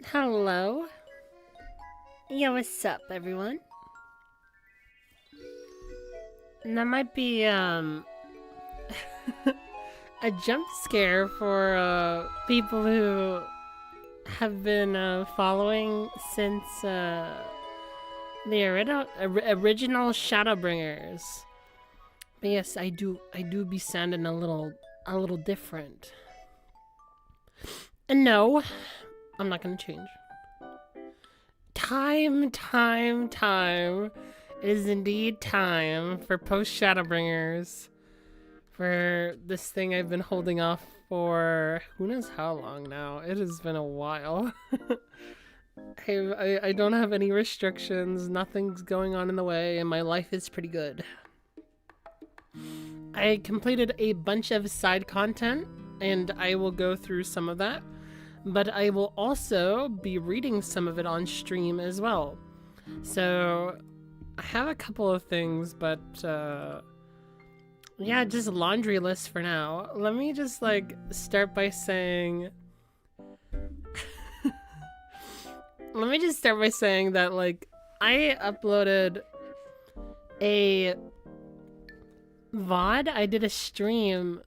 Hello. Yeah, what's up, everyone? And that might be, a jump scare for, people who have been, following since, the original Shadowbringers. But yes, I do be sounding a little different. And no, I'm not gonna change. Time. It is indeed time for Post-Shadowbringers. For this thing I've been holding off for who knows how long now. It has been a while. I don't have any restrictions, nothing's going on in the way, and my life is pretty good. I completed a bunch of side content, and I will go through some of that. But I will also be reading some of it on stream as well. So I have a couple of things, but yeah, just laundry list for now. Let me just start by saying that I uploaded a VOD. I did a stream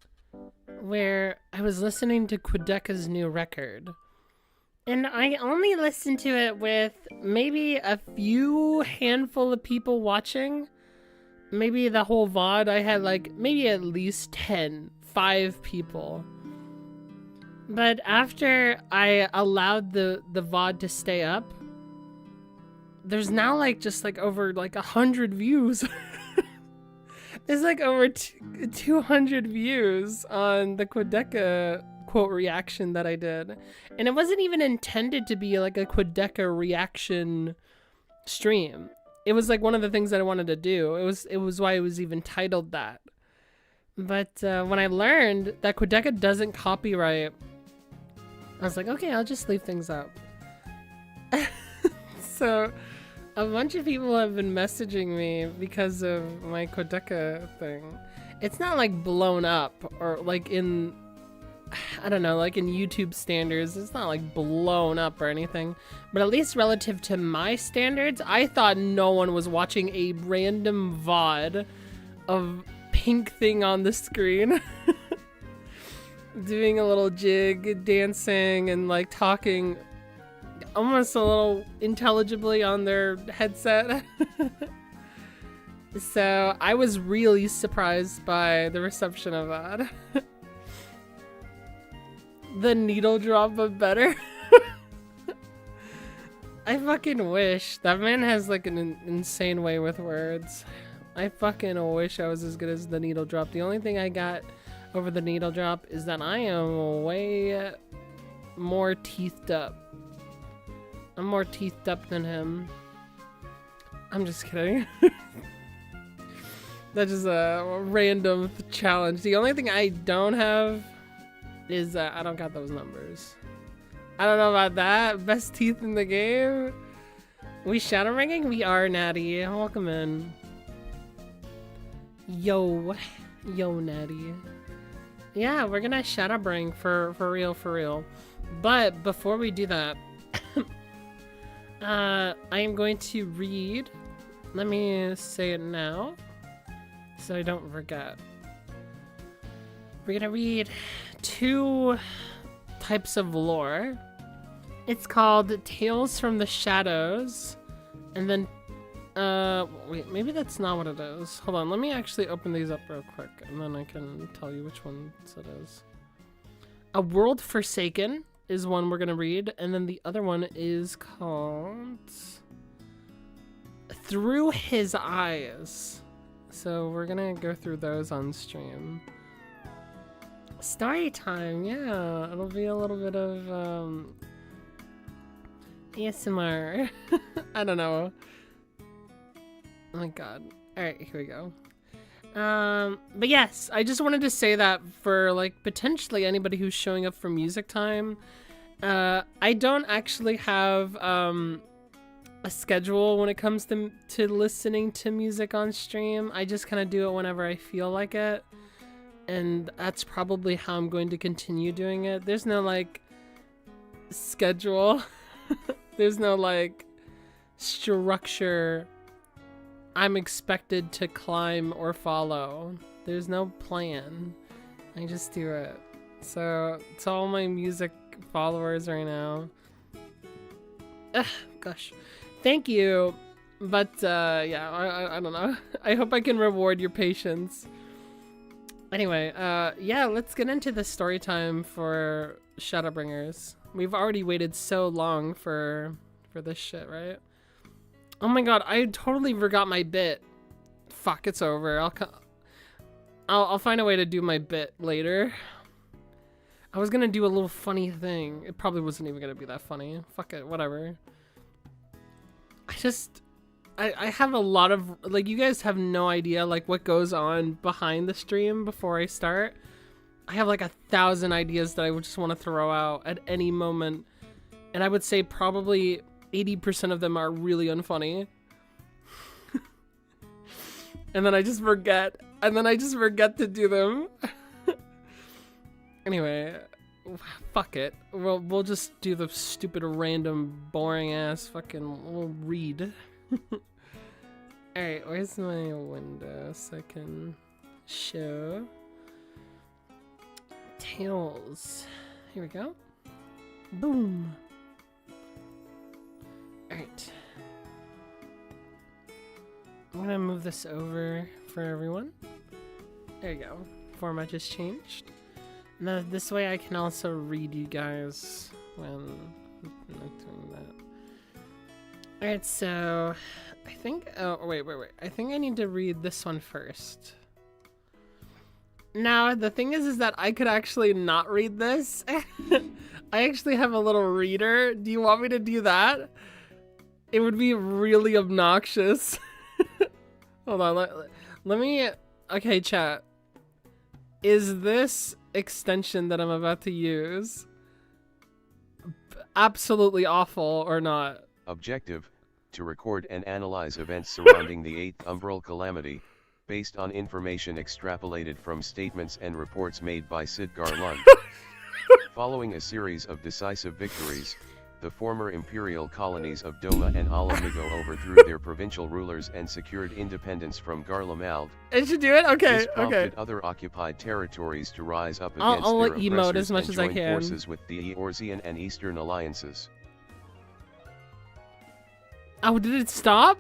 where I was listening to Quedeca's new record. And I only listened to it with maybe a few handful of people watching. Maybe the whole VOD, I had maybe at least 5 people. But after I allowed the VOD to stay up, there's now just over 100 views. There's over 200 views on the Quedeca quote reaction that I did. And it wasn't even intended to be a Quedeca reaction stream. It was one of the things that I wanted to do. It was why it was even titled that. But when I learned that Quedeca doesn't copyright, I was like, okay, I'll just leave things up. So a bunch of people have been messaging me because of my Quedeca thing. It's not blown up or in, I don't know, in YouTube standards. It's not blown up or anything. But at least relative to my standards, I thought no one was watching a random VOD of pink thing on the screen. Doing a little jig, dancing, and talking almost a little intelligibly on their headset. So I was really surprised by the reception of that. The needle drop but better. I fucking wish. That man has an insane way with words. I fucking wish I was as good as the needle drop. The only thing I got over the needle drop is that I am way more teethed up. I'm more teethed up than him. I'm just kidding. That's just a random challenge. The only thing I don't have is I don't got those numbers. I don't know about that. Best teeth in the game. We shadow ranking? We are, Natty. Welcome in. Yo, Natty. Yeah, we're gonna shadow bring for real. But before we do that, I am going to read. Let me say it now, so I don't forget. We're gonna read 2 types of lore. It's called Tales from the Shadows, and then wait, maybe that's not what it is. Hold on, let me actually open these up real quick, and then I can tell you which one it is. A World Forsaken is one we're gonna read, and then the other one is called Through His Eyes. So we're gonna go through those on stream. Story time, yeah. It'll be a little bit of ASMR. I don't know. Oh my god. Alright, here we go. But yes, I just wanted to say that for potentially anybody who's showing up for music time. I don't actually have a schedule when it comes to listening to music on stream. I just kind of do it whenever I feel like it. And that's probably how I'm going to continue doing it. There's no schedule. There's no like structure I'm expected to climb or follow. There's no plan. I just do it. So to all my music followers right now, ugh, gosh, thank you. But yeah, I don't know. I hope I can reward your patience. Anyway, yeah, let's get into the story time for Shadowbringers. We've already waited so long for this shit, right? Oh my god, I totally forgot my bit. Fuck, it's over. I'll find a way to do my bit later. I was gonna do a little funny thing. It probably wasn't even gonna be that funny. Fuck it, whatever. I have a lot of, like, you guys have no idea, like, what goes on behind the stream before I start. I have, like, 1,000 ideas that I would just want to throw out at any moment. And I would say probably 80% of them are really unfunny. And then I just forget. And then I just forget to do them. Anyway, fuck it. We'll just do the stupid, random, boring-ass fucking, we'll read. Alright, where's my window so I can show Tails? Here we go. Boom. Alright. I'm gonna move this over for everyone. There you go. Format just changed. Now this way I can also read you guys when I'm not doing that. Alright, so I think, oh wait. I think I need to read this one first. Now, the thing is that I could actually not read this. I actually have a little reader. Do you want me to do that? It would be really obnoxious. Hold on, let me, okay, chat. Is this extension that I'm about to use absolutely awful or not? Objective: to record and analyze events surrounding the 8th Umbral Calamity, based on information extrapolated from statements and reports made by Sidgar Lund. Following a series of decisive victories, the former imperial colonies of Doma and Alamigo overthrew their provincial rulers and secured independence from Garlemald. I should do it? Okay, This prompted okay. other occupied territories to rise up against I'll their emote oppressors as much and as I join can. forces with the Eorzean and Eastern alliances. Oh, did it stop?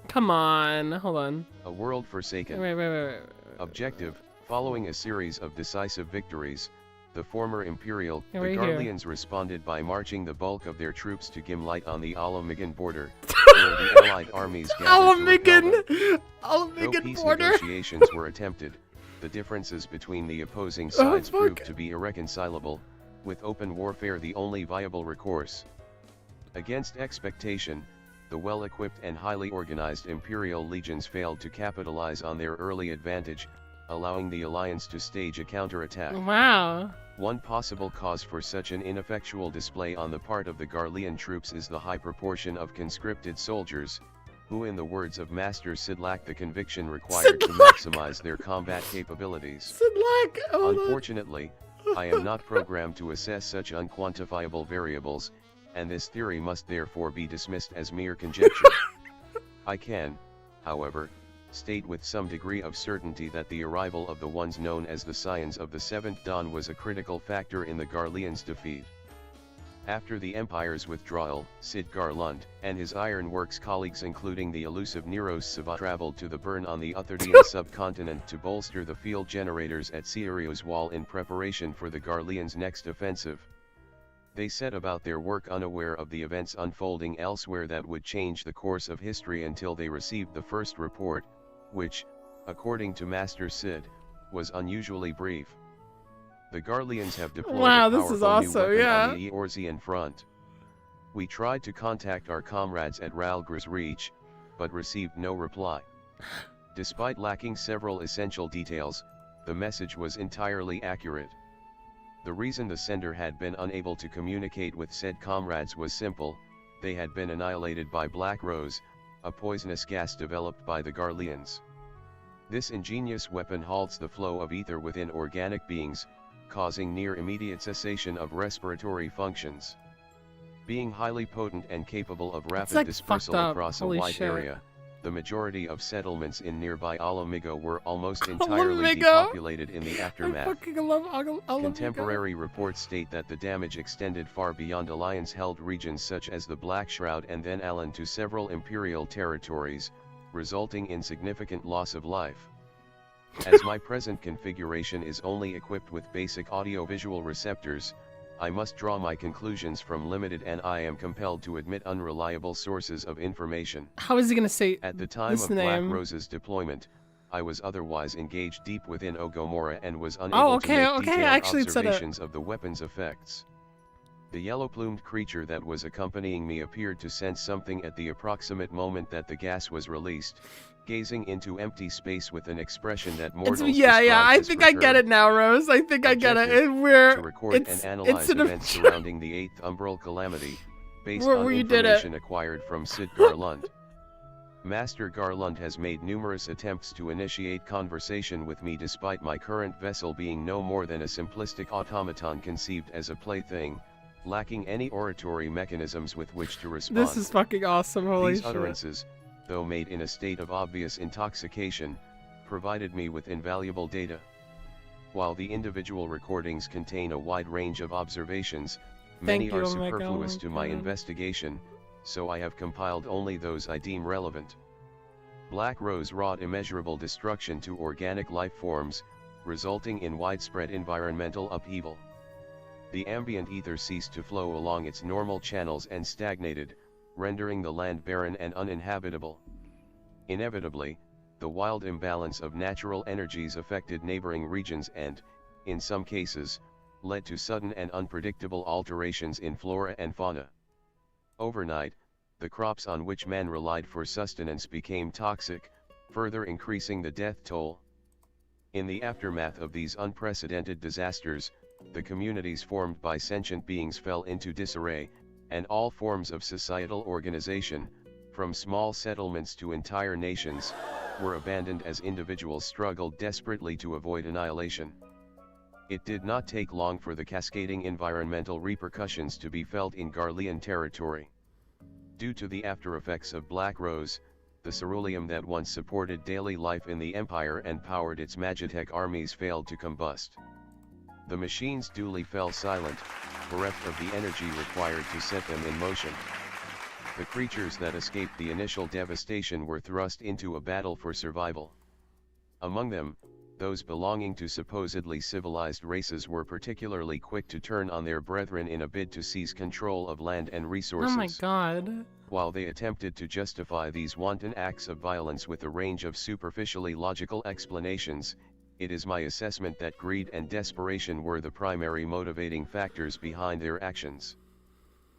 Come on, hold on. A world forsaken. Wait. Objective: following a series of decisive victories, the former Imperial, Yeah, the right here. Garleans responded by marching the bulk of their troops to Gimlight on the Alamigan border, where the Allied armies gathered to repel them. Though Alamigan peace border. negotiations were attempted, the differences between the opposing sides proved to be irreconcilable, with open warfare the only viable recourse. Against expectation, the well-equipped and highly organized Imperial legions failed to capitalize on their early advantage, allowing the alliance to stage a counterattack. Wow. One possible cause for such an ineffectual display on the part of the Garlean troops is the high proportion of conscripted soldiers, who in the words of Master Sid lack the conviction required to maximize their combat capabilities. Unfortunately, I am not programmed to assess such unquantifiable variables, and this theory must therefore be dismissed as mere conjecture. I can, however, state with some degree of certainty that the arrival of the ones known as the Scions of the Seventh Dawn was a critical factor in the Garleans' defeat. After the Empire's withdrawal, Sidgar Lund and his Ironworks colleagues, including the elusive Neros Sava, traveled to the Burn on the Utherdian subcontinent to bolster the field generators at Sierio's Wall in preparation for the Garleans' next offensive. They set about their work unaware of the events unfolding elsewhere that would change the course of history until they received the first report, which, according to Master Sid, was unusually brief. The Garleans have deployed a this is powerful new awesome, weapon yeah. on the Eorzean front. We tried to contact our comrades at Ralgris Reach, but received no reply. Despite lacking several essential details, the message was entirely accurate. The reason the sender had been unable to communicate with said comrades was simple: they had been annihilated by Black Rose, a poisonous gas developed by the Garleans. This ingenious weapon halts the flow of ether within organic beings, causing near immediate cessation of respiratory functions. Being highly potent and capable of rapid like dispersal fucked up. across a Holy wide shit. area, the majority of settlements in nearby Alamigo were almost entirely Alamigo? depopulated in the I aftermath. fucking love Alamigo. Contemporary reports state that the damage extended far beyond Alliance-held regions such as the Black Shroud and then Alan to several Imperial territories, resulting in significant loss of life. As my present configuration is only equipped with basic audio-visual receptors, I must draw my conclusions from limited and I am compelled to admit unreliable sources of information. How is he gonna say At the time this of Black name? Rose's deployment, I was otherwise engaged deep within Ogomora and was unable to make I detailed actually said it. observations of the weapon's effects. The yellow-plumed creature that was accompanying me appeared to sense something at the approximate moment that the gas was released, gazing into empty space with an expression that mortals I think I get it now, Rose. I think I get it. And to record and analyze events surrounding the 8th Umbral Calamity, based on information acquired from Sid Garlund. Master Garlund has made numerous attempts to initiate conversation with me despite my current vessel being no more than a simplistic automaton conceived as a plaything, lacking any oratory mechanisms with which to respond. This is fucking awesome, holy These shit. utterances, though made in a state of obvious intoxication, provided me with invaluable data. While the individual recordings contain a wide range of observations, many are superfluous to my investigation, so I have compiled only those I deem relevant. Black Rose wrought immeasurable destruction to organic life forms, resulting in widespread environmental upheaval. The ambient ether ceased to flow along its normal channels and stagnated, rendering the land barren and uninhabitable. Inevitably, the wild imbalance of natural energies affected neighboring regions and, in some cases, led to sudden and unpredictable alterations in flora and fauna. Overnight, the crops on which man relied for sustenance became toxic, further increasing the death toll. In the aftermath of these unprecedented disasters, the communities formed by sentient beings fell into disarray, and all forms of societal organization, from small settlements to entire nations, were abandoned as individuals struggled desperately to avoid annihilation. It did not take long for the cascading environmental repercussions to be felt in Garlean territory. Due to the aftereffects of Black Rose, the ceruleum that once supported daily life in the Empire and powered its Magitech armies failed to combust. The machines duly fell silent, bereft of the energy required to set them in motion. The creatures that escaped the initial devastation were thrust into a battle for survival. Among them, those belonging to supposedly civilized races were particularly quick to turn on their brethren in a bid to seize control of land and resources. Oh my god. While they attempted to justify these wanton acts of violence with a range of superficially logical explanations, it is my assessment that greed and desperation were the primary motivating factors behind their actions.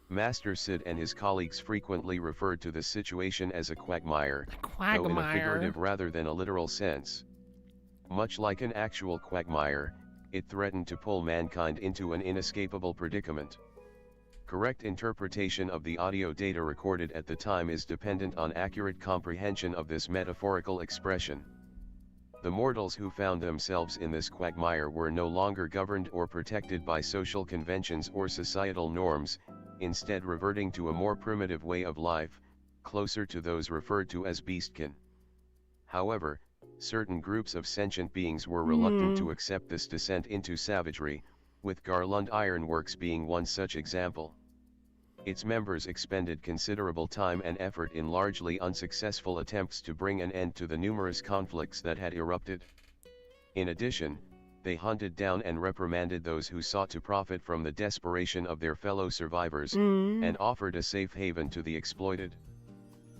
Master Sid and his colleagues frequently referred to the situation as a quagmire, though in a figurative rather than a literal sense. Much like an actual quagmire, it threatened to pull mankind into an inescapable predicament. Correct interpretation of the audio data recorded at the time is dependent on accurate comprehension of this metaphorical expression. The mortals who found themselves in this quagmire were no longer governed or protected by social conventions or societal norms, instead reverting to a more primitive way of life, closer to those referred to as beastkin. However, certain groups of sentient beings were reluctant to accept this descent into savagery, with Garlund Ironworks being one such example. Its members expended considerable time and effort in largely unsuccessful attempts to bring an end to the numerous conflicts that had erupted. In addition, they hunted down and reprimanded those who sought to profit from the desperation of their fellow survivors, and offered a safe haven to the exploited.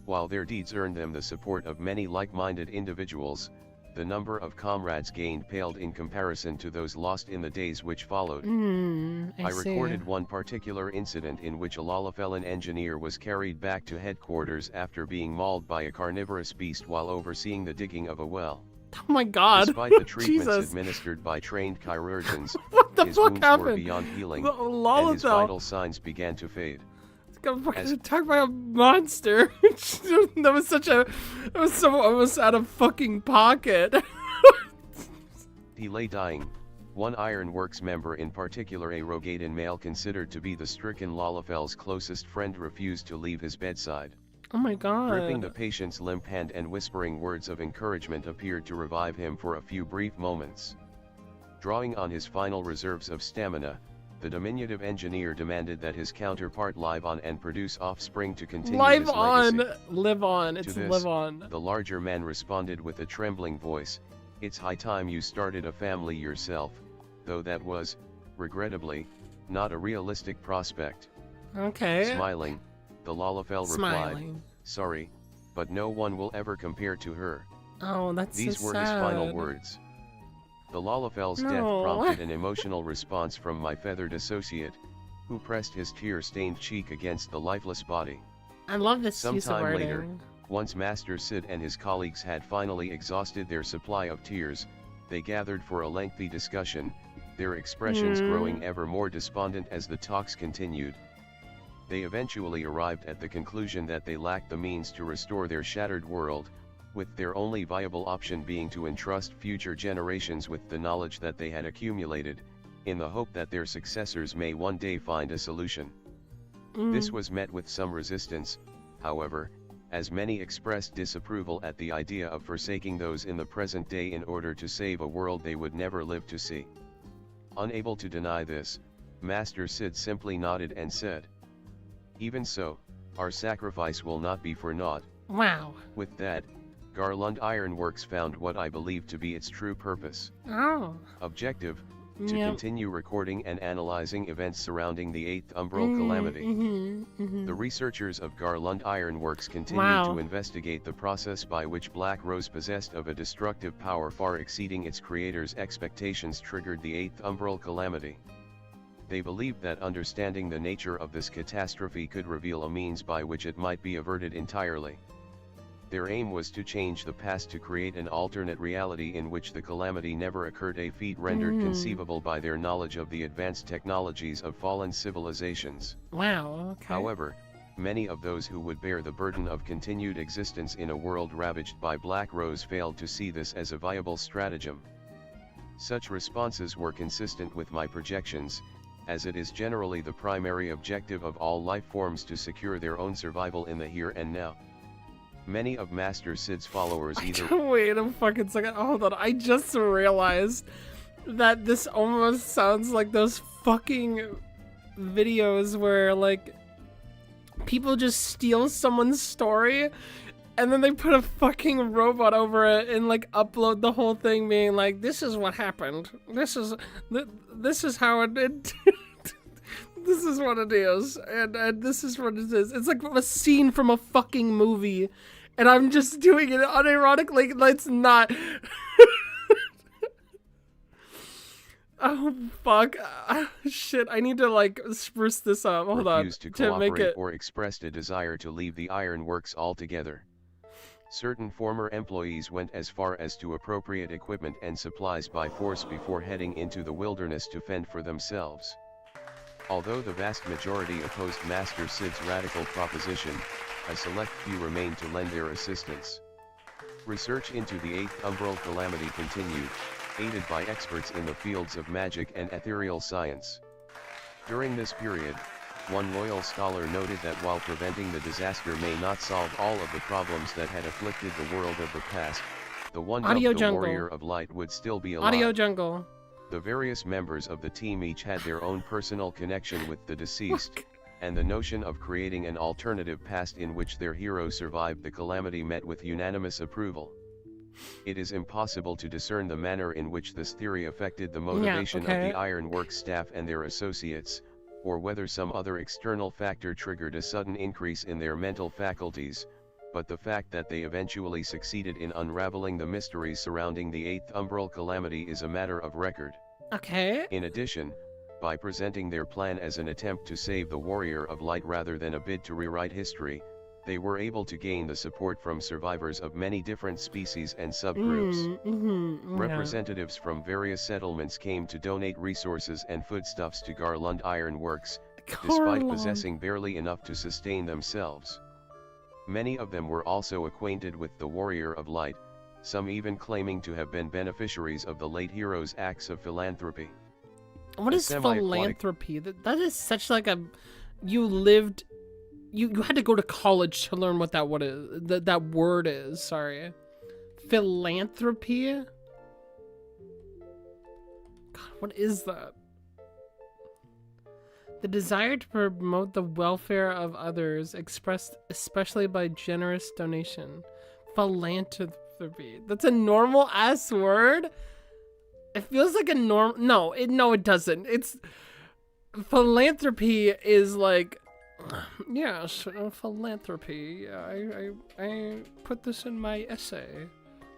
While their deeds earned them the support of many like-minded individuals, the number of comrades gained paled in comparison to those lost in the days which followed. I recorded one particular incident in which a Lalafellan engineer was carried back to headquarters after being mauled by a carnivorous beast while overseeing the digging of a well. Oh my god. Despite the treatments administered by trained chirurgeons, his wounds were beyond healing, and his vital signs began to fade. Talk about a monster. That was so almost out of fucking pocket. He lay dying, One Ironworks member in particular, a Rogadan male considered to be the stricken Lalafel's closest friend, refused to leave his bedside. Oh my god. Gripping the patient's limp hand and whispering words of encouragement appeared to revive him for a few brief moments. Drawing on his final reserves of stamina, the diminutive engineer demanded that his counterpart live on and produce offspring to continue his legacy. Live on, it's To this, live on. The larger man responded with a trembling voice, "It's high time you started a family yourself," though that was, regrettably, not a realistic prospect. Okay. Smiling, the Lalafell replied, "Sorry, but no one will ever compare to her." Oh, that's These so were sad. his final words. The Lalafell's death prompted an emotional response from my feathered associate, who pressed his tear-stained cheek against the lifeless body. I love this Some use of time wording. later, once Master Sid and his colleagues had finally exhausted their supply of tears, they gathered for a lengthy discussion, their expressions growing ever more despondent as the talks continued. They eventually arrived at the conclusion that they lacked the means to restore their shattered world, with their only viable option being to entrust future generations with the knowledge that they had accumulated, in the hope that their successors may one day find a solution. This was met with some resistance, however, as many expressed disapproval at the idea of forsaking those in the present day in order to save a world they would never live to see. Unable to deny this, Master Sid simply nodded and said, "Even so, our sacrifice will not be for naught." Wow. With that, Garland Ironworks found what I believe to be its true purpose. Oh. Objective, to Yep. continue recording and analyzing events surrounding the 8th Umbral Calamity. The researchers of Garland Ironworks continue to investigate the process by which Black Rose, possessed of a destructive power far exceeding its creator's expectations, triggered the 8th Umbral Calamity. They believed that understanding the nature of this catastrophe could reveal a means by which it might be averted entirely. Their aim was to change the past to create an alternate reality in which the calamity never occurred, a feat rendered conceivable by their knowledge of the advanced technologies of fallen civilizations. Wow, okay. However, many of those who would bear the burden of continued existence in a world ravaged by Black Rose failed to see this as a viable stratagem. Such responses were consistent with my projections, as it is generally the primary objective of all life forms to secure their own survival in the here and now. Many of Master Sid's followers Wait a fucking second, hold on, I just realized that this almost sounds like those fucking videos where, like, people just steal someone's story and then they put a fucking robot over it and, like, upload the whole thing being like, this is what happened, this is how it did. This is what it is, and this is what it is. It's like a scene from a fucking movie, and I'm just doing it unironically. It's not. Oh fuck! Shit! I need to, like, spruce this up. Hold on. refused to cooperate or expressed a desire to leave the ironworks altogether. Certain former employees went as far as to appropriate equipment and supplies by force before heading into the wilderness to fend for themselves. Although the vast majority opposed Master Sid's radical proposition, a select few remained to lend their assistance. Research into the 8th Umbral Calamity continued, aided by experts in the fields of magic and ethereal science. During this period, one loyal scholar noted that while preventing the disaster may not solve all of the problems that had afflicted the world of the past, the one dubbed the Warrior of Light would still be alive. Audio Jungle. The various members of the team each had their own personal connection with the deceased, and the notion of creating an alternative past in which their hero survived the calamity met with unanimous approval. It is impossible to discern the manner in which this theory affected the motivation of the Ironworks staff and their associates, or whether some other external factor triggered a sudden increase in their mental faculties, but the fact that they eventually succeeded in unraveling the mysteries surrounding the 8th Umbral Calamity is a matter of record. Okay. In addition, by presenting their plan as an attempt to save the Warrior of Light rather than a bid to rewrite history, they were able to gain the support from survivors of many different species and subgroups. Representatives from various settlements came to donate resources and foodstuffs to Garland Ironworks, despite possessing barely enough to sustain themselves. Many of them were also acquainted with the Warrior of Light, some even claiming to have been beneficiaries of the late hero's acts of philanthropy. What A is semi-aquatic- philanthropy? That is such like a... You lived... You had to go to college to learn what that word is, sorry. Philanthropy? God, what is that? The desire to promote the welfare of others, expressed especially by generous donation. Philanthropy. That's a normal ass word? It feels like a no, it doesn't. It's philanthropy is like, yes, philanthropy. I put this in my essay.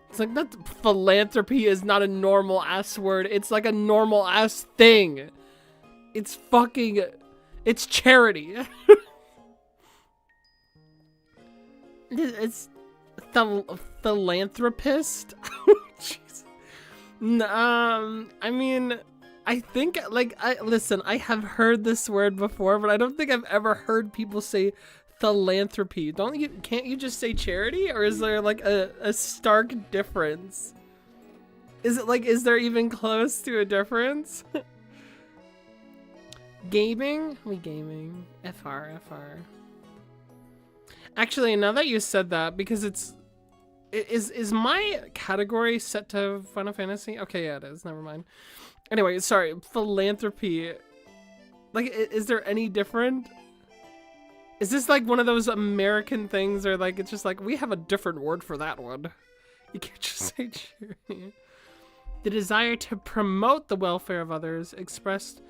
It's like that. Philanthropy is not a normal ass word. It's like a normal ass thing. It's fucking, it's charity. It's philanthropist. Jeez. I mean, I think listen, I have heard this word before, but I don't think I've ever heard people say philanthropy. Can't you just say charity, or is there like a stark difference? Is there even close to a difference? Gaming? Gaming. FR. Actually, now that you said that, because is my category set to Final Fantasy? Okay, yeah, it is. Never mind. Anyway, sorry. Philanthropy. Like, is there any different? Is this like one of those American things, or like it's just like we have a different word for that one? You can't just say charity. The desire to promote the welfare of others, expressed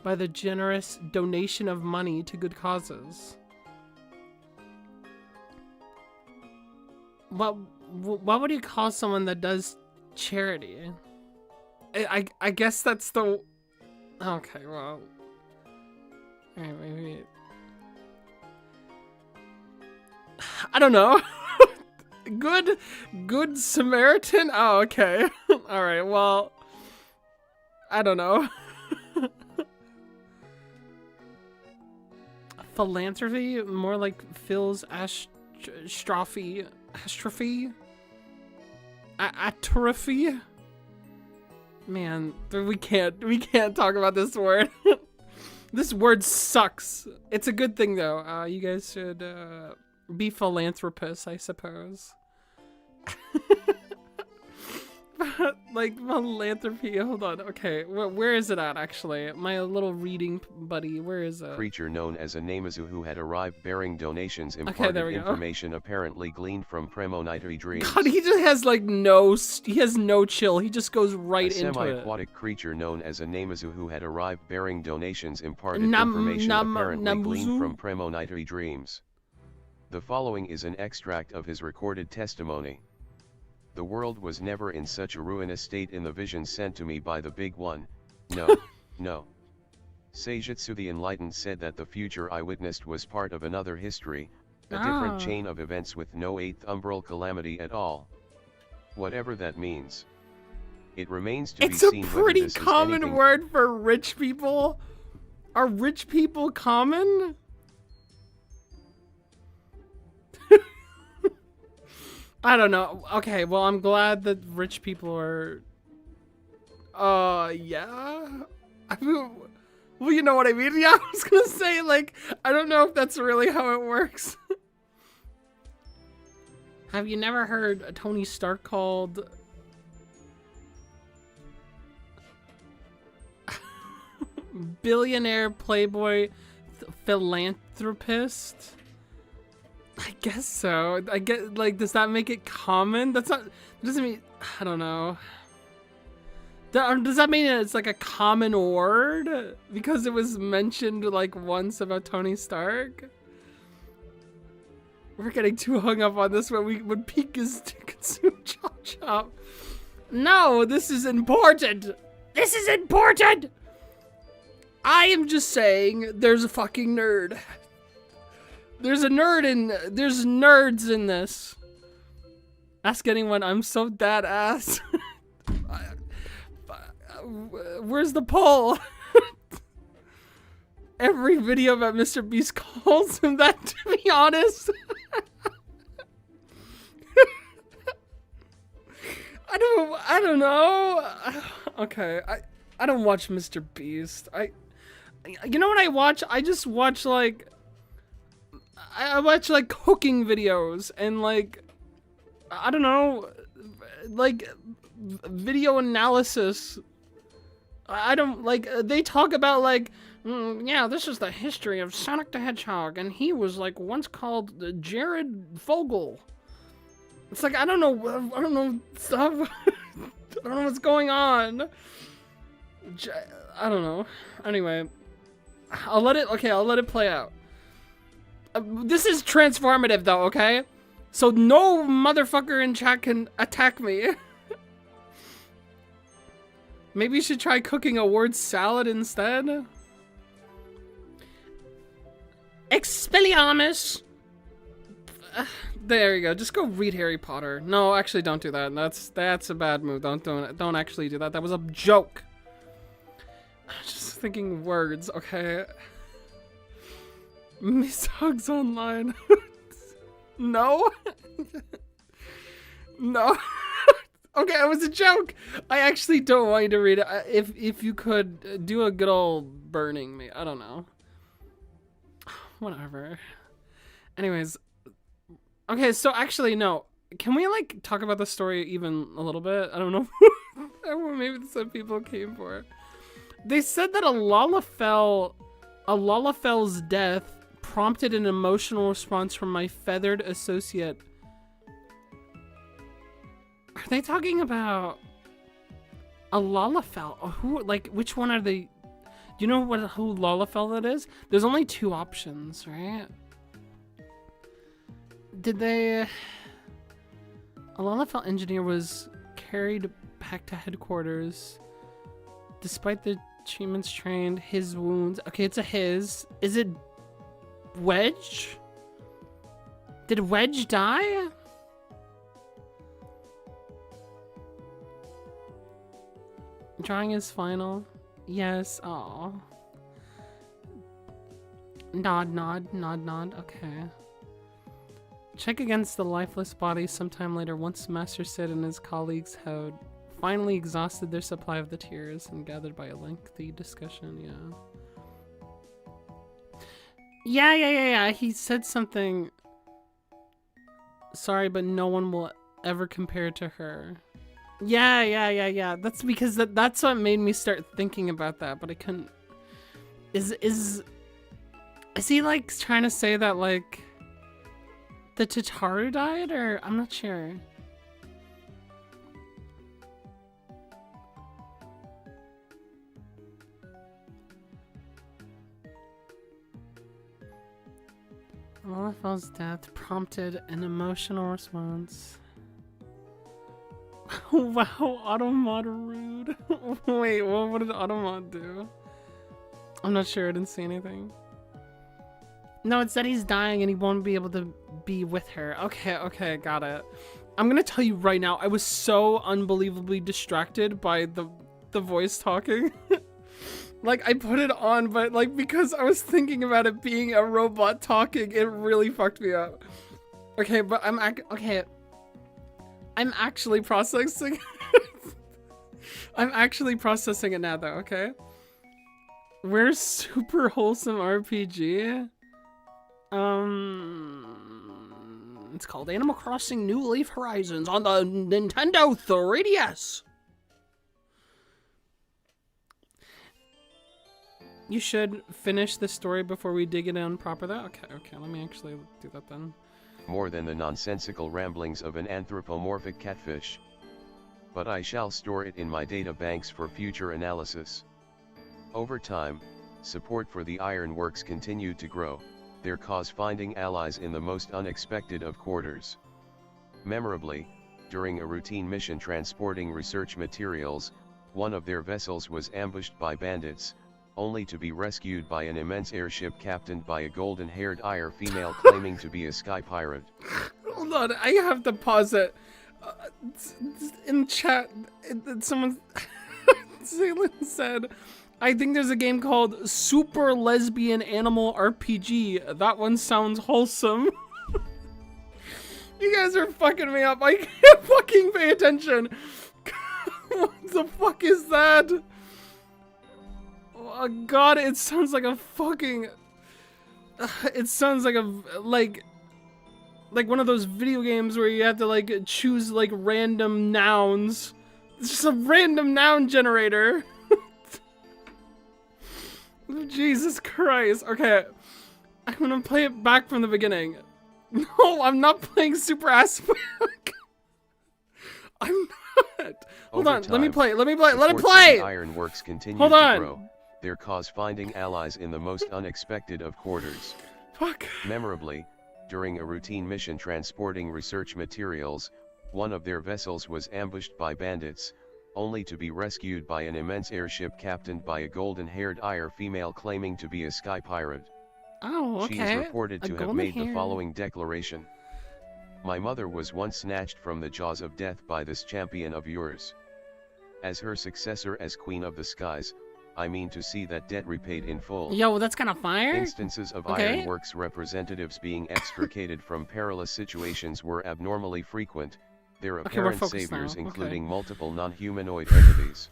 by the generous donation of money to good causes. What would you call someone that does charity? I guess that's the... Okay, well... Alright, maybe... I don't know. Good Samaritan? Oh, okay. Alright, well... I don't know. Philanthropy? More like Phil's astrophy. Atrophy? Man, we can't talk about this word. This word sucks. It's a good thing though. You guys should be philanthropists, I suppose. Like philanthropy. Hold on. Okay, where is it at actually? My little reading buddy. Where is it? Creature known as a Namazu who had arrived bearing donations imparted information apparently gleaned from premonitory dreams. God, he just has like he has no chill. He just goes right into it. A semi-aquatic creature known as a Namazu who had arrived bearing donations imparted information apparently gleaned from premonitory dreams. The following is an extract of his recorded testimony. The world was never in such a ruinous state in the vision sent to me by the Big One. No, no. Seijutsu the Enlightened said that the future I witnessed was part of another history, a different chain of events with no eighth umbral calamity at all. Whatever that means. It remains to be seen whether this is anything... It's a pretty common word for rich people. Are rich people common? I don't know. Okay, well, I'm glad that rich people are... yeah? I mean, well, you know what I mean? Yeah, I was gonna say, like, I don't know if that's really how it works. Have you never heard a Tony Stark called... billionaire playboy philanthropist? I guess so. I get, like, does that make it common? That's not, doesn't mean, I don't know. Does that mean it's like a common word? Because it was mentioned like once about Tony Stark? We're getting too hung up on this when Peak is to consume Chop Chop. No, this is important. This is important. I am just saying there's a fucking nerd. There's nerds in this. Ask anyone, I'm so dad ass. Where's the poll? Every video about Mr. Beast calls him that, to be honest. I don't know. Okay, I don't watch Mr. Beast. You know what I watch? I just watch like I watch like cooking videos and like I don't know, like video analysis. I don't like they talk about like yeah, this is the history of Sonic the Hedgehog and he was like once called Jared Fogle. It's like I don't know stuff. I don't know what's going on. I don't know. Anyway, I'll let it play out. This is transformative though, okay? So no motherfucker in chat can attack me. Maybe you should try cooking a word salad instead. Expelliarmus. There you go. Just go read Harry Potter. No, actually don't do that. That's a bad move. Don't actually do that. That was a joke. I'm just thinking words, okay? Miss Hugs Online. No? No. Okay, it was a joke. I actually don't want you to read it. If you could do a good old burning me. I don't know. Whatever. Anyways. Okay, so actually, no. Can we, like, talk about the story even a little bit? I don't know. Maybe that's what people came for. They said that a Lalafell's death prompted an emotional response from my feathered associate. Are they talking about a Lalafell? Who, like, which one are they? Do you know who Lalafell that is? There's only 2 options, right? Did they... A Lalafell engineer was carried back to headquarters. Despite the achievements trained, his wounds... Okay, it's a his. Is it Wedge? Did Wedge die? Drawing is final. Yes. Aw. Nod. Okay. Check against the lifeless body sometime later once Master Sid and his colleagues had finally exhausted their supply of the tears and gathered by a lengthy discussion. Yeah. He said something. Sorry, but no one will ever compare to her. Yeah. That's because that's what made me start thinking about that, but I couldn't. Is he like trying to say that like the Tataru died, or I'm not sure. Lalafell's death prompted an emotional response. Wow, Automod rude. Wait, what did Automod do? I'm not sure, I didn't see anything. No, it said he's dying and he won't be able to be with her. Okay, got it. I'm gonna tell you right now, I was so unbelievably distracted by the voice talking. Like, I put it on, but like, because I was thinking about it being a robot talking, it really fucked me up. Okay, but I'm actually processing. I'm actually processing it now, though. Okay. Where's Super Wholesome RPG? It's called Animal Crossing New Leaf Horizons on the Nintendo 3DS. You should finish the story before we dig it in proper. Okay. Let me actually do that then. More than the nonsensical ramblings of an anthropomorphic catfish. But I shall store it in my data banks for future analysis. Over time, support for the ironworks continued to grow, their cause finding allies in the most unexpected of quarters. Memorably, during a routine mission transporting research materials, one of their vessels was ambushed by bandits, only to be rescued by an immense airship captained by a golden-haired Ire female claiming to be a sky pirate. Hold on, I have to pause it. In chat, someone said, I think there's a game called Super Lesbian Animal RPG. That one sounds wholesome. You guys are fucking me up. I can't fucking pay attention. What the fuck is that? Oh god, it sounds like a fucking... It sounds like like one of those video games where you have to like choose like random nouns. It's just a random noun generator. Jesus Christ. Okay. I'm gonna play it back from the beginning. No, I'm not playing Super Ass Back. I'm not. Hold on, let me play. Let it play! Ironworks continue Hold to on. grow, their cause finding allies in the most unexpected of quarters. Fuck. Memorably, during a routine mission transporting research materials, one of their vessels was ambushed by bandits, only to be rescued by an immense airship captained by a golden-haired Ire female claiming to be a sky pirate. Oh, okay. She is reported to have made the following declaration. My mother was once snatched from the jaws of death by this champion of yours. As her successor as Queen of the Skies, I mean to see that debt repaid in full. Yo, that's kind of fire. Instances of Ironworks representatives being extricated from perilous situations were abnormally frequent, their apparent saviors including multiple non-humanoid entities.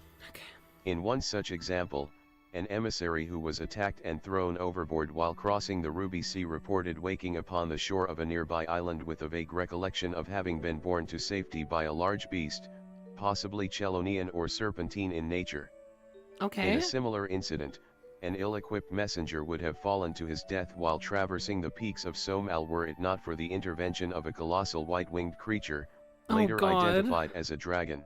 In one such example, an emissary who was attacked and thrown overboard while crossing the Ruby Sea reported waking upon the shore of a nearby island with a vague recollection of having been borne to safety by a large beast, possibly Chelonian or serpentine in nature. In a similar incident, an ill-equipped messenger would have fallen to his death while traversing the peaks of Somal were it not for the intervention of a colossal white-winged creature, later identified as a dragon.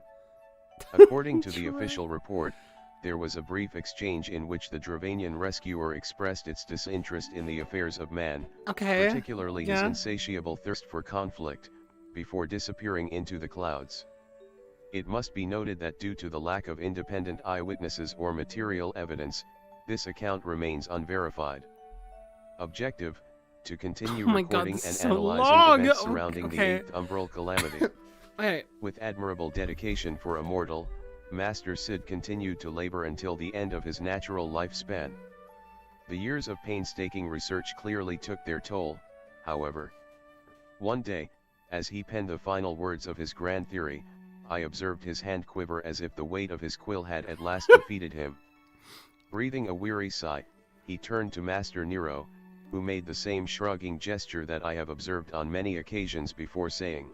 According to the official report, there was a brief exchange in which the Dravanian rescuer expressed its disinterest in the affairs of man, particularly his insatiable thirst for conflict, before disappearing into the clouds. It must be noted that due to the lack of independent eyewitnesses or material evidence, this account remains unverified. Objective: to continue recording and analyzing events surrounding the 8th Umbral Calamity. With admirable dedication for a mortal, Master Sid continued to labor until the end of his natural lifespan. The years of painstaking research clearly took their toll, however. One day, as he penned the final words of his grand theory, I observed his hand quiver as if the weight of his quill had at last defeated him. Breathing a weary sigh, he turned to Master Nero, who made the same shrugging gesture that I have observed on many occasions before, saying,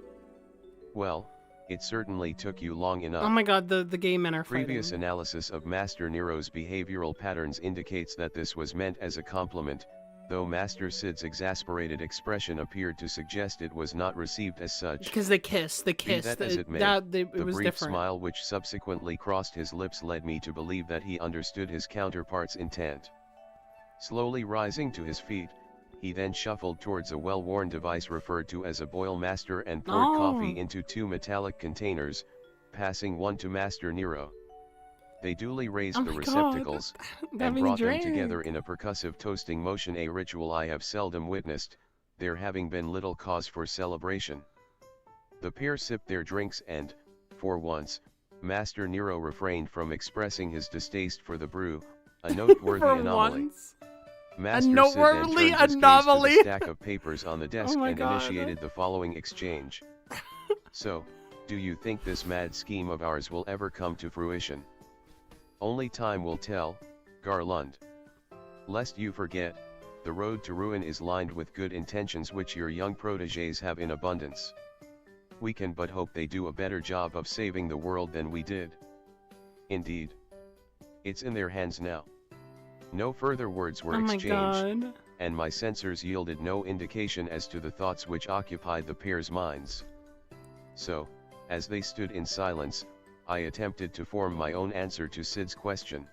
"Well, it certainly took you long enough." Oh my god, the gay men are fighting. Previous analysis of Master Nero's behavioral patterns indicates that this was meant as a compliment, though Master Sid's exasperated expression appeared to suggest it was not received as such. Because they kissed. Be that as it may, it the was brief different. smile which subsequently crossed his lips led me to believe that he understood his counterpart's intent. Slowly rising to his feet, he then shuffled towards a well-worn device referred to as a boil master and poured coffee into 2 metallic containers, passing one to Master Nero. They duly raised the receptacles, and brought them together in a percussive toasting motion, a ritual I have seldom witnessed, there having been little cause for celebration. The pair sipped their drinks and, for once, Master Nero refrained from expressing his distaste for the brew, a noteworthy anomaly. Master Sid then turned his gaze to the stack of papers on the desk and initiated the following exchange. "So, do you think this mad scheme of ours will ever come to fruition? Only time will tell, Garlund. Lest you forget, the road to ruin is lined with good intentions which your young protégés have in abundance. We can but hope they do a better job of saving the world than we did. Indeed. It's in their hands now." No further words were exchanged, and my sensors yielded no indication as to the thoughts which occupied the pair's minds. So, as they stood in silence, I attempted to form my own answer to Sid's question.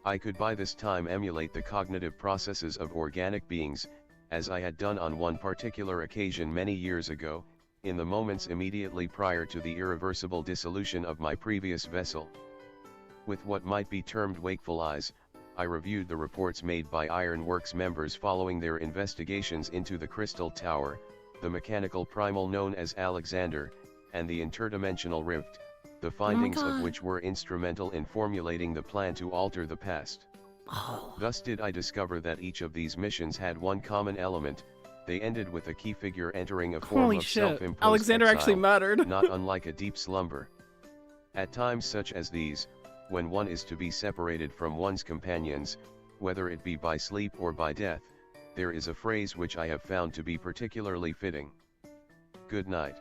I could by this time emulate the cognitive processes of organic beings, as I had done on one particular occasion many years ago, in the moments immediately prior to the irreversible dissolution of my previous vessel. With what might be termed wakeful eyes, I reviewed the reports made by Ironworks members following their investigations into the Crystal Tower, the mechanical primal known as Alexander, and the interdimensional rift, the findings of which were instrumental in formulating the plan to alter the past. Thus did I discover that each of these missions had one common element: they ended with a key figure entering a form of self-imposed Alexander exile, actually mattered. not unlike a deep slumber. At times such as these, when one is to be separated from one's companions, whether it be by sleep or by death, there is a phrase which I have found to be particularly fitting. Good night.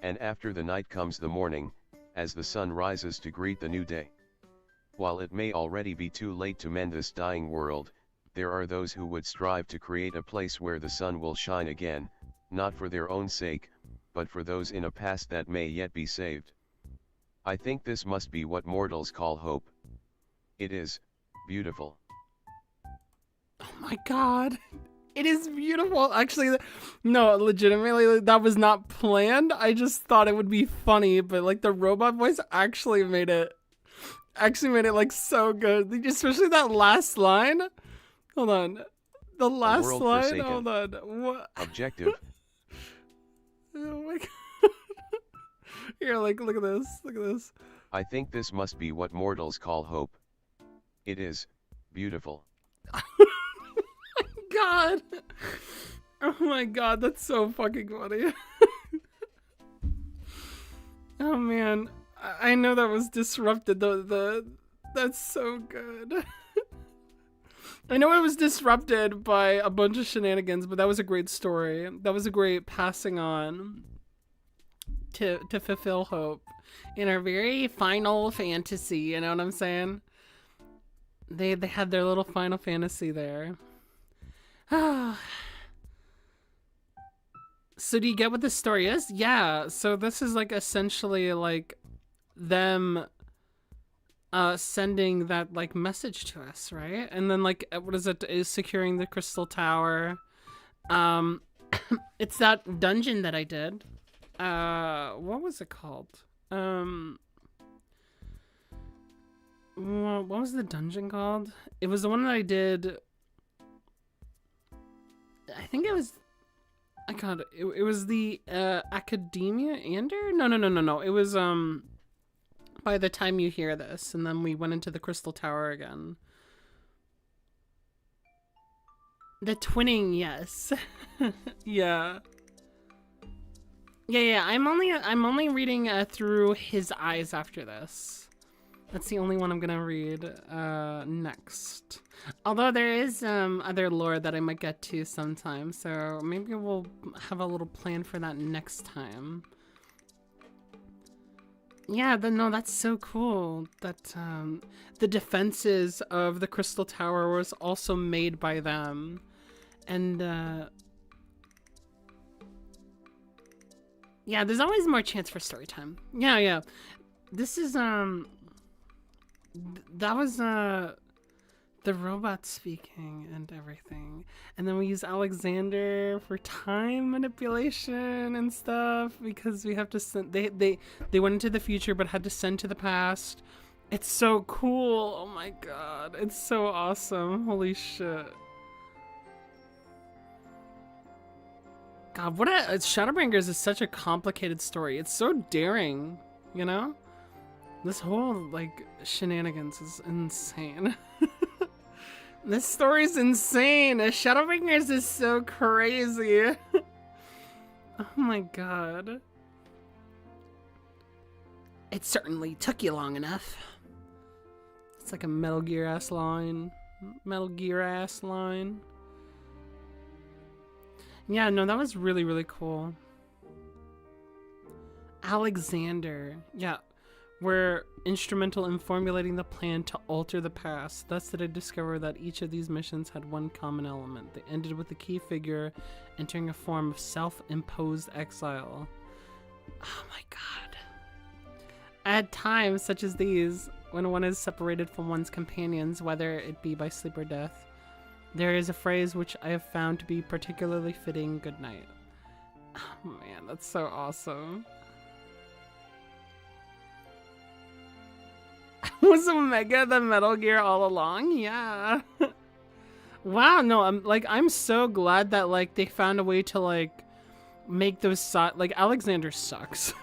And after the night comes the morning, as the sun rises to greet the new day. While it may already be too late to mend this dying world, there are those who would strive to create a place where the sun will shine again, not for their own sake, but for those in a past that may yet be saved. I think this must be what mortals call hope. It is beautiful. Oh my god. It is beautiful. Actually, no, legitimately, that was not planned. I just thought it would be funny, but like the robot voice actually made it like so good. Especially that last line. Hold on. The last world line. forsaken. Hold on. What? Objective. Oh my god. Here, like, look at this. Look at this. I think this must be what mortals call hope. It is beautiful. God. Oh my god, that's so fucking funny. Oh man, I know that was disrupted. That's so good. I know it was disrupted by a bunch of shenanigans, but that was a great story. That was a great passing on to fulfill hope in our very final fantasy. You know what I'm saying? They had their little final fantasy there. So do you get what the story is? Yeah. So this is like essentially like them sending that like message to us, right? And then like what is it? Is securing the crystal tower. It's that dungeon that I did. What was it called? What was the dungeon called? It was the one that I did. I think it was. I got it. It was the Academia Ander? No. It was by the time you hear this, and then we went into the Crystal Tower again. The twinning, yes. Yeah. Yeah. I'm only reading through his eyes after this. That's the only one I'm gonna read next. Although there is other lore that I might get to sometime, so maybe we'll have a little plan for that next time. Yeah, no, that's so cool that the defenses of the Crystal Tower was also made by them. And yeah, there's always more chance for story time. Yeah. This is that was the robot speaking and everything, and then we use Alexander for time manipulation and stuff because we have to send. They went into the future but had to send to the past. It's so cool. Oh my god, it's so awesome. Holy shit. God, Shadowbringers is such a complicated story. It's so daring, you know? This whole, like, shenanigans is insane. This story's insane. Shadowbringers is so crazy. Oh my god. It certainly took you long enough. It's like a Metal Gear ass line. Yeah, no, that was really, really cool. Alexander. Yeah. Were instrumental in formulating the plan to alter the past. Thus did I discover that each of these missions had one common element. They ended with the key figure entering a form of self-imposed exile. Oh my god. At times such as these, when one is separated from one's companions, whether it be by sleep or death, there is a phrase which I have found to be particularly fitting. Good night. Oh man, that's so awesome. Was Omega the Metal Gear all along? Yeah. Wow, no, I'm so glad that like they found a way to like make those like Alexander sucks.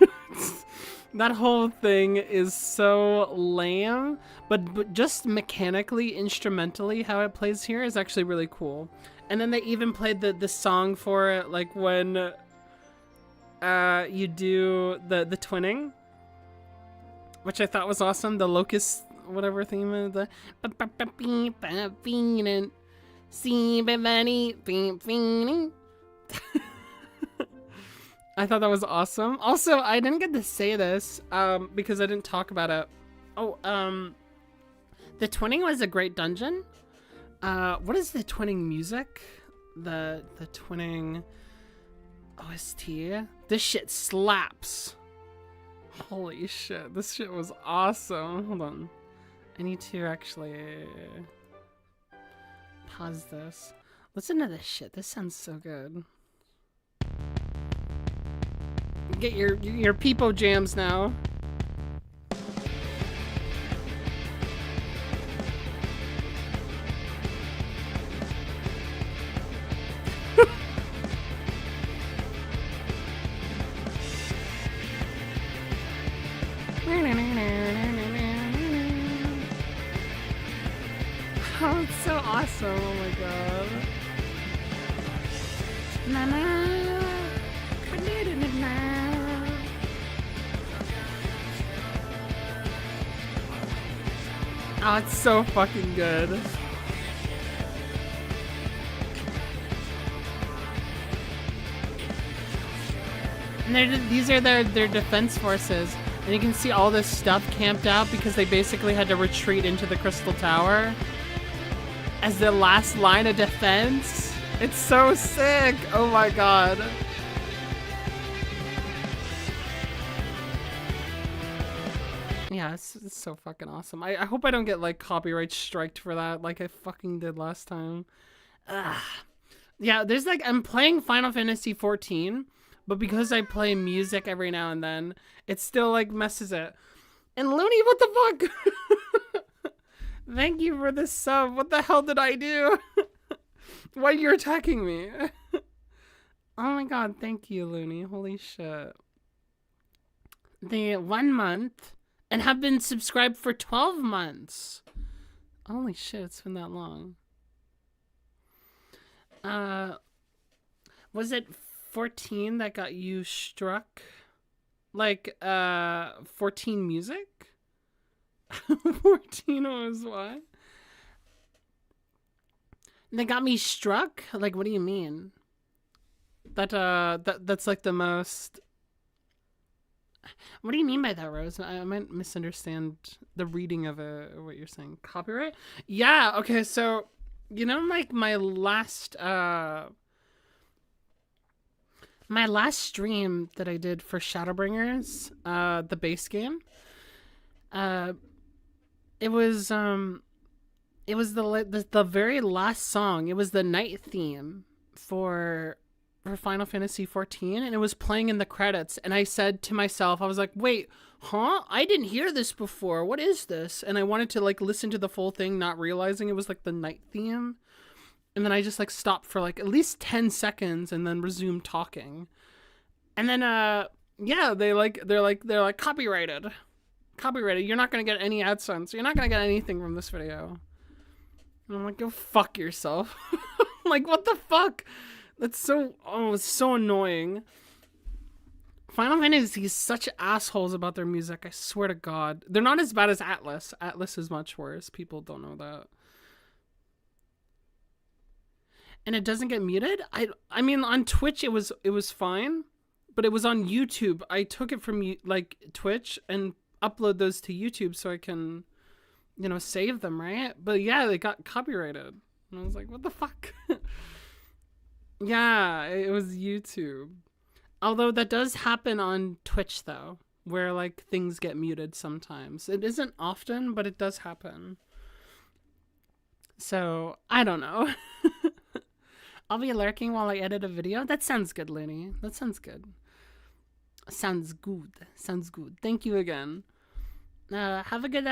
That whole thing is so lame, but just mechanically, instrumentally, how it plays here is actually really cool. And then they even played the song for it, like when you do the twinning. which I thought was awesome. The locust, whatever theme of the. I thought that was awesome. Also, I didn't get to say this because I didn't talk about it. Oh, the twinning was a great dungeon. What is the twinning music? The twinning OST? This shit slaps. Holy shit, this shit was awesome. Hold on. I need to actually pause this. Listen to this shit. This sounds so good. Get your peepo jams now. Oh, it's so awesome. Oh my god. Oh, it's so fucking good. And these are their defense forces. And you can see all this stuff camped out because they basically had to retreat into the Crystal Tower as the last line of defense. It's so sick. Oh my god. Yeah, it's so fucking awesome. I hope I don't get like copyright striked for that like I fucking did last time. Ugh. Yeah, there's like, I'm playing Final Fantasy 14, but because I play music every now and then, it still like messes it. And Looney, what the fuck? Thank you for this sub. What the hell did I do? Why are you attacking me? Oh my god, thank you, Looney. Holy shit. The 1 month and have been subscribed for 12 months. Holy shit, it's been that long. Was it 14 that got you struck? Like, 14 music? 14 was what? They got me struck? Like, what do you mean? That's like the most... What do you mean by that, Rose? I might misunderstand the reading of what you're saying. Copyright? Yeah, okay, so, you know, like, my last stream that I did for Shadowbringers, the base game, it was the very last song. It was the night theme for Final Fantasy 14, and it was playing in the credits. And I said to myself, I was like, wait, huh? I didn't hear this before. What is this? And I wanted to like listen to the full thing, not realizing it was like the night theme. And then I just like stopped for like at least 10 seconds and then resumed talking. And then yeah, they're like copyrighted. Copyrighted. You're not gonna get any AdSense. You're not gonna get anything from this video. And I'm like, go fuck yourself. Like, what the fuck? That's so, it's so annoying. Final Fantasy is such assholes about their music. I swear to God. They're not as bad as Atlas. Atlas is much worse. People don't know that. And it doesn't get muted? I mean, on Twitch it was fine, but it was on YouTube. I took it from like Twitch and upload those to YouTube so I can, you know, save them, right? But yeah, they got copyrighted. And I was like, what the fuck? Yeah, it was YouTube. Although that does happen on Twitch though, where like things get muted sometimes. It isn't often, but it does happen. So, I don't know. I'll be lurking while I edit a video. That sounds good, Looney. That sounds good. Sounds good. Sounds good. Thank you again. Have a good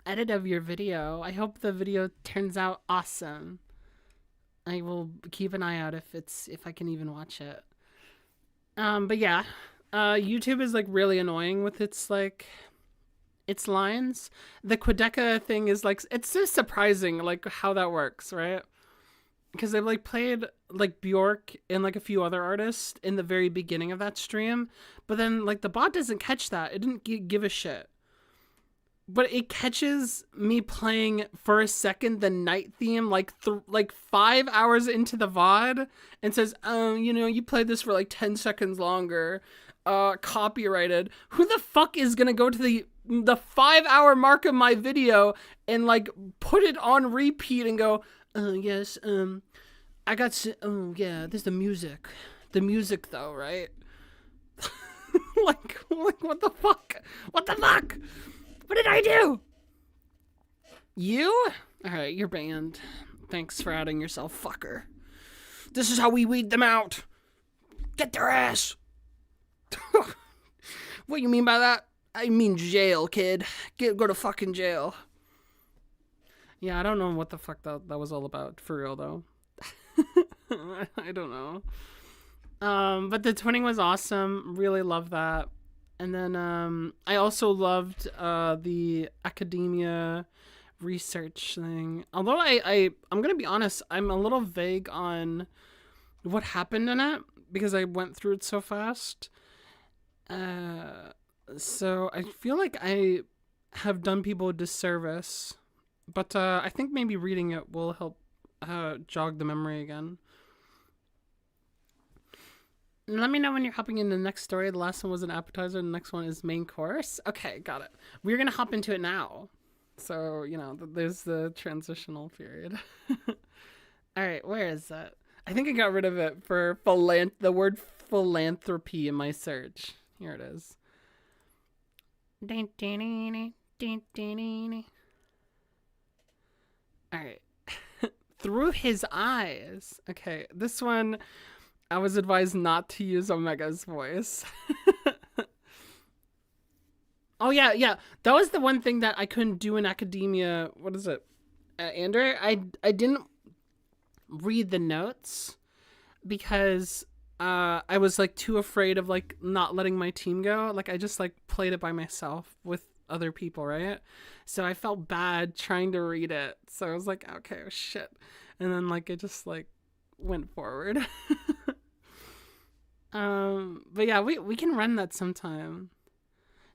edit of your video. I hope the video turns out awesome. I will keep an eye out if I can even watch it. But yeah, YouTube is like really annoying with its lines. The Quedeca thing is like, it's so surprising like how that works, right? Because I've like played like Bjork and like a few other artists in the very beginning of that stream, but then like the bot doesn't catch that. It didn't give a shit. but it catches me playing for a second the night theme like 5 hours into the VOD and says, you played this for like 10 seconds longer, copyrighted. Who the fuck is gonna go to the 5-hour mark of my video and like put it on repeat and go, yes, I got oh yeah, there's the music though, right? like what the fuck, what did I do? You? Alright, you're banned. Thanks for outing yourself, fucker. This is how we weed them out. Get their ass. What you mean by that? I mean jail, kid. Go to fucking jail. Yeah, I don't know what the fuck that was all about, for real, though. I don't know. But the twinning was awesome. Really loved that. And then I also loved the academia research thing. Although I'm going to be honest, I'm a little vague on what happened in it because I went through it so fast. So I feel like I have done people a disservice. But I think maybe reading it will help jog the memory again. Let me know when you're hopping into the next story. The last one was an appetizer. The next one is main course. Okay, got it. We're going to hop into it now. So, there's the transitional period. All right, where is that? I think I got rid of it for the word philanthropy in my search. Here it is. All right. Through his eyes. Okay, this one... I was advised not to use Omega's voice. Oh, yeah. That was the one thing that I couldn't do in academia. What is it? Andrew? I didn't read the notes because I was, like, too afraid of, like, not letting my team go. Like, I just, like, played it by myself with other people, right? So I felt bad trying to read it. So I was like, okay, oh, shit. And then, like, it just, like, went forward. But yeah, we can run that sometime.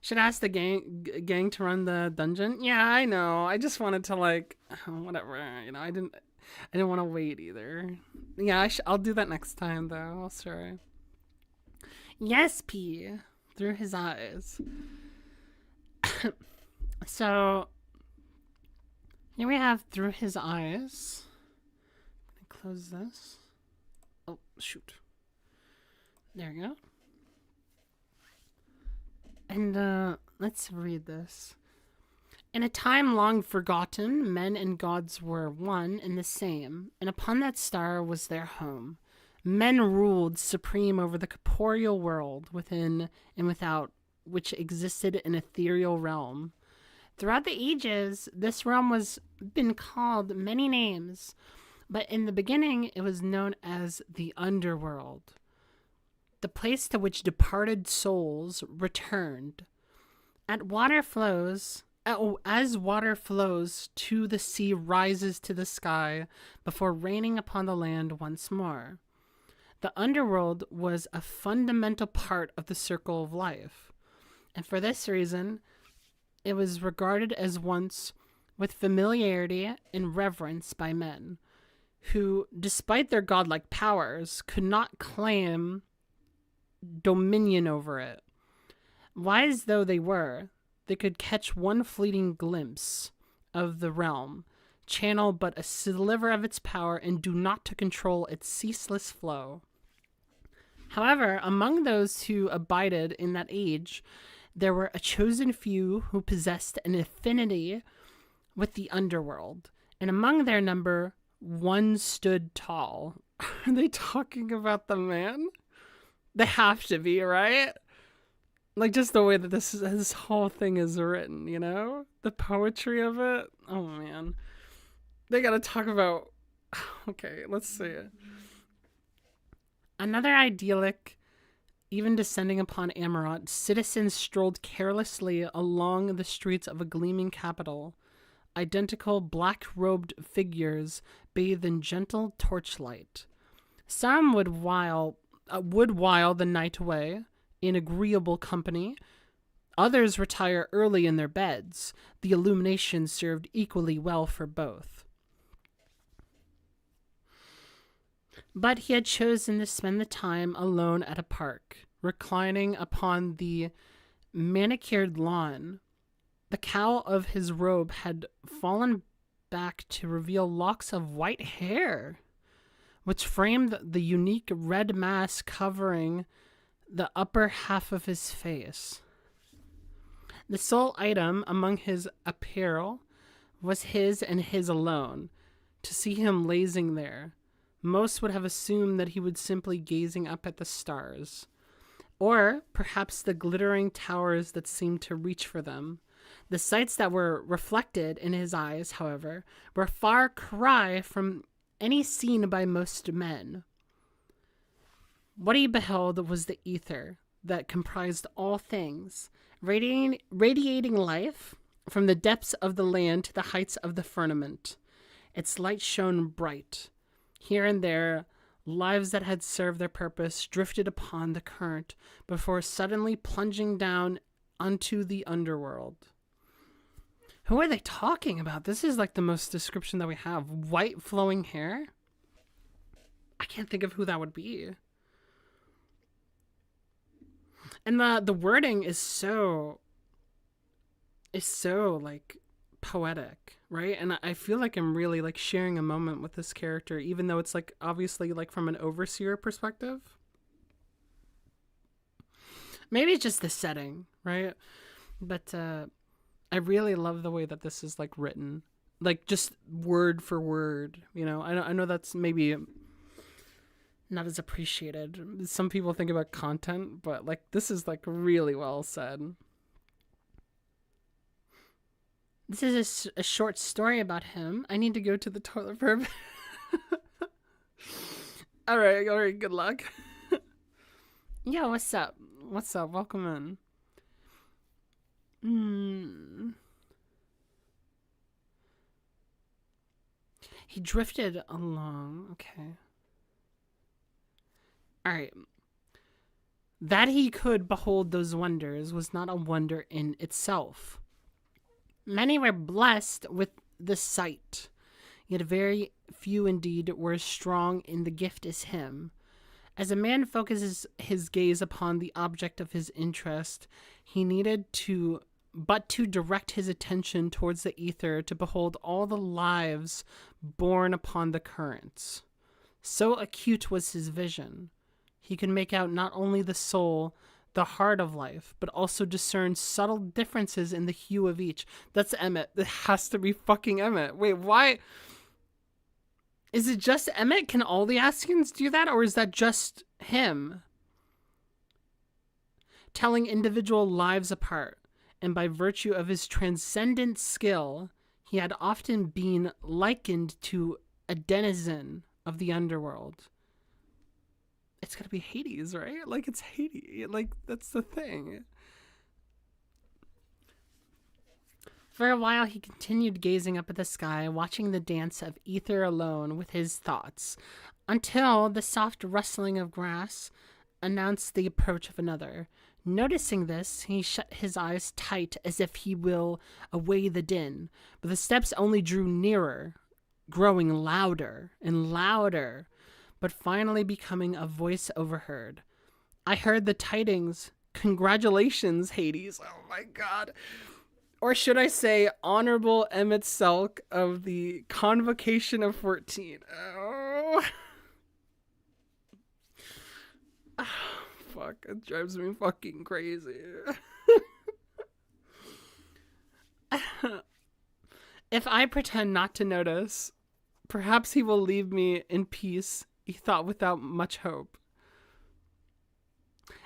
Should I ask the gang to run the dungeon? Yeah, I know. I just wanted to like whatever, I didn't want to wait either. Yeah, I'll do that next time though. I'll try. Yes, P. Through his eyes. So here we have through his eyes. I'm gonna close this. Oh shoot. There we go. And let's read this. In a time long forgotten, men and gods were one and the same, and upon that star was their home. Men ruled supreme over the corporeal world, within and without, which existed in ethereal realm. Throughout the ages, this realm was been called many names, but in the beginning it was known as the underworld. The place to which departed souls returned. As water flows to the sea rises to the sky before raining upon the land once more. The underworld was a fundamental part of the circle of life, and for this reason, it was regarded as once with familiarity and reverence by men, who, despite their godlike powers, could not claim dominion over it. Wise though they were, they could catch one fleeting glimpse of the realm, channel but a sliver of its power, and do not to control its ceaseless flow. However, among those who abided in that age, there were a chosen few who possessed an affinity with the underworld, and among their number, one stood tall. Are they talking about the man? They have to be, right? Like, just the way that this whole thing is written, The poetry of it. Oh, man. They gotta talk about... Okay, let's see it. Another idyllic, even descending upon Amarant, citizens strolled carelessly along the streets of a gleaming capital. Identical black-robed figures bathed in gentle torchlight. Some would while the night away in agreeable company. Others retire early in their beds. The illumination served equally well for both. But he had chosen to spend the time alone at a park, reclining upon the manicured lawn. The cowl of his robe had fallen back to reveal locks of white hair, which framed the unique red mask covering the upper half of his face. The sole item among his apparel was his and his alone. To see him lazing there, most would have assumed that he was simply gazing up at the stars, or perhaps the glittering towers that seemed to reach for them. The sights that were reflected in his eyes, however, were a far cry from any seen by most men. What he beheld was the ether that comprised all things, radiating life from the depths of the land to the heights of the firmament. Its light shone bright. Here and there, lives that had served their purpose drifted upon the current before suddenly plunging down unto the underworld. Who are they talking about? This is like the most description that we have. White flowing hair? I can't think of who that would be. And the wording is so like poetic, right? And I feel like I'm really like sharing a moment with this character, even though it's like obviously like from an overseer perspective. Maybe it's just the setting, right? But I really love the way that this is like written, like just word for word. You know, I know that's maybe not as appreciated. Some people think about content, but like this is like really well said. This is a short story about him. I need to go to the toilet for a bit. all right, good luck. Yeah, what's up? Welcome in. He drifted along. Okay. All right. That he could behold those wonders was not a wonder in itself. Many were blessed with the sight, yet very few indeed were as strong in the gift as him. As a man focuses his gaze upon the object of his interest, he needed to direct his attention towards the ether to behold all the lives borne upon the currents. So acute was his vision. He could make out not only the soul, the heart of life, but also discern subtle differences in the hue of each. That's Emmett. It has to be fucking Emmett. Wait, why? Is it just Emmett? Can all the Askians do that, or is that just him? Telling individual lives apart, and by virtue of his transcendent skill, he had often been likened to a denizen of the underworld. It's gotta be Hades, right? Like, it's Hades. Like, that's the thing. For a while, he continued gazing up at the sky, watching the dance of ether alone with his thoughts, until the soft rustling of grass announced the approach of another. Noticing this, he shut his eyes tight as if he will away the din, but the steps only drew nearer, growing louder and louder, but finally becoming a voice overheard. I heard the tidings. Congratulations, Hades. Oh my god. Or should I say, Honorable Emmett Selk of the Convocation of 14. Oh. Oh, fuck, it drives me fucking crazy. If I pretend not to notice, perhaps he will leave me in peace, he thought without much hope.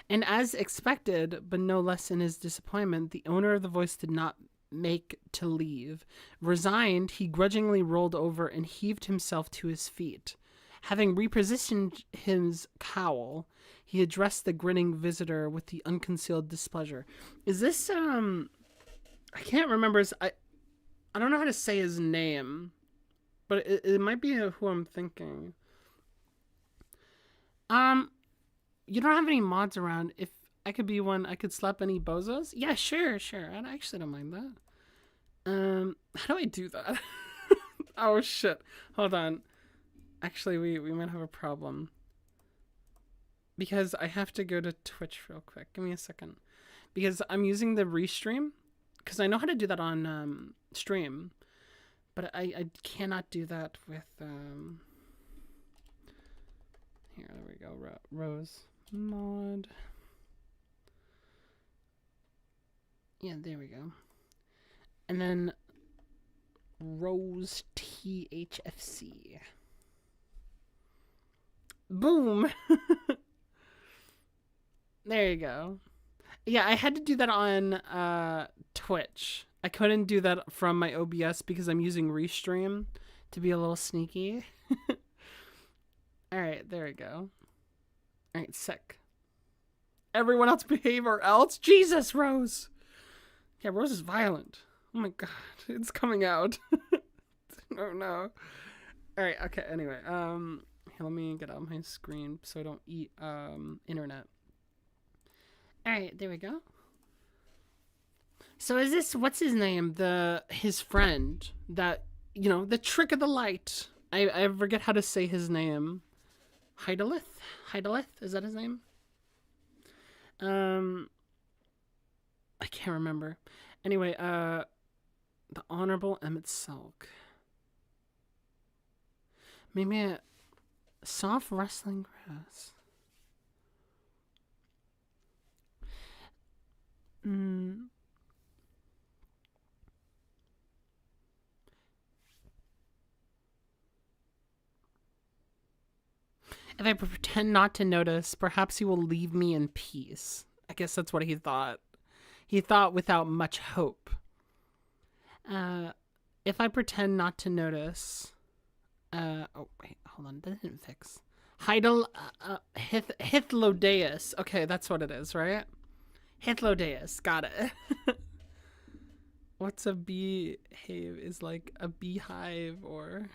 And as expected, but no less in his disappointment, the owner of the voice did not make to leave. Resigned, he grudgingly rolled over and heaved himself to his feet. Having repositioned his cowl, he addressed the grinning visitor with the unconcealed displeasure. Is this, I can't remember I don't know how to say his name, but it might be who I'm thinking. You don't have any mods around. If I could be one. I could slap any bozos. Yeah, sure. I actually don't mind that. How do I do that? Oh shit. Hold on. Actually, we might have a problem. Because I have to go to Twitch real quick. Give me a second. Because I'm using the restream. Because I know how to do that on stream. But I cannot do that with... Here, there we go. Rose mod. Yeah, there we go. And then Rose THFC. Boom! There you go. Yeah, I had to do that on Twitch. I couldn't do that from my OBS because I'm using Restream to be a little sneaky. Alright, there we go. Alright, sick. Everyone else behave or else? Jesus, Rose! Yeah, Rose is violent. Oh my god, it's coming out. Oh no. Alright, okay, anyway. Here, let me get out my screen so I don't eat internet. Alright, there we go. So is this, what's his name? His friend that, you know, the trick of the light. I forget how to say his name. Heidelith? Is that his name? I can't remember. Anyway, the Honorable Emmett Selk. Maybe a soft rustling grass. If I pretend not to notice, perhaps he will leave me in peace. I guess that's what he thought. He thought without much hope. If I pretend not to notice... oh, wait, hold on. That didn't fix. Hythlodaeus. Okay, that's what it is, right? Hythlodaeus. Got it. What's a behave? Is like a beehive or...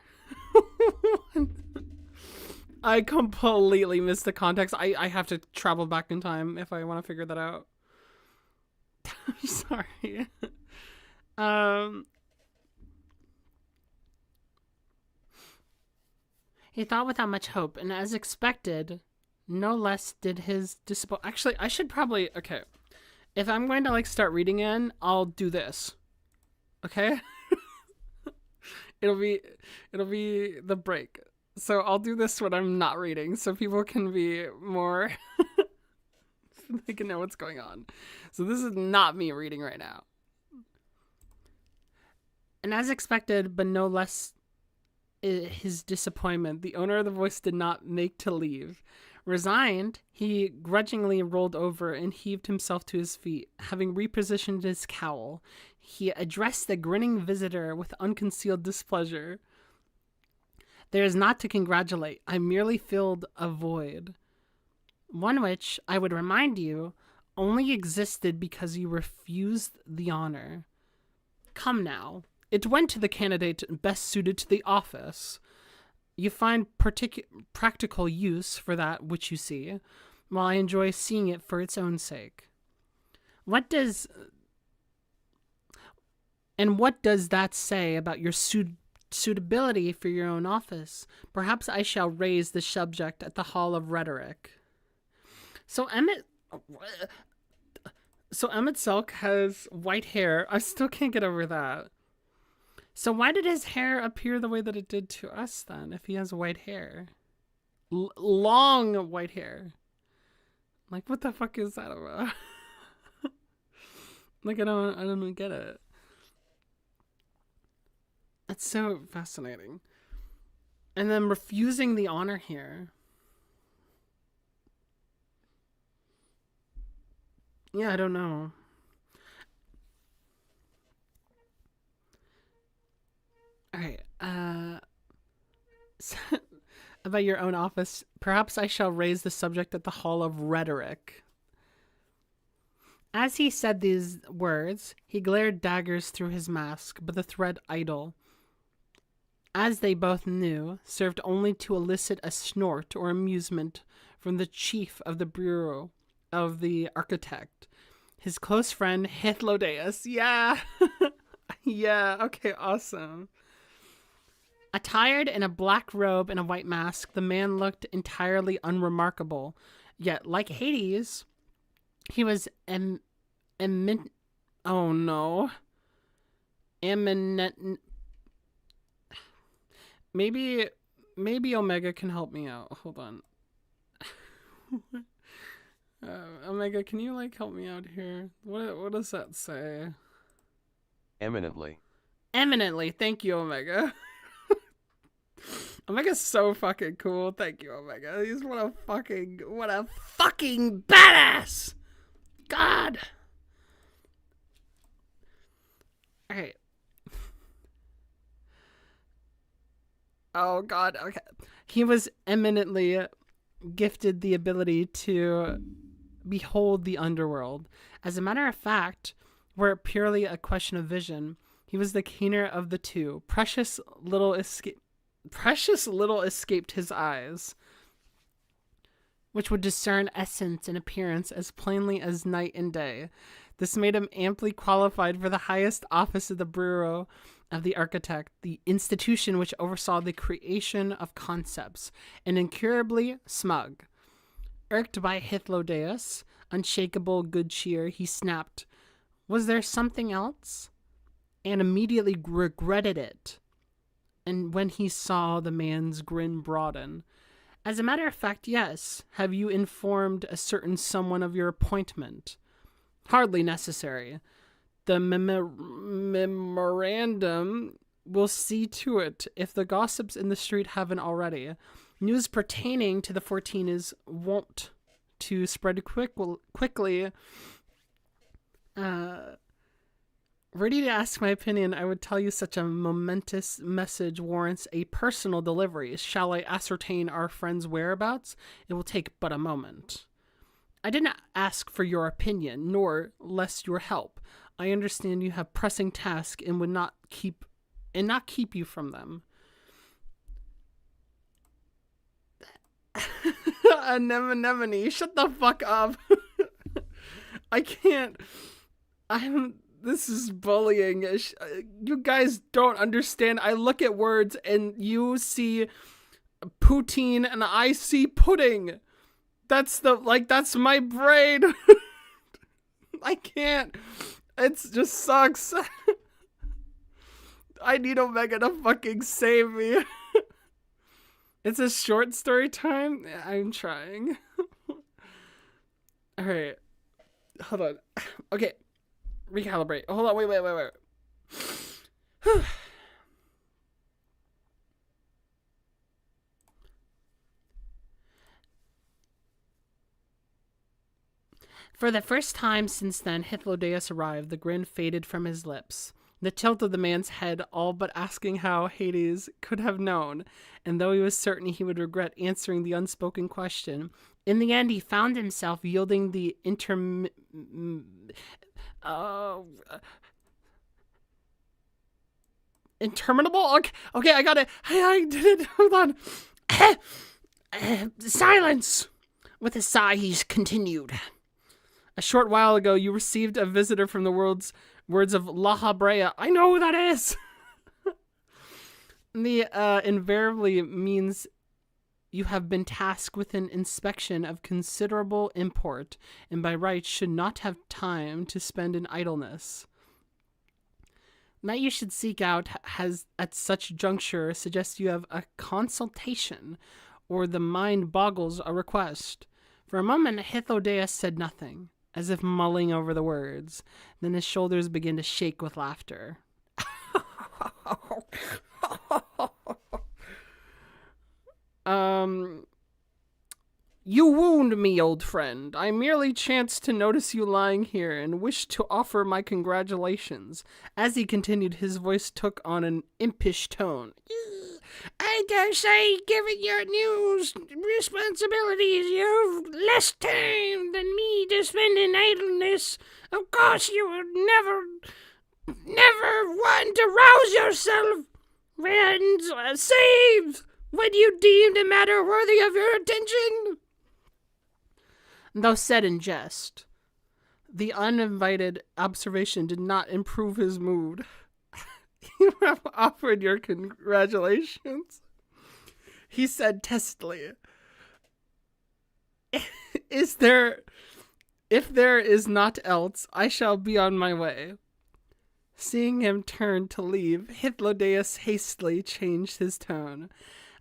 I completely missed the context. I have to travel back in time if I want to figure that out. I'm sorry. He thought without much hope, and as expected, no less did his Actually, I should probably... Okay. If I'm going to, like, start reading in, I'll do this. Okay? It'll be the break. So I'll do this when I'm not reading, so people can be more... so they can know what's going on. So this is not me reading right now. And as expected, but no less his disappointment, the owner of the voice did not make to leave. Resigned, he grudgingly rolled over and heaved himself to his feet. Having repositioned his cowl, he addressed the grinning visitor with unconcealed displeasure. There is not to congratulate. I merely filled a void. One which, I would remind you, only existed because you refused the honor. Come now. It went to the candidate best suited to the office. You find practical use for that which you see, while I enjoy seeing it for its own sake. What does that say about your suitability for your own office? Perhaps I shall raise the subject at the Hall of Rhetoric. So Emmett Selk has white hair. I still can't get over that. So why did his hair appear the way that it did to us then, if he has white hair? Long white hair. Like, what the fuck is that about? Like, I don't get it. That's so fascinating. And then refusing the honor here. Yeah, I don't know. Alright, about your own office, perhaps I shall raise the subject at the Hall of Rhetoric. As he said these words, he glared daggers through his mask, but the threat idle, as they both knew, served only to elicit a snort or amusement from the chief of the bureau, of the architect, his close friend Hythlodaeus. Yeah. Yeah, okay, awesome. Attired in a black robe and a white mask, the man looked entirely unremarkable. Yet, like Hades, he was oh no. Eminent. Maybe Omega can help me out. Hold on. Omega, can you help me out here? What does that say? Eminently. Eminently. Thank you, Omega. Omega's so fucking cool. Thank you, Omega. He's what a fucking badass. God. All right. Oh God. Okay. He was eminently gifted the ability to behold the underworld. As a matter of fact, were it purely a question of vision, he was the keener of the two. Precious little escaped his eyes, which would discern essence and appearance as plainly as night and day. This made him amply qualified for the highest office of the Bureau of the Architect, the institution which oversaw the creation of concepts, and incurably smug. Irked by Hythlodaeus' unshakable good cheer, he snapped, "Was there something else?" and immediately regretted it. And when he saw the man's grin broaden, "As a matter of fact, yes. Have you informed a certain someone of your appointment?" "Hardly necessary. The memorandum will see to it if the gossips in the street haven't already. News pertaining to the 14 is wont to spread quickly. Ready to ask my opinion, I would tell you such a momentous message warrants a personal delivery. Shall I ascertain our friend's whereabouts? It will take but a moment." "I did not ask for your opinion, nor less your help. I understand you have pressing tasks and would not keep you from them." Anemone, shut the fuck up. I can't. This is bullying. You guys don't understand. I look at words and you see poutine and I see pudding. That's my brain. I can't. It just sucks. I need Omega to fucking save me. It's a short story time. I'm trying. All right. Hold on. Okay. Recalibrate. Hold on. Wait. For the first time since then, Hythlodaeus arrived. The grin faded from his lips. The tilt of the man's head all but asking how Hades could have known, and though he was certain he would regret answering the unspoken question, in the end he found himself yielding the interminable? Okay, I got it. I did it. Hold on. Silence! With a sigh, he continued. "A short while ago, you received a visitor from the words of La Habrea." I know who that is! The invariably means you have been tasked with an inspection of considerable import, and by rights should not have time to spend in idleness. That you should seek out has at such juncture suggests you have a consultation, or the mind boggles a request. For a moment, Hythlodaeus said nothing, as if mulling over the words. Then his shoulders began to shake with laughter. You wound me, old friend. I merely chanced to notice you lying here and wished to offer my congratulations. As he continued, his voice took on an impish tone. I dare say, given your new responsibilities, you've less time than me to spend in idleness. Of course, you will never want to rouse yourself and save when you deemed a matter worthy of your attention. though said in jest. The uninvited observation did not improve his mood. You have offered your congratulations, he said testily. If there is naught else, I shall be on my way. Seeing him turn to leave, Hythlodaeus hastily changed his tone.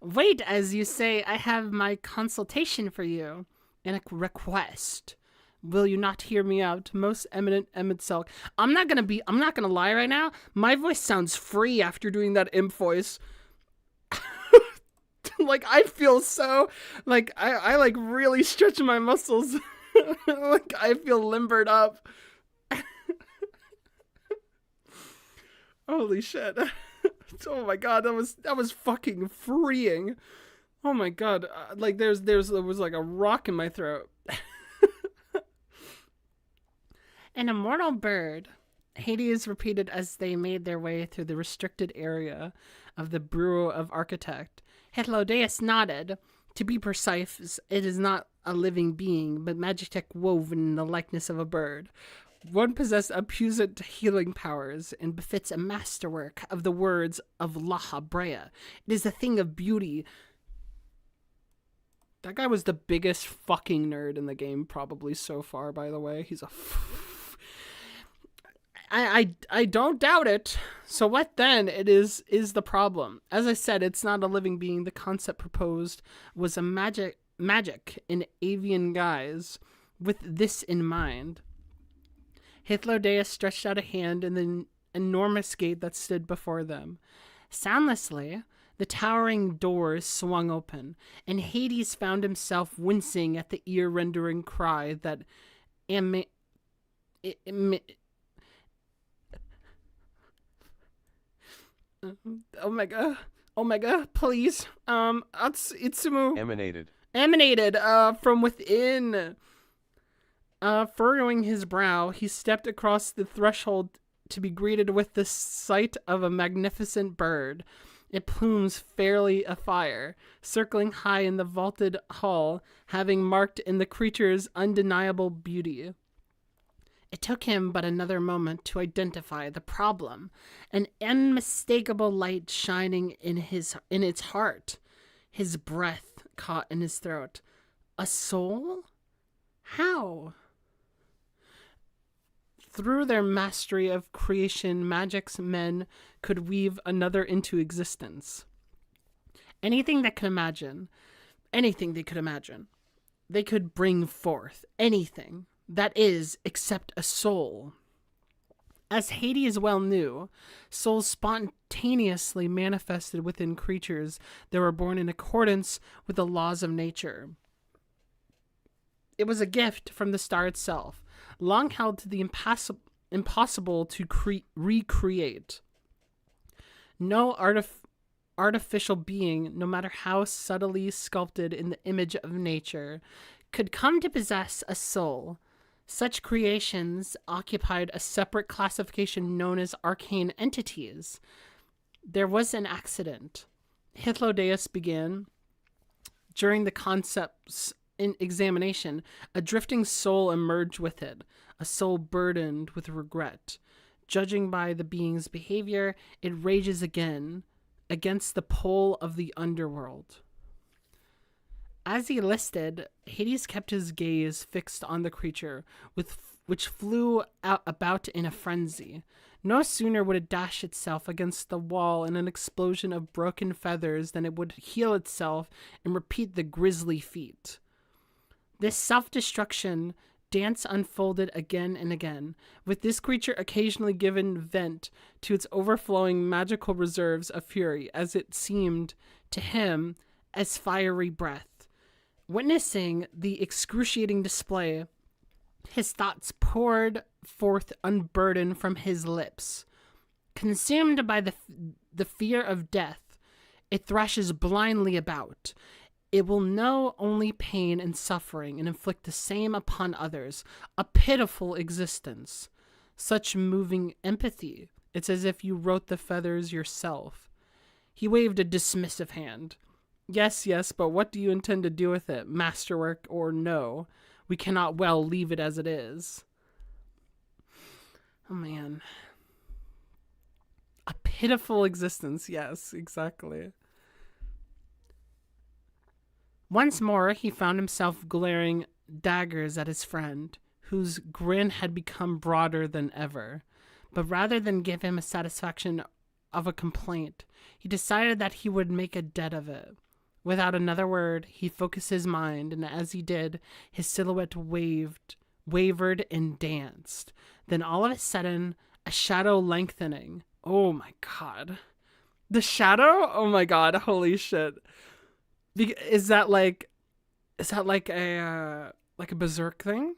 Wait, as you say, I have my consultation for you, and a request. Will you not hear me out, most eminent Emetselk? I'm not gonna lie right now. My voice sounds free after doing that imp voice. Like, I feel so, like, I like really stretch my muscles. Like, I feel limbered up. Holy shit. Oh my god, that was fucking freeing. Oh my god, like there was like a rock in my throat. An immortal bird, Hades repeated as they made their way through the restricted area of the Bureau of Architect. Hythlodaeus nodded. To be precise, it is not a living being, but magic woven in the likeness of a bird. One possessed puissant healing powers and befits a masterwork of the words of Laha Brea. It is a thing of beauty. That guy was the biggest fucking nerd in the game probably so far, by the way. He's a... I don't doubt it. So what then is the problem? As I said, it's not a living being. The concept proposed was a magic in avian guise with this in mind. Hythlodaeus stretched out a hand in the enormous gate that stood before them. Soundlessly, the towering doors swung open, and Hades found himself wincing at the ear-rending cry that Omega, please. Itsumu emanated from within. Furrowing his brow, he stepped across the threshold to be greeted with the sight of a magnificent bird, its plumes fairly afire, circling high in the vaulted hall, having marked in the creature's undeniable beauty. It took him but another moment to identify the problem, an unmistakable light shining in its heart. His breath caught in his throat. A soul? How? Through their mastery of creation, magic's men could weave another into existence. Anything they could imagine, they could bring forth. Anything. That is, except a soul. As Hades well knew, souls spontaneously manifested within creatures that were born in accordance with the laws of nature. It was a gift from the star itself, long held to the impossible to recreate. No artificial being, no matter how subtly sculpted in the image of nature, could come to possess a soul. Such creations occupied a separate classification known as arcane entities. There was an accident. Hythlodaeus began. During the concept's examination, a drifting soul emerged with it, a soul burdened with regret. Judging by the being's behavior, it rages again against the pull of the underworld. As he listed, Hades kept his gaze fixed on the creature, which flew about in a frenzy. No sooner would it dash itself against the wall in an explosion of broken feathers than it would heal itself and repeat the grisly feat. This self-destruction dance unfolded again and again, with this creature occasionally giving vent to its overflowing magical reserves of fury, as it seemed to him as fiery breath. Witnessing the excruciating display, his thoughts poured forth unburdened from his lips. Consumed by the fear of death, it thrashes blindly about. It will know only pain and suffering and inflict the same upon others. A pitiful existence. Such moving empathy. It's as if you wrote the feathers yourself. He waved a dismissive hand. Yes, but what do you intend to do with it, masterwork or no? We cannot well leave it as it is. Oh, man. A pitiful existence. Yes, exactly. Once more, he found himself glaring daggers at his friend, whose grin had become broader than ever. But rather than give him a satisfaction of a complaint, he decided that he would make a dead of it. Without another word, he focused his mind, and as he did, his silhouette wavered and danced. Then all of a sudden, a shadow lengthening. Oh my god. The shadow? Oh my god, holy shit. Is that like a berserk thing?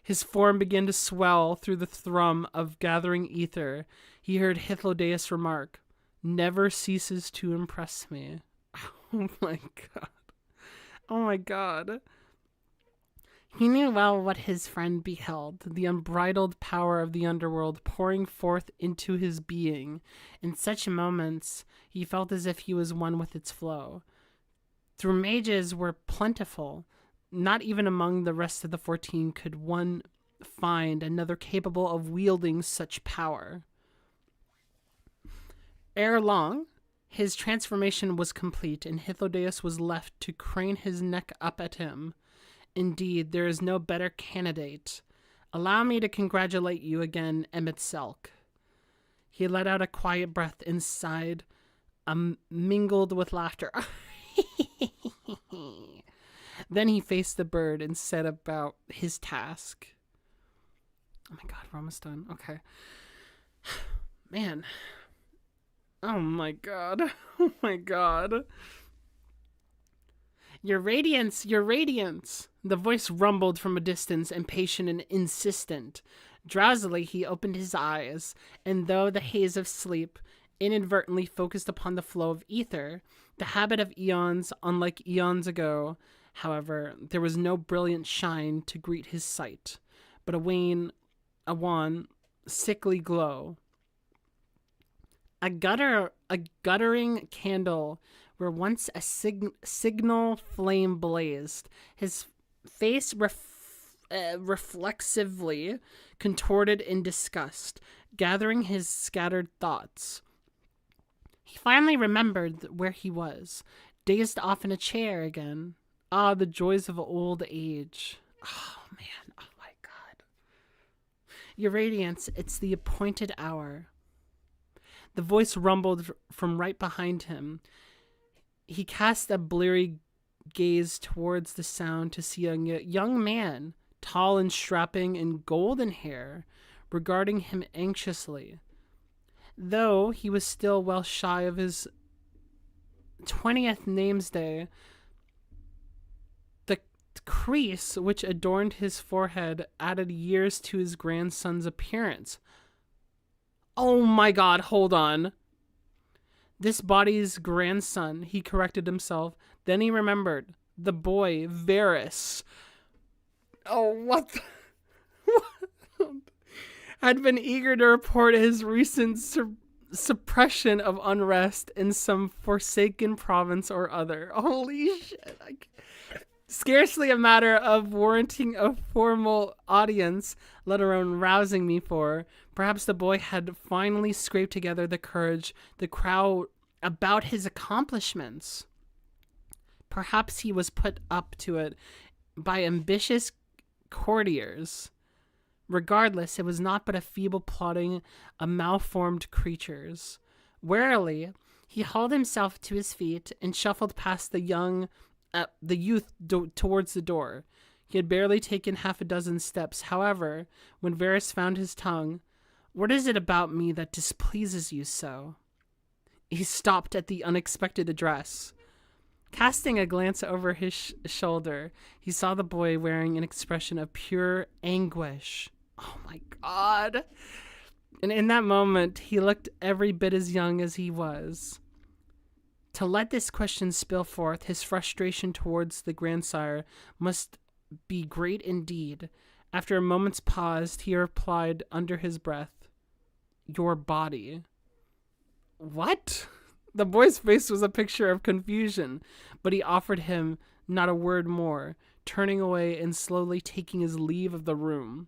His form began to swell through the thrum of gathering ether. He heard Hythlodaeus remark, "Never ceases to impress me." Oh my god. Oh my god. He knew well what his friend beheld, the unbridled power of the underworld pouring forth into his being. In such moments, he felt as if he was one with its flow. Though mages were plentiful, not even among the rest of the 14 could one find another capable of wielding such power. Ere long, his transformation was complete, and Hythlodaeus was left to crane his neck up at him. Indeed, there is no better candidate. Allow me to congratulate you again, Emmett Selk. He let out a quiet breath and sighed, mingled with laughter. Then he faced the bird and set about his task. Oh my god, we're almost done. Okay. Man. Oh my god. Oh my god. Your radiance, your radiance. The voice rumbled from a distance, impatient and insistent. Drowsily, he opened his eyes, and though the haze of sleep inadvertently focused upon the flow of ether, the habit of eons, unlike eons ago, however, there was no brilliant shine to greet his sight, but a wan, sickly glow. A guttering candle where once a signal flame blazed. His face reflexively contorted in disgust, gathering his scattered thoughts. He finally remembered where he was, dazed off in a chair again. Ah, the joys of old age. Oh, man. Oh, my God. Your radiance, it's the appointed hour. The voice rumbled from right behind him. He cast a bleary gaze towards the sound to see a young man, tall and strapping and golden hair, regarding him anxiously. Though he was still well shy of his 20th namesday, the crease which adorned his forehead added years to his grandson's appearance. Oh my god, hold on. This body's grandson, he corrected himself. Then he remembered. The boy, Varys. Oh, what the... had been eager to report his recent suppression of unrest in some forsaken province or other. Holy shit. Scarcely a matter of warranting a formal audience, let alone rousing me for. Perhaps the boy had finally scraped together the courage, the crowd about his accomplishments. Perhaps he was put up to it by ambitious courtiers. Regardless, it was not but a feeble plotting of malformed creatures. Warily, he hauled himself to his feet and shuffled past the youth towards the door. He had barely taken half a dozen steps. However, when Varys found his tongue, "What is it about me that displeases you so?" He stopped at the unexpected address. Casting a glance over his shoulder, he saw the boy wearing an expression of pure anguish. Oh my god. And in that moment, he looked every bit as young as he was. To let this question spill forth, his frustration towards the grandsire must be great indeed. After a moment's pause, he replied under his breath, "Your body." What? The boy's face was a picture of confusion, but he offered him not a word more. turning away and slowly taking his leave of the room.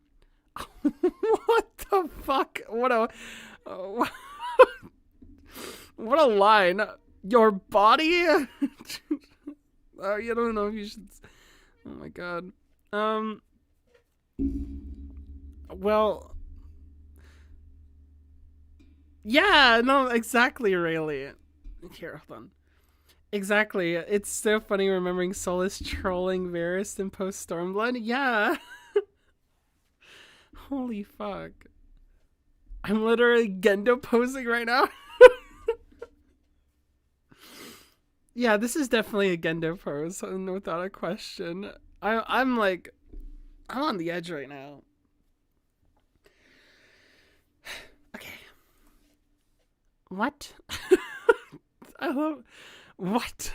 What the fuck? What a what a line. Your body? Oh, you don't know if you should. Oh my god. Well. Yeah, no, exactly, really. Here, hold on. Exactly. It's so funny remembering Solus trolling Varys in post Stormblood. Yeah. Holy fuck. I'm literally Gendo posing right now. Yeah, this is definitely a Gendo pose, without a question. I'm on the edge right now. Okay. What? I love... What?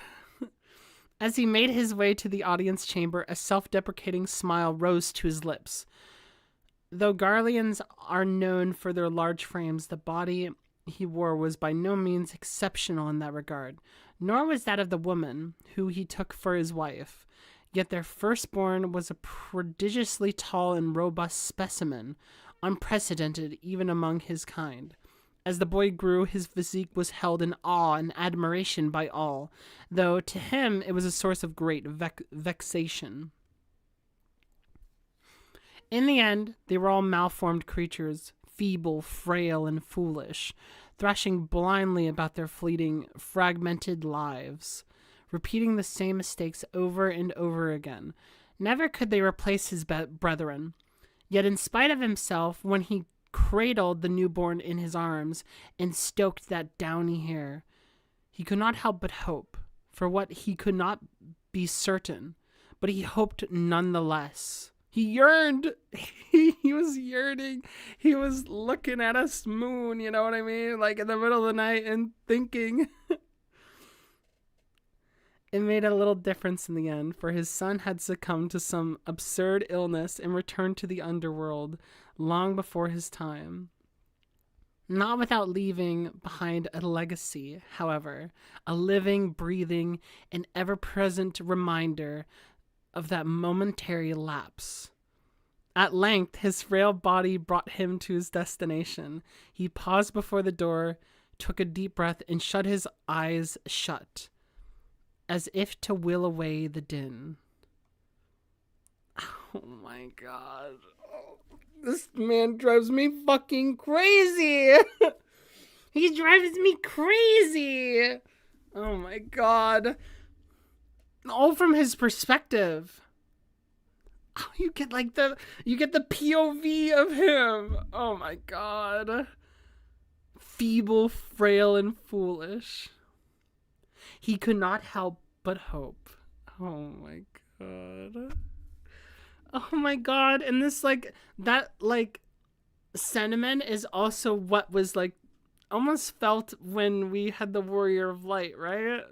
As he made his way to the audience chamber, a self-deprecating smile rose to his lips. Though Garleans are known for their large frames, the body he wore was by no means exceptional in that regard, nor was that of the woman who he took for his wife. Yet their firstborn was a prodigiously tall and robust specimen, unprecedented even among his kind. As the boy grew, his physique was held in awe and admiration by all, though to him it was a source of great vexation. In the end, they were all malformed creatures, feeble, frail, and foolish, thrashing blindly about their fleeting, fragmented lives, repeating the same mistakes over and over again. Never could they replace his brethren. Yet in spite of himself, when he cradled the newborn in his arms and stroked that downy hair, he could not help but hope for what he could not be certain, but he hoped nonetheless. He yearned. He was yearning. He was looking at us moon, you know what I mean? Like in the middle of the night and thinking. It made a little difference in the end, for his son had succumbed to some absurd illness and returned to the underworld long before his time. Not without leaving behind a legacy, however, a living, breathing, and ever-present reminder of that momentary lapse. At length, his frail body brought him to his destination. He paused before the door, took a deep breath, and shut his eyes shut, as if to will away the din. Oh my god. Oh, this man drives me fucking crazy. He drives me crazy. Oh my god. All from his perspective. Oh, you get the POV of him. Oh my god. Feeble, frail, and foolish. He could not help but hope. Oh my god. Oh my god. And this that sentiment is also what was almost felt when we had the Warrior of Light, right?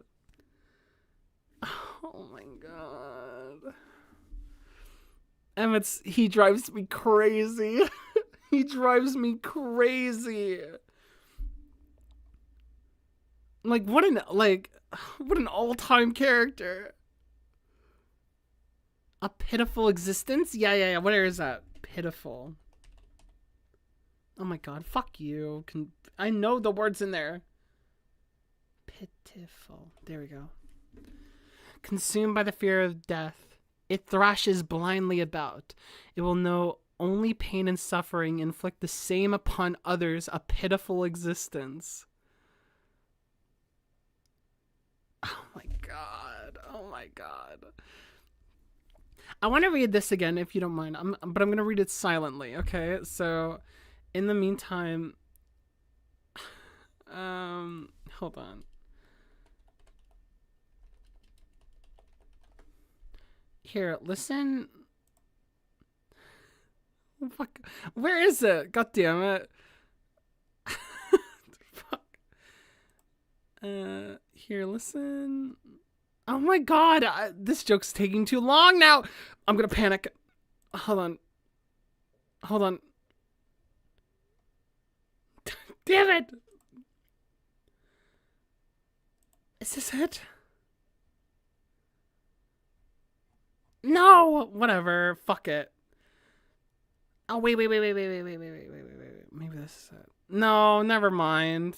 Oh my god. And he drives me crazy. He drives me crazy. What an all-time character. A pitiful existence? Yeah. What is that? Pitiful. Oh my god, fuck you. I know the words in there. Pitiful. There we go. Consumed by the fear of death, it thrashes blindly about. It will know only pain and suffering, inflict the same upon others, a pitiful existence. Oh my god. Oh my god. I want to read this again if you don't mind. But I'm going to read it silently, okay? So, in the meantime, hold on. Here, listen. Fuck. Where is it? God damn it. Fuck. Here, listen. Oh my god, this joke's taking too long now. I'm gonna panic. Hold on. Damn it. Is this it? No, whatever. Fuck it. Oh, wait. Maybe this is it. No, never mind.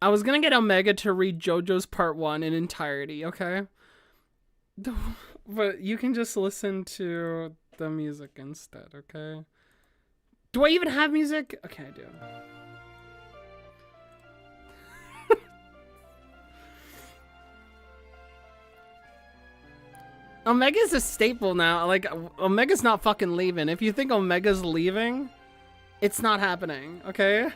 I was gonna get Omega to read JoJo's Part 1 in entirety, okay? But you can just listen to the music instead, okay? Do I even have music? Okay, I do. Omega's a staple now. Like, Omega's not fucking leaving. If you think Omega's leaving, it's not happening, okay?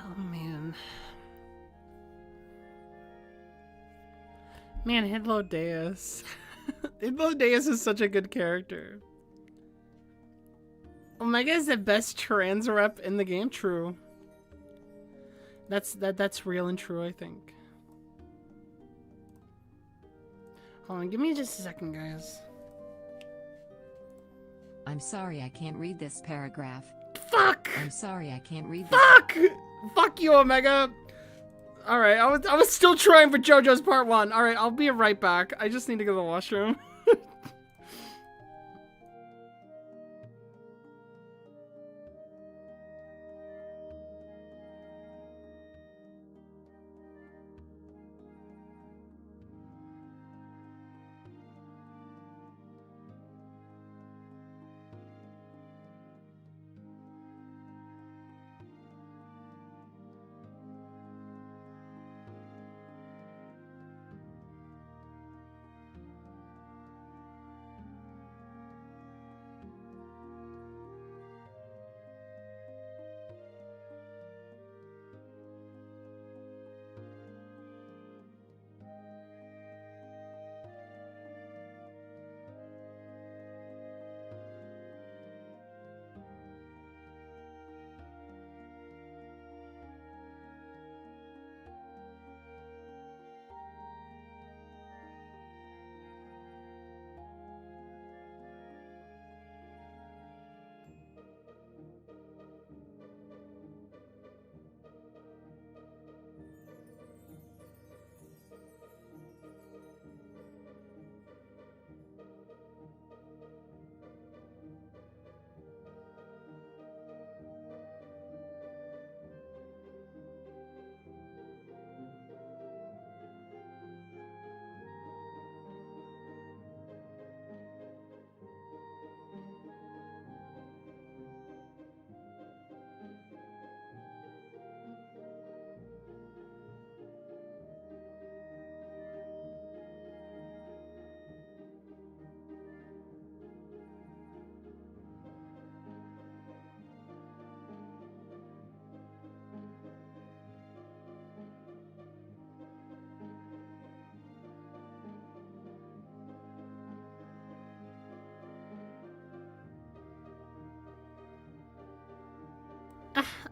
Oh, man. Man, Hidlo Deus. Hidlo Deus is such a good character. Omega is the best trans rep in the game. True. That's real and true, I think. Hold on, give me just a second, guys. I'm sorry I can't read this paragraph. Fuck! I'm sorry I can't read this. Fuck! Fuck you, Omega! Alright, I was still trying for JoJo's Part 1. Alright, I'll be right back. I just need to go to the washroom.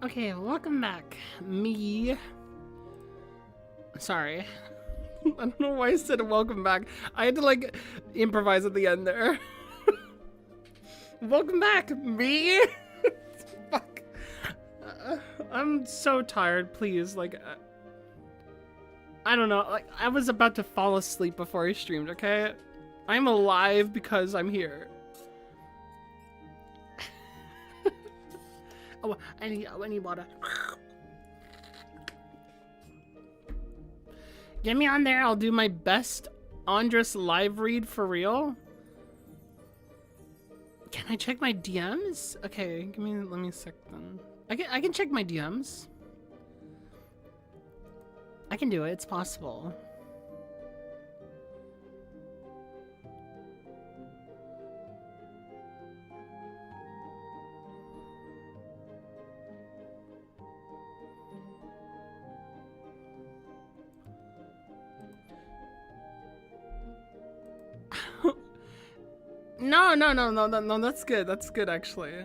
Okay, welcome back. Me. Sorry. I don't know why I said welcome back. I had to like improvise at the end there. Welcome back, me. Fuck. I'm so tired. Please, like, I don't know. Like, I was about to fall asleep before I streamed. Okay, I'm alive because I'm here. Oh, I need water. Get me on there. I'll do my best Andres live read for real. Can I check my DMs? Okay, let me a sec then. I can check my DMs. I can do it. It's possible. No, that's good. That's good, actually.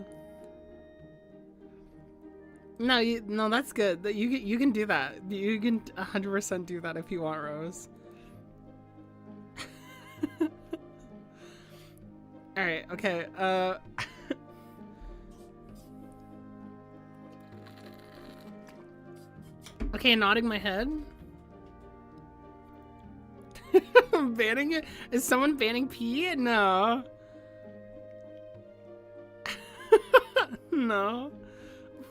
No, that's good. That you can do that. You can 100% do that if you want, Rose. All right. Okay. Okay, nodding my head. Banning it? Is someone banning P? No. No.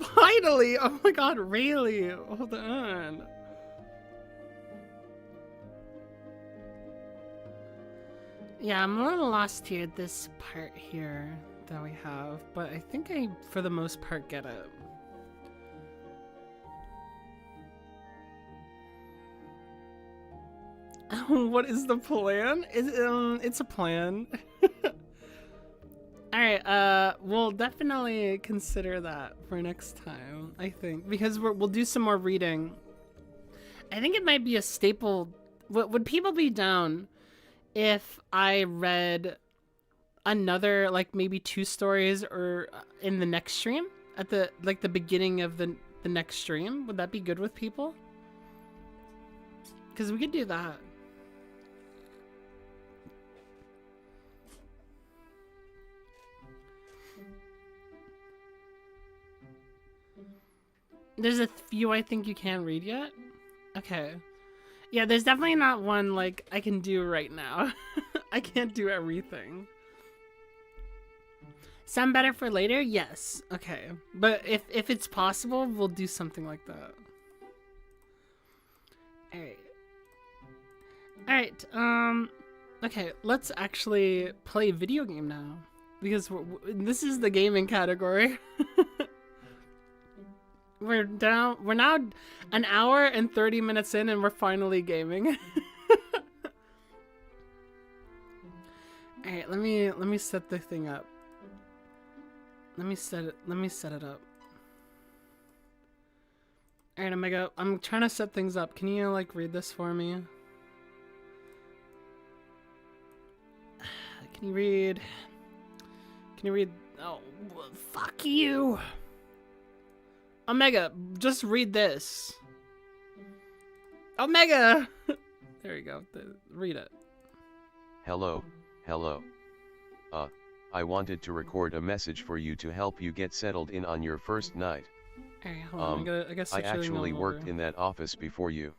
Finally! Oh my god, really? Hold on. Yeah, I'm a little lost here at this part here that we have, but I think I, for the most part, get it. What is the plan? It's a plan. Alright, we'll definitely consider that for next time, I think. Because we'll do some more reading. I think it might be a staple. Would people be down if I read another, like, maybe 2 stories or in the next stream? At the, like, the beginning of the next stream? Would that be good with people? Because we could do that. There's a few I think you can't read yet? Okay. Yeah, there's definitely not one, like, I can do right now. I can't do everything. Some better for later? Yes. Okay. But if it's possible, we'll do something like that. Alright. Alright, okay, let's actually play video game now. Because this is the gaming category. We're now an hour and 30 minutes in and we're finally gaming. Alright, let me set the thing up. Let me set it up. Alright, I'm trying to set things up. Can you like read this for me? Can you read? Oh, fuck you. Omega, just read this. Omega! There you go. Read it. Hello. I wanted to record a message for you to help you get settled in on your first night. Alright, hold on. I guess I actually worked in that office before you.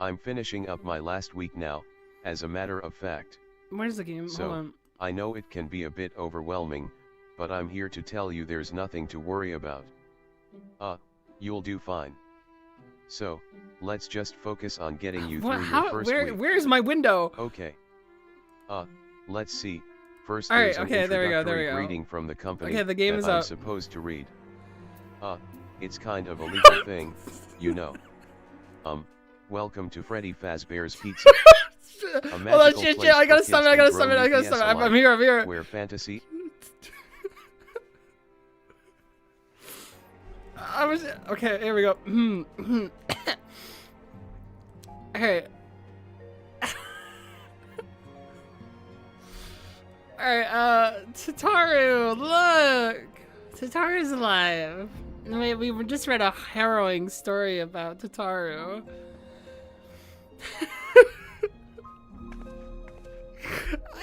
I'm finishing up my last week now, as a matter of fact. Where's the game? So, Hold on. I know it can be a bit overwhelming, but I'm here to tell you there's nothing to worry about. You'll do fine. So, let's just focus on getting you through your first week. Where's my window? Okay. Let's see. First, All there's right, an okay, there we introductory go. greeting from the company Okay, the game that is I'm up. supposed to read. It's kind of a legal thing, you know. Welcome to Freddy Fazbear's Pizza. A Hold on, magical shit, place I gotta for stop it, kids and grown UPS I'm alike, here. Where fantasy... Okay, here we go. Okay. Alright, Tataru, look! Tataru's alive. We just read a harrowing story about Tataru.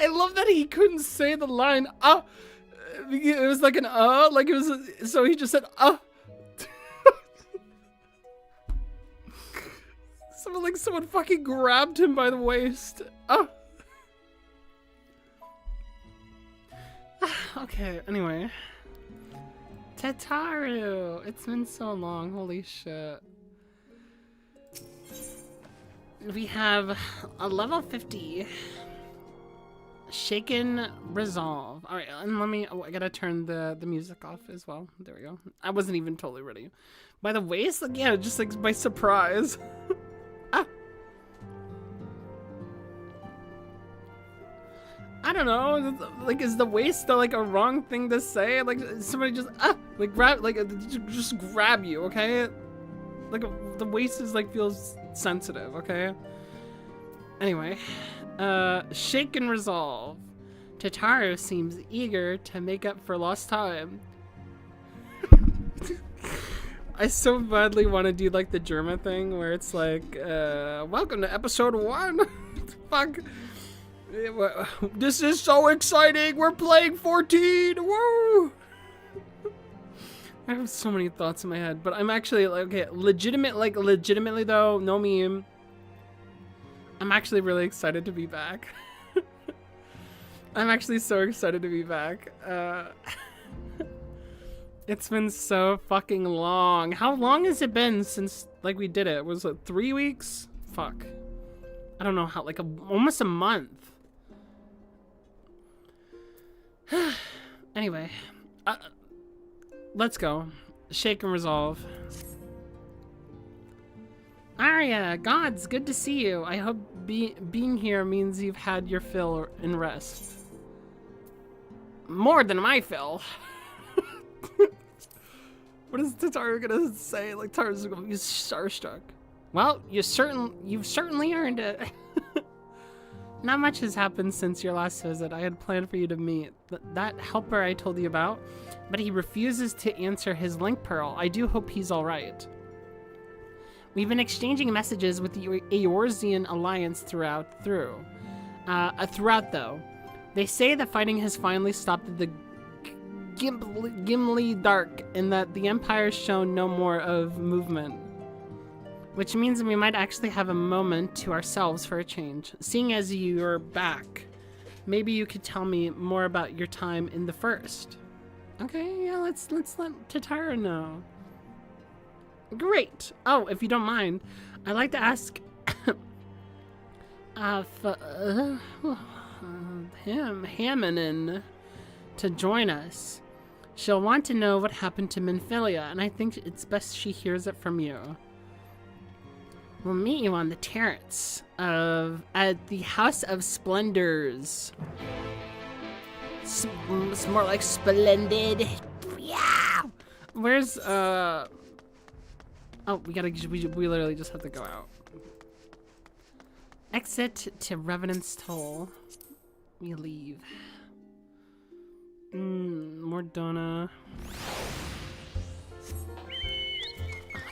I love that he couldn't say the line, it was like an, like it was, so he just said, Someone fucking grabbed him by the waist. Okay, anyway. Tataru! It's been so long, holy shit. We have a level 50. Shaken Resolve. Alright, and I gotta turn the music off as well. There we go. I wasn't even totally ready. By the waist? Like, yeah, just like by surprise. I don't know, like, is the waist like a wrong thing to say? Like, somebody just, like, just grab you, okay? Like, the waist is, like, feels sensitive, okay? Anyway, Shake and Resolve. Tataru seems eager to make up for lost time. I so badly want to do, like, the German thing where it's like, welcome to episode 1. Fuck. This is so exciting! We're playing 14! Woo! I have so many thoughts in my head, but I'm actually like, okay, legitimately though, no meme. I'm actually really excited to be back. I'm actually so excited to be back. It's been so fucking long. How long has it been since like we did it? Was it 3 weeks? Fuck. I don't know how, like almost a month. Anyway, let's go. Shake and Resolve. Arya, gods, good to see you. I hope being here means you've had your fill and rest. More than my fill. What is Tataru gonna say? Like, Tataru's gonna be starstruck. Well, you've certainly earned it. Not much has happened since your last visit. I had planned for you to meet that helper I told you about, but he refuses to answer his link pearl. I do hope he's all right. We've been exchanging messages with the Eorzean Alliance throughout though. They say the fighting has finally stopped at the Gimli Dark and that the Empire's shown no more of movement. Which means we might actually have a moment to ourselves for a change. Seeing as you're back, maybe you could tell me more about your time in the First. Okay, yeah, let's let Tataru know. Great. Oh, if you don't mind, I'd like to ask Hamminen to join us. She'll want to know what happened to Minfilia, and I think it's best she hears it from you. We'll meet you on the terrace at the House of Splendors. It's more like splendid. Yeah. Where's Oh, we literally just have to go out. Exit to Revenant's Toll. We leave. Mordona.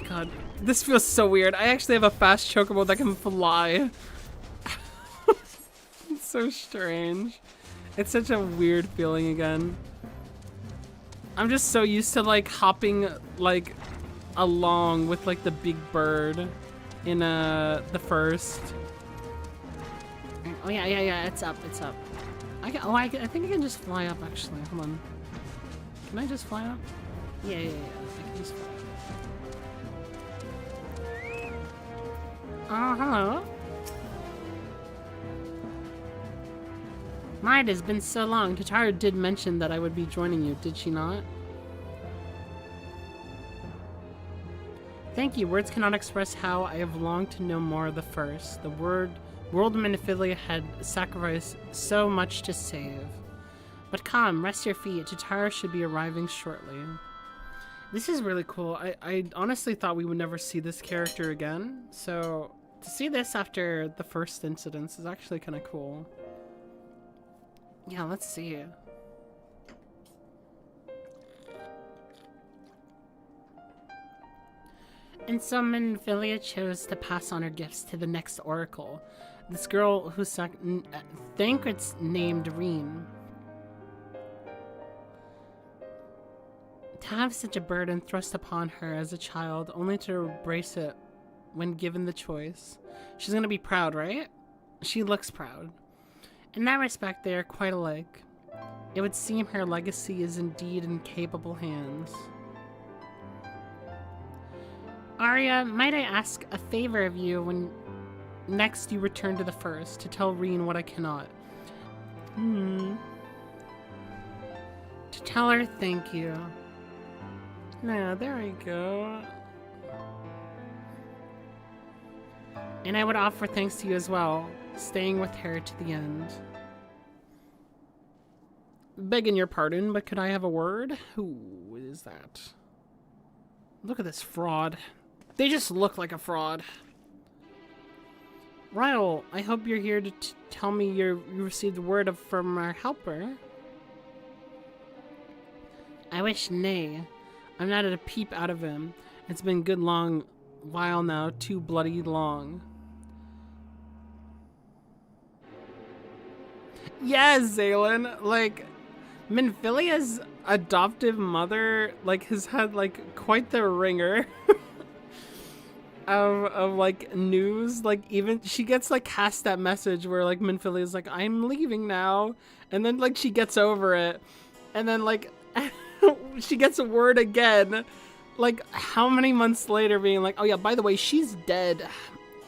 God, this feels so weird. I actually have a fast chocobo that can fly. It's so strange. It's such a weird feeling again. I'm just so used to like hopping like along with like the big bird in the First. Oh yeah, it's up. I think I can just fly up actually. Hold on. Can I just fly up? Yeah. I can just fly up. Hello. Might has been so long. Tataru did mention that I would be joining you, did she not? Thank you. Words cannot express how I have longed to know more of the First. The world of Minfilia had sacrificed so much to save. But come, rest your feet. Tataru should be arriving shortly. This is really cool. I honestly thought we would never see this character again, so to see this after the first incidents is actually kind of cool. Yeah, let's see. And so Minfilia chose to pass on her gifts to the next oracle, this girl who Thancred's named Reen. To have such a burden thrust upon her as a child, only to embrace it when given the choice. She's gonna be proud, right? She looks proud. In that respect, they are quite alike. It would seem her legacy is indeed in capable hands. Arya, might I ask a favor of you when next you return to the First, to tell Reen what I cannot? To tell her thank you. Now, there we go. And I would offer thanks to you as well, staying with her to the end. Begging your pardon, but could I have a word? Who is that? Look at this fraud. They just look like a fraud. Ryle, I hope you're here to tell me you received word from our helper. I wish nay. I'm not at a peep out of him. It's been a good long while now, too bloody long. Yes, Zaylin, like, Minfilia's adoptive mother, like, has had, like, quite the ringer of, like, news. Like, even, she gets, like, cast that message where, like, Minfilia's like, I'm leaving now. And then, like, she gets over it. And then, like, she gets a word again. Like, how many months later being like, oh yeah, by the way, she's dead.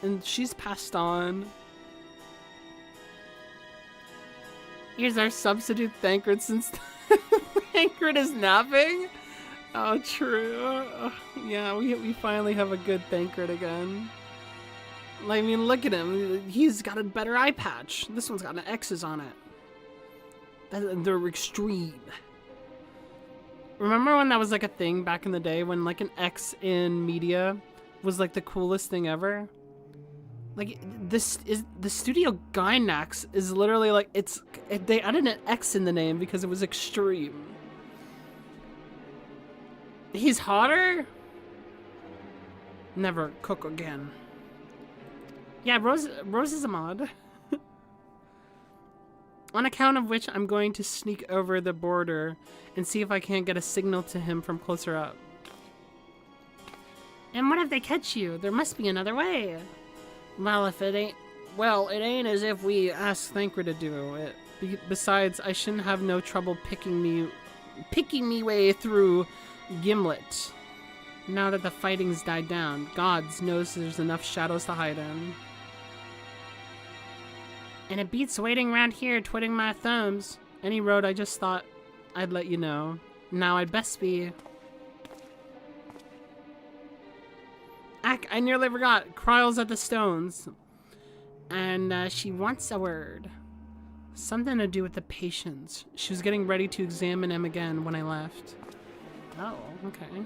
And she's passed on. Here's our substitute Thancred since Thancred is napping. Oh, true. Yeah, we finally have a good Thancred again. Like, I mean, look at him. He's got a better eye patch. This one's got an X's on it. They're extreme. Remember when that was like a thing back in the day when like an X in media was like the coolest thing ever? Like this is the studio Gynax is literally like they added an X in the name because it was extreme. He's hotter? Never cook again. Yeah, Rose is a mod. On account of which I'm going to sneak over the border and see if I can't get a signal to him from closer up. And what if they catch you? There must be another way. Well, if it ain't... Well, it ain't as if we asked Thancred to do it. Besides, I shouldn't have no trouble picking me way through Gimlet. Now that the fighting's died down, gods knows there's enough shadows to hide in. And it beats waiting around here twiddling my thumbs. Any road, I just thought I'd let you know. Now I'd best be... I nearly forgot. Kryle's at the stones. And she wants a word. Something to do with the patients. She was getting ready to examine him again when I left. Oh, okay.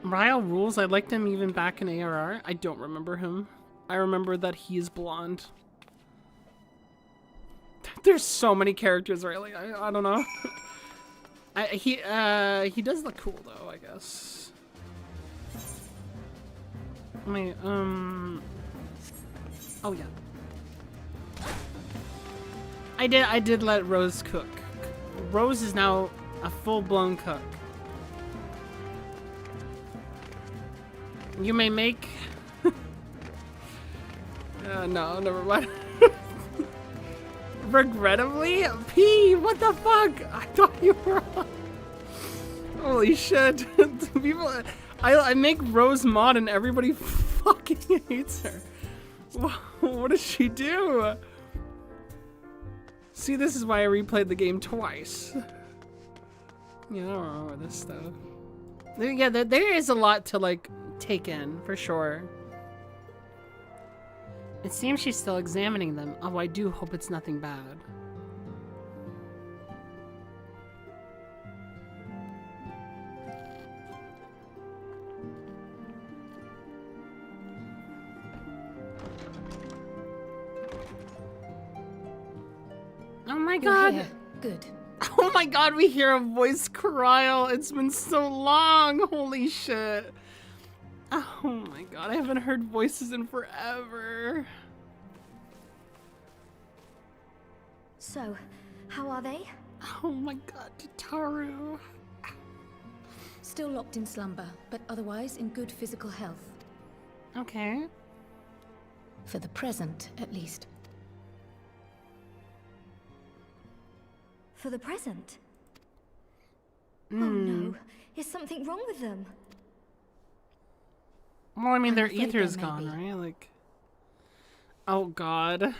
Ryle rules. I liked him even back in ARR. I don't remember him. I remember that he is blonde. There's so many characters, really. I don't know. He does look cool though, I guess. Wait, oh yeah. I did let Rose cook. Rose is now a full-blown cook. You may make... no, never mind. Regrettably? P, what the fuck? I thought you were on. Holy shit. People, I make Rose mod and everybody fucking hates her. What does she do? See, this is why I replayed the game twice. Yeah, I don't remember this stuff. Yeah, there is a lot to, like, take in, for sure. It seems she's still examining them. Oh, I do hope it's nothing bad. Oh my god! Good. Oh my god, we hear a voice cry. It's been so long. Holy shit. Oh my god, I haven't heard voices in forever. So, how are they? Oh my god, Taru. Still locked in slumber, but otherwise in good physical health. Okay. For the present, at least. For the present? Oh no, is something wrong with them? Well, I mean, I'm their afraid ether's there may gone, be. right? Like, oh god.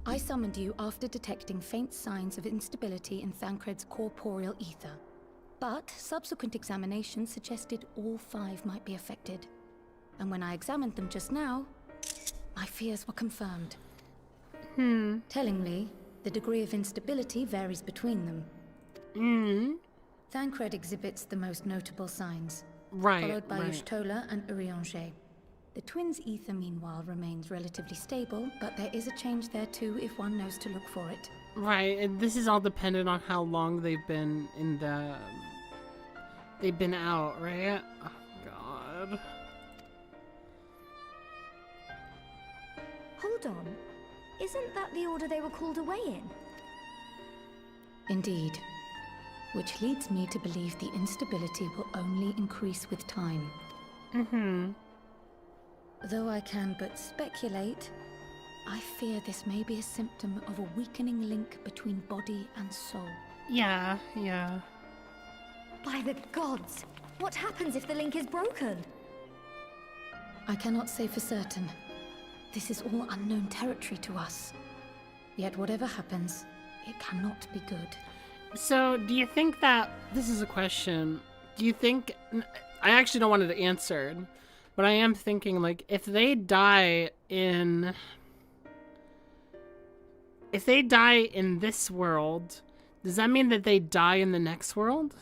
I summoned you after detecting faint signs of instability in Thancred's corporeal ether. But subsequent examination suggested all 5 might be affected. And when I examined them just now, my fears were confirmed. Tellingly, the degree of instability varies between them. Thancred exhibits the most notable signs, Right, followed by right. Y'shtola and Urianger. The twins' ether, meanwhile, remains relatively stable, but there is a change there too if one knows to look for it. Right, and this is all dependent on how long they've been in the... They've been out, right? Oh, God. Hold on. Isn't that the order they were called away in? Indeed. Which leads me to believe the instability will only increase with time. Though I can but speculate, I fear this may be a symptom of a weakening link between body and soul. Yeah, yeah. By the gods! What happens if the link is broken? I cannot say for certain. This is all unknown territory to us. Yet whatever happens, it cannot be good. So, do you think that... This is a question. Do you think... I actually don't want it answered. But I am thinking, like, if they die in... If they die in this world, does that mean that they die in the next world?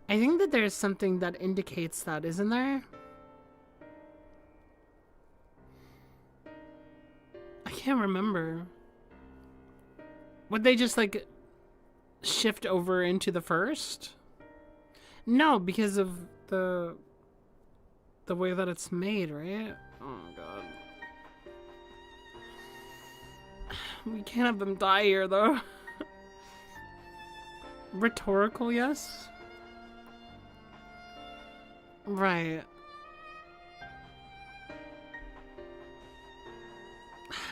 I think that there's something that indicates that, isn't there? I can't remember. Would they just, like, shift over into the first? No, because of the way that it's made, right? Oh my god. We can't have them die here, though. Rhetorical, yes? Right.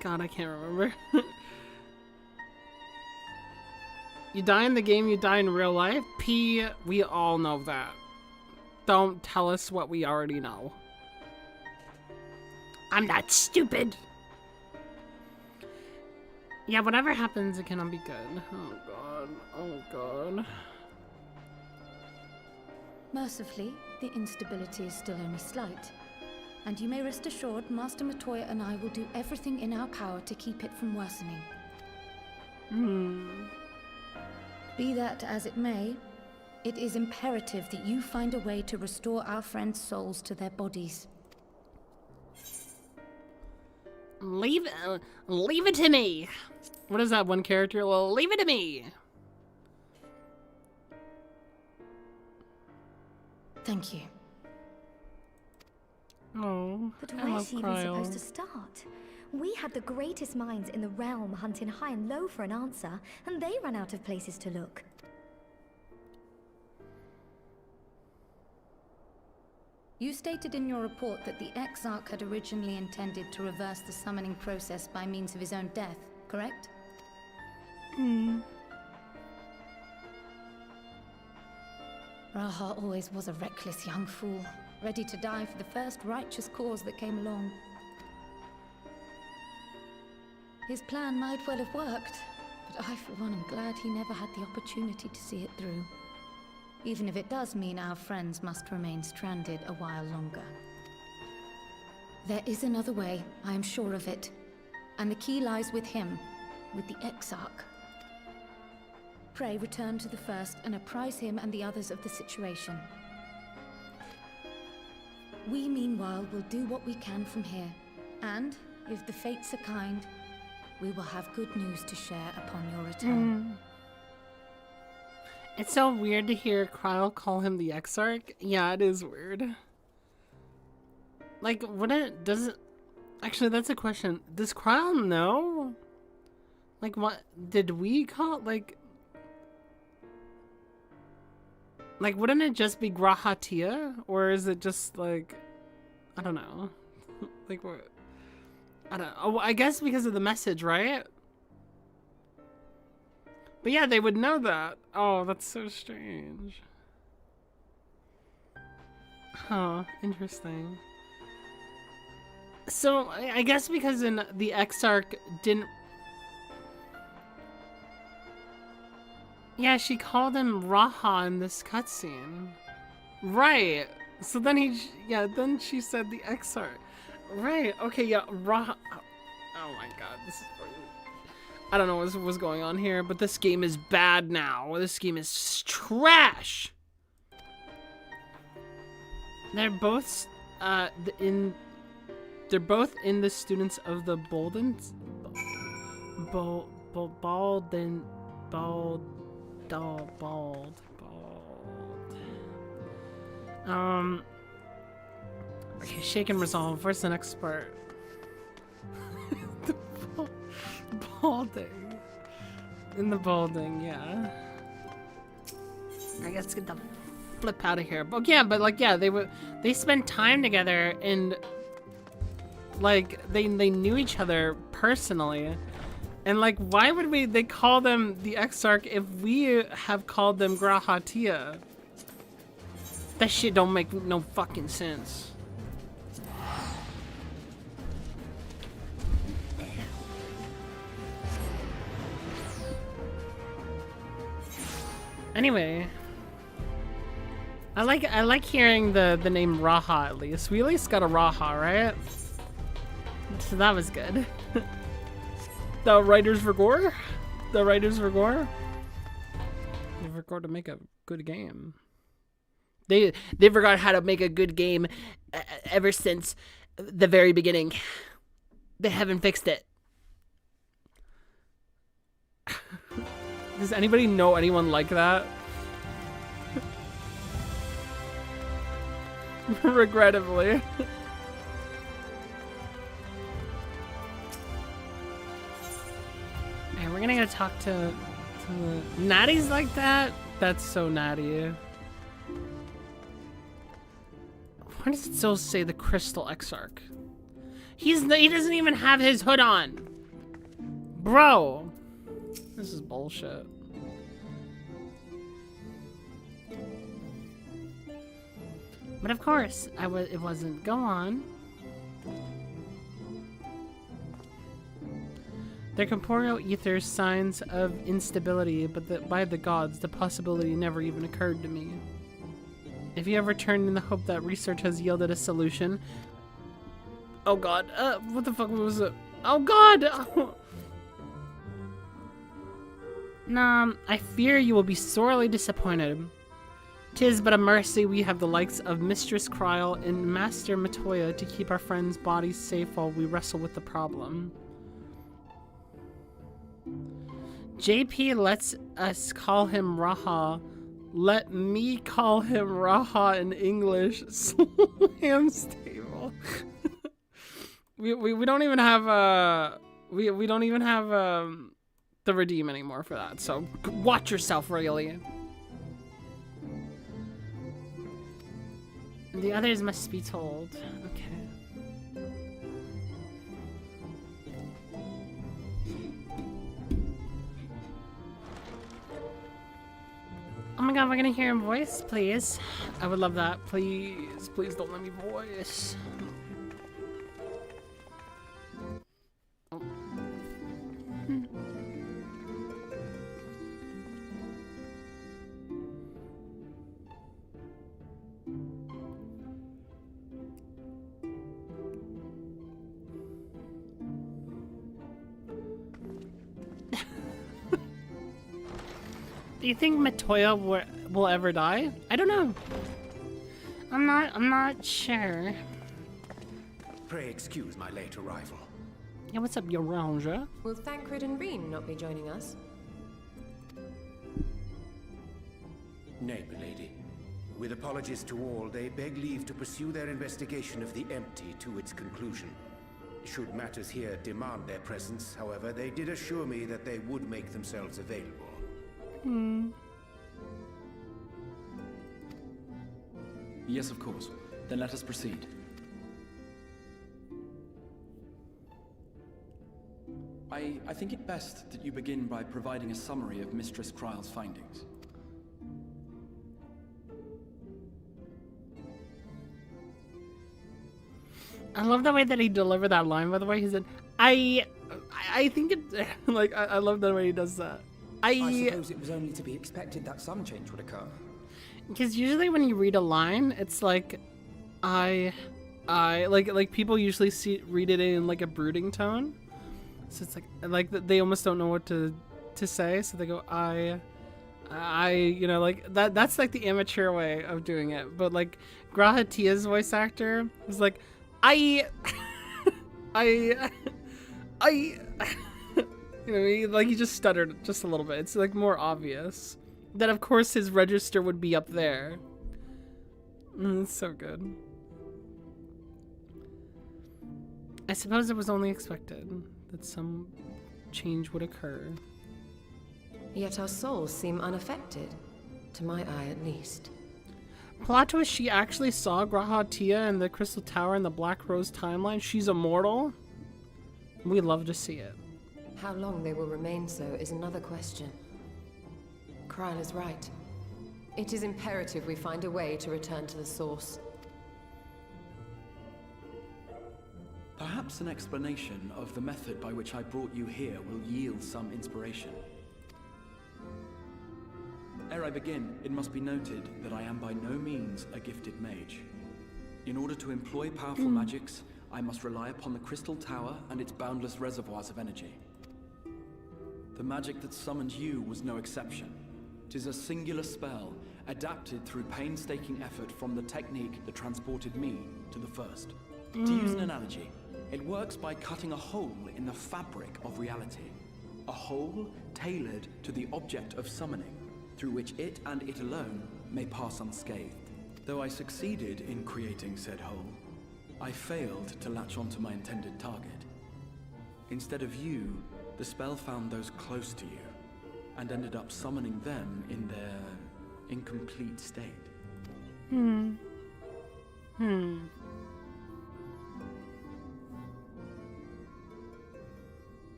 God, I can't remember. You die in the game, you die in real life? P, we all know that. Don't tell us what we already know. I'm not stupid. Yeah, whatever happens, it cannot be good. Oh god. Oh god. Mercifully, the instability is still only slight. And you may rest assured Master Matoya and I will do everything in our power to keep it from worsening. Be that as it may, it is imperative that you find a way to restore our friends' souls to their bodies. Leave it to me. What is that one character? Well, leave it to me. Thank you. Oh, But I where's love she even Cryo. supposed to start? We had the greatest minds in the realm hunting high and low for an answer, and they ran out of places to look. You stated in your report that the Exarch had originally intended to reverse the summoning process by means of his own death, correct? Raha always was a reckless young fool, ready to die for the first righteous cause that came along. His plan might well have worked, but I for one am glad he never had the opportunity to see it through. Even if it does mean our friends must remain stranded a while longer. There is another way, I am sure of it. And the key lies with him, with the Exarch. Pray return to the First and apprise him and the others of the situation. We, meanwhile, will do what we can from here. And, if the fates are kind, we will have good news to share upon your return. It's so weird to hear Kryle call him the Exarch. Yeah, it is weird. Like, does it... Actually, that's a question. Does Kryle know? Like, what did we call it? Like, wouldn't it just be Grahatia? Or is it just, like, I don't know. Like, what? I don't know. Oh, I guess because of the message, right? But yeah, they would know that. Oh, that's so strange. Huh, interesting. So, I guess because in the Exarch didn't... Yeah, she called him Raha in this cutscene. Right. So then then she said the Exarch. Right, okay, yeah, Raha... Oh my god, this is... I don't know what's going on here, but this game is bad now. This game is trash! They're both, They're both in the students of the Boldens... Okay, shake and resolve. Where's the next part? The balding. In the balding, yeah. I guess get the flip out of here. But yeah, they spent time together and like they knew each other personally. And like, why would they call them the Exarch if we have called them Grahatia? That shit don't make no fucking sense. Anyway, I like hearing the name Raha at least. We at least got a Raha, right? So that was good. The writers for gore? The writers for gore? They forgot to make a good game. They forgot how to make a good game ever since the very beginning. They haven't fixed it. Does anybody know anyone like that? Regrettably. And we're gonna go talk to the... Natty's like that? That's so natty. Why does it still say the Crystal Exarch? He doesn't even have his hood on. Bro. This is bullshit. But of course, it wasn't. Go on. Their corporeal ethers signs of instability, but by the gods, the possibility never even occurred to me. If you have returned in the hope that research has yielded a solution... Oh god, what the fuck was it? Oh god! Nah, I fear you will be sorely disappointed. 'Tis but a mercy we have the likes of Mistress Kryle and Master Matoya to keep our friends' bodies safe while we wrestle with the problem. JP lets us call him Raha. Let me call him Raha in English. Slam stable. we don't even have we don't even have the redeem anymore for that. So watch yourself, really. The others must be told. Okay. Oh my god, we're gonna hear him voice, please. I would love that. Please, please don't let me voice. Oh. Do you think Matoya will ever die? I don't know. I'm not sure. Pray excuse my late arrival. Yeah, what's up, your ranger? Will Thancred and Reen not be joining us? Nay, milady. With apologies to all, they beg leave to pursue their investigation of the empty to its conclusion. Should matters here demand their presence, however, they did assure me that they would make themselves available. Yes, of course. Then let us proceed. I think it best that you begin by providing a summary of Mistress Kryle's findings. I love the way that he delivered that line, by the way. He said, I think it, like, I love the way he does that. I suppose it was only to be expected that some change would occur. Because usually when you read a line, it's like, like people usually read it in like a brooding tone. So it's like they almost don't know what to say, so they go, you know, like that's like the amateur way of doing it. But like Grahatia's voice actor was like, you know, he just stuttered just a little bit. It's like more obvious that of course his register would be up there. It's so good. I suppose it was only expected that some change would occur. Yet our souls seem unaffected, to my eye at least. Plot twist, she actually saw Grahatia in the Crystal Tower in the Black Rose timeline. She's immortal. We love to see it. How long they will remain so is another question. Kryle is right. It is imperative we find a way to return to the source. Perhaps an explanation of the method by which I brought you here will yield some inspiration. Ere I begin, it must be noted that I am by no means a gifted mage. In order to employ powerful magics, I must rely upon the Crystal Tower and its boundless reservoirs of energy. The magic that summoned you was no exception. 'Tis a singular spell, adapted through painstaking effort from the technique that transported me to the first. To use an analogy, it works by cutting a hole in the fabric of reality. A hole tailored to the object of summoning, through which it and it alone may pass unscathed. Though I succeeded in creating said hole, I failed to latch onto my intended target. Instead of you, the spell found those close to you, and ended up summoning them in their incomplete state.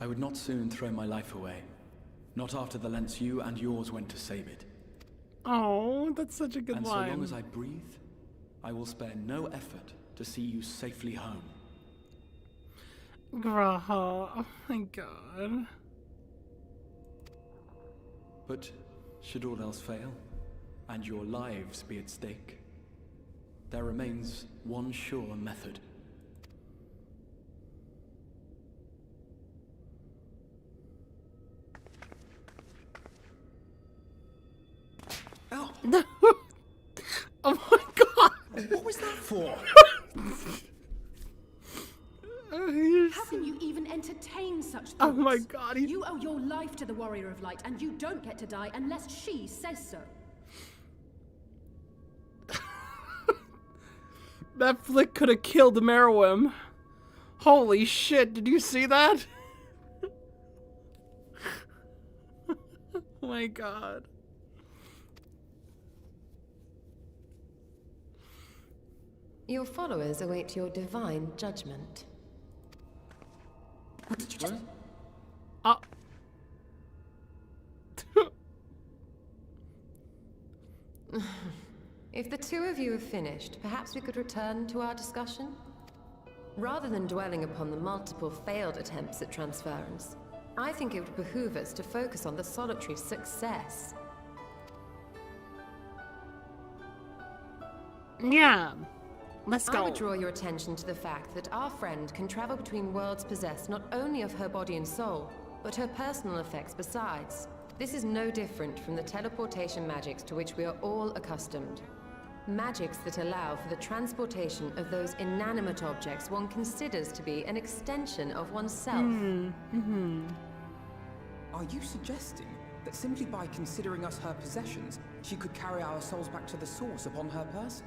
I would not soon throw my life away. Not after the lengths you and yours went to save it. Oh, that's such a good And line. so long as I breathe, I will spare no effort to see you safely home. Graha, oh my god. But should all else fail, and your lives be at stake, there remains one sure method. Oh, Oh my god! what was that for? How can you even entertain such thoughts? Oh my god, You owe your life to the Warrior of Light, and you don't get to die unless she says so. That flick could have killed Merowim. Holy shit, did you see that? Oh my god. Your followers await your divine judgment. What did you just... Oh. If the two of you have finished, perhaps we could return to our discussion? Rather than dwelling upon the multiple failed attempts at transference, I think it would behoove us to focus on the solitary success. Yeah. Let's I go. would draw your attention to the fact that our friend can travel between worlds possessed not only of her body and soul, but her personal effects besides. This is no different from the teleportation magics to which we are all accustomed. Magics that allow for the transportation of those inanimate objects one considers to be an extension of oneself. Are you suggesting that simply by considering us her possessions, she could carry our souls back to the source upon her person?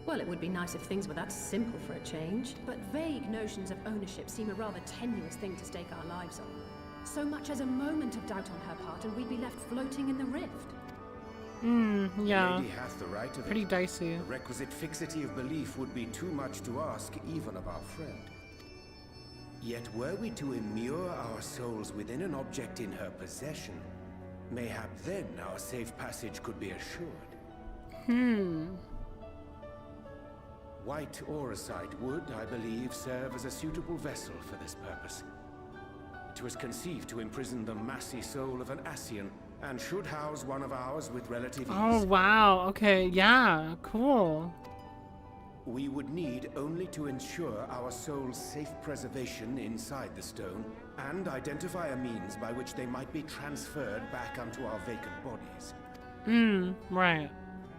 Well, it would be nice if things were that simple for a change, but vague notions of ownership seem a rather tenuous thing to stake our lives on. So much as a moment of doubt on her part and we'd be left floating in the rift. Yeah. The lady hath the right of Pretty it. dicey. The requisite fixity of belief would be too much to ask even of our friend. Yet were we to immure our souls within an object in her possession, mayhap then our safe passage could be assured. White auricite would, I believe, serve as a suitable vessel for this purpose. It was conceived to imprison the massy soul of an Ascian, and should house one of ours with relative ease. Oh, wow. Okay, yeah, cool. We would need only to ensure our soul's safe preservation inside the stone, and identify a means by which they might be transferred back unto our vacant bodies. Right.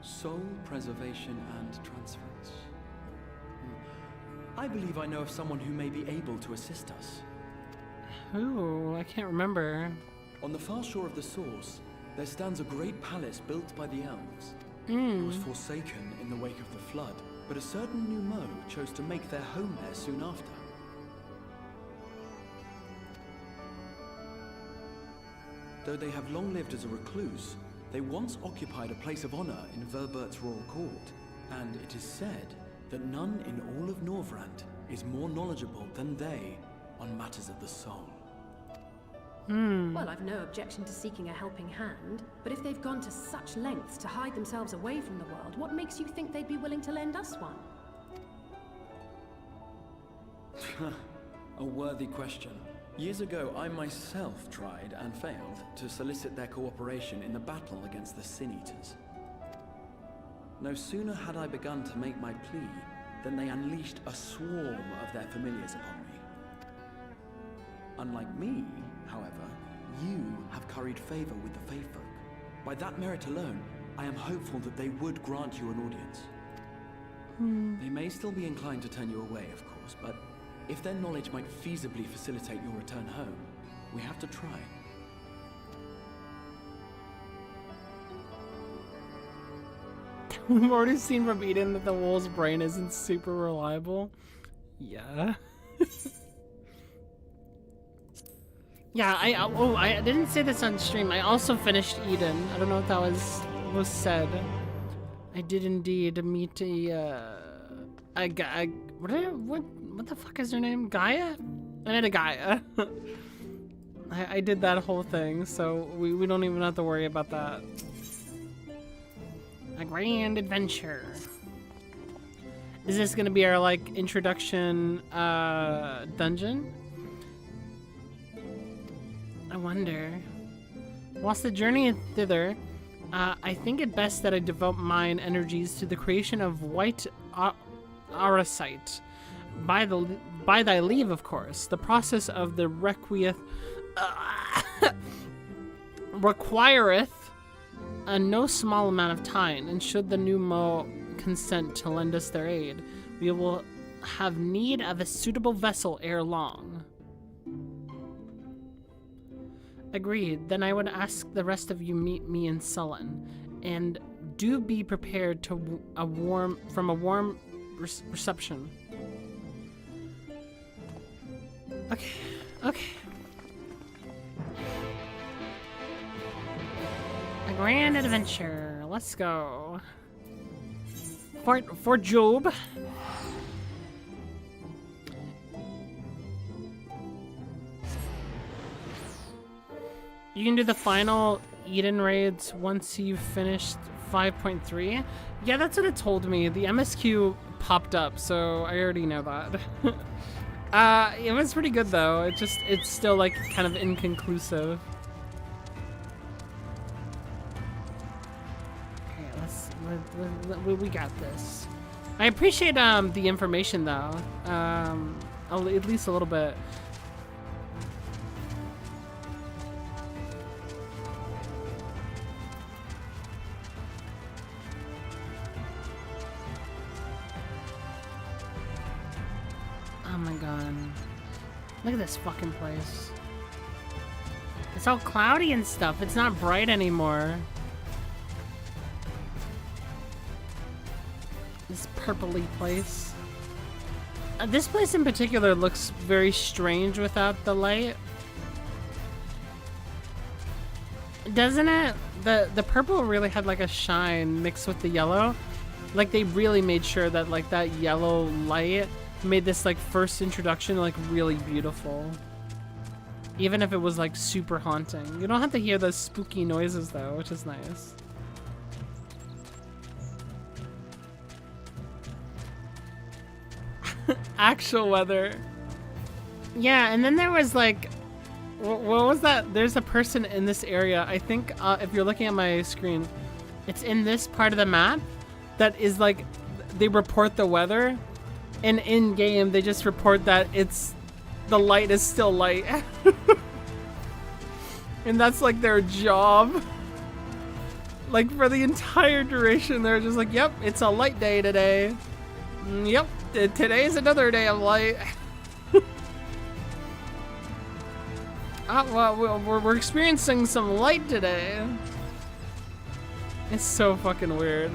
Soul preservation and transference. I believe I know of someone who may be able to assist us. Ooh, I can't remember. On the far shore of the source, there stands a great palace built by the elves. It was forsaken in the wake of the flood, but a certain new Mo chose to make their home there soon after. Though they have long lived as a recluse, they once occupied a place of honor in Verbert's royal court, and it is said that none in all of Norvrand is more knowledgeable than they on matters of the soul. Well, I've no objection to seeking a helping hand, but if they've gone to such lengths to hide themselves away from the world, what makes you think they'd be willing to lend us one? A worthy question. Years ago, I myself tried and failed to solicit their cooperation in the battle against the Sin Eaters. No sooner had I begun to make my plea than they unleashed a swarm of their familiars upon me. Unlike me, however, you have curried favor with the Fae folk. By that merit alone, I am hopeful that they would grant you an audience. They may still be inclined to turn you away, of course, but if their knowledge might feasibly facilitate your return home, we have to try. We've already seen from Eden that the wolf's brain isn't super reliable. Yeah. Yeah, I didn't say this on stream. I also finished Eden. I don't know if that was said. I did indeed meet a guy. What the fuck is her name? Gaia? I met a Gaia. I did that whole thing, so we don't even have to worry about that. A grand adventure. Is this gonna be our like introduction dungeon? I wonder. Whilst the journey thither, I think it best that I devote mine energies to the creation of white auricite. By thy leave, of course. The process of the requireth a no small amount of time, and should the new Mo consent to lend us their aid, we will have need of a suitable vessel ere long. Agreed. Then I would ask the rest of you meet me in Sullen, and do be prepared to a warm reception. Okay. A grand adventure. Let's go. For Job. You can do the final Eden raids once you've finished 5.3. Yeah, that's what it told me. The MSQ popped up, so I already know that. It was pretty good though. It's still like kind of inconclusive. Okay, we got this. I appreciate the information though. At least a little bit. Oh my god. Look at this fucking place. It's all cloudy and stuff. It's not bright anymore. This purpley place. This place in particular looks very strange without the light. Doesn't it? The purple really had like a shine mixed with the yellow. Like they really made sure that like that yellow light made this like first introduction like really beautiful. Even if it was like super haunting. You don't have to hear those spooky noises though, which is nice. Actual weather. Yeah, and then there was like, what was that? There's a person in this area. I think if you're looking at my screen, it's in this part of the map that is like, they report the weather, and in game they just report that the light is still light. And that's like their job. Like for the entire duration, they're just like, yep, it's a light day today. Yep, today's another day of light. Well, we're experiencing some light today. It's so fucking weird.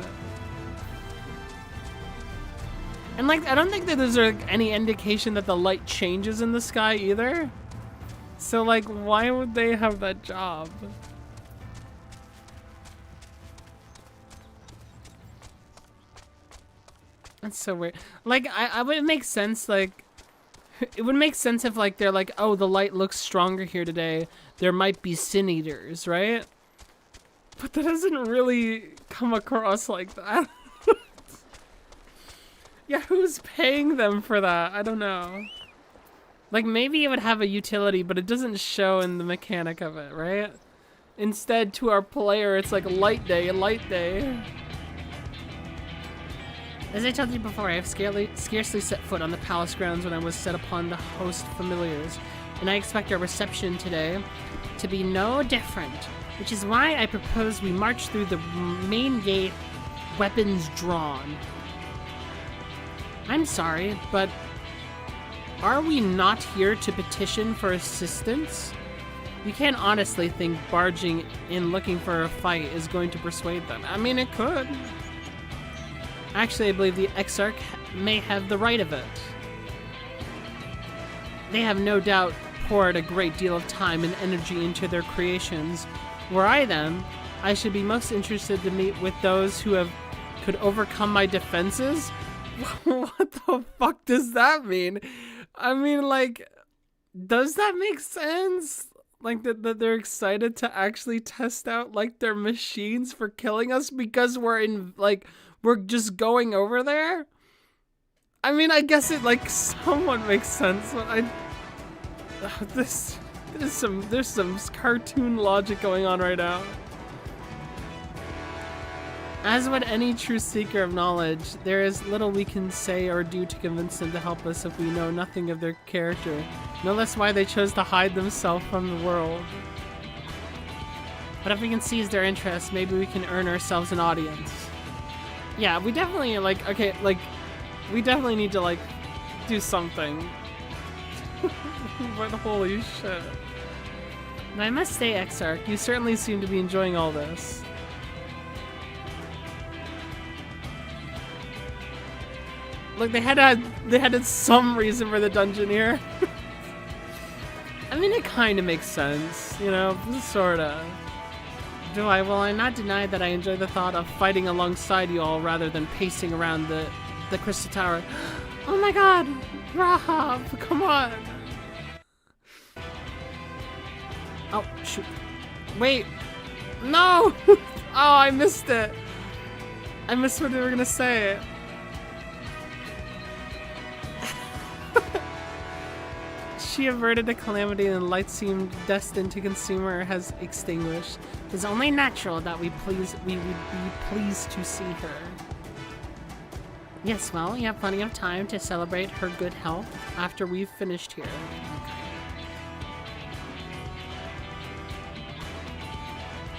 And like, I don't think that there's like any indication that the light changes in the sky either. So like, why would they have that job? That's so weird. Like, I would make sense, like, it would make sense if like they're like, oh, the light looks stronger here today. There might be sin eaters, right? But that doesn't really come across like that. Yeah, who's paying them for that? I don't know. Like, maybe it would have a utility, but it doesn't show in the mechanic of it, right? Instead, to our player, it's like light day, light day. As I told you before, I have scarcely set foot on the palace grounds when I was set upon the host familiars, and I expect our reception today to be no different, which is why I propose we march through the main gate, weapons drawn. I'm sorry, but are we not here to petition for assistance? You can't honestly think barging in looking for a fight is going to persuade them. I mean, it could. Actually, I believe the Exarch may have the right of it. They have no doubt poured a great deal of time and energy into their creations. Were I them, I should be most interested to meet with those who could overcome my defenses. What the fuck does that mean? I mean, like, does that make sense? Like, that they're excited to actually test out, like, their machines for killing us because we're just going over there? I mean, I guess it, like, somewhat makes sense, but there's some cartoon logic going on right now. As with any true seeker of knowledge, there is little we can say or do to convince them to help us if we know nothing of their character, no less why they chose to hide themselves from the world. But if we can seize their interest, maybe we can earn ourselves an audience. Yeah, we definitely, like, okay, like, we definitely need to, like, do something. But holy shit. And I must say, Exarch, you certainly seem to be enjoying all this. Look, they had some reason for the dungeon here. I mean, it kind of makes sense, you know, sorta. Will I not deny that I enjoy the thought of fighting alongside you all rather than pacing around the Crystal Tower. Oh my god! Rob, come on! Oh, shoot. Wait! No! Oh, I missed it! I missed what they were gonna say. She averted a calamity and the light seemed destined to consume her has extinguished. It is only natural that we would be pleased to see her. Yes, well, you have plenty of time to celebrate her good health after we've finished here.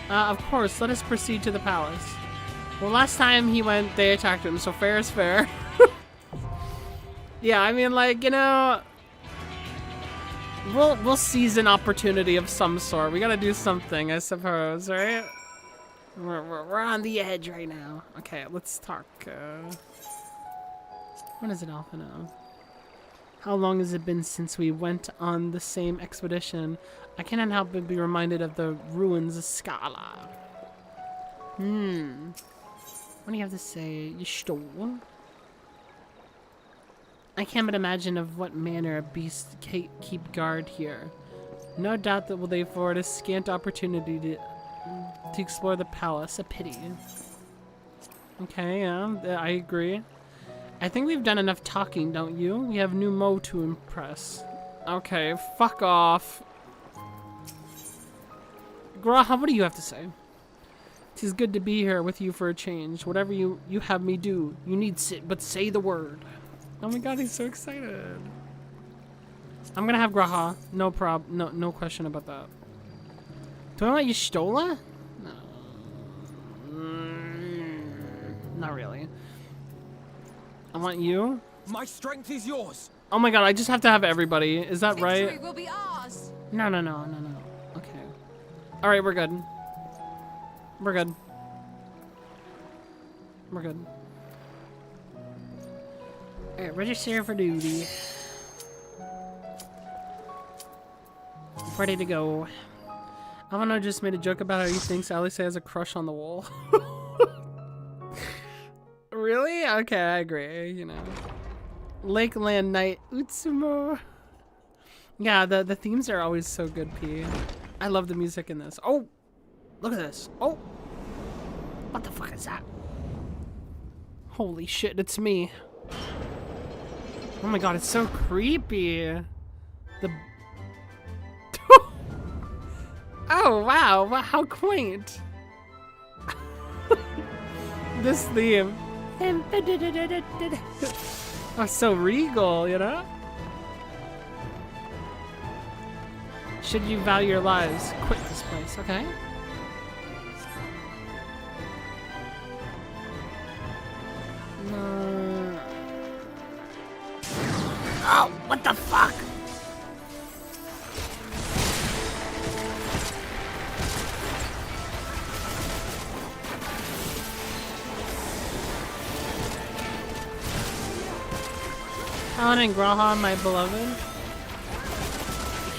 Of course, let us proceed to the palace. Well, last time he went, they attacked him, so fair is fair. Yeah, I mean, like, you know... We'll seize an opportunity of some sort. We gotta do something, I suppose, right? We're on the edge right now. Okay, let's talk. What is it, Alpha now? How long has it been since we went on the same expedition? I cannot help but be reminded of the ruins of Scala. What do you have to say? You stole? I can't but imagine of what manner a beast keep guard here. No doubt that will they afford a scant opportunity to explore the palace. A pity. Okay, yeah, I agree. I think we've done enough talking, don't you? We have new Mo to impress. Okay, fuck off. Graha, what do you have to say? 'Tis good to be here with you for a change. Whatever you have me do, you need but say the word. Oh my god, he's so excited. I'm gonna have Graha. No question about that. Do I want Y'shtola? No. Not really. I want you. My strength is yours. Oh my god, I just have to have everybody. Is that right? Victory will be ours. No. Okay. Alright, we're good. We're good. We're good. Alright, register for duty. Ready to go. Alvano just made a joke about how he thinks Alice has a crush on the wall. Really? Okay, I agree, you know. Lakeland Night Utsumo. Yeah, the themes are always so good, P. I love the music in this. Oh! Look at this. Oh! What the fuck is that? Holy shit, it's me. Oh my god, it's so creepy. The... Oh, wow, how quaint. This theme. Oh, so regal, you know? Should you value your lives, quit this place, okay? Oh, what the fuck? Alan and Graha, my beloved.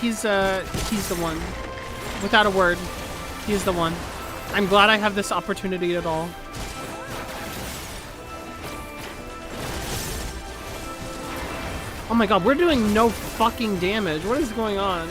He's the one. Without a word, he's the one. I'm glad I have this opportunity at all. Oh my god, we're doing no fucking damage. What is going on?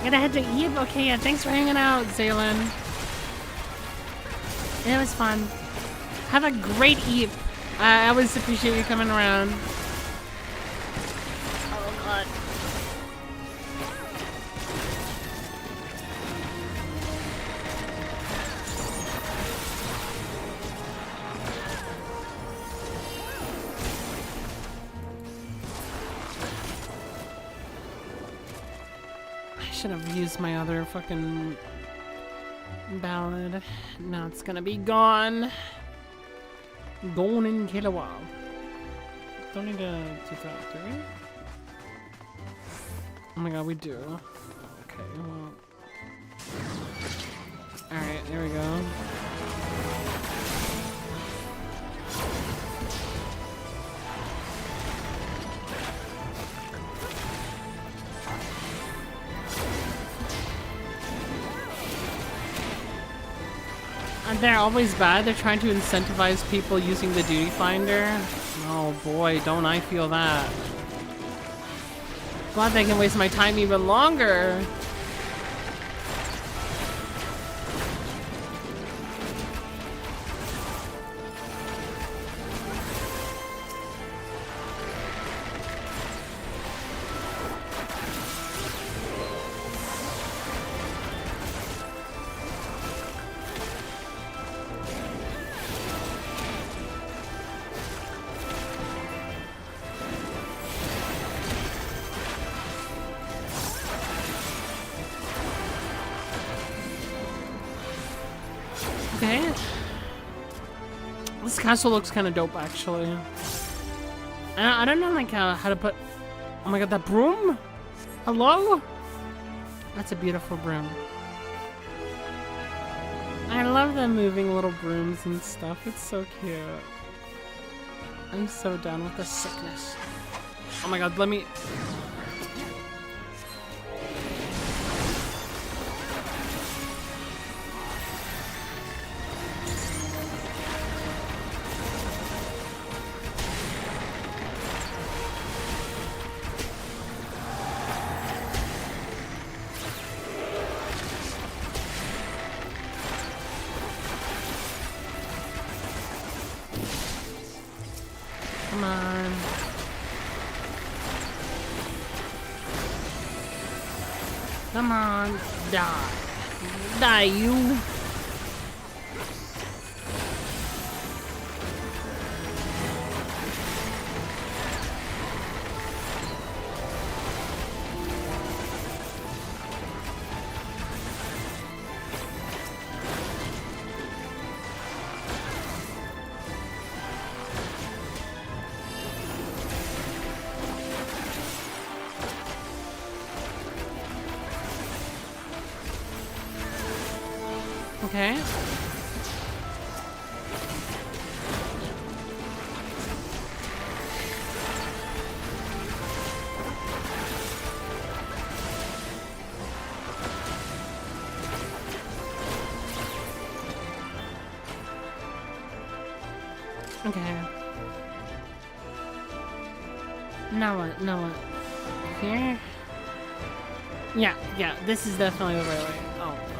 Gotta head to Eve? Okay, yeah, thanks for hanging out, Zaylin. It was fun. Have a great Eve. I always appreciate you coming around. Oh god. I should have used my other fucking ballad. Now it's gonna be gone. Gone in Kilowatt. Don't need to do that, do we? Oh my god, we do. Okay, well. Alright, there we go. They're always bad. They're trying to incentivize people using the duty finder. Oh boy, don't I feel that. Glad they can waste my time even longer. Okay. This castle looks kind of dope, actually. I don't know, like, how to put... Oh my god, that broom? Hello? That's a beautiful broom. I love the moving little brooms and stuff. It's so cute. I'm so done with the sickness. Oh my god, let me... Come on. Come on. Die. Die, you. Okay. Okay. Now what? Now what? Here? Yeah, this is definitely the right way. Oh, God.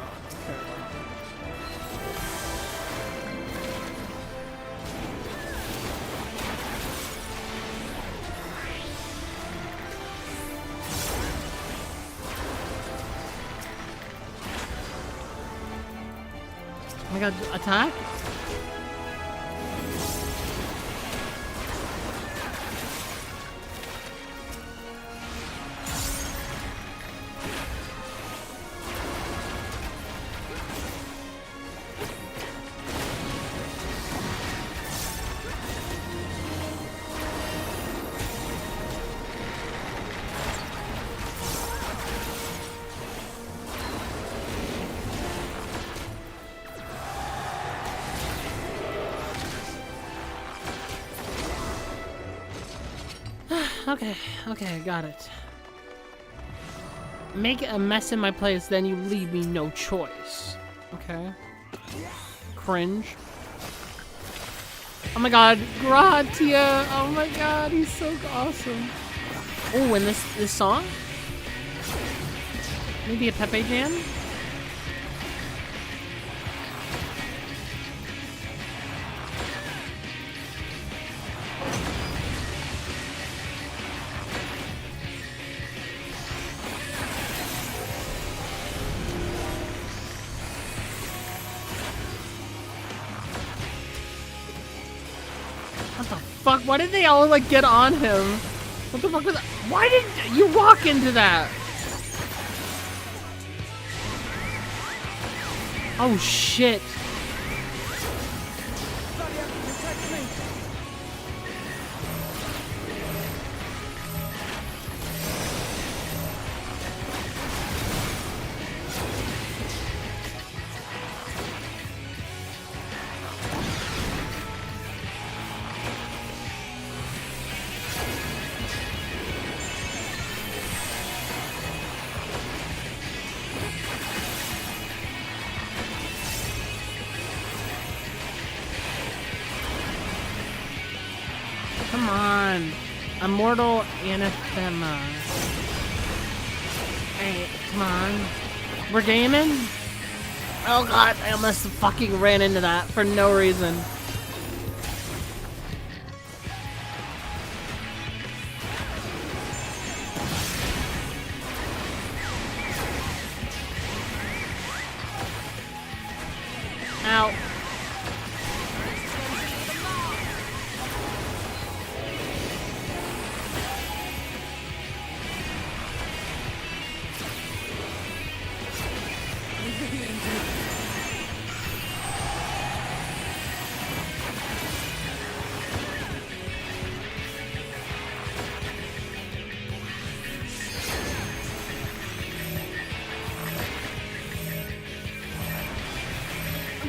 Oh my god, attack? Okay, got it. Make a mess in my place, then you leave me no choice. Okay. Cringe. Oh my god, Gratia! Oh my god, he's so awesome. Oh, and this song? Maybe a Pepe Jam? What the fuck? Why did they all like get on him? What the fuck was that? Why did you walk into that? Oh shit. Come on. Immortal Anathema. Hey, come on. We're gaming? Oh god, I almost fucking ran into that for no reason. Ow.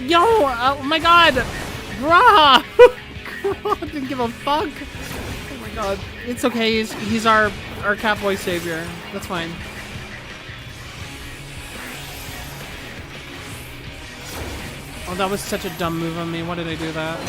Yo! Oh my god! Bruh! Didn't give a fuck. Oh my god. It's okay. He's our Catboy savior. That's fine. Oh, that was such a dumb move on me. Why did I do that?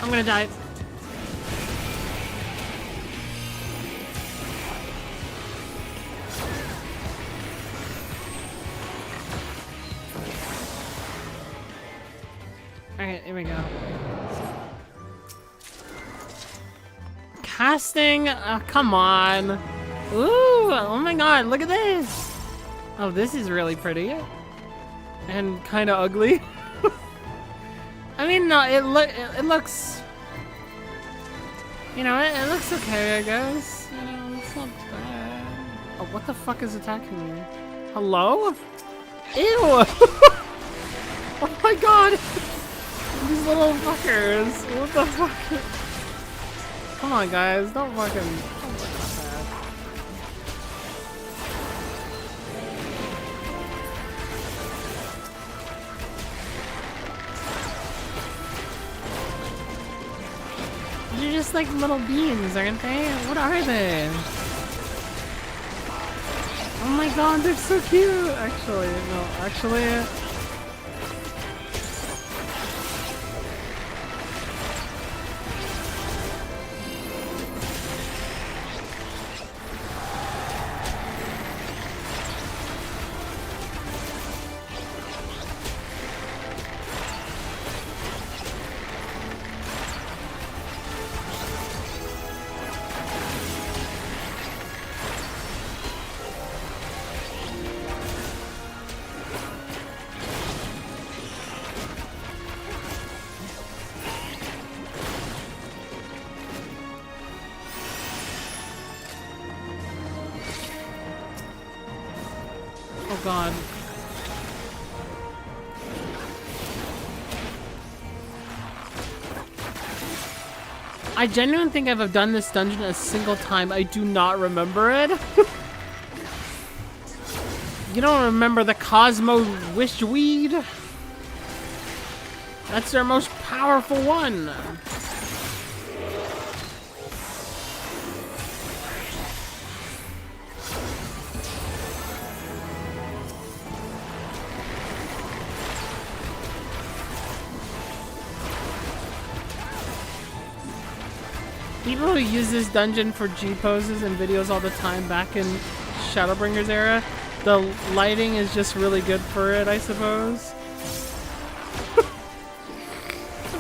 I'm gonna die. Alright, here we go. Casting? Come on. Ooh, oh my god, look at this. Oh, this is really pretty. And kind of ugly. I mean, no, it looks, you know, it looks okay, I guess. You know, it's not bad. Oh, what the fuck is attacking me? Hello? Ew! Oh my god! These little fuckers. What the fuck? Come on, guys, don't fucking. Don't work about that. They're just like little beans, aren't they? What are they? Oh my god, they're so cute! Actually, no, actually... Oh god. I genuinely think I've done this dungeon a single time. I do not remember it. You don't remember the Cosmo Wishweed? That's their most powerful one. People who use this dungeon for G-poses and videos all the time back in Shadowbringers era, the lighting is just really good for it, I suppose.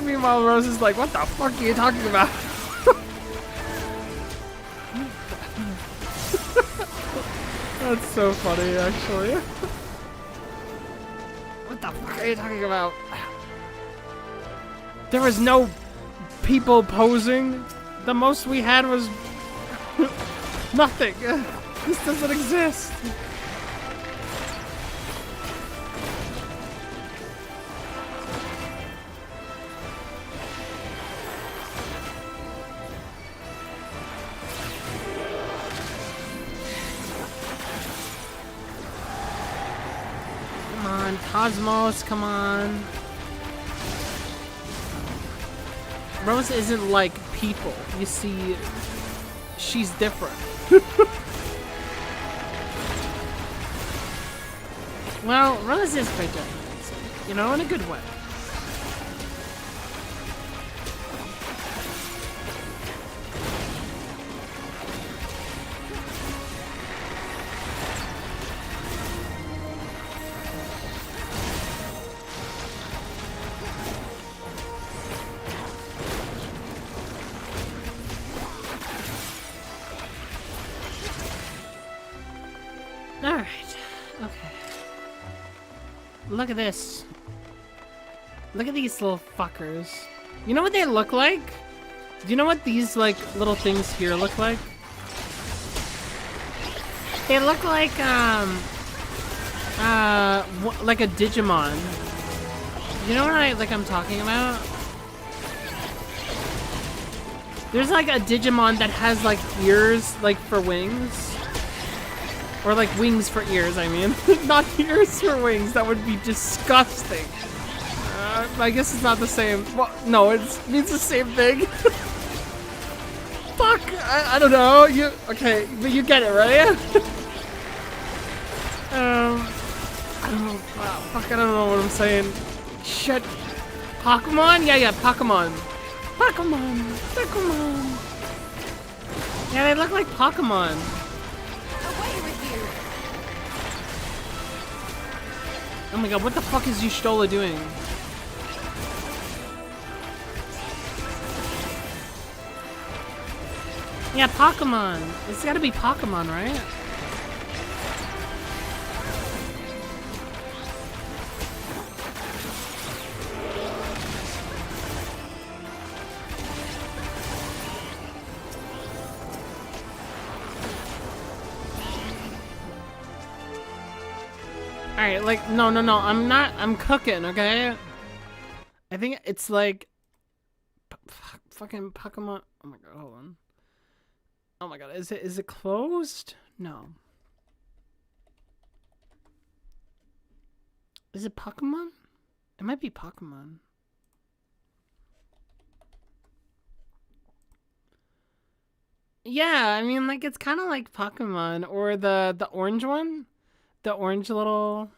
Meanwhile, Rose is like, what the fuck are you talking about? That's so funny, actually. What the fuck are you talking about? There was no people posing. The most we had was nothing. This doesn't exist. Come on, Cosmos, come on. Rose isn't like people. You see, she's different. Well, Rose is quite different, you know, in a good way. Alright. Okay. Look at this. Look at these little fuckers. You know what they look like? Do you know what these, like, little things here look like? They look like, like a Digimon. You know what I'm talking about? There's, like, a Digimon that has, like, ears, like, for wings. Or, like, wings for ears, I mean. Not ears for wings. That would be disgusting. I guess it's not the same. Well, no, it means the same thing. Fuck! I don't know. Okay, but you get it, right? I don't know. Fuck, I don't know what I'm saying. Shit. Pokemon? Yeah, Pokemon. Pokemon. Yeah, they look like Pokemon. Away with you! Oh my god, what the fuck is Y'shtola doing? Yeah, Pokemon. It's gotta be Pokemon, right? Alright, like, no, I'm cooking, okay? I think it's like... fucking Pokemon... Oh my god, hold on. Oh my god, is it closed? No. Is it Pokemon? It might be Pokemon. Yeah, I mean, like, it's kind of like Pokemon, or the orange one. The orange little,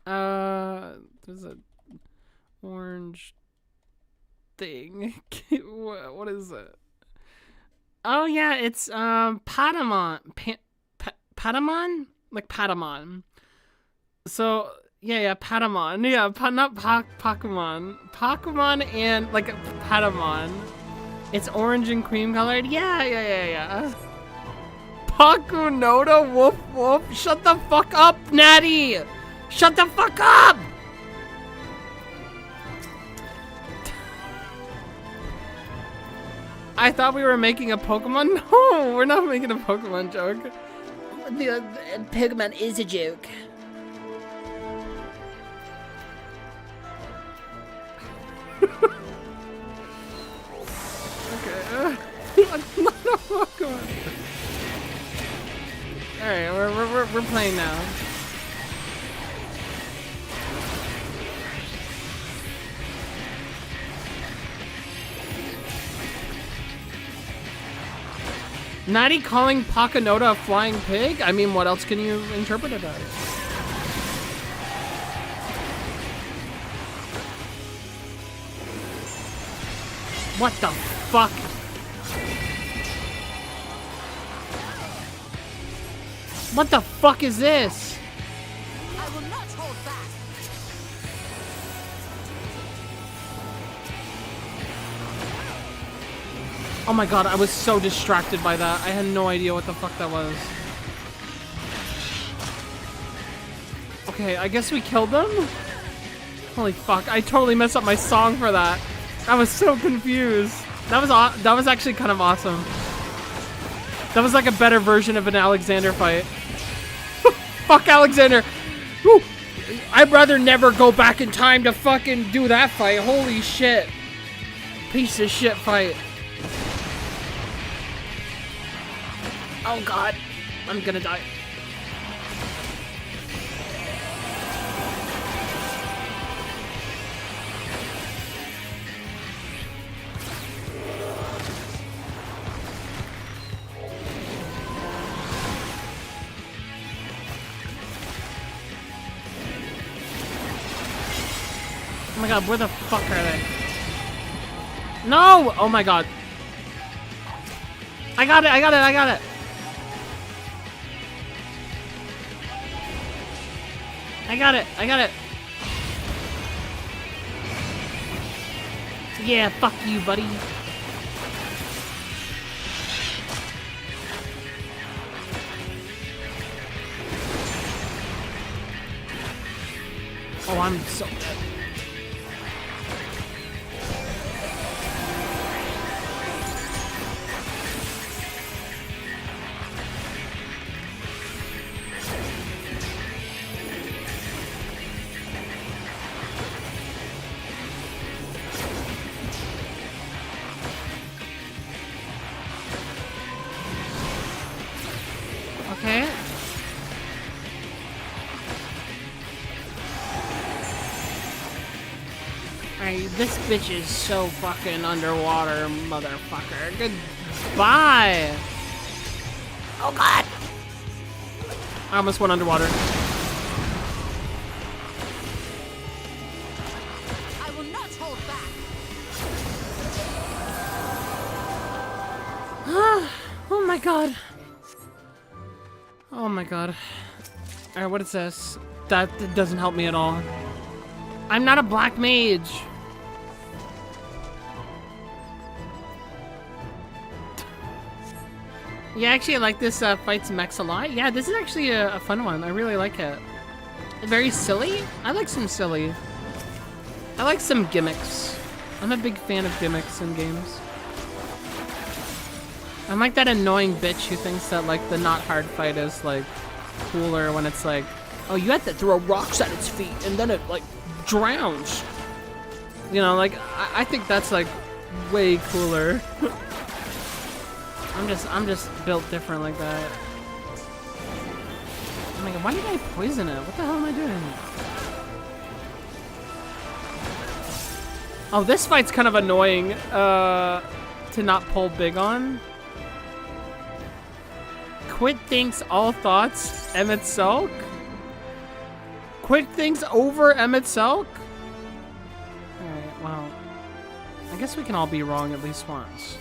there's a orange thing. What is it? Oh yeah, it's Patamon. Patamon? Like Patamon. So yeah, Patamon. Yeah, not Pokemon. Pokemon and like Patamon. It's orange and cream colored. Yeah. Pakunoda, woof woof. Shut the fuck up, Natty! Shut the fuck up! I thought we were making a Pokemon. No, we're not making a Pokemon joke. The Pokemon is a joke. Okay. Not a Pokemon. Alright, we're playing now. Natty calling Pakunoda a flying pig? I mean, what else can you interpret it as? What the fuck? What the fuck is this? I will not hold back. Oh my god, I was so distracted by that. I had no idea what the fuck that was. Okay, I guess we killed them? Holy fuck, I totally messed up my song for that. I was so confused. That was actually kind of awesome. That was like a better version of an Alexander fight. Fuck Alexander! Woo. I'd rather never go back in time to fucking do that fight. Holy shit. Piece of shit fight. Oh god. I'm gonna die. Oh my god, where the fuck are they? No! Oh my god. I got it. I got it. Yeah, fuck you, buddy. Oh, I'm so dead. Alright, this bitch is so fucking underwater, motherfucker. Goodbye! Oh god! I almost went underwater. I will not hold back. Oh my god. Oh my god. Alright, what is this? That doesn't help me at all. I'm not a black mage. Yeah, actually, I like this fights mechs a lot. Yeah, this is actually a fun one. I really like it. Very silly? I like some silly. I like some gimmicks. I'm a big fan of gimmicks in games. I'm like that annoying bitch who thinks that like the not hard fight is like cooler when it's like, oh, you have to throw rocks at its feet and then it like drowns. You know, like I think that's like way cooler. I'm just built different like that. Oh my god, why did I poison it? What the hell am I doing? Oh, this fight's kind of annoying to not pull big on. Quit thinks all thoughts Emmett Selk? Quit thinks over Emmett Selk? Alright, well, I guess we can all be wrong at least once.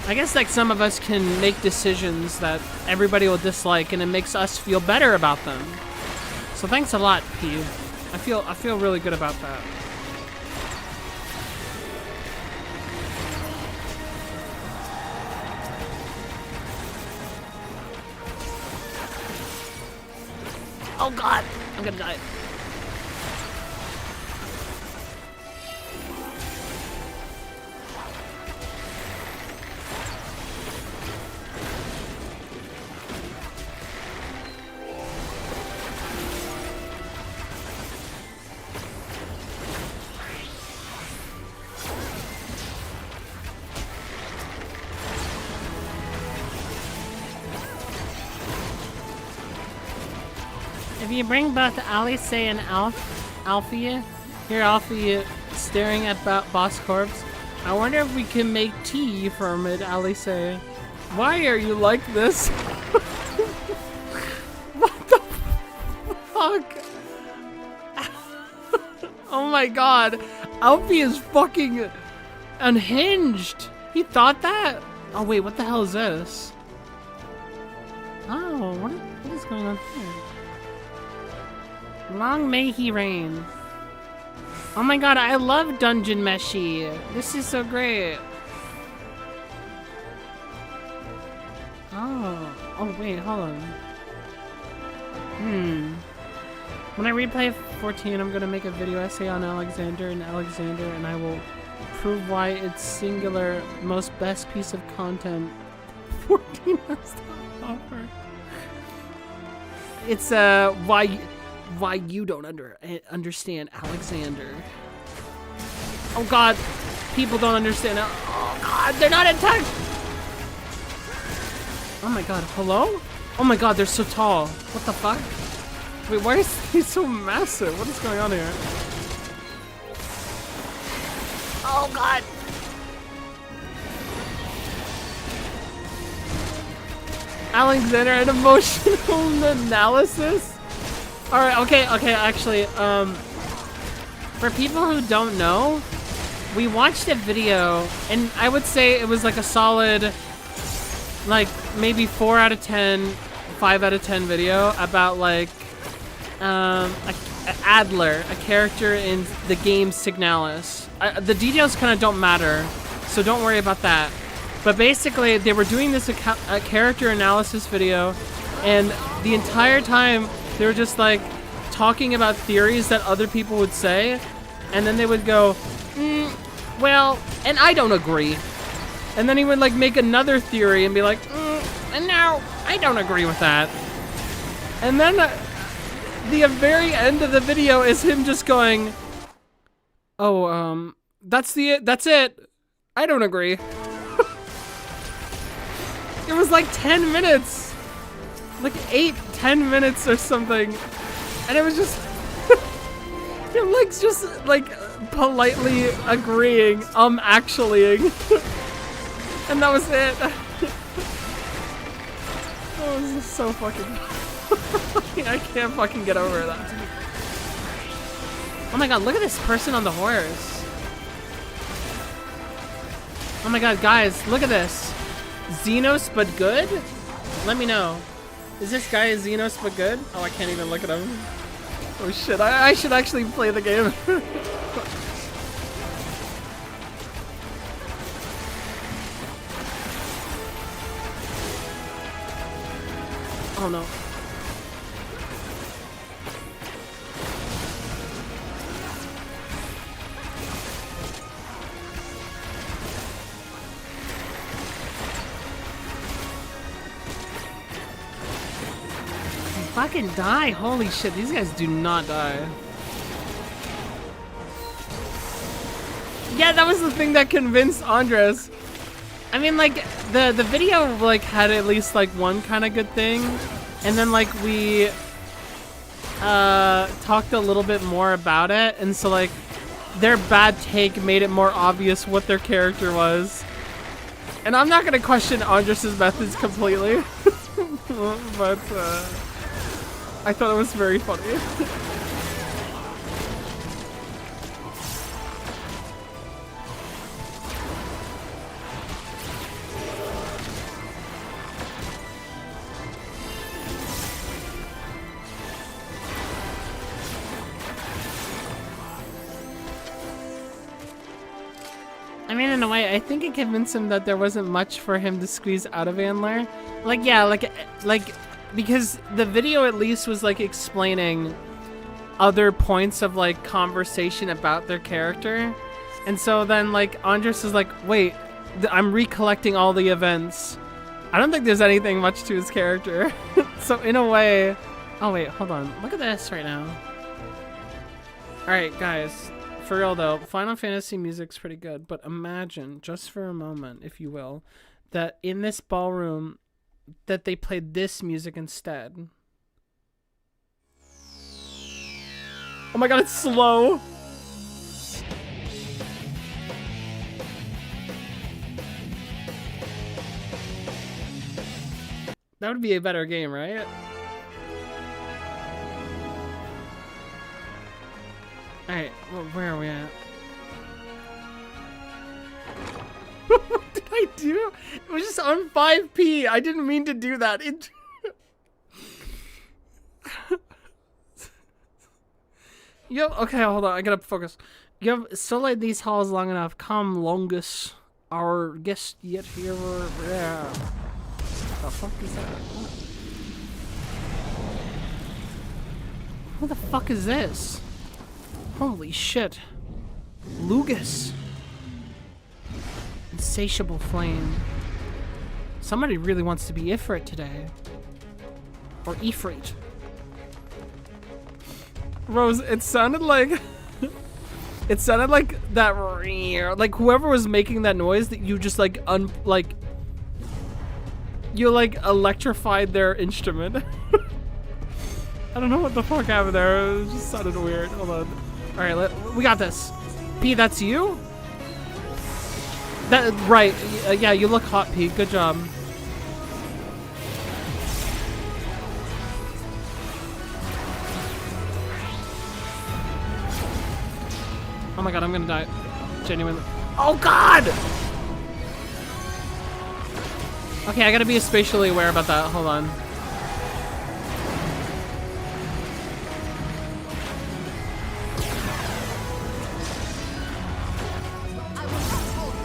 I guess like some of us can make decisions that everybody will dislike and it makes us feel better about them. So thanks a lot, Peeve. I feel really good about that. Oh god, I'm gonna die. If you bring both Alice and Alfie, here Alfie staring at Boss Corpse, I wonder if we can make tea from it, Alice. Why are you like this? What the fuck? Oh my god, Alfie is fucking unhinged. He thought that? Oh wait, what the hell is this? Oh, what is going on here? Long may he reign. Oh my god, I love Dungeon Meshi. This is so great. Oh wait, hold on. When I replay 14, I'm gonna make a video essay on Alexander, and I will prove why it's singular most best piece of content 14 has to offer. It's why you don't understand Alexander. Oh god, people don't understand. Oh god, they're not attacked. Oh my god, hello? Oh my god, they're so tall. What the fuck? Wait, why is he so massive? What is going on here? Oh god. Alexander, an emotional analysis? Alright, okay, actually, for people who don't know, we watched a video, and I would say it was like a solid, like, maybe 4 out of 10, 5 out of 10 video about, like, Adler, a character in the game Signalis. The details kind of don't matter, so don't worry about that. But basically, they were doing this a character analysis video, and the entire time, they were just like talking about theories that other people would say, and then they would go, well, and I don't agree. And then he would like make another theory and be like, and now I don't agree with that. And then the very end of the video is him just going, oh, that's it. I don't agree. It was like 10 minutes. Like 8-10 minutes or something. And it was just him like just like politely agreeing, actuallying. And that was it. That was just so fucking I can't fucking get over that. Oh my god, look at this person on the horse. Oh my god, guys, look at this. Xenos but good? Let me know. Is this guy a Xenos but good? Oh, I can't even look at him. Oh shit, I should actually play the game. Oh no. Fucking die. Holy shit, these guys do not die. Yeah, that was the thing that convinced Andres. I mean, like, the video, like, had at least, like, one kind of good thing. And then, like, we talked a little bit more about it. And so, like, their bad take made it more obvious what their character was. And I'm not going to question Andres' methods completely. But, I thought it was very funny. I mean, in a way, I think it convinced him that there wasn't much for him to squeeze out of Andler. Like, yeah, like, because the video at least was, like, explaining other points of, like, conversation about their character. And so then, like, Andres is like, wait, I'm recollecting all the events. I don't think there's anything much to his character. So in a way... Oh, wait, hold on. Look at this right now. Alright, guys. For real, though, Final Fantasy music's pretty good. But imagine, just for a moment, if you will, that in this ballroom... that they played this music instead. Oh my god, it's slow! That would be a better game, right? Alright, well, where are we at? What did I do? It was just on 5p. I didn't mean to do that. It... Yep, okay, hold on. I gotta focus. You have sullied these halls long enough. Come, Longus, our guest yet here. Yeah. The fuck is that? What the fuck is this? Holy shit. Lugus. Insatiable flame. Somebody really wants to be Ifrit today. Or Ifrit. Rose, it sounded like... it sounded like that... Like, whoever was making that noise, that you just, like, you, like, electrified their instrument. I don't know what the fuck happened there. It just sounded weird. Hold on. Alright, we got this. P, that's you? That, right. Yeah, you look hot, P. Good job. Oh my god, I'm gonna die. Genuinely. Oh god! Okay, I gotta be spatially aware about that. Hold on.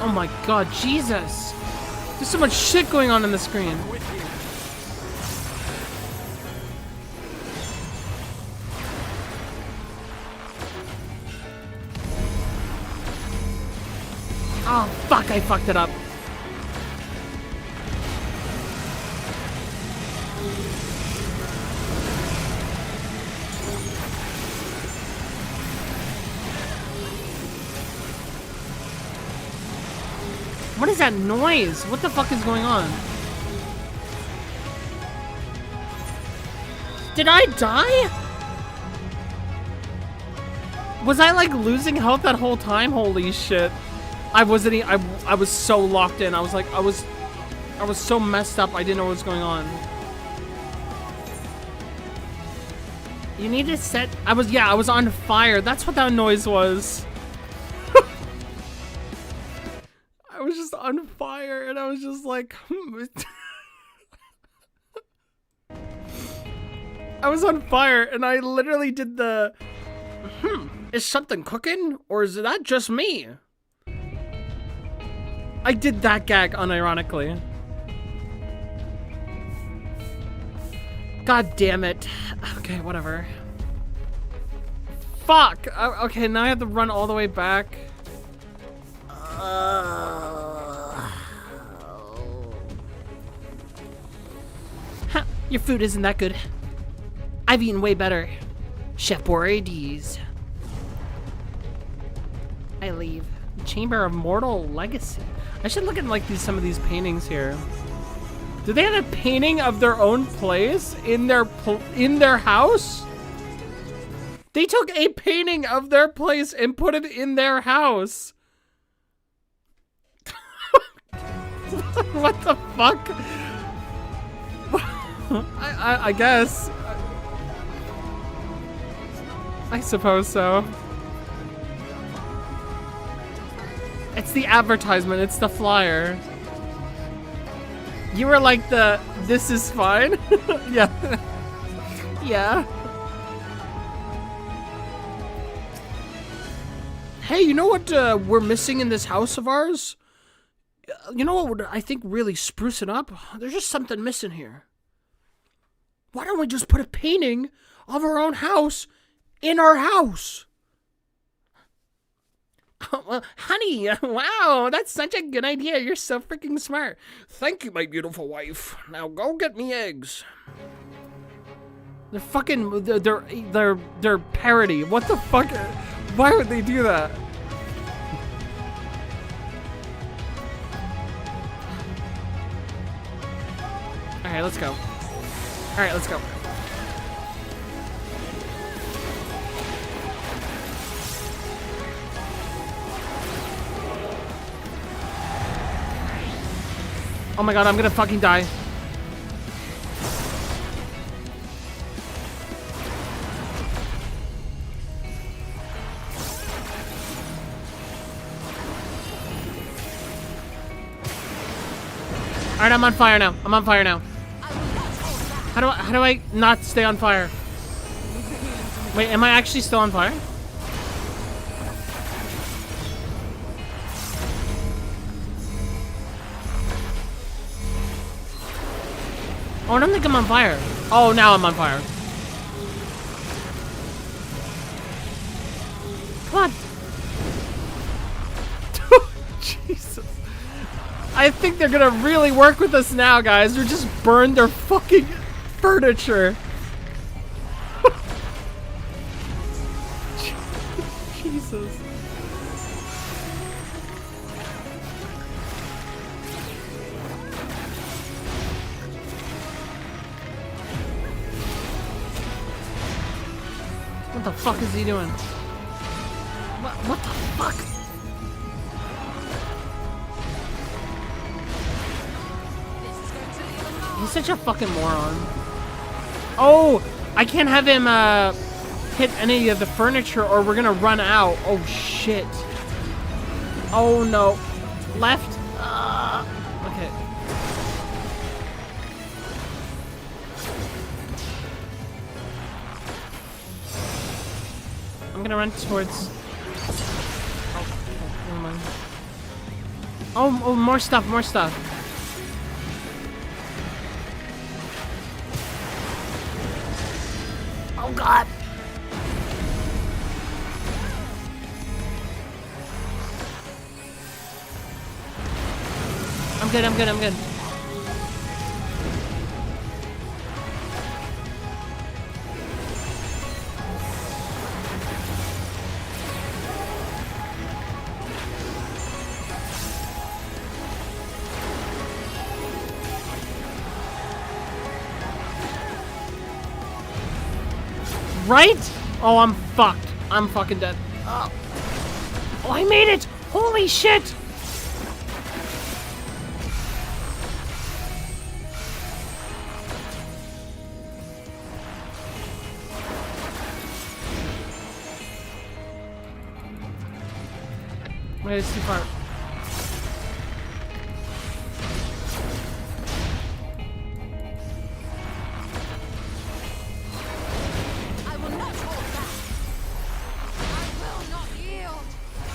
Oh my god, Jesus! There's so much shit going on the screen. Oh fuck, I fucked it up. What is that noise? What the fuck is going on? Did I die? Was I like losing health that whole time? Holy shit. I wasn't I was so locked in. I was like I was so messed up. I didn't know what was going on. You need to set I was on fire. That's what that noise was. I was just on fire and I was just like I was on fire and I literally did the is something cooking or is that just me? I did that gag unironically. God damn it. Okay, whatever. Fuck! Okay, now I have to run all the way back. Huh, your food isn't that good. I've eaten way better. Chef Boredes. I leave. Chamber of Mortal Legacy. I should look at like some of these paintings here. Do they have a painting of their own place in their house? They took a painting of their place and put it in their house. What the fuck? I guess. I suppose so. It's the advertisement, it's the flyer. You were like this is fine? Yeah. Yeah. Hey, you know what we're missing in this house of ours? You know what would, I think, really spruce it up? There's just something missing here. Why don't we just put a painting of our own house in our house? Oh, well, honey, wow, that's such a good idea. You're so freaking smart. Thank you, my beautiful wife. Now go get me eggs. They're fucking, they're parody. What the fuck? Why would they do that? All right, let's go. All right, let's go. Oh my god, I'm gonna fucking die. Alright, I'm on fire now. I'm on fire now. How do I not stay on fire? Wait, am I actually still on fire? Oh, I don't think I'm on fire. Oh, now I'm on fire. Come on. Jesus. I think they're gonna really work with us now, guys. They're just burned their fucking furniture. Jesus. What the fuck is he doing? What the fuck? He's such a fucking moron. Oh, I can't have him hit any of the furniture or we're gonna run out. Oh shit. Oh no. Left. Okay. I'm gonna run towards. Oh, never mind. Oh, more stuff, more stuff. Oh god. I'm good, I'm good, I'm good. Right? Oh, I'm fucked. I'm fucking dead. Oh, I made it! Holy shit! Wait, it's too far.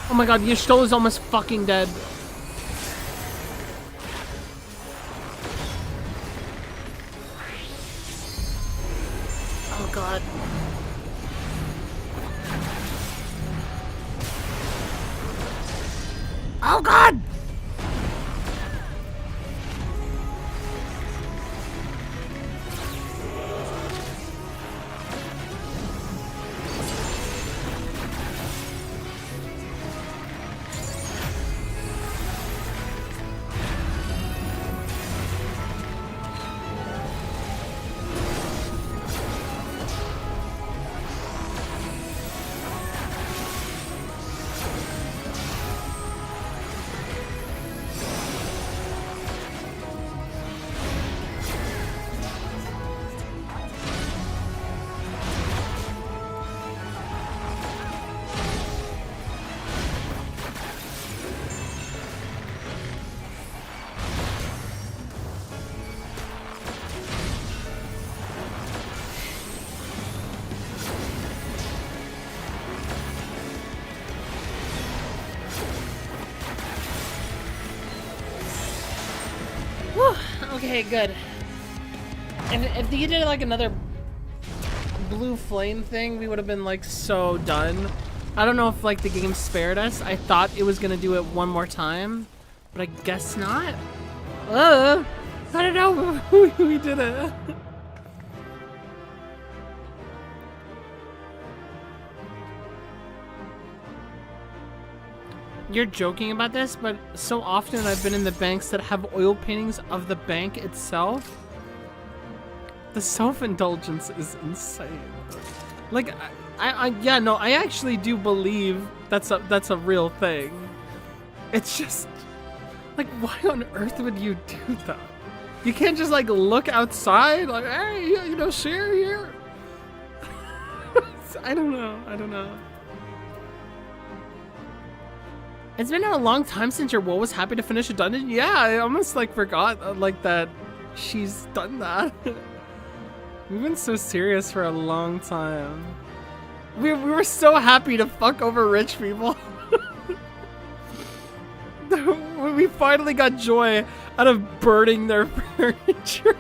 Oh my god, Yashtola is almost fucking dead. Oh god. Oh god! Okay, good. If you did like another blue flame thing, we would have been like so done. I don't know if like the game spared us. I thought it was gonna do it one more time, but I guess not. I don't know. We did it. You're joking about this, but so often I've been in the banks that have oil paintings of the bank itself. The self-indulgence is insane. Like, yeah, no, I actually do believe that's a real thing. It's just, like, why on earth would you do that? You can't just, like, look outside, like, hey, you know, share here. I don't know. It's been a long time since your woe was happy to finish a dungeon. Yeah, I almost like forgot like that she's done that. We've been so serious for a long time. We were so happy to fuck over rich people. We finally got joy out of burning their furniture.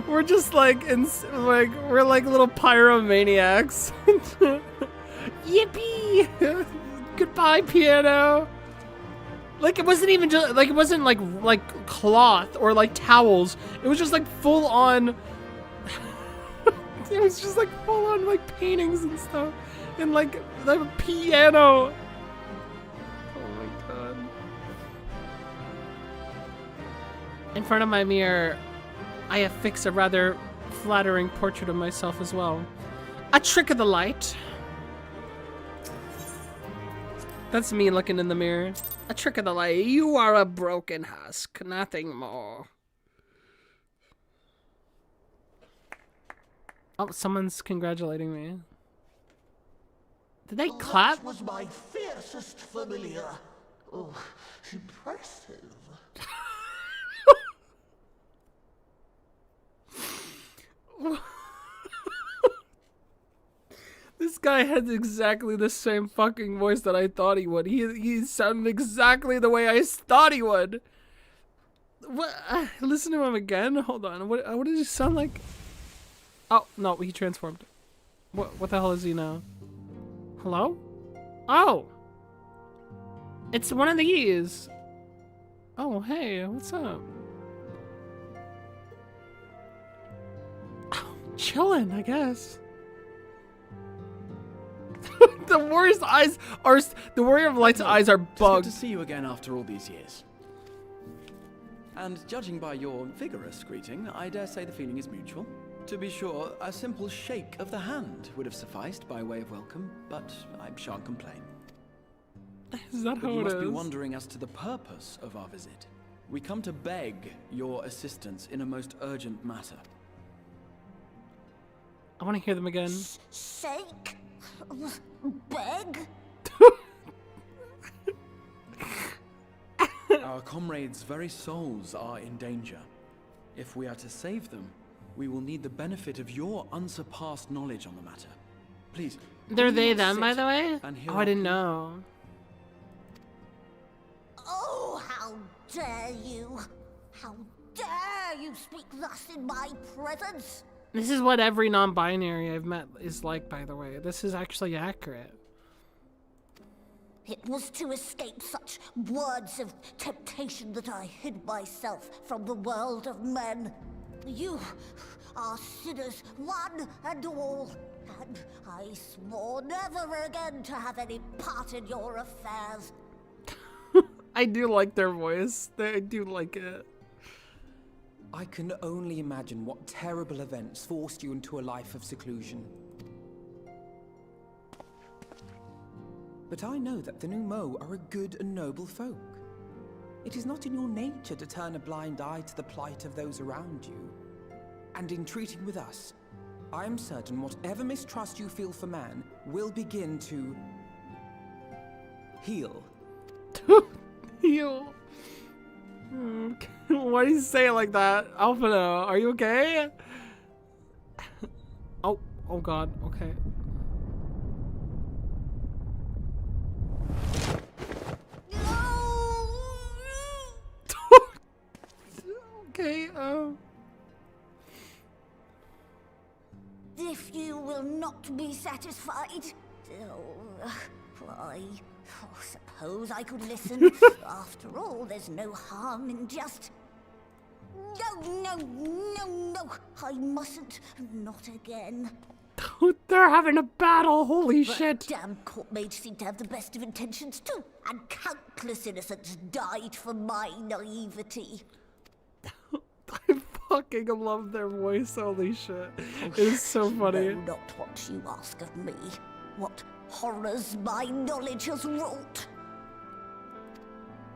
We're just like we're like little pyromaniacs. Yippee! Goodbye, piano. Like it wasn't even just like it wasn't like cloth or like towels. It was just like full on. It was just like full on like paintings and stuff, and like the piano. Oh my god! In front of my mirror, I affix a rather flattering portrait of myself as well. A trick of the light. That's me looking in the mirror. A trick of the light. You are a broken husk, nothing more. Oh, someone's congratulating me. Did they clap? That was my fiercest familiar. Oh, impressive. This guy had exactly the same fucking voice that I thought he would. He sounded exactly the way I thought he would. What? Listen to him again. Hold on. What did he sound like? Oh no, he transformed. What the hell is he now? Hello? Oh, it's one of these. Oh hey, what's up? Oh, chillin', I guess. The warrior's eyes are. The warrior of light's eyes are bugged. It's good to see you again after all these years. And judging by your vigorous greeting, I dare say the feeling is mutual. To be sure, a simple shake of the hand would have sufficed by way of welcome, but I shan't complain. Is that But how you it must be is? wondering as to the purpose of our visit. We come to beg your assistance in a most urgent matter. I want to hear them again. Shake? Beg? Our comrades' very souls are in danger. If we are to save them, we will need the benefit of your unsurpassed knowledge on the matter. Please. They're will you they not them, sit by the way? and hear Oh, I our didn't plea? know. Oh, how dare you! How dare you speak thus in my presence! This is what every non-binary I've met is like, by the way. This is actually accurate. It was to escape such words of temptation that I hid myself from the world of men. You are sinners, one and all, and I swore never again to have any part in your affairs. I do like their voice. I do like it. I can only imagine what terrible events forced you into a life of seclusion. But I know that the new Mo are a good and noble folk. It is not in your nature to turn a blind eye to the plight of those around you. And in treating with us, I am certain whatever mistrust you feel for man will begin to heal. Heal. Why do you say it like that? Alphino, are you okay? Oh god, okay. Okay, If you will not be satisfied, why, suppose I could listen. After all, there's no harm in just... No, I mustn't. Not again. They're having a battle, holy But shit. damn court mage seem to have the best of intentions too, and countless innocents died for my naivety. I fucking love their voice, holy shit. It is so funny. No, not what you ask of me. What horrors my knowledge has wrought.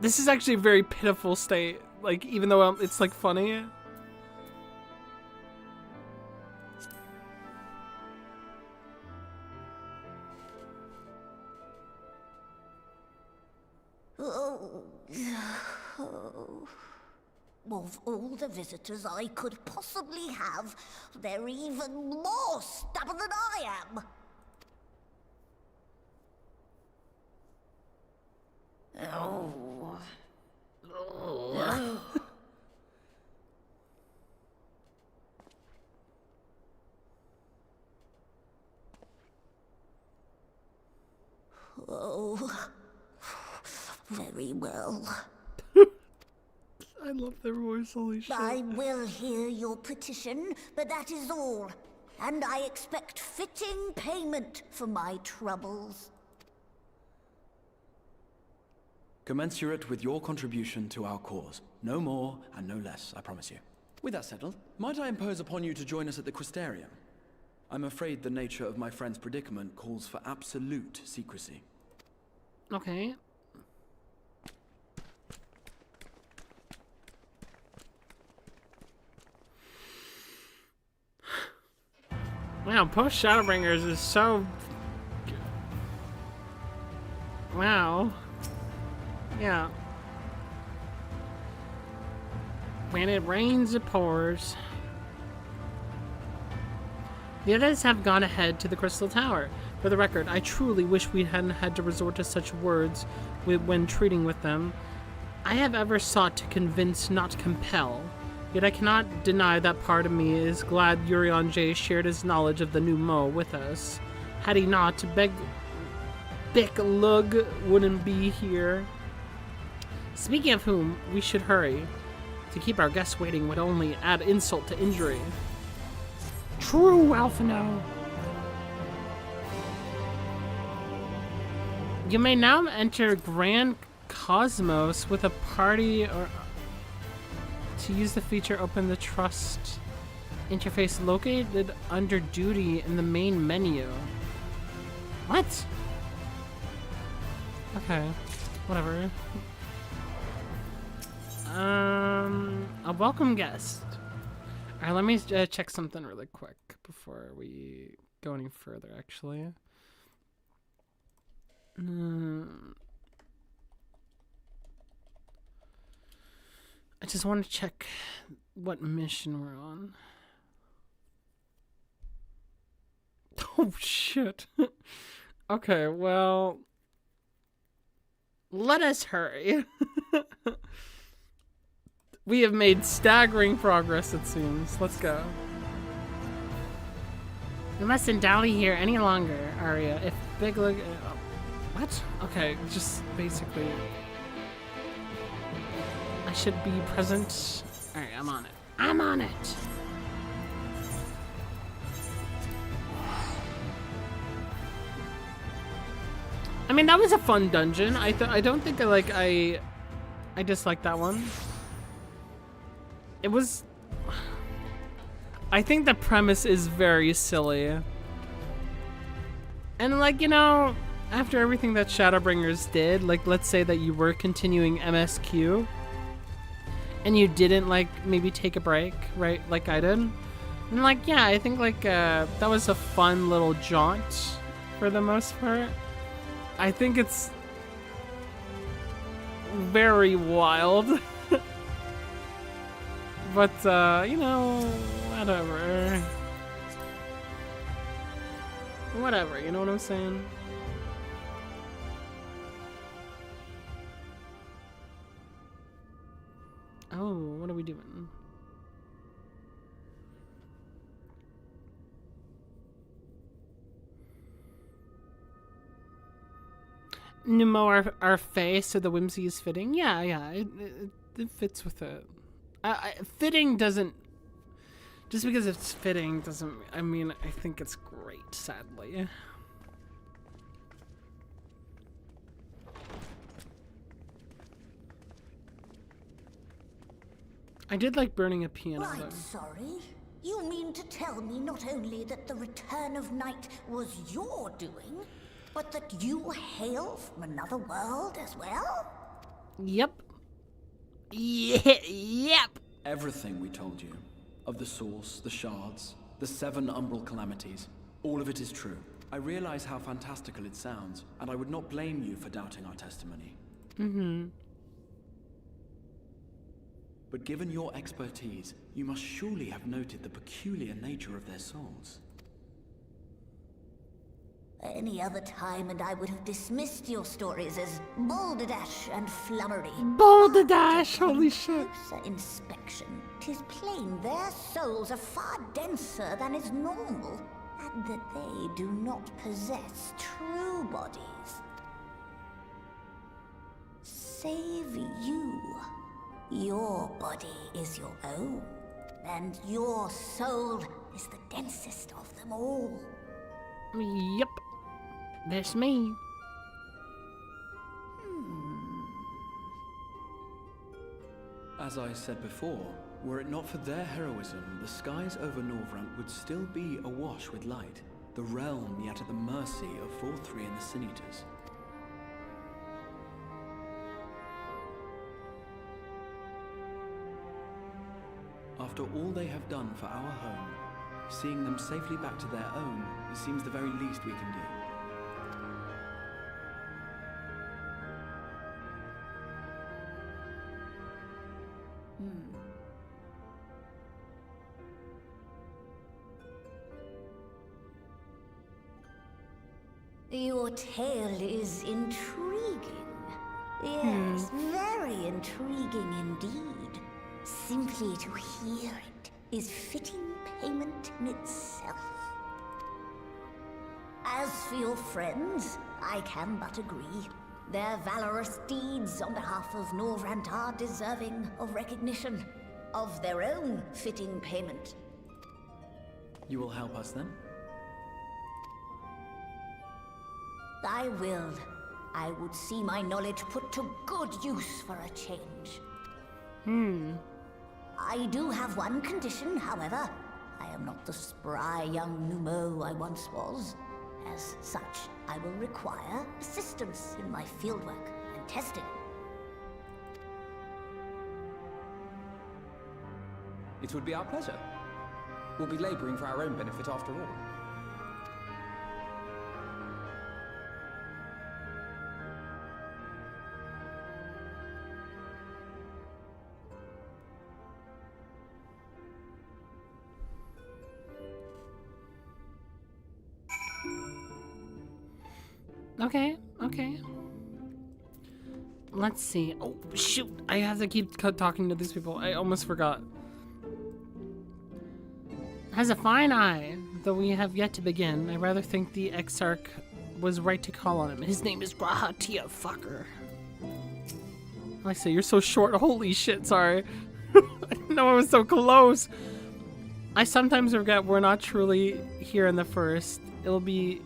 This is actually a very pitiful state, like, even though it's, like, funny. Of all the visitors I could possibly have, they're even more stubborn than I am. Oh. Oh. Very well. I love their voice, holy shit. I will hear your petition, but that is all. And I expect fitting payment for my troubles. Commensurate with your contribution to our cause. No more and no less, I promise you. With that settled, might I impose upon you to join us at the Crystarium? I'm afraid the nature of my friend's predicament calls for absolute secrecy. Okay. Wow, Post-Shadowbringers is so... Wow. Yeah. When it rains, it pours. The others have gone ahead to the Crystal Tower. For the record, I truly wish we hadn't had to resort to such words when treating with them. I have ever sought to convince, not compel. Yet I cannot deny that part of me is glad Urion J shared his knowledge of the new Mo with us. Had he not, Bick Lug wouldn't be here. Speaking of whom, we should hurry. To keep our guests waiting would only add insult to injury. True, Alphino. You may now enter Grand Cosmos with a party or... To use the feature, open the trust interface located under duty in the main menu. What? Okay, whatever. A welcome guest. Alright, let me check something really quick before we go any further, actually. I just want to check what mission we're on. Oh, shit. Okay, well... let us hurry. We have made staggering progress, it seems. Let's go. We mustn't dally here any longer, Arya. If Big Look... what? Okay, just basically... I should be present. Alright, I'm on it. I'm on it! I mean, that was a fun dungeon. I don't think I disliked that one. It was... I think the premise is very silly. And like, you know, after everything that Shadowbringers did, like let's say that you were continuing MSQ and you didn't like maybe take a break, right? Like I did. And like, yeah, I think like that was a fun little jaunt for the most part. I think it's very wild. But, you know, whatever. Whatever, you know what I'm saying? Oh, what are we doing? Pneumo our face so the whimsy is fitting. Yeah, it fits with it. Fitting doesn't... just because it's fitting doesn't... I mean, I think it's great, sadly. I did like burning a piano, though. Right, sorry. You mean to tell me not only that the return of night was your doing, but that you hail from another world as well? Yep. Yep. Everything we told you, of the source, the shards, the 7 umbral calamities, all of it is true. I realize how fantastical it sounds, and I would not blame you for doubting our testimony. Mm-hmm. But given your expertise, you must surely have noted the peculiar nature of their souls. Any other time, and I would have dismissed your stories as balderdash and flummery. Balderdash, holy shit. Closer inspection, 'tis plain their souls are far denser than is normal, and that they do not possess true bodies. Save you. Your body is your own, and your soul is the densest of them all. Yep. That's me. As I said before, were it not for their heroism, the skies over Norvrant would still be awash with light, the realm yet at the mercy of Vorthri and the Sin-Eaters. After all they have done for our home, seeing them safely back to their own seems the very least we can do. Your tale is intriguing. Yes, very intriguing indeed. Simply to hear it is fitting payment in itself. As for your friends, I can but agree. Their valorous deeds on behalf of Norvrant are deserving of recognition, of their own fitting payment. You will help us then? I will. I would see my knowledge put to good use for a change. I do have one condition, however. I am not the spry young Numo I once was. As such, I will require assistance in my fieldwork and testing. It would be our pleasure. We'll be laboring for our own benefit after all. Okay, okay. Let's see. Oh, shoot. I have to keep talking to these people. I almost forgot. Has a fine eye, though we have yet to begin. I rather think the Exarch was right to call on him. His name is Grahatia Fucker. I say, you're so short. Holy shit, sorry. No, I was so close. I sometimes forget we're not truly here in the first. It'll be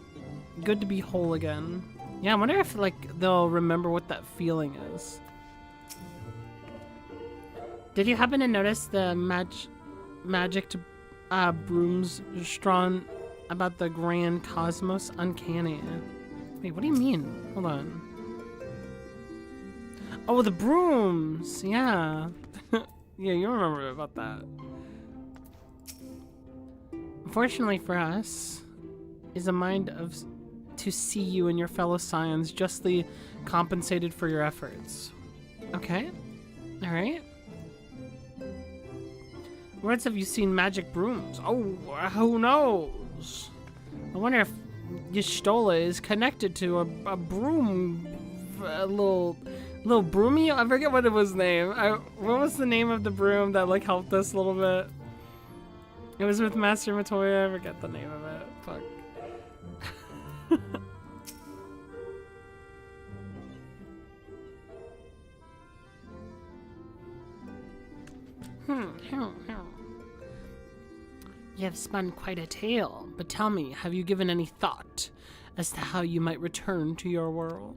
good to be whole again. Yeah, I wonder if, like, they'll remember what that feeling is. Did you happen to notice the magic brooms strawn about the grand cosmos? Uncanny. Wait, what do you mean? Hold on. Oh, the brooms! Yeah. Yeah, you remember about that. Unfortunately for us, is a mind of to see you and your fellow scions justly compensated for your efforts. Okay. Alright. Where have you seen magic brooms? Oh, who knows? I wonder if Y'shtola is connected to a broom, a little broomy? I forget what it was named. What was the name of the broom that like helped us a little bit? It was with Master Matoya. I forget the name of it. Fuck. You have spun quite a tale, but tell me, have you given any thought as to how you might return to your world?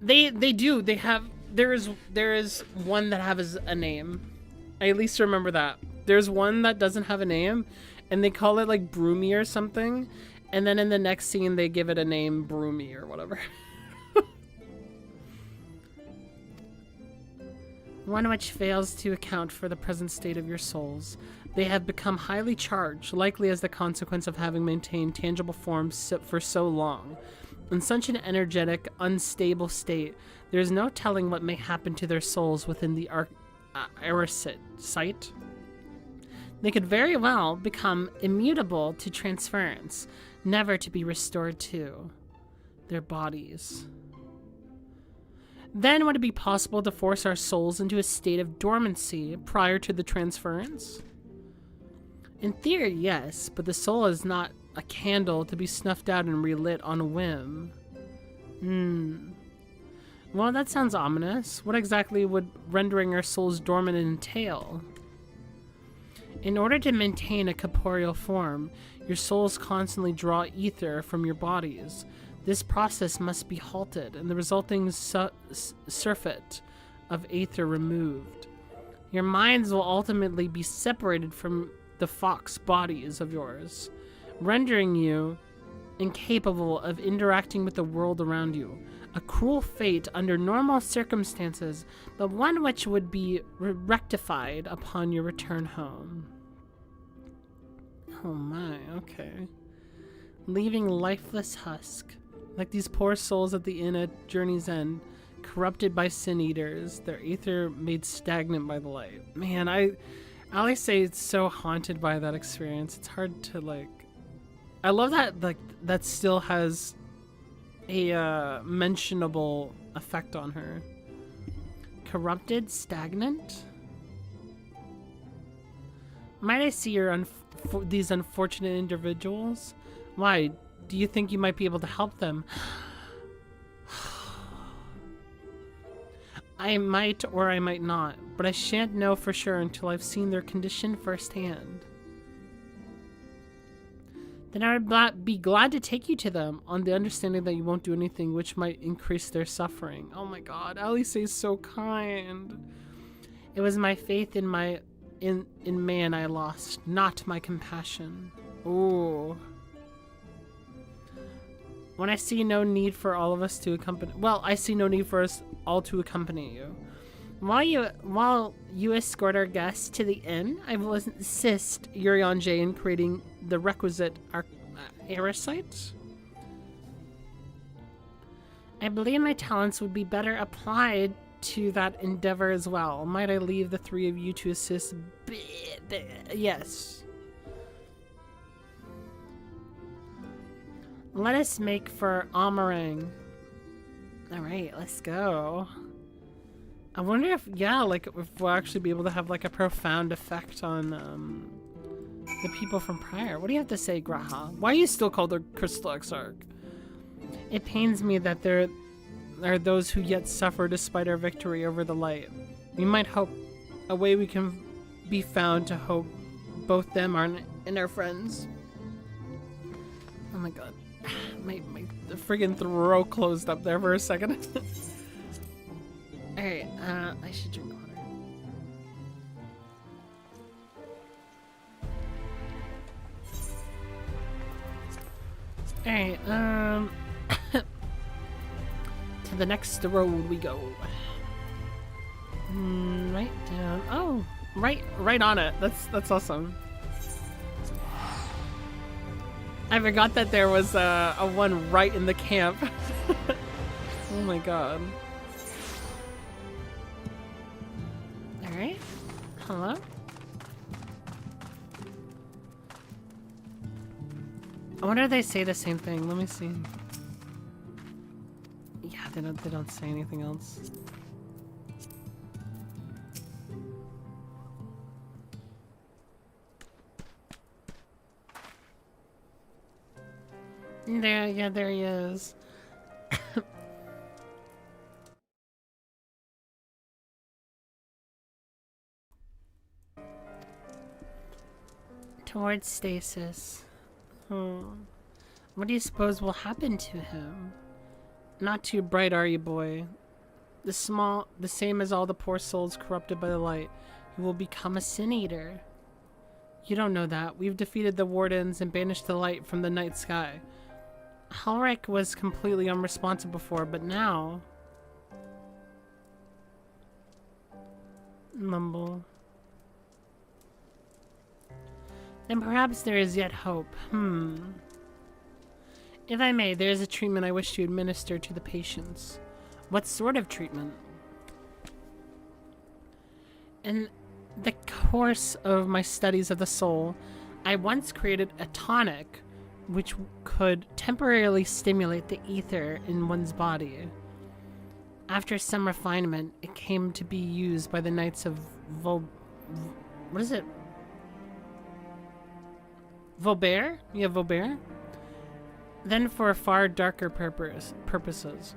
They do. They have. There is one that has a name. I at least remember that. There's one that doesn't have a name, and they call it like Broomy or something, and then in the next scene they give it a name, Broomy or whatever. One which fails to account for the present state of your souls. They have become highly charged, likely as the consequence of having maintained tangible forms for so long. In such an energetic, unstable state, there is no telling what may happen to their souls within the Arisit site. They could very well become immutable to transference, never to be restored to their bodies. Then would it be possible to force our souls into a state of dormancy prior to the transference? In theory, yes, but the soul is not a candle to be snuffed out and relit on a whim. Well, that sounds ominous. What exactly would rendering our souls dormant entail? In order to maintain a corporeal form, your souls constantly draw ether from your bodies. This process must be halted and the resulting surfeit of ether removed. Your minds will ultimately be separated from the fox bodies of yours, rendering you incapable of interacting with the world around you. A cruel fate under normal circumstances, but one which would be rectified upon your return home. Oh my, okay. Leaving lifeless husk. Like these poor souls at the inn at Journey's End, corrupted by sin eaters, their ether made stagnant by the light. Man, I always say it's so haunted by that experience. It's hard to like. I love that like that still has a mentionable effect on her. Corrupted, stagnant. Might I see your these unfortunate individuals? Why? Do you think you might be able to help them? I might or I might not, but I shan't know for sure until I've seen their condition firsthand. then I would be glad to take you to them on the understanding that you won't do anything which might increase their suffering. Oh my god, Alice is so kind. It was my faith in man I lost, not my compassion. Ooh. When I see no need for all of us to accompany... Well, I see no need for us all to accompany you. While you escort our guests to the inn, I will assist Yurion J in creating the requisite aerosite. I believe my talents would be better applied to that endeavor as well. Might I leave the three of you to assist? Yes. Let us make for Amarang. Alright, let's go. I wonder if, yeah, like, if we'll actually be able to have, like, a profound effect on, the people from prior. What do you have to say, Graha? Why are you still called the Crystal Exarch? It pains me that there are those who yet suffer despite our victory over the light. We might hope a way we can be found to hope both them and our friends. Oh my god. My friggin' throat closed up there for a second. Alright, I should drink water. Alright, to the next road we go. Right down. Oh, right on it. That's awesome. I forgot that there was a one right in the camp. Oh my god. Alright. Hello? I wonder if they say the same thing. Let me see. Yeah, they don't say anything else. There he is. Towards stasis. What do you suppose will happen to him? Not too bright, are you, boy? The same as all the poor souls corrupted by the light. He will become a sin eater. You don't know that. We've defeated the wardens and banished the light from the night sky. Halric was completely unresponsive before, but now... Mumble. Then perhaps there is yet hope. If I may, there is a treatment I wish to administer to the patients. What sort of treatment? In the course of my studies of the soul, I once created a tonic which could temporarily stimulate the ether in one's body. After some refinement, it came to be used by the Knights of what is it? Vaubert? Yeah, Vaubert? Then for far darker purposes.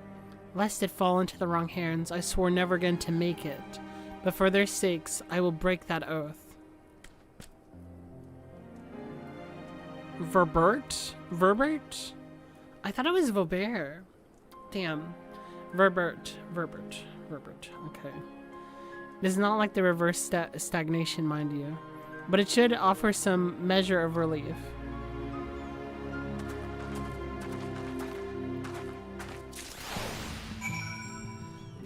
Lest it fall into the wrong hands, I swore never again to make it. But for their sakes, I will break that oath. Verbert? I thought it was Vaubert. Damn. Verbert. Okay. It is not like the reverse stagnation, mind you. But it should offer some measure of relief.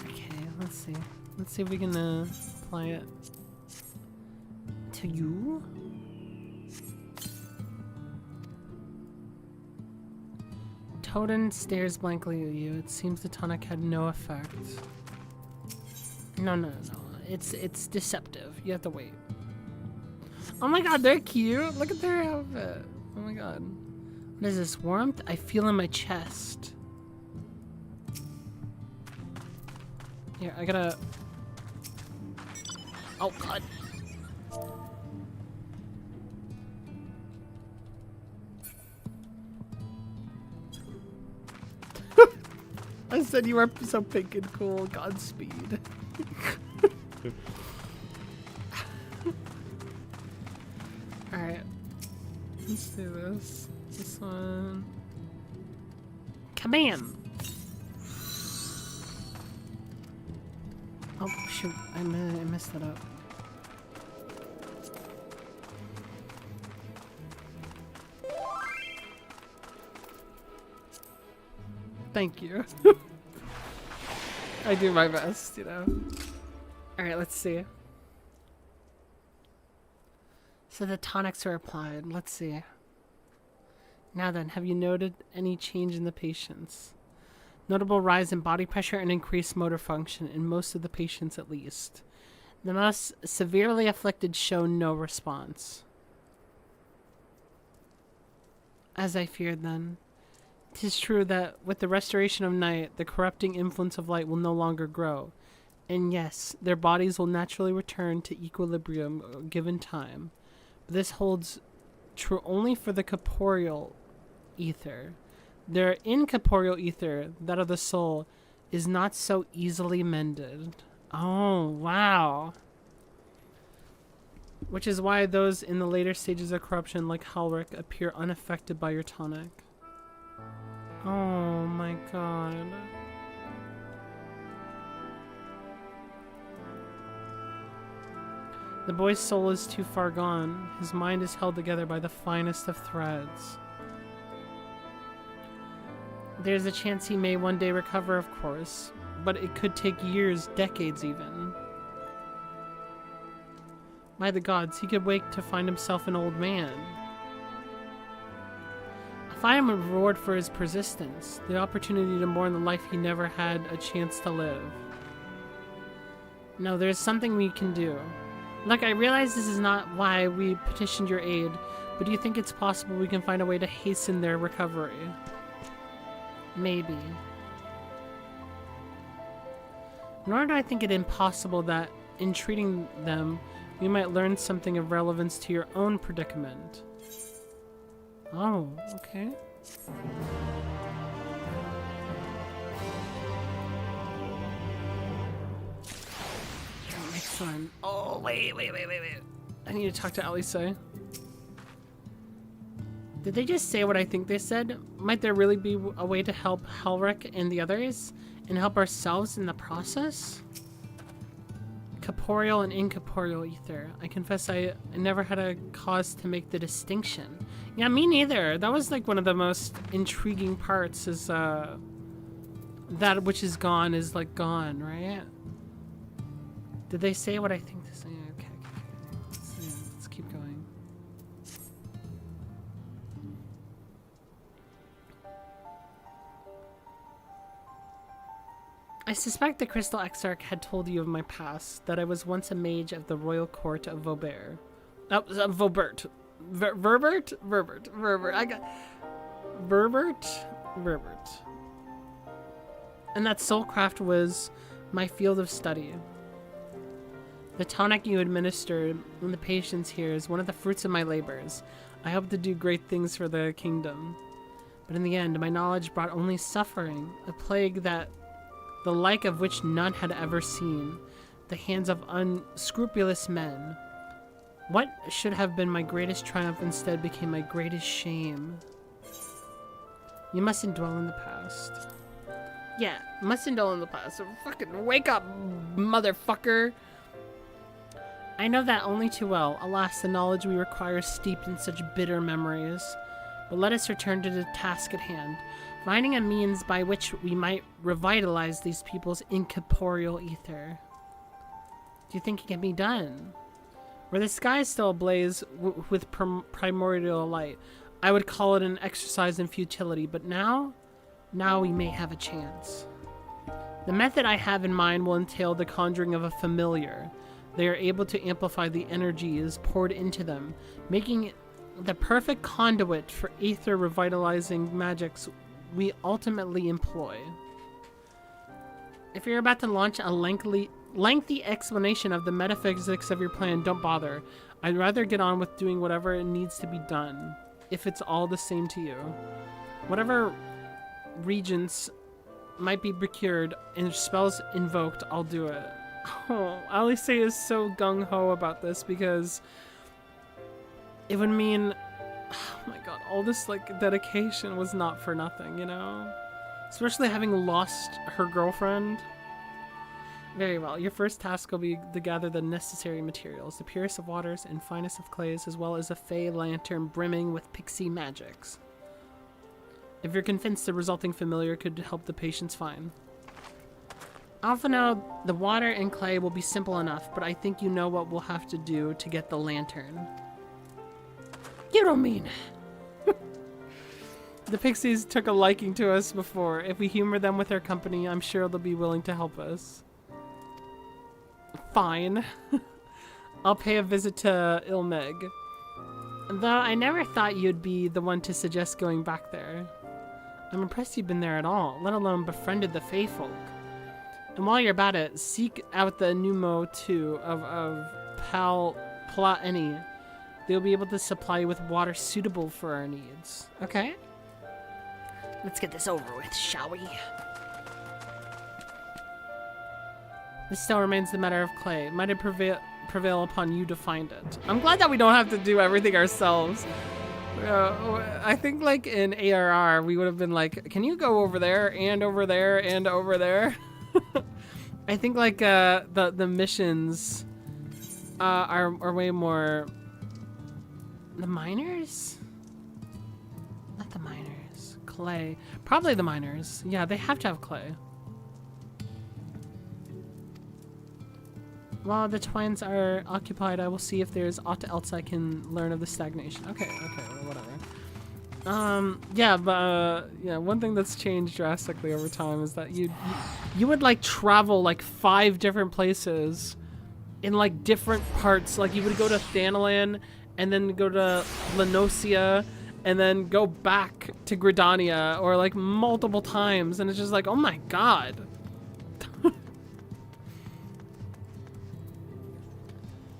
Okay, let's see. Let's see if we can apply it to you. Toden stares blankly at you. It seems the tonic had no effect. No. It's deceptive. You have to wait. Oh my god, they're cute. Look at their outfit. Oh my god. What is this? Warmth? I feel in my chest. Here, I gotta... Oh god. I said you are so pink and cool. Godspeed. Alright. Let's do this. This one. Kabam! Oh, shoot. I messed that up. Thank you. I do my best, you know. Alright, let's see. So the tonics are applied. Let's see. Now then, have you noted any change in the patients? Notable rise in body pressure and increased motor function in most of the patients at least. The most severely afflicted show no response. As I feared then. 'Tis true that with the restoration of night, the corrupting influence of light will no longer grow. And yes, their bodies will naturally return to equilibrium given time. But this holds true only for the corporeal ether. Their incorporeal ether, that of the soul, is not so easily mended. Oh, wow. Which is why those in the later stages of corruption, like Halric, appear unaffected by your tonic. Oh my god. The boy's soul is too far gone. His mind is held together by the finest of threads. There's a chance he may one day recover, of course, but it could take years, decades even. By the gods, he could wake to find himself an old man. I find him a reward for his persistence, the opportunity to mourn the life he never had a chance to live. No, there's something we can do. Look, I realize this is not why we petitioned your aid, but do you think it's possible we can find a way to hasten their recovery? Maybe. Nor do I think it impossible that, in treating them, we might learn something of relevance to your own predicament. Oh, okay. Next one. Oh, wait. I need to talk to Alice. Did they just say what I think they said? Might there really be a way to help Halric and the others? And help ourselves in the process? Corporeal and incorporeal ether. I confess I never had a cause to make the distinction. Yeah, me neither. That was like one of the most intriguing parts is that which is gone is like gone, right? Did they say what I think they say? Okay. Let's keep going. I suspect the Crystal Exarch had told you of my past, that I was once a mage of the royal court of Vobert. Oh, Vobert. Verbert. I got... Verbert. And that soulcraft was my field of study. The tonic you administered and the patience here is one of the fruits of my labors. I hope to do great things for the kingdom. But in the end, my knowledge brought only suffering, a plague that the like of which none had ever seen, the hands of unscrupulous men. What should have been my greatest triumph instead became my greatest shame. You mustn't dwell in the past. Yeah, mustn't dwell in the past. So fucking wake up, motherfucker! I know that only too well. Alas, the knowledge we require is steeped in such bitter memories. But let us return to the task at hand. Finding a means by which we might revitalize these people's incorporeal ether. Do you think it can be done? Were the skies still ablaze with primordial light, I would call it an exercise in futility, but now we may have a chance. The method I have in mind will entail the conjuring of a familiar. They are able to amplify the energies poured into them, making it the perfect conduit for ether revitalizing magics we ultimately employ. If you're about to launch a lengthy explanation of the metaphysics of your plan, don't bother. I'd rather get on with doing whatever it needs to be done, if it's all the same to you. Whatever regents might be procured and spells invoked, I'll do it. Oh, Alice is so gung-ho about this because it would mean, oh my god, all this like dedication was not for nothing, you know? Especially having lost her girlfriend. Very well. Your first task will be to gather the necessary materials, the purest of waters and finest of clays, as well as a fey lantern brimming with pixie magics. If you're convinced the resulting familiar could help the patients find. I also know the water and clay will be simple enough, but I think you know what we'll have to do to get the lantern. You don't mean... The pixies took a liking to us before. If we humor them with their company, I'm sure they'll be willing to help us. Fine. I'll pay a visit to Ilmeg. Though I never thought you'd be the one to suggest going back there. I'm impressed you've been there at all, let alone befriended the Fey folk. And while you're about it, seek out the Numo too of Pla-Eni. They'll be able to supply you with water suitable for our needs. Okay? Let's get this over with, shall we? This still remains the matter of clay. Might it prevail upon you to find it. I'm glad that we don't have to do everything ourselves. I think like in ARR, we would have been like, can you go over there and over there and over there? I think like the missions are way more... The miners? Not the miners. Clay. Probably the miners. Yeah, they have to have clay. While the twins are occupied, I will see if there's aught else I can learn of the stagnation. Okay, well, whatever. Yeah, but yeah, one thing that's changed drastically over time is that you would like travel like 5 different places in like different parts. Like you would go to Thanalan and then go to Lenosia and then go back to Gridania, or like multiple times, and it's just like, oh my god.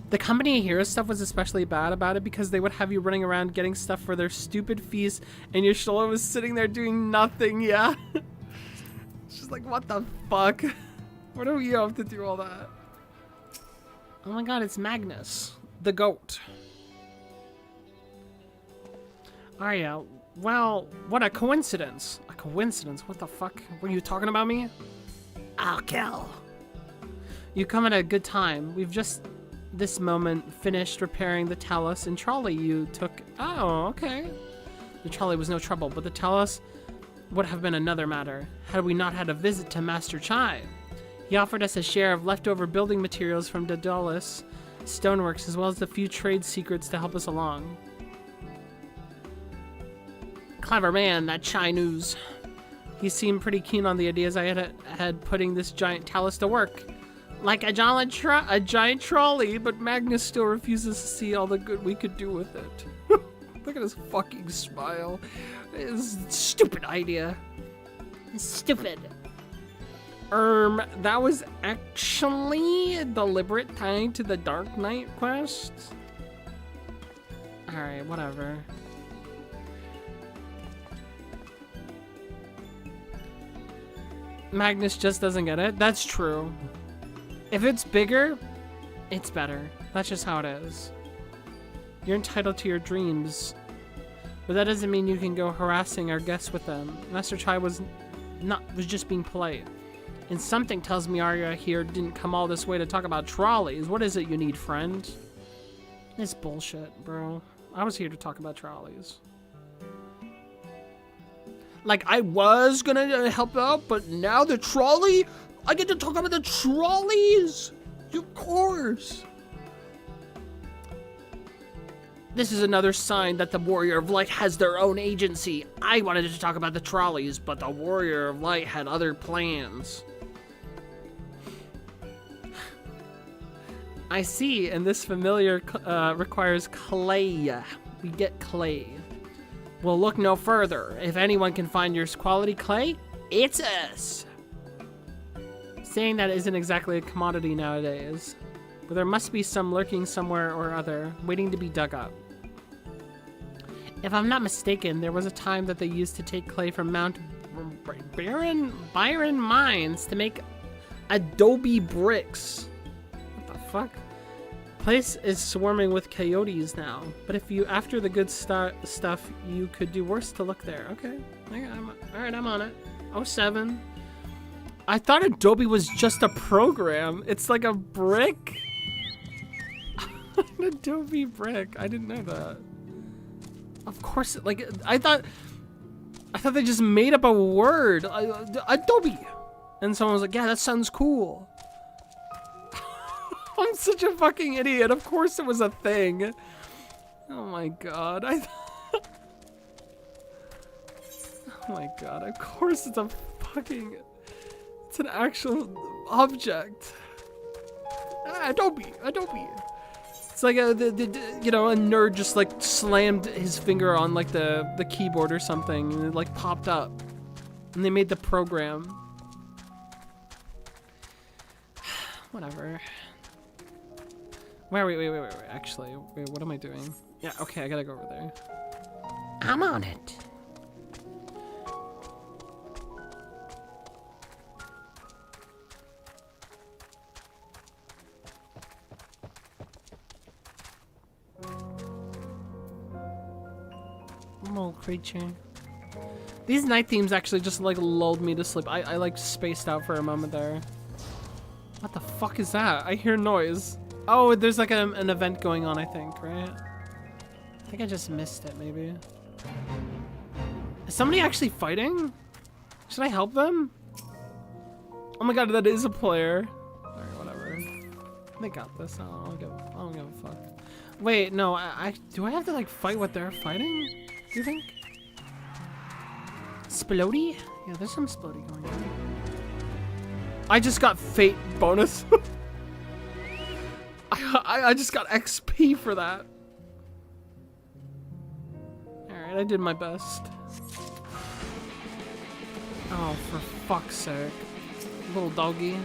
The Company of Heroes stuff was especially bad about it because they would have you running around getting stuff for their stupid feast, and your Shola was sitting there doing nothing, yeah? It's just like, what the fuck? Why do you have to do all that? Oh my god, it's Magnus, the goat. Arya, well, what a coincidence. A coincidence? What the fuck? Were you talking about me? I'll kill. You come at a good time. We've just, this moment, finished repairing the Talus and trolley you took. Oh, okay. The trolley was no trouble, but the Talus would have been another matter, had we not had a visit to Master Chai. He offered us a share of leftover building materials from Daedalus Stoneworks, as well as a few trade secrets to help us along. Clever man, that Chai News. He seemed pretty keen on the ideas I had putting this giant Talus to work. Like a giant trolley, but Magnus still refuses to see all the good we could do with it. Look at his fucking smile. His stupid idea. Stupid. That was actually deliberate tied to the Dark Knight quest? Alright, whatever. Magnus just doesn't get it. That's true. If it's bigger, it's better. That's just how it is. You're entitled to your dreams, but that doesn't mean you can go harassing our guests with them. Master Chai was just being polite. And something tells me Arya here didn't come all this way to talk about trolleys. What is it you need, friend? It's bullshit, bro. I was here to talk about trolleys. Like, I was gonna help out, but now the trolley? I get to talk about the trolleys! Of course! This is another sign that the Warrior of Light has their own agency. I wanted to talk about the trolleys, but the Warrior of Light had other plans. I see, and this familiar requires clay. We get clay. Well, look no further. If anyone can find your quality clay, it's us. Saying that isn't exactly a commodity nowadays, but there must be some lurking somewhere or other, waiting to be dug up. If I'm not mistaken, there was a time that they used to take clay from Mount Byron Mines to make adobe bricks. What the fuck? place is swarming with coyotes now, but if you, after the good stuff, you could do worse to look there. Okay, alright, I'm on it. 07. I thought Adobe was just a program. It's like a brick. An Adobe brick. I didn't know that. Of course, like, I thought they just made up a word. Adobe. And someone was like, yeah, that sounds cool. I'm such a fucking idiot. Of course it was a thing. Oh my god. Oh my god. Of course it's a fucking... It's an actual object. Adobe. It's like a nerd just like slammed his finger on like the keyboard or something and it like popped up. And they made the program. Whatever. Wait. Actually, wait, what am I doing? Yeah, okay, I gotta go over there. I'm on it. Little creature. These night themes actually just like lulled me to sleep. I like spaced out for a moment there. What the fuck is that? I hear noise. Oh, there's like an event going on, I think, right? I think I just missed it, maybe. Is somebody actually fighting? Should I help them? Oh my god, that is a player. Alright, whatever. They got this. I don't give a fuck. Wait, no, do I have to like fight what they're fighting? Do you think? Splody? Yeah, there's some splody going on. I just got fate bonus. I just got XP for that. Alright, I did my best. Oh, for fuck's sake. Little doggy.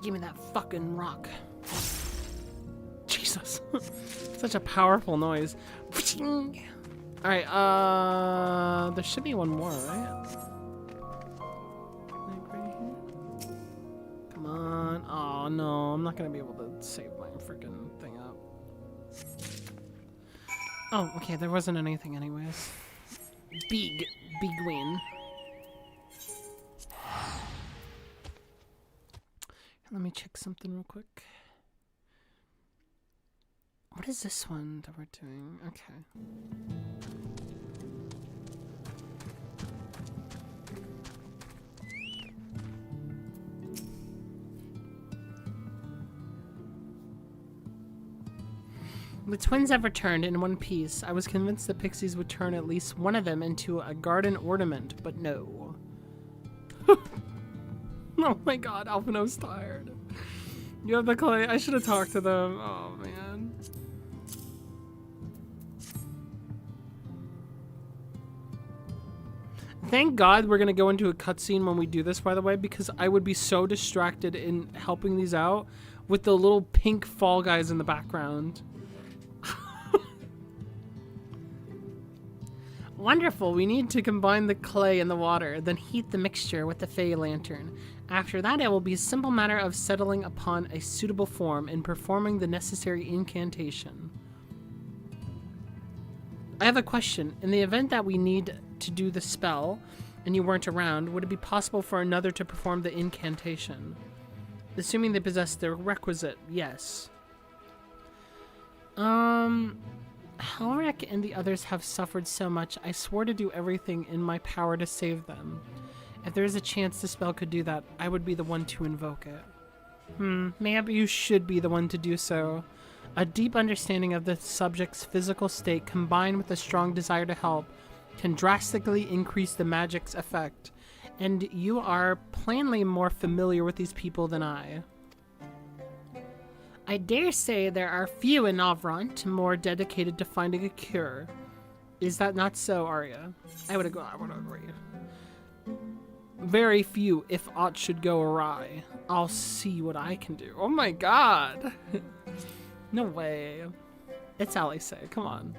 Give me that fucking rock. Jesus. Such a powerful noise. Alright, there should be one more, right? Like right here? Come on. Oh no, I'm not gonna be able to save my freaking thing up. Oh, okay, there wasn't anything anyways. Big win. Let me check something real quick. What is this one that we're doing? Okay. The twins have returned in one piece. I was convinced the pixies would turn at least one of them into a garden ornament, but no. Oh my god, Alphino's tired. You have the clay. I should have talked to them. Oh man. Thank God we're gonna go into a cutscene when we do this, by the way, because I would be so distracted in helping these out with the little pink fall guys in the background. Wonderful, we need to combine the clay and the water, then heat the mixture with the Fey Lantern. After that, it will be a simple matter of settling upon a suitable form and performing the necessary incantation. I have a question. In the event that we need to do the spell, and you weren't around, would it be possible for another to perform the incantation? Assuming they possess the requisite, yes. Halric and the others have suffered so much, I swore to do everything in my power to save them. If there is a chance the spell could do that, I would be the one to invoke it. Maybe you should be the one to do so. A deep understanding of the subject's physical state combined with a strong desire to help can drastically increase the magic's effect, and you are plainly more familiar with these people than I. I dare say there are few in Novrant more dedicated to finding a cure. Is that not so, Arya? I would agree. Very few, if aught should go awry. I'll see what I can do. Oh my god! No way. It's Alice. Come on.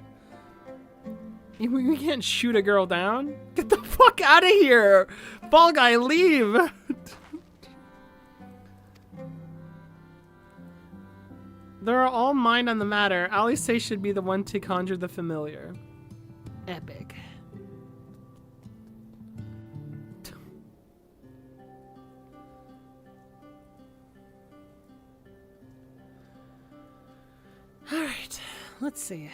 We can't shoot a girl down? Get the fuck out of here! Ball guy, leave! They're all mind on the matter. Alice should be the one to conjure the familiar. Epic. Alright, let's see.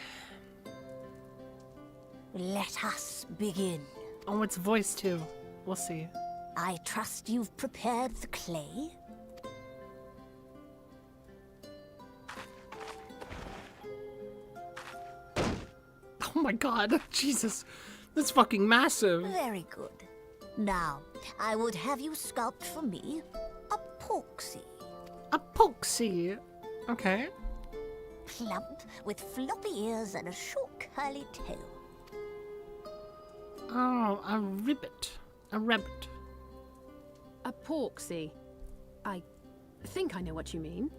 Let us begin. Oh, it's voice too. We'll see. I trust you've prepared the clay? Oh my god, Jesus. That's fucking massive. Very good. Now, I would have you sculpt for me a Porksy. A Porksy? Okay. Plump, with floppy ears and a short curly tail. Oh, a ribbit. A rabbit. A Porksy. I think I know what you mean.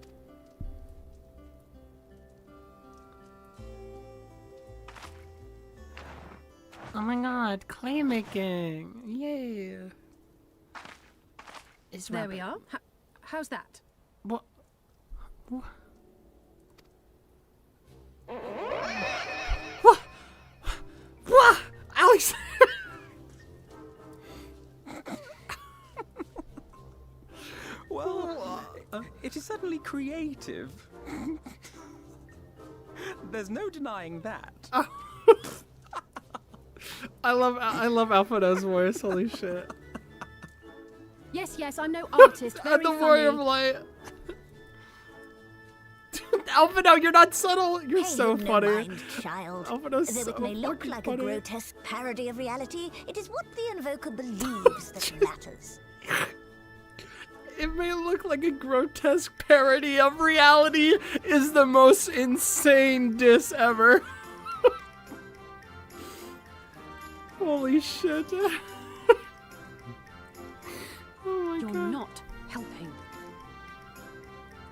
Oh my god, clay making. Yay. There we are. How's that? What? What? What? Alex! Well, it is certainly creative. There's no denying that. I love Alphado's voice. Holy shit! Yes, I'm no artist. Very At the Warrior of Light. Alphado, you're not subtle. You're so no funny. mind, child. Alphado's Though so it may look fucking like funny. a grotesque parody of reality, it is what the invoker believes that matters. It may look like a grotesque parody of reality is the most insane diss ever. Holy shit. Oh my You're god. not helping.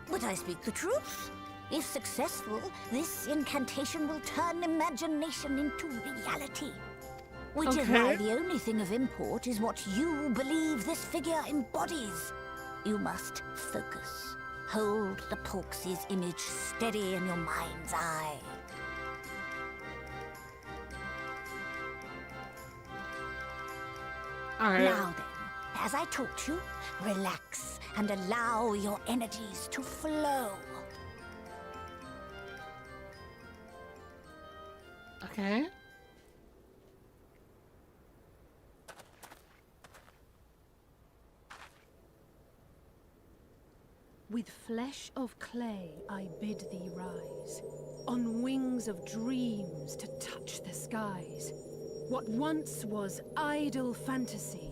But I speak the truth. If successful, this incantation will turn imagination into reality. Which is why the only thing of import is what you believe this figure embodies. You must focus. Hold the Porksy's image steady in your mind's eye. Alright. Now then, as I taught you, relax and allow your energies to flow. Okay. With flesh of clay I bid thee rise, on wings of dreams to touch the skies. What once was idle fantasy,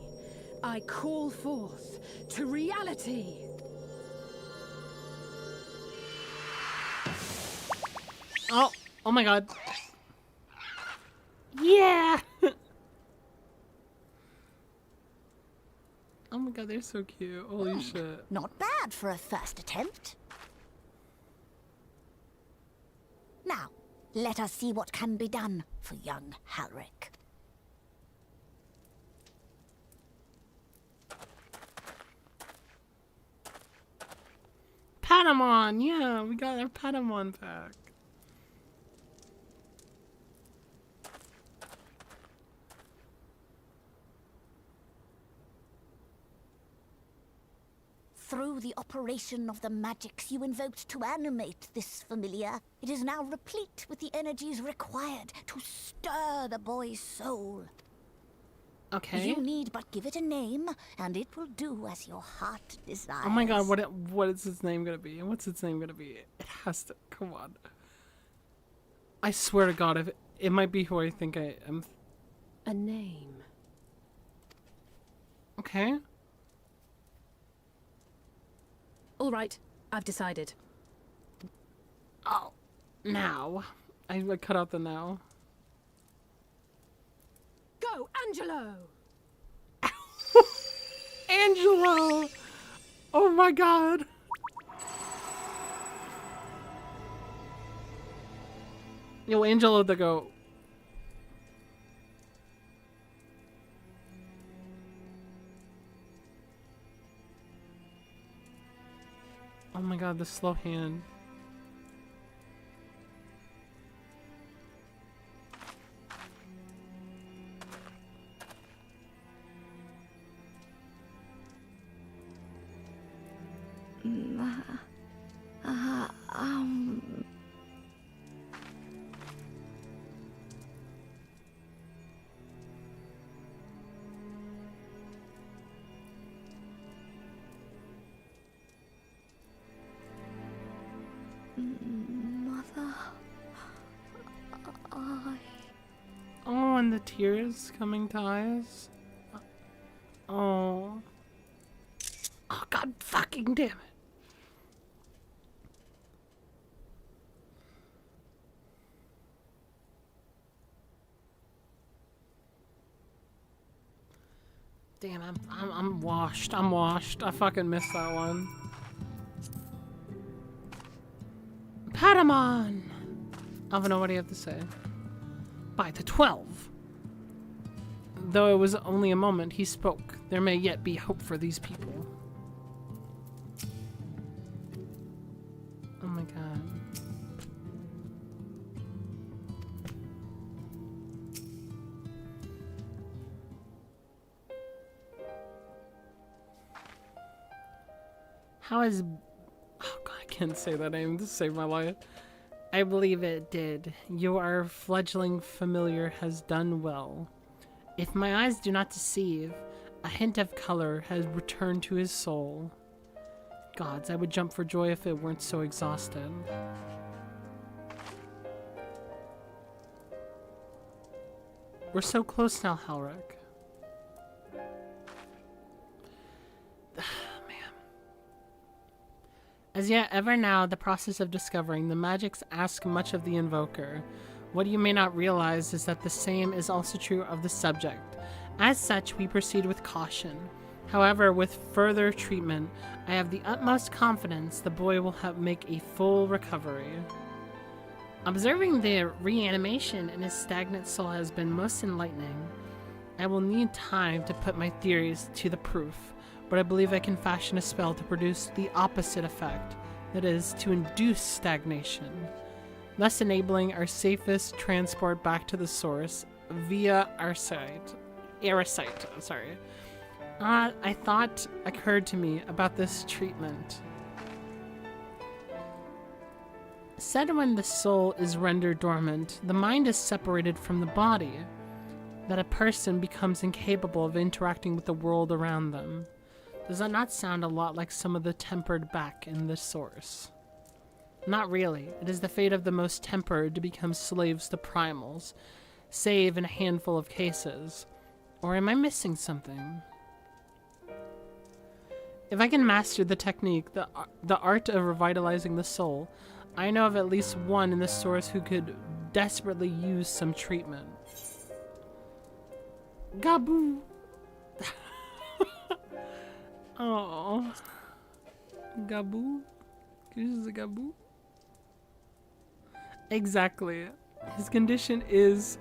I call forth to reality. Oh my god. Yeah! Oh my god, they're so cute. Holy shit. Not bad for a first attempt. Now, let us see what can be done for young Halric. Patamon! Yeah, we got our Patamon pack. Through the operation of the magics you invoked to animate this familiar, it is now replete with the energies required to stir the boy's soul. Okay. You need but give it a name, and it will do as your heart desires. Oh my god, what is its name gonna be? What's its name gonna be? It has to. Come on. I swear to god, if it might be who I think I am. A name. Okay. All right, I've decided. Oh, now. I cut out the now. Angelo! Angelo! Oh my god. Yo, Angelo the goat. Oh my god, the slow hand. Mother, Oh, and the tears coming to eyes. Oh. Oh, god fucking damn it. Damn, I'm washed. I'm washed. I fucking missed that one. Patamon! Alvino, what do you have to say? By the 12. Though it was only a moment, he spoke. There may yet be hope for these people. Oh my god. How is... Oh god, I can't say that name to save my life. I believe it did. Your fledgling familiar has done well. If my eyes do not deceive, a hint of color has returned to his soul. Gods, I would jump for joy if it weren't so exhausted. We're so close now, Halric. As yet, ever now, the process of discovering the magics ask much of the invoker. What you may not realize is that the same is also true of the subject. As such, we proceed with caution. However, with further treatment, I have the utmost confidence the boy will make a full recovery. Observing the reanimation in his stagnant soul has been most enlightening. I will need time to put my theories to the proof, but I believe I can fashion a spell to produce the opposite effect, that is, to induce stagnation, thus enabling our safest transport back to the source via Arcite. Sorry. A thought occurred to me about this treatment. Said when the soul is rendered dormant, the mind is separated from the body, that a person becomes incapable of interacting with the world around them. Does that not sound a lot like some of the tempered back in the source? Not really. It is the fate of the most tempered to become slaves to primals, save in a handful of cases. Or am I missing something? If I can master the technique, the art of revitalizing the soul, I know of at least one in the source who could desperately use some treatment. Gaboo! Oh, Gaboo? Is it Gaboo? Exactly. His condition is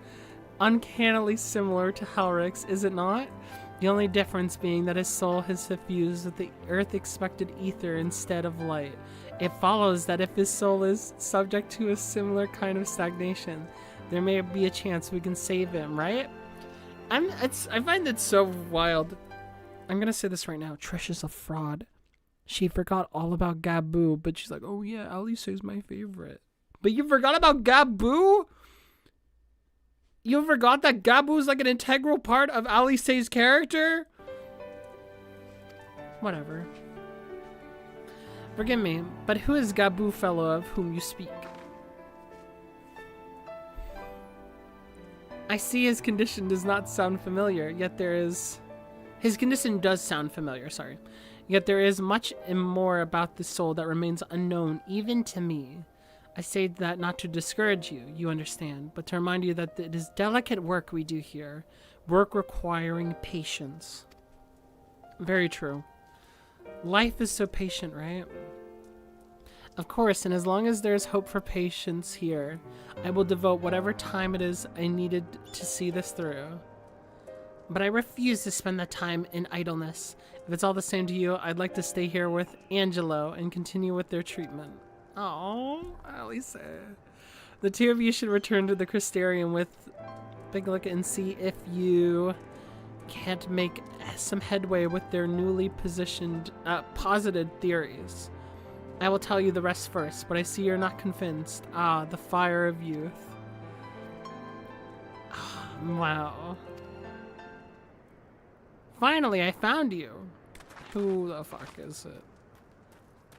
uncannily similar to Halric's, is it not? The only difference being that his soul has suffused with the earth-expected ether instead of light. It follows that if his soul is subject to a similar kind of stagnation, there may be a chance we can save him, right? I find it so wild. I'm gonna say this right now. Trish is a fraud. She forgot all about Gaboo, but she's like, oh yeah, Alice is my favorite. But you forgot about Gaboo? You forgot that Gaboo is like an integral part of Alice's character? Whatever. Forgive me, but who is Gaboo fellow of whom you speak? I see his condition does not sound familiar, yet there is... His condition does sound familiar, sorry. Yet there is much and more about the soul that remains unknown, even to me. I say that not to discourage you, you understand, but to remind you that it is delicate work we do here. Work requiring patience. Very true. Life is so patient, right? Of course, and as long as there's hope for patience here, I will devote whatever time it is I needed to see this through. But I refuse to spend that time in idleness. If it's all the same to you, I'd like to stay here with Angelo and continue with their treatment. Oh, Alice. The two of you should return to the Crystarium with Big Look and see if you can't make some headway with their newly posited theories. I will tell you the rest first, but I see you're not convinced. Ah, the fire of youth. Wow. Finally, I found you. Who the fuck is it?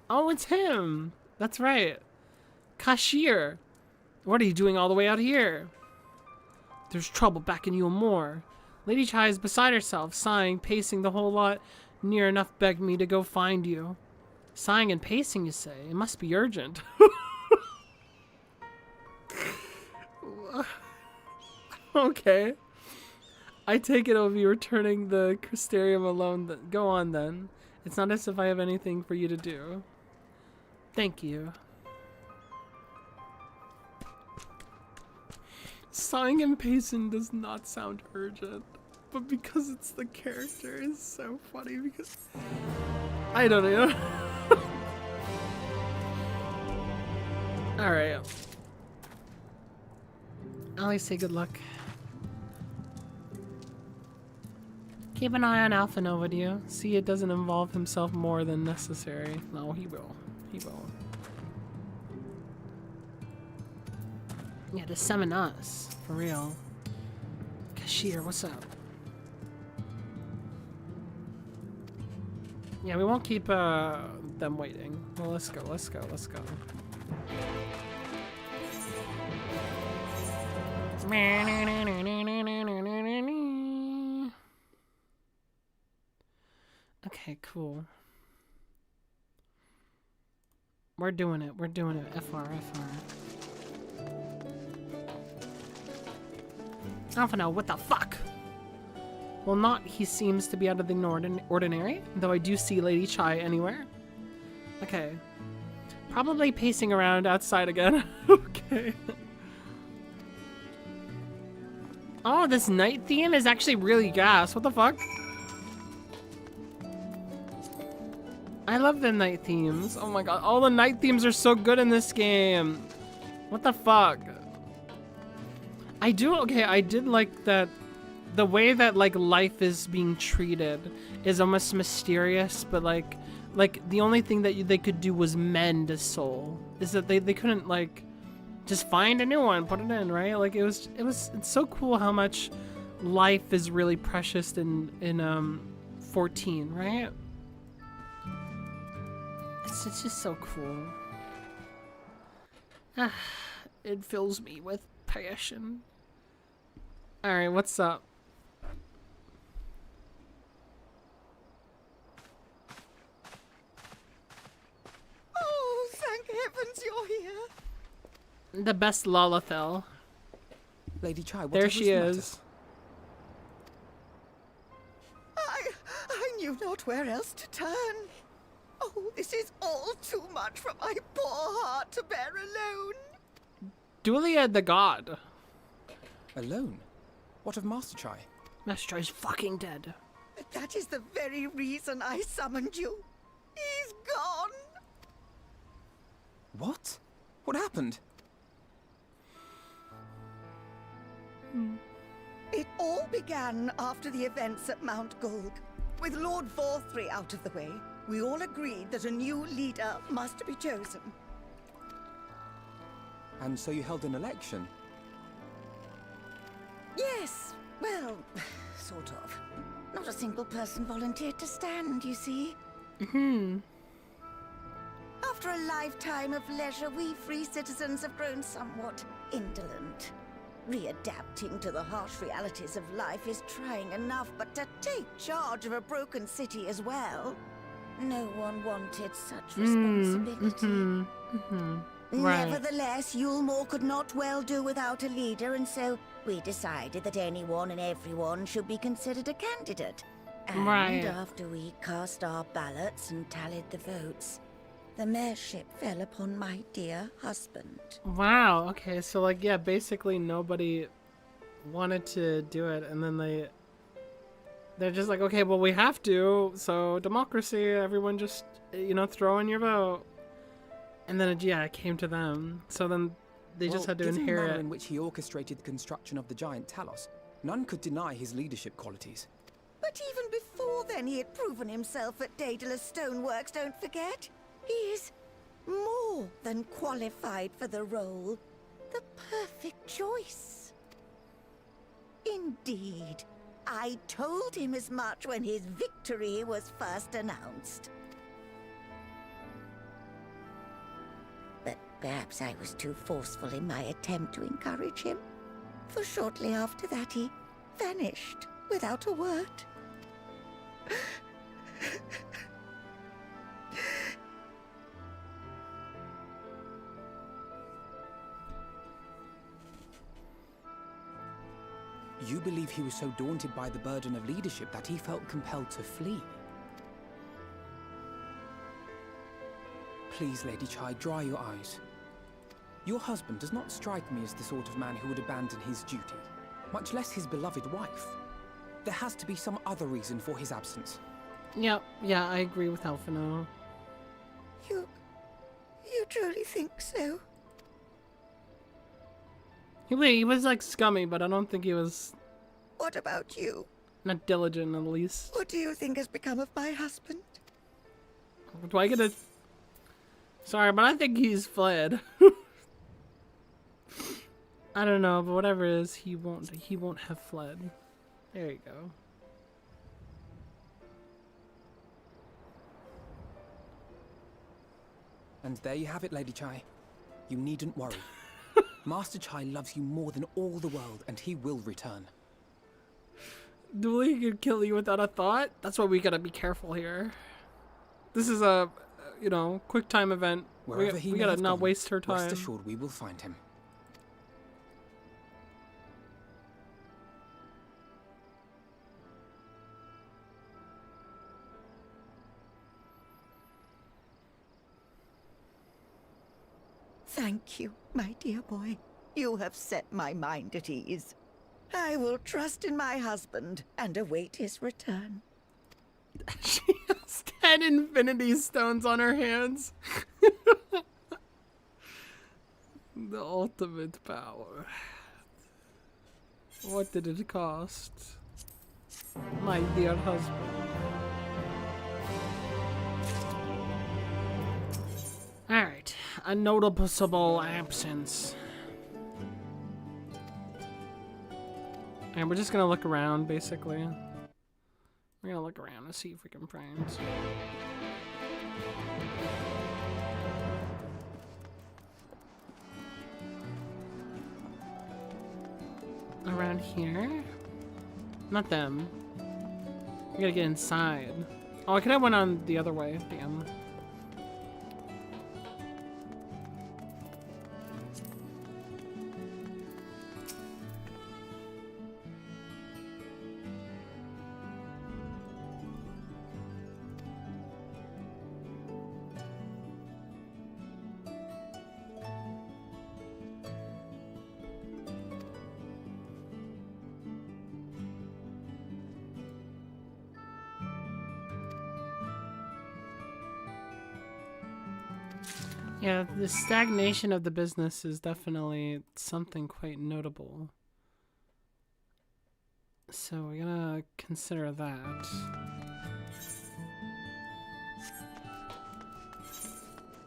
Oh, it's him. That's right. Kashir. What are you doing all the way out here? There's trouble backing you more. Lady Chai is beside herself, sighing, pacing the whole lot. Near enough begged me to go find you. Sighing and pacing, you say? It must be urgent. Okay. I take it I'll be returning the Crystarium alone. Go on then. It's not as if I have anything for you to do. Thank you. Sighing and pacing does not sound urgent, but because it's the character, it's so funny because I don't know. Alright. I'll say good luck. Keep an eye on Alpha Nova, do you? See, it doesn't involve himself more than necessary. No, he will. He will. Yeah, to summon us. For real. Kashir, what's up? Yeah, we won't keep them waiting. Well, let's go, let's go, let's go. Okay, cool. We're doing it. We're doing it. FR. I don't know. What the fuck? Well, not he seems to be out of the ordinary, though I do see Lady Chai anywhere. Okay. Probably pacing around outside again. Okay. Oh, this night theme is actually really gas. What the fuck? I love the night themes. Oh my god, all the night themes are so good in this game. What the fuck? I did like that the way that like life is being treated is almost mysterious, but like the only thing that they could do was mend a soul. Is that they couldn't like just find a new one, put it in, right? Like it's so cool how much life is really precious in 14, right? It's just so cool. It fills me with passion. Alright, what's up? Oh, thank heavens you're here. The best Lalathel. Lady Chai, there she is. I knew not where else to turn. Oh, this is all too much for my poor heart to bear alone. Dulia the god. Alone? What of Master Chai? Master Chai's fucking dead. That is the very reason I summoned you. He's gone. What? What happened? It all began after the events at Mount Gulg. With Lord Vorthry out of the way, we all agreed that a new leader must be chosen. And so you held an election? Yes, well, sort of. Not a single person volunteered to stand, you see. After a lifetime of leisure, we free citizens have grown somewhat indolent. Readapting to the harsh realities of life is trying enough, but to take charge of a broken city as well, no one wanted such responsibility. Right. Nevertheless, Yulmore could not well do without a leader, and so We decided that anyone and everyone should be considered a candidate. And Right. after we cast our ballots and tallied the votes, the mayorship fell upon my dear husband. Wow. Okay. So like, yeah, basically nobody wanted to do it, and then they're just like, okay, well we have to. So democracy. Everyone just throw in your vote. And then it came to them. So then they just had to given the manner inherit. in which he orchestrated the construction of the giant Talos, none could deny his leadership qualities. But even before then, he had proven himself at Daedalus Stoneworks, don't forget. He is more than qualified for the role. The perfect choice. Indeed. I told him as much when his victory was first announced. But perhaps I was too forceful in my attempt to encourage him. For shortly after that, he vanished without a word. You believe he was so daunted by the burden of leadership that he felt compelled to flee? Please, Lady Chai, dry your eyes. Your husband does not strike me as the sort of man who would abandon his duty, much less his beloved wife. There has to be some other reason for his absence. Yeah, I agree with Alphino. You truly think so? He was like scummy, but I don't think he was What about you? not diligent, at least. What do you think has become of my husband? Do I get a... Sorry, but I think he's fled. I don't know, but whatever it is, he won't have fled. There you go. And there you have it, Lady Chai. You needn't worry. Master Chai loves you more than all the world, and he will return. Dooley could kill you without a thought? That's why we gotta be careful here. This is a, quick time event. Wherever We may gotta have not gone, waste her time. Rest assured we will find him. Thank you, my dear boy. You have set my mind at ease. I will trust in my husband and await his return. She has 10 infinity stones on her hands. The ultimate power. What did it cost? My dear husband. Alright, a noticeable absence. And we're just gonna look around, basically. We're gonna look around and see if we can find. Around here? Not them. We gotta get inside. Oh, I could have went on the other way. Damn. Yeah, the stagnation of the business is definitely something quite notable. So we're gonna consider that.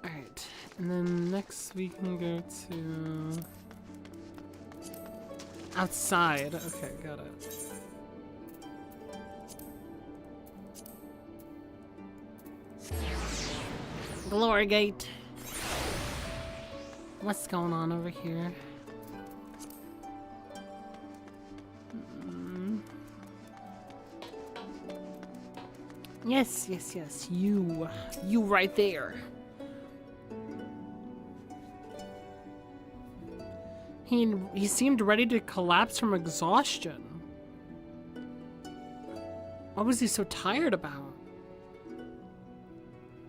Alright, and then next we can go to... outside. Okay, got it. Glory Gate. What's going on over here? Yes, yes, yes. You right there. He seemed ready to collapse from exhaustion. What was he so tired about?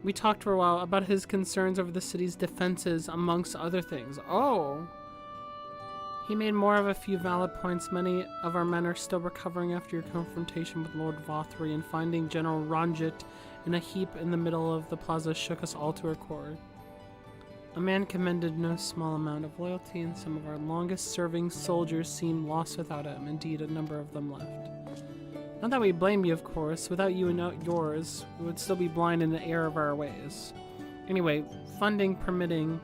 We talked for a while about his concerns over the city's defenses, amongst other things. Oh! He made more of a few valid points. Many of our men are still recovering after your confrontation with Lord Vothri, and finding General Ranjit in a heap in the middle of the plaza shook us all to our core. A man commended no small amount of loyalty, and some of our longest-serving soldiers seemed lost without him. Indeed, a number of them left. Not that we blame you, of course. Without you and yours, we would still be blind in the error of our ways. Anyway, funding permitting,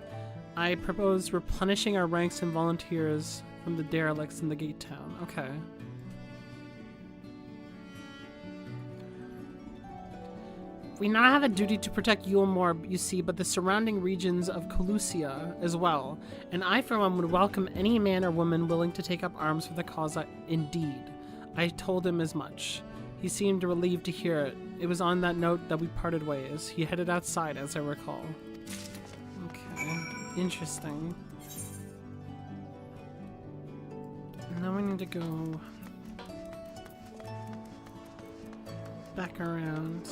I propose replenishing our ranks and volunteers from the derelicts in the gate town. Okay. We now have a duty to protect Yulmore, you see, but the surrounding regions of Colusia as well. And I, for one, would welcome any man or woman willing to take up arms for the cause. Indeed. I told him as much. He seemed relieved to hear it. It was on that note that we parted ways. He headed outside, as I recall. Okay, interesting. Now we need to go back around.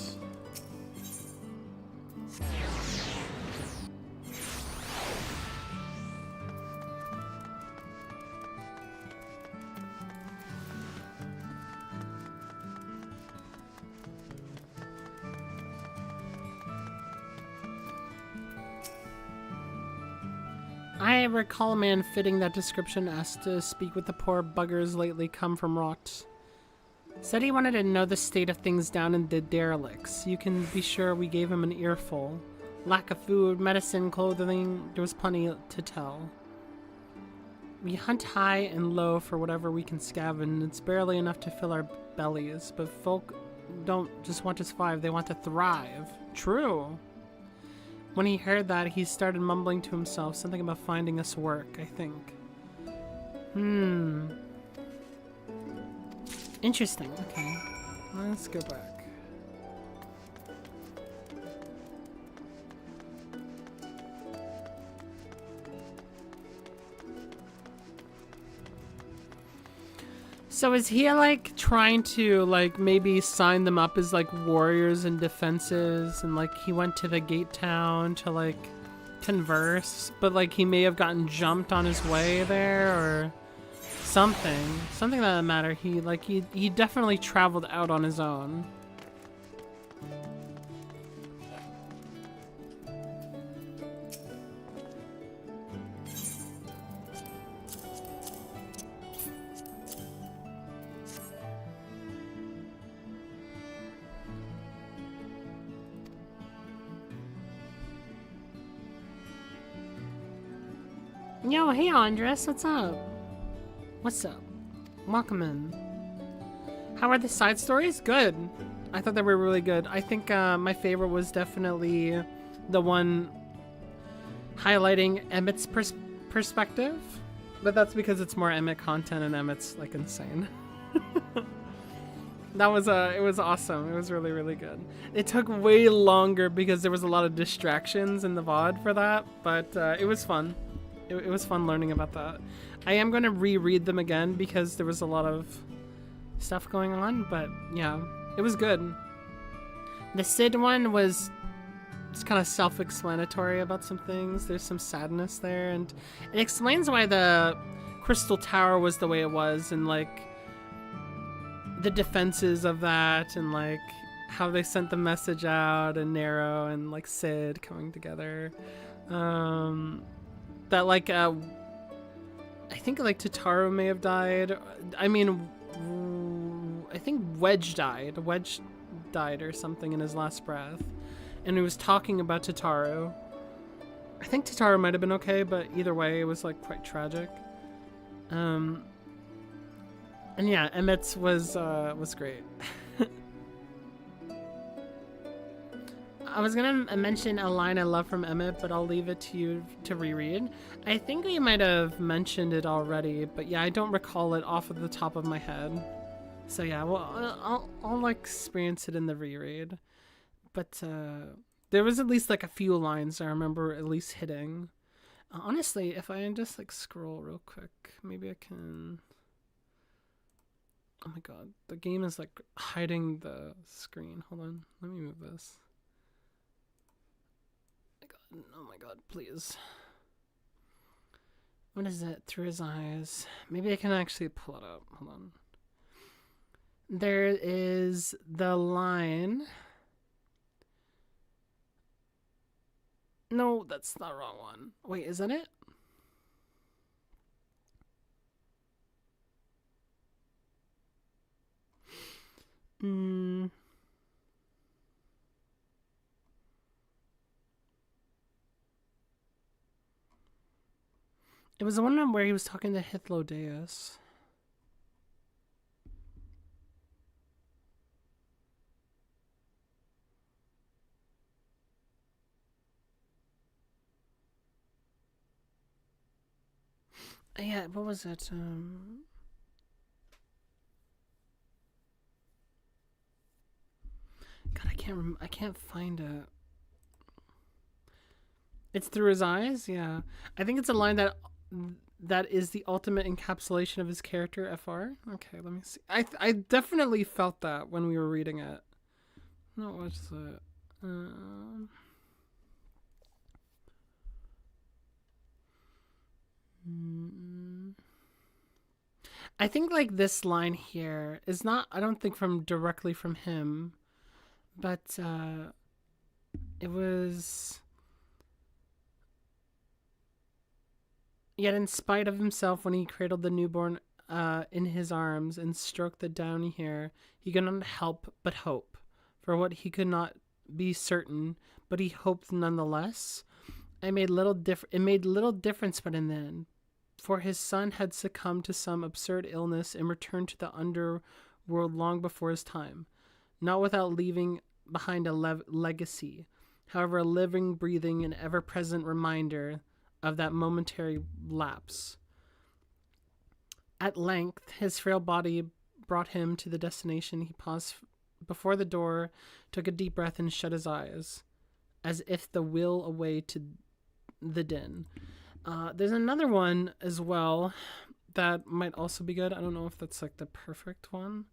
I recall a man fitting that description asked to speak with the poor buggers lately come from Rot. Said he wanted to know the state of things down in the derelicts. You can be sure we gave him an earful. Lack of food, medicine, clothing, there was plenty to tell. We hunt high and low for whatever we can scavenge. It's barely enough to fill our bellies, but folk don't just want to survive, they want to thrive. True. When he heard that, he started mumbling to himself, something about finding us work, I think. Interesting, okay. Let's go back. So is he like trying to like maybe sign them up as like warriors and defenses, and like he went to the gate town to like converse, but like he may have gotten jumped on his way there or something that doesn't matter. He definitely traveled out on his own. Yo, hey Andres, what's up? What's up? Welcome in. How are the side stories? Good. I thought they were really good. I think my favorite was definitely the one highlighting Emmett's perspective. But that's because it's more Emmett content and Emmett's like insane. That was it was awesome. It was really, really good. It took way longer because there was a lot of distractions in the VOD for that, but it was fun. It was fun learning about that. I am going to reread them again because there was a lot of stuff going on, but yeah, it was good. The Sid one was just kind of self-explanatory about some things. There's some sadness there, and it explains why the Crystal Tower was the way it was, and like the defenses of that, and like how they sent the message out, and Nero and like Sid coming together. That like I think like Tataru may have died. I mean, I think Wedge died. Wedge died or something in his last breath, and he was talking about Tataru. I think Tataru might have been okay, but either way, it was like quite tragic. And yeah, Emmett's was great. I was gonna mention a line I love from Emmett, but I'll leave it to you to reread. I think we might have mentioned it already, but yeah, I don't recall it off of the top of my head. So yeah, well, I'll like experience it in the reread. But there was at least like a few lines I remember at least hitting. Honestly, if I just like scroll real quick, maybe I can. Oh my god, the game is like hiding the screen. Hold on, let me move this. Oh my god, please. What is it? Through his eyes. Maybe I can actually pull it up. Hold on. There is the line. No, that's the wrong one. Wait, is that it? It was the one where he was talking to Hythlodaeus. Yeah, what was it? God, I can't find it. It's through his eyes. Yeah, I think it's a line that is the ultimate encapsulation of his character. Fr. Okay, let me see. I definitely felt that when we were reading it. No, what's it? I think like this line here is not. I don't think from directly from him, but it was. Yet, in spite of himself, when he cradled the newborn in his arms and stroked the downy hair, he could not help but hope. For what he could not be certain, but he hoped nonetheless. It made little difference, but in the end, for his son had succumbed to some absurd illness and returned to the underworld long before his time, not without leaving behind a legacy, however, a living, breathing, and ever-present reminder of that momentary lapse. At length, his frail body brought him to the destination. He paused before the door, took a deep breath, and shut his eyes, as if the will away to the din. There's another one as well that might also be good. I don't know if that's like the perfect one.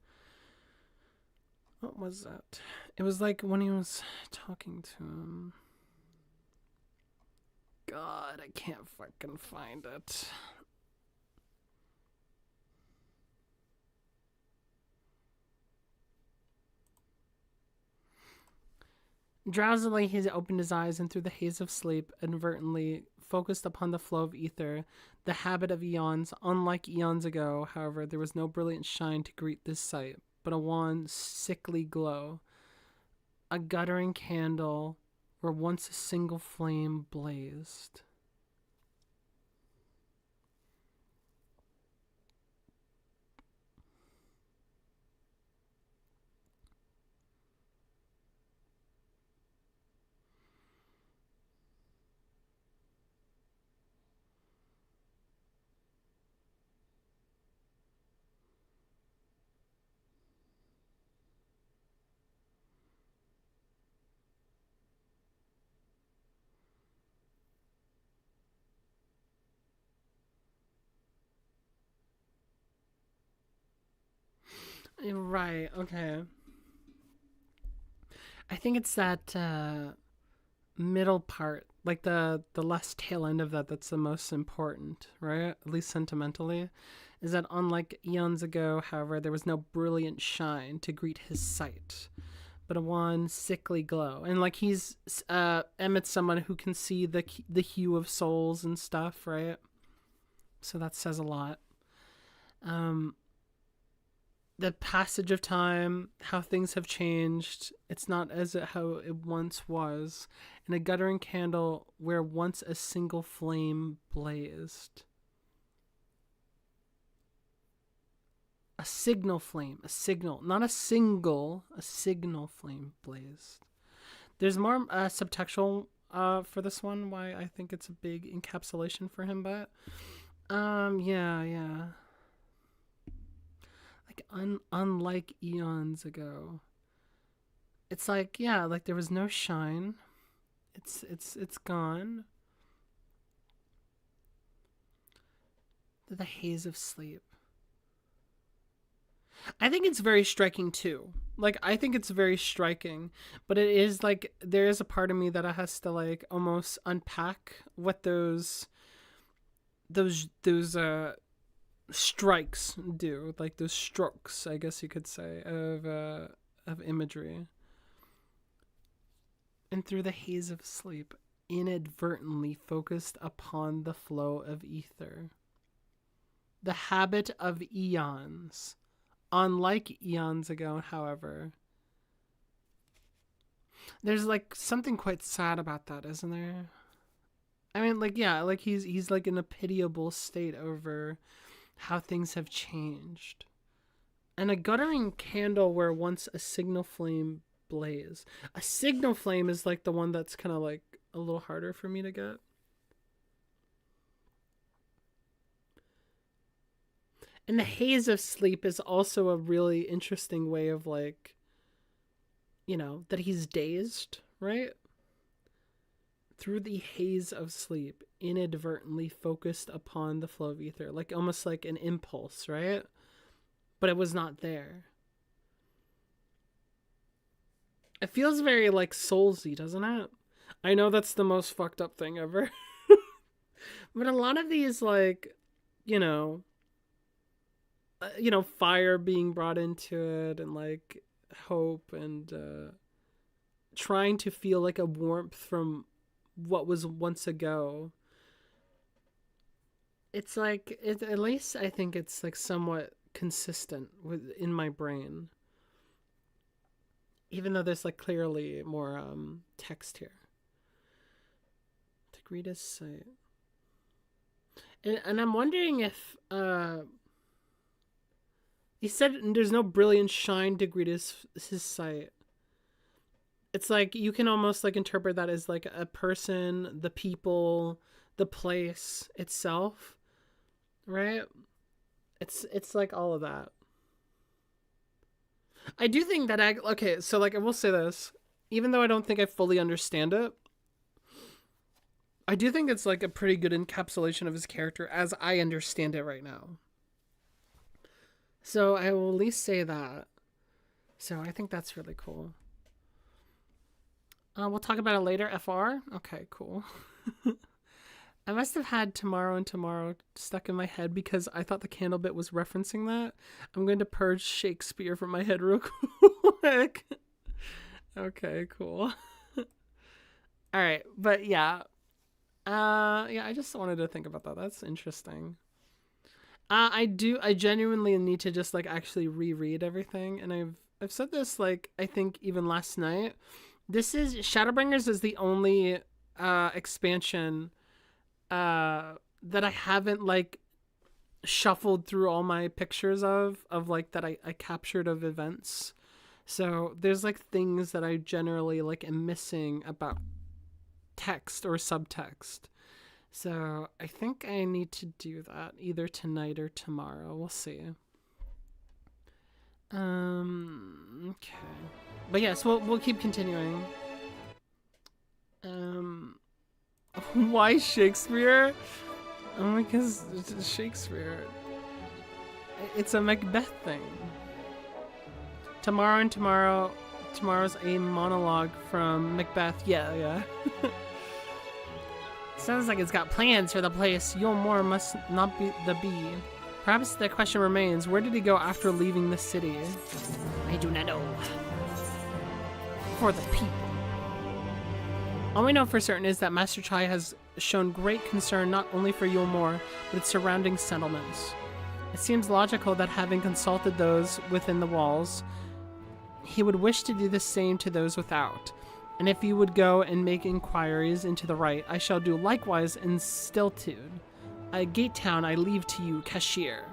What was that? It was like when he was talking to him. God, I can't fucking find it. Drowsily, he opened his eyes and through the haze of sleep, inadvertently focused upon the flow of ether, the habit of eons. Unlike eons ago, however, there was no brilliant shine to greet this sight, but a wan, sickly glow. A guttering candle where once a single flame blazed. Right, okay. I think it's that middle part, like the last tail end of that, that's the most important, right? At least sentimentally. Is that unlike eons ago, however, there was no brilliant shine to greet his sight, but a wan, sickly glow. And like he's Emmett's someone who can see the hue of souls and stuff, right? So that says a lot. The passage of time, how things have changed. It's not as how it once was. And a guttering candle where once a single flame blazed. A signal flame, a signal, not a single, a signal flame blazed. There's more subtextual for this one, why I think it's a big encapsulation for him, but yeah. Like unlike eons ago. It's like, yeah, like there was no shine. It's gone. The haze of sleep. I think it's very striking too. Like, I think it's very striking, but it is like, there is a part of me that has to like almost unpack what those strikes do, like those strokes, I guess you could say, of imagery. And through the haze of sleep, inadvertently focused upon the flow of ether. The habit of eons. Unlike eons ago, however. There's like something quite sad about that, isn't there? I mean, like, yeah, like he's like in a pitiable state over how things have changed. And a guttering candle where once a signal flame blaze. A signal flame is like the one that's kind of like a little harder for me to get. And the haze of sleep is also a really interesting way of like, you know, that he's dazed, right? Through the haze of sleep, inadvertently focused upon the flow of ether, like almost like an impulse, right? But it was not there. It feels very like Soulsy, doesn't it? I know that's the most fucked up thing ever. But a lot of these, like, you know, fire being brought into it, and like hope, and trying to feel like a warmth from what was once ago. It's like, at least I think it's like somewhat consistent in my brain, even though there's like clearly more text here. Degrita's sight. And I'm wondering if he said there's no brilliant shine to Degrita's his sight. It's like you can almost like interpret that as like a person, the people, the place itself, right? It's like all of that. I do think that okay, so like I will say this, even though I don't think I fully understand it, I do think it's like a pretty good encapsulation of his character as I understand it right now. So I will at least say that. So I think that's really cool. We'll talk about it later, FR. Okay, cool. I must have had tomorrow and tomorrow stuck in my head because I thought the candle bit was referencing that. I'm going to purge Shakespeare from my head real quick. Okay, cool. All right, but yeah. Yeah, I just wanted to think about that. That's interesting. I genuinely need to just like actually reread everything, and I've said this like I think even last night. This is Shadowbringers is the only expansion that I haven't like shuffled through all my pictures of like that I captured of events. So there's like things that I generally like am missing about text or subtext. So I think I need to do that either tonight or tomorrow. We'll see. Okay. But yes, we'll keep continuing. Why Shakespeare? Oh, because it's Shakespeare. It's a Macbeth thing. Tomorrow and tomorrow's a monologue from Macbeth. Yeah. Sounds like it's got plans for the place. Yulmore must not be the bee. Perhaps the question remains, where did he go after leaving the city? I do not know. For the people. All we know for certain is that Master Chai has shown great concern not only for Yulmore, but its surrounding settlements. It seems logical that having consulted those within the walls, he would wish to do the same to those without. And if you would go and make inquiries into the right, I shall do likewise in Stiltude. Gate Town I leave to you, Cashier.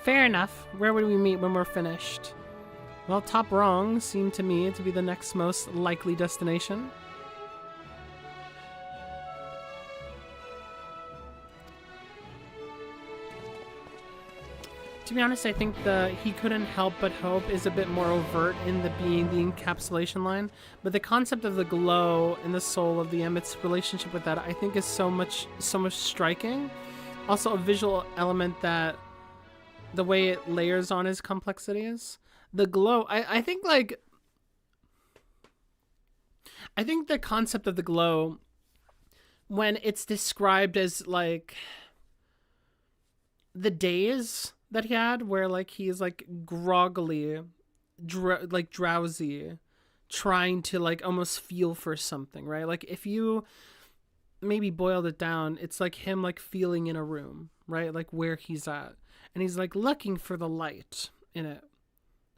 Fair enough. Where would we meet when we're finished? Well, Top Rong seemed to me to be the next most likely destination. To be honest, I think the "he couldn't help but hope" is a bit more overt in the encapsulation line, but the concept of the glow and the soul of the Emmett's relationship with that, I think, is so much striking. Also, a visual element that the way it layers on his complexities. The glow, I think, like, I think the concept of the glow, when it's described as like the days that he had where like he's like groggily, like drowsy, trying to like almost feel for something, right? Like if you maybe boiled it down, it's like him like feeling in a room, right? Like where he's at, and he's like looking for the light in it,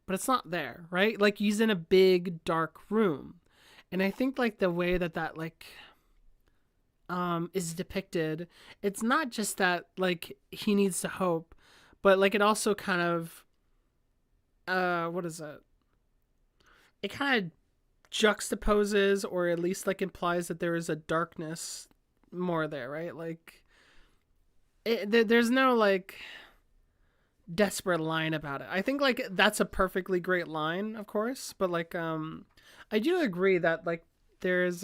but it's not there, right? Like he's in a big dark room. And I think like the way that like is depicted, it's not just that like he needs to hope, but like it also kind of what is it? It kind of juxtaposes, or at least like implies that there is a darkness more there, right? Like there's no like desperate line about it. I think like that's a perfectly great line, of course, but like I do agree that like there's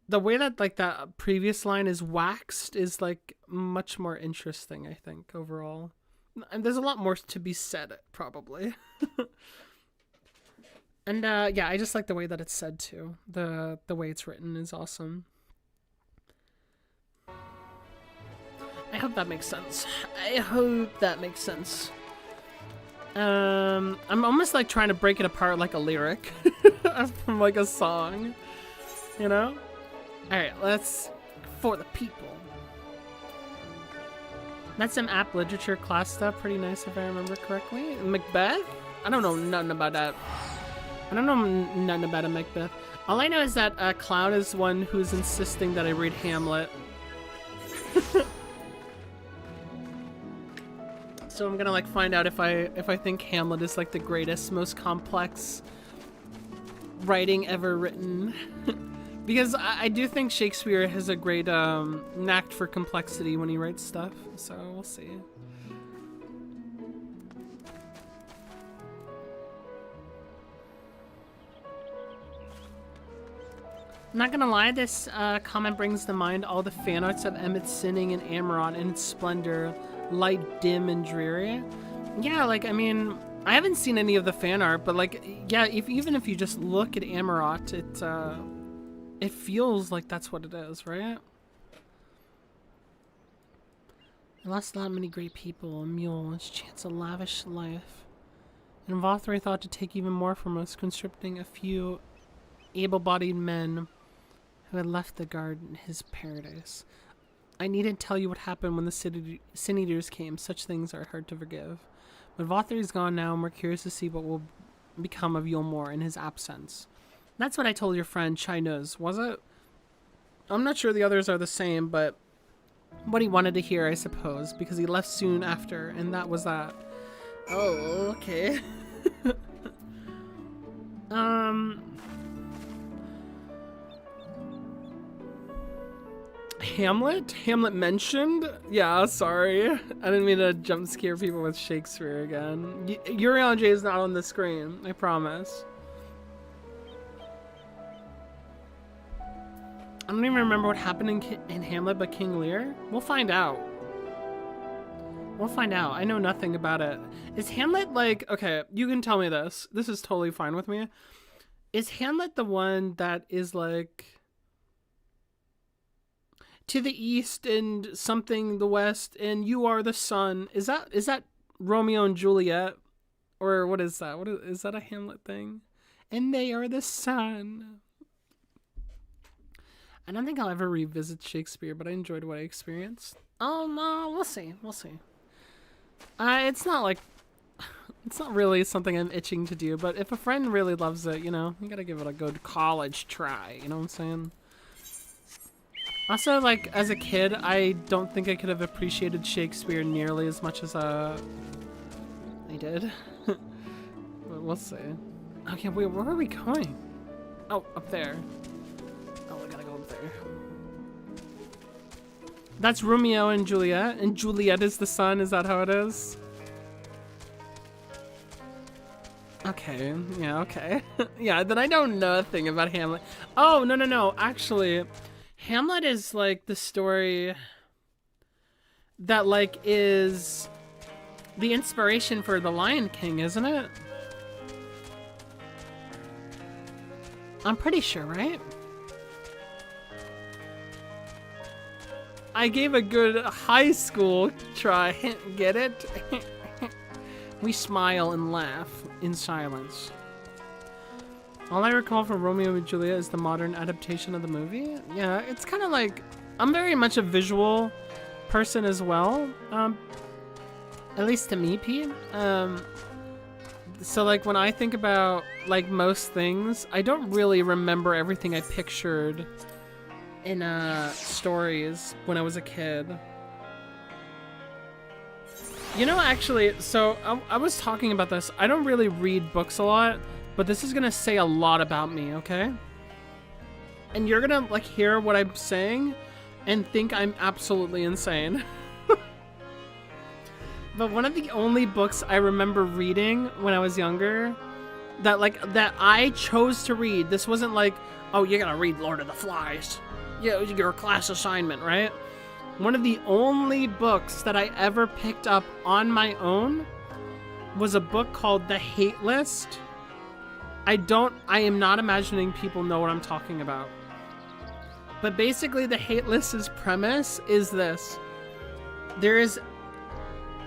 the way that like that previous line is waxed is like much more interesting, I think, overall. And there's a lot more to be said, probably. And yeah, I just like the way that it's said too. The way it's written is awesome. I hope that makes sense. I'm almost like trying to break it apart like a lyric from like a song, you know? Alright, let's for the people. That's some app literature class stuff. Pretty nice if I remember correctly. Macbeth? I don't know nothing about that. I don't know nothing about a Macbeth. All I know is that Cloud is one who's insisting that I read Hamlet. So I'm gonna like find out if I think Hamlet is like the greatest, most complex writing ever written. Because I do think Shakespeare has a great knack for complexity when he writes stuff. So we'll see. I'm not gonna lie, this comment brings to mind all the fan arts of Emmett sinning in Amarant in its splendor, light, dim, and dreary. Yeah, like, I mean, I haven't seen any of the fan art, but like, yeah, even if you just look at Amarant, it feels like that's what it is, right? I lost not many great people, a mule, its chance of lavish life. And Vothray thought to take even more from us, conscripting a few able-bodied men who had left the guard in his paradise. I needn't tell you what happened when the Sin Eaters came. Such things are hard to forgive. But Vothray's gone now, and we're curious to see what will become of Yulmore in his absence. That's what I told your friend Chinuz, was it? I'm not sure the others are the same, but what he wanted to hear, I suppose, because he left soon after, and that was that. Oh, okay. Hamlet mentioned? Yeah, sorry. I didn't mean to jump scare people with Shakespeare again. Urianger is not on the screen, I promise. I don't even remember what happened in Hamlet but King Lear. We'll find out. I know nothing about it. Is Hamlet like... Okay, you can tell me this. This is totally fine with me. Is Hamlet the one that is like... to the east and something the west and you are the sun? Is that Romeo and Juliet? Or what is that? Is that a Hamlet thing? And they are the sun. I don't think I'll ever revisit Shakespeare, but I enjoyed what I experienced. Oh no, we'll see. It's not really something I'm itching to do, but if a friend really loves it, you know, you gotta give it a good college try, you know what I'm saying? Also, like, as a kid, I don't think I could have appreciated Shakespeare nearly as much as I did. But we'll see. Okay, wait, where are we going? Oh, up there. Oh, we gotta go up there. That's Romeo and Juliet, and Juliet is the son. Is that how it is? Okay, yeah, okay. Yeah, then I know nothing about Hamlet. Oh, no. Actually, Hamlet is like the story that like is the inspiration for The Lion King, isn't it? I'm pretty sure, right? I gave a good high school try. Get it? We smile and laugh in silence. All I recall from Romeo and Juliet is the modern adaptation of the movie. Yeah, it's kind of like... I'm very much a visual person as well. At least to me, Pete. So like when I think about like most things, I don't really remember everything I pictured in stories when I was a kid. You know, actually, so I was talking about this. I don't really read books a lot, but this is gonna say a lot about me, okay? And you're gonna like hear what I'm saying and think I'm absolutely insane. But one of the only books I remember reading when I was younger that I chose to read, this wasn't like, oh, you're gonna read Lord of the Flies. Yeah, it was your class assignment, right? One of the only books that I ever picked up on my own was a book called The Hate List. I am not imagining people know what I'm talking about. But basically the Hate List's premise is this. There is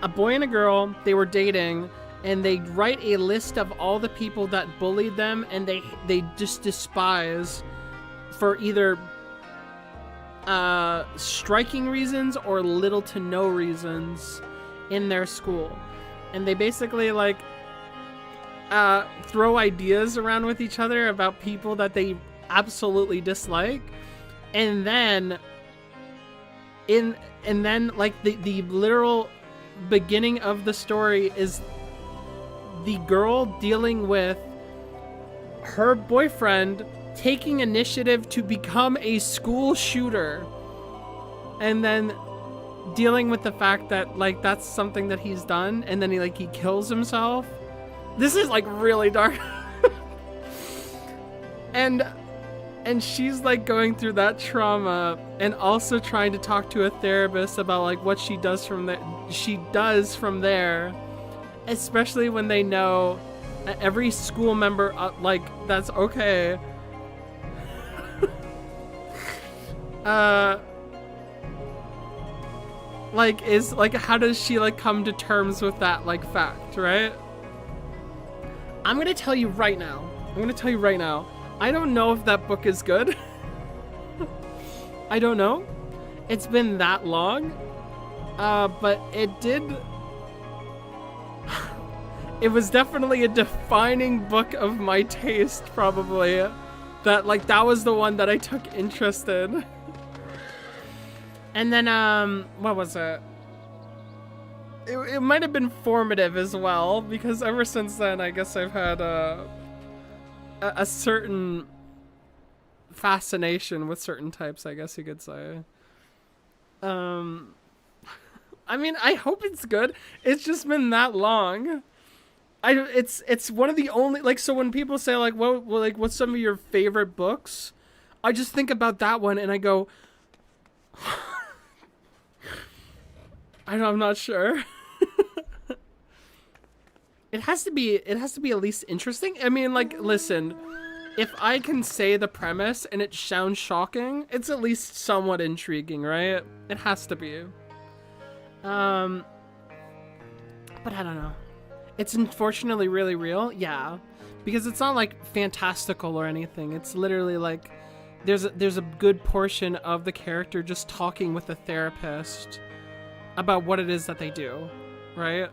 a boy and a girl, they were dating, and they write a list of all the people that bullied them and they just despise for either striking reasons or little to no reasons in their school. And they basically like throw ideas around with each other about people that they absolutely dislike, and then like the literal beginning of the story is the girl dealing with her boyfriend taking initiative to become a school shooter, and then dealing with the fact that like that's something that he's done, and then he kills himself. This is like really dark. and she's like going through that trauma and also trying to talk to a therapist about like what she does from there, especially when they know every school member like that's okay. Like is like how does she like come to terms with that like fact, right? I'm gonna tell you right now. I don't know if that book is good. I don't know. It's been that long. But it did... It was definitely a defining book of my taste, probably. That was the one that I took interest in. And then, what was it? It might have been formative as well, because ever since then, I guess I've had a certain fascination with certain types, I guess you could say. I mean, I hope it's good. It's just been that long. It's one of the only, like, so when people say like, what's some of your favorite books? I just think about that one and I go, I'm not sure. It has to be at least interesting. I mean, like, listen, if I can say the premise and it sounds shocking, it's at least somewhat intriguing, right? It has to be. But I don't know. It's unfortunately really real, yeah, because it's not like fantastical or anything. It's literally like there's a good portion of the character just talking with a therapist about what it is that they do, right?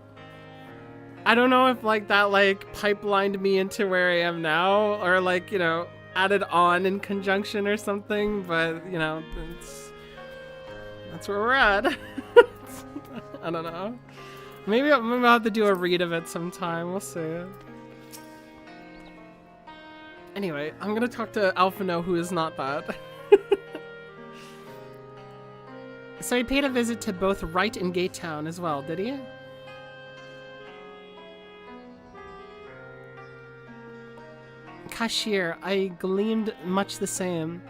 I don't know if like that like pipelined me into where I am now, or like, you know, added on in conjunction or something, but you know, that's where we're at. I don't know. Maybe I'll have to do a read of it sometime. We'll see. Anyway, I'm gonna talk to Alphino, who is not that. So he paid a visit to both Wright and Gatetown as well, did he? Cashier, I gleamed much the same.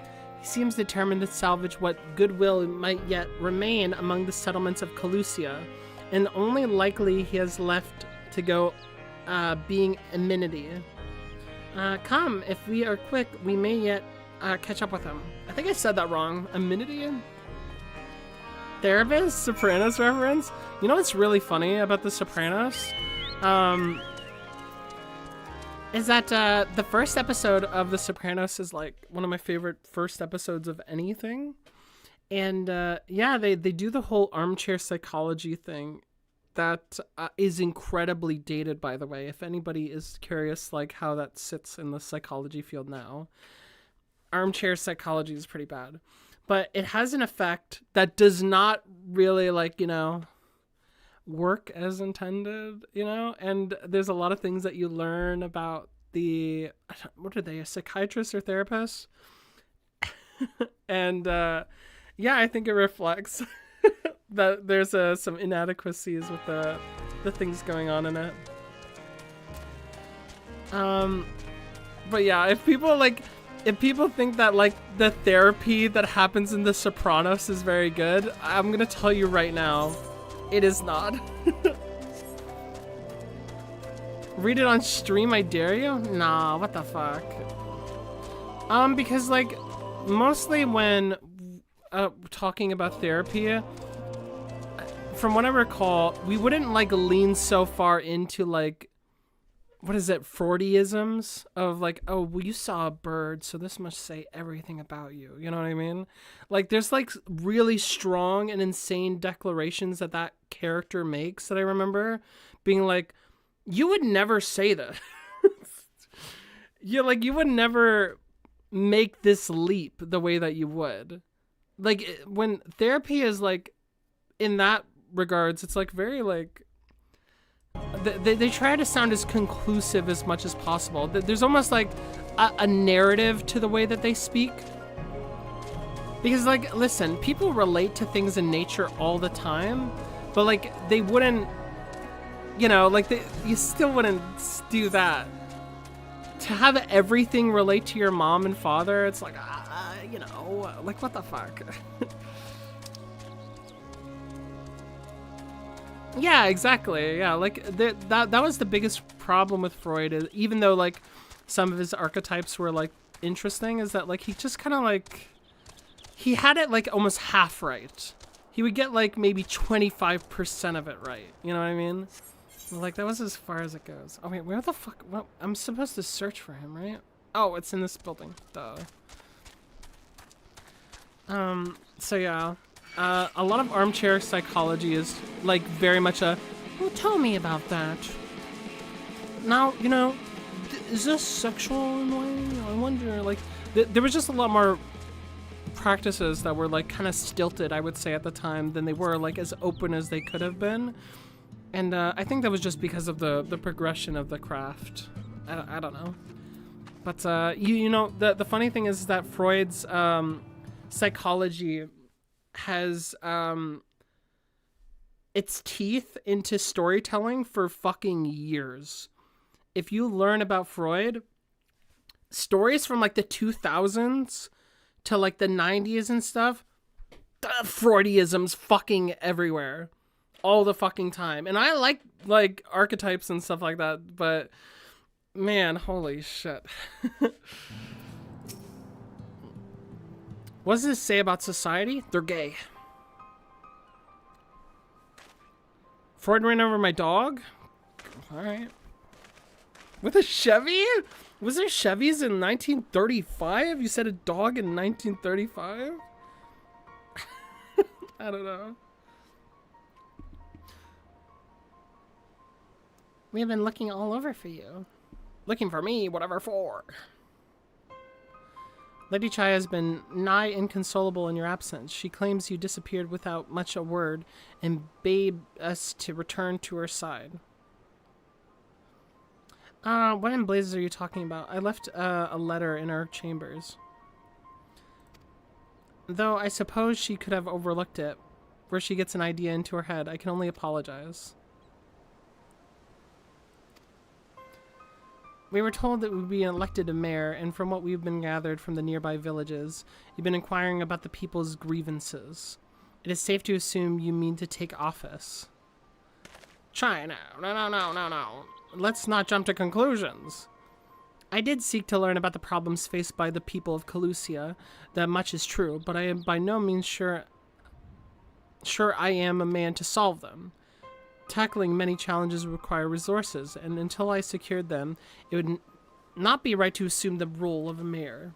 He seems determined to salvage what goodwill might yet remain among the settlements of Calusia, and only likely he has left to go being amenity. Come, if we are quick, we may yet catch up with him. I think I said that wrong. Amenity? Therapist? Sopranos reference? You know what's really funny about The Sopranos? Is that the first episode of The Sopranos is like one of my favorite first episodes of anything. And yeah, they do the whole armchair psychology thing that is incredibly dated, by the way. If anybody is curious like how that sits in the psychology field now, armchair psychology is pretty bad. But it has an effect that does not really work as intended, and there's a lot of things that you learn about what are they, a psychiatrist or therapist? And yeah, I think it reflects that there's some inadequacies with the things going on in it. But yeah, if people think that like the therapy that happens in The Sopranos is very good, I'm gonna tell you right now, it is not. Read it on stream, I dare you? Nah, what the fuck? Because like mostly when talking about therapy, from what I recall, we wouldn't like lean so far into like, what is it, Freudiisms of like, oh, well, you saw a bird, so this must say everything about you. You know what I mean? Like, there's like really strong and insane declarations that character makes that I remember being like, you would never say that. You would never make this leap the way that you would. Like, when therapy is like, in that regards, it's like very like, they try to sound as conclusive as much as possible. There's almost like a narrative to the way that they speak. Because like, listen, people relate to things in nature all the time, but like they wouldn't, you still wouldn't do that. To have everything relate to your mom and father, it's like, like what the fuck? Yeah, exactly. Yeah, like that was the biggest problem with Freud. Is even though like some of his archetypes were like interesting, is that like he just kind of like he had it like almost half right. He would get like maybe 25% of it right. You know what I mean? Like that was as far as it goes. Oh wait, where the fuck? Well, I'm supposed to search for him, right? Oh, it's in this building. Duh. So yeah. A lot of armchair psychology is like very much well, tell me about that. Now, is this sexual in a way? I wonder, like, there was just a lot more practices that were like kind of stilted, I would say, at the time than they were like as open as they could have been. And I think that was just because of the progression of the craft. I don't know. But, the funny thing is that Freud's psychology has its teeth into storytelling for fucking years. If you learn about Freud, stories from like the 2000s to like the 90s and stuff, Freudisms fucking everywhere all the fucking time. And I like archetypes and stuff like that, but man, holy shit. What does this say about society? They're gay. Freud ran over my dog? Alright. With a Chevy? Was there Chevys in 1935? You said a dog in 1935? I don't know. We have been looking all over for you. Looking for me, whatever for. Lady Chai has been nigh inconsolable in your absence. She claims you disappeared without much a word and bade us to return to her side. What in blazes are you talking about? I left a letter in her chambers. Though I suppose she could have overlooked it. where she gets an idea into her head. I can only apologize. We were told that we'd be elected a mayor, and from what we've been gathered from the nearby villages, you've been inquiring about the people's grievances. It is safe to assume you mean to take office. Try now. No. Let's not jump to conclusions. I did seek to learn about the problems faced by the people of Calusia. That much is true, but I am by no means sure I am a man to solve them. Tackling many challenges would require resources, and until I secured them, it would not be right to assume the role of a mayor.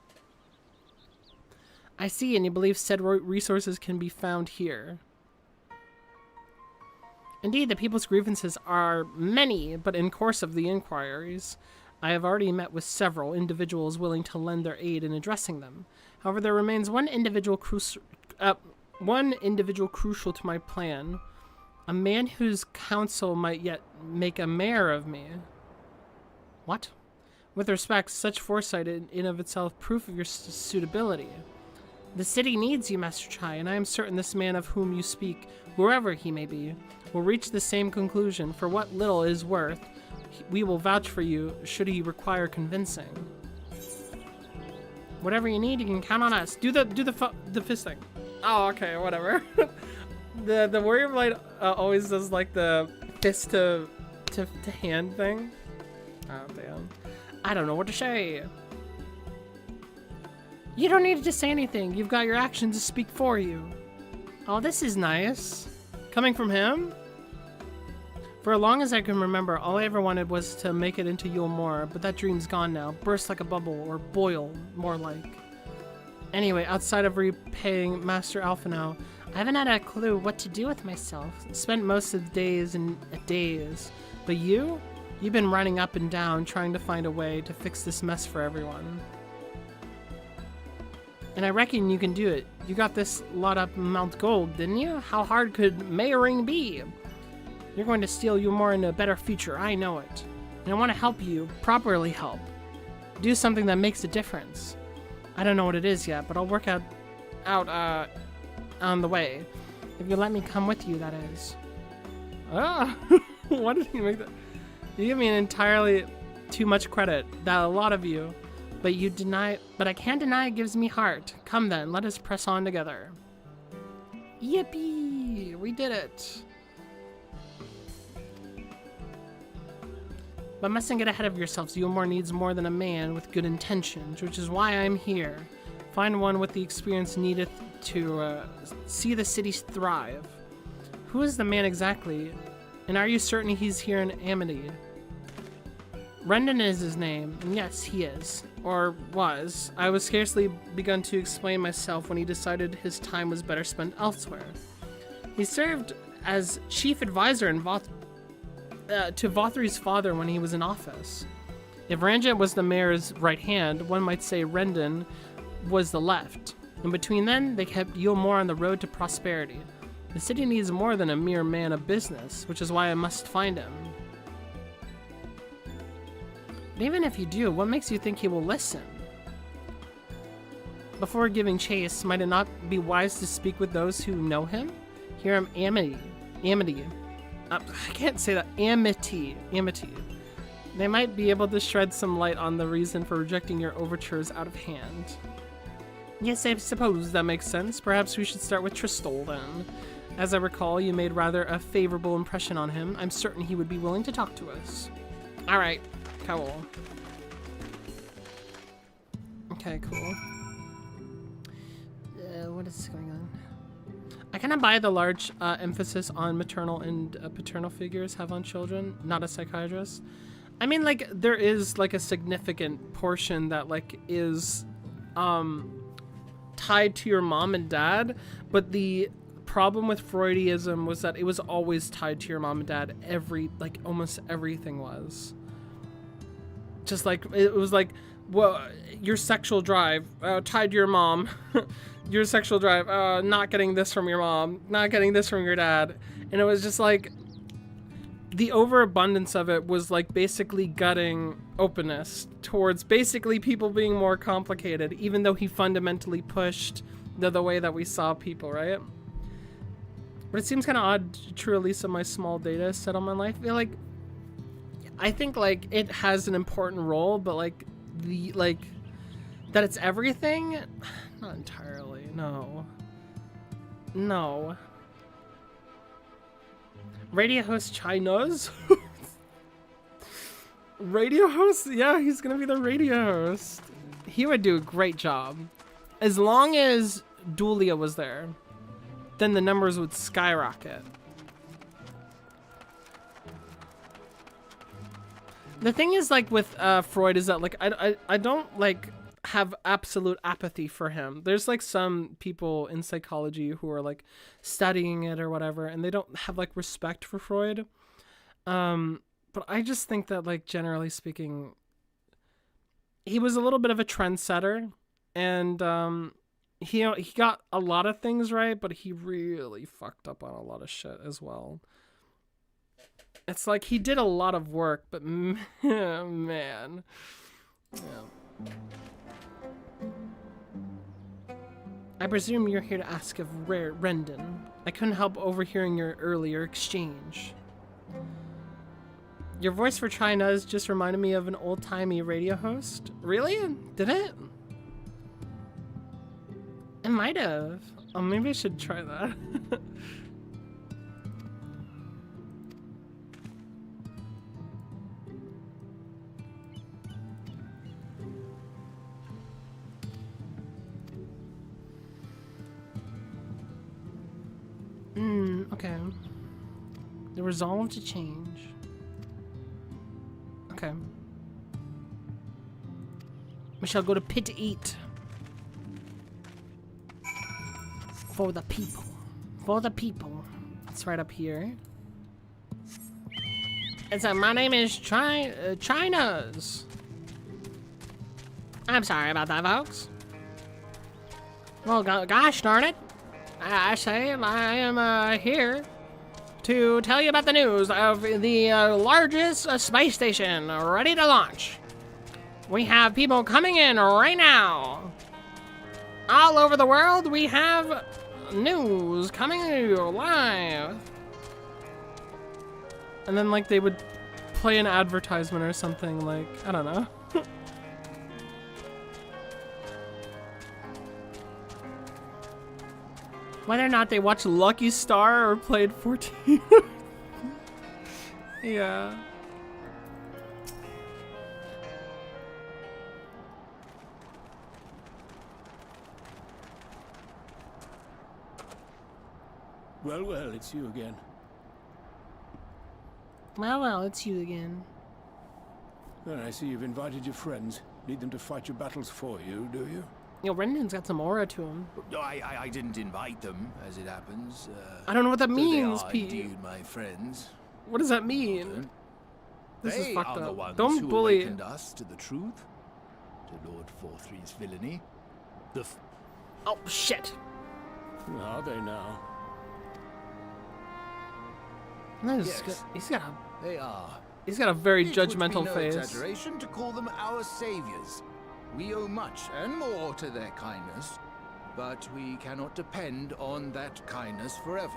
I see, and you believe said resources can be found here. Indeed, the people's grievances are many, but in course of the inquiries, I have already met with several individuals willing to lend their aid in addressing them. However, there remains one individual crucial to my plan. A man whose counsel might yet make a mayor of me. What? With respect, such foresight in of itself proof of your suitability. The city needs you, Master Chai, and I am certain this man of whom you speak, whoever he may be, will reach the same conclusion. For what little is worth, we will vouch for you should he require convincing. Whatever you need, you can count on us. Do the fist thing. Oh, okay, whatever. The Warrior of Light always does like the fist to hand thing. Oh damn. I don't know what to say. You don't need to say anything. You've got your actions to speak for you. Oh, this is nice. Coming from him? For as long as I can remember, all I ever wanted was to make it into Yule Moor, but that dream's gone now. Burst like a bubble, or boil, more like. Anyway, outside of repaying Master Alphinaud, I haven't had a clue what to do with myself. Spent most of the days in a daze. But you've been running up and down trying to find a way to fix this mess for everyone. And I reckon you can do it. You got this lot up Mount Gold, didn't you? How hard could mayoring be? You're going to steal you more into a better future, I know it. And I want to help you, properly help. Do something that makes a difference. I don't know what it is yet, but I'll work out on the way. If you let me come with you, that is. Ah, why did you make that? You give me an entirely too much credit. That a lot of you. But I can't deny it gives me heart. Come then, let us press on together. Yippee! We did it. But mustn't get ahead of yourselves. Yulmore needs more than a man with good intentions, which is why I'm here. Find one with the experience needed to see the city thrive. Who is the man exactly? And are you certain he's here in Amity? Rendon is his name, and yes, he is. Or was. I was scarcely begun to explain myself when he decided his time was better spent elsewhere. He served as chief advisor in to Vothri's father when he was in office. If Ranjit was the mayor's right hand, one might say Rendon was the left. And between them, they kept Yulmore on the road to prosperity. The city needs more than a mere man of business, which is why I must find him. But even if you do, what makes you think he will listen? Before giving chase, might it not be wise to speak with those who know him? Here am Amity. I can't say that. Amity. They might be able to shed some light on the reason for rejecting your overtures out of hand. Yes, I suppose that makes sense. Perhaps we should start with Tristol then. As I recall, you made rather a favorable impression on him. I'm certain he would be willing to talk to us. Alright, cool. Okay, cool. What is going on? I kind of buy the large emphasis on maternal and paternal figures have on children, not a psychiatrist. I mean, like, there is, like, a significant portion that, like, is tied to your mom and dad, but the problem with Freudism was that it was always tied to your mom and dad. Almost everything was. Just, like, it was, like, well, your sexual drive tied to your mom. Your sexual drive, not getting this from your mom, not getting this from your dad. And it was just like, the overabundance of it was like basically gutting openness towards basically people being more complicated, even though he fundamentally pushed the way that we saw people, right? But it seems kind of odd to release on my small data set on my life. I think like it has an important role, but like that it's everything, not entirely. No. Radio host China's. Radio host? Yeah, he's gonna be the radio host. He would do a great job. As long as Dulia was there, then the numbers would skyrocket. The thing is, like, with Freud is that, like, I don't, like, have absolute apathy for him. There's, like, some people in psychology who are, like, studying it or whatever, and they don't have, like, respect for Freud. But I just think that, like, generally speaking, he was a little bit of a trendsetter, and he got a lot of things right, but he really fucked up on a lot of shit as well. It's like he did a lot of work, but man. Yeah. I presume you're here to ask of Rendon. I couldn't help overhearing your earlier exchange. Your voice for China's just reminded me of an old-timey radio host. Really? Did it? It might have. Oh, maybe I should try that. Okay. The resolve to change. Okay. We shall go to pit to eat. For the people. For the people. It's right up here. It's my name is China's. I'm sorry about that, folks. Well, gosh darn it. I say I am here to tell you about the news of the largest space station ready to launch. We have people coming in right now. All over the world, we have news coming to you live. And then, like, they would play an advertisement or something, like, I don't know. Whether or not they watched Lucky Star or played 14. Yeah. Well, it's you again. Well, it's you again. Well, I see you've invited your friends. Need them to fight your battles for you, do you? Yo, Rendon's got some aura to him. I didn't invite them, as it happens. I don't know what that means, they are Pete. indeed my friends. What does that mean? This is fucked are the up. ones Don't who bully. awakened us to the truth, to Lord Forthry's villainy. Oh shit! Are they now? He's got a. They are. He's got a very It judgmental would be no face. exaggeration to call them our saviors. We owe much and more to their kindness, but we cannot depend on that kindness forever.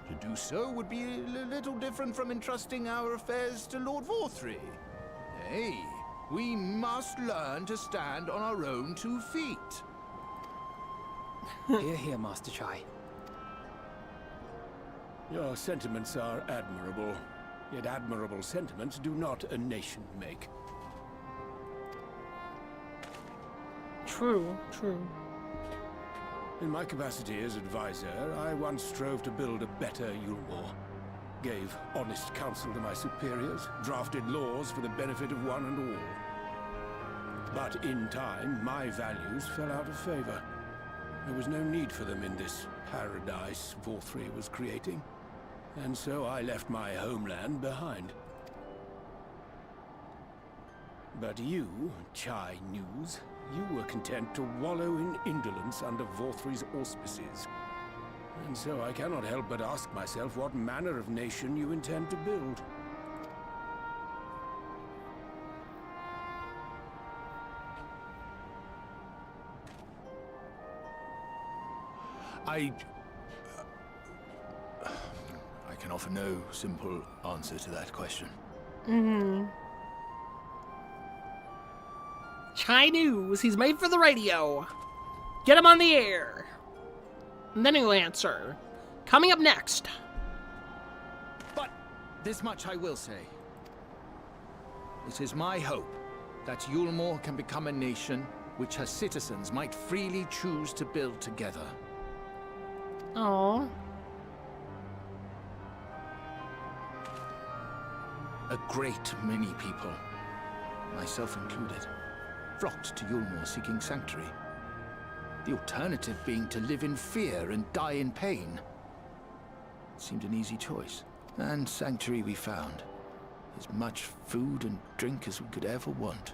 To do so would be a little different from entrusting our affairs to Lord Forthry. Nay, we must learn to stand on our own 2 feet. Hear, hear, Master Chai. Your sentiments are admirable, yet admirable sentiments do not a nation make. True. In my capacity as advisor, I once strove to build a better Yulmore. Gave honest counsel to my superiors, drafted laws for the benefit of one and all. But in time, my values fell out of favor. There was no need for them in this paradise Forthry was creating. And so I left my homeland behind. But you, Chai News, you were content to wallow in indolence under Forthry's auspices. And so I cannot help but ask myself what manner of nation you intend to build. I can offer no simple answer to that question. Chai News, he's made for the radio. Get him on the air. And then he'll answer. Coming up next. But this much I will say. It is my hope that Yulmore can become a nation which her citizens might freely choose to build together. Aww. A great many people, myself included, flocked to Yulmore seeking sanctuary. The alternative being to live in fear and die in pain. It seemed an easy choice, and sanctuary we found. As much food and drink as we could ever want.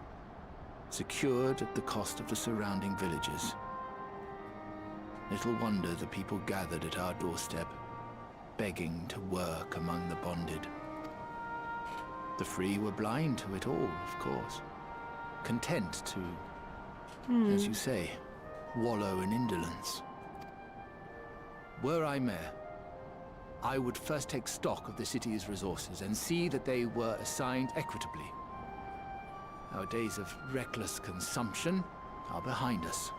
Secured at the cost of the surrounding villages. Little wonder the people gathered at our doorstep, begging to work among the bonded. The free were blind to it all, of course. Content to, as you say, wallow in indolence. Were I mayor, I would first take stock of the city's resources and see that they were assigned equitably. Our days of reckless consumption are behind us.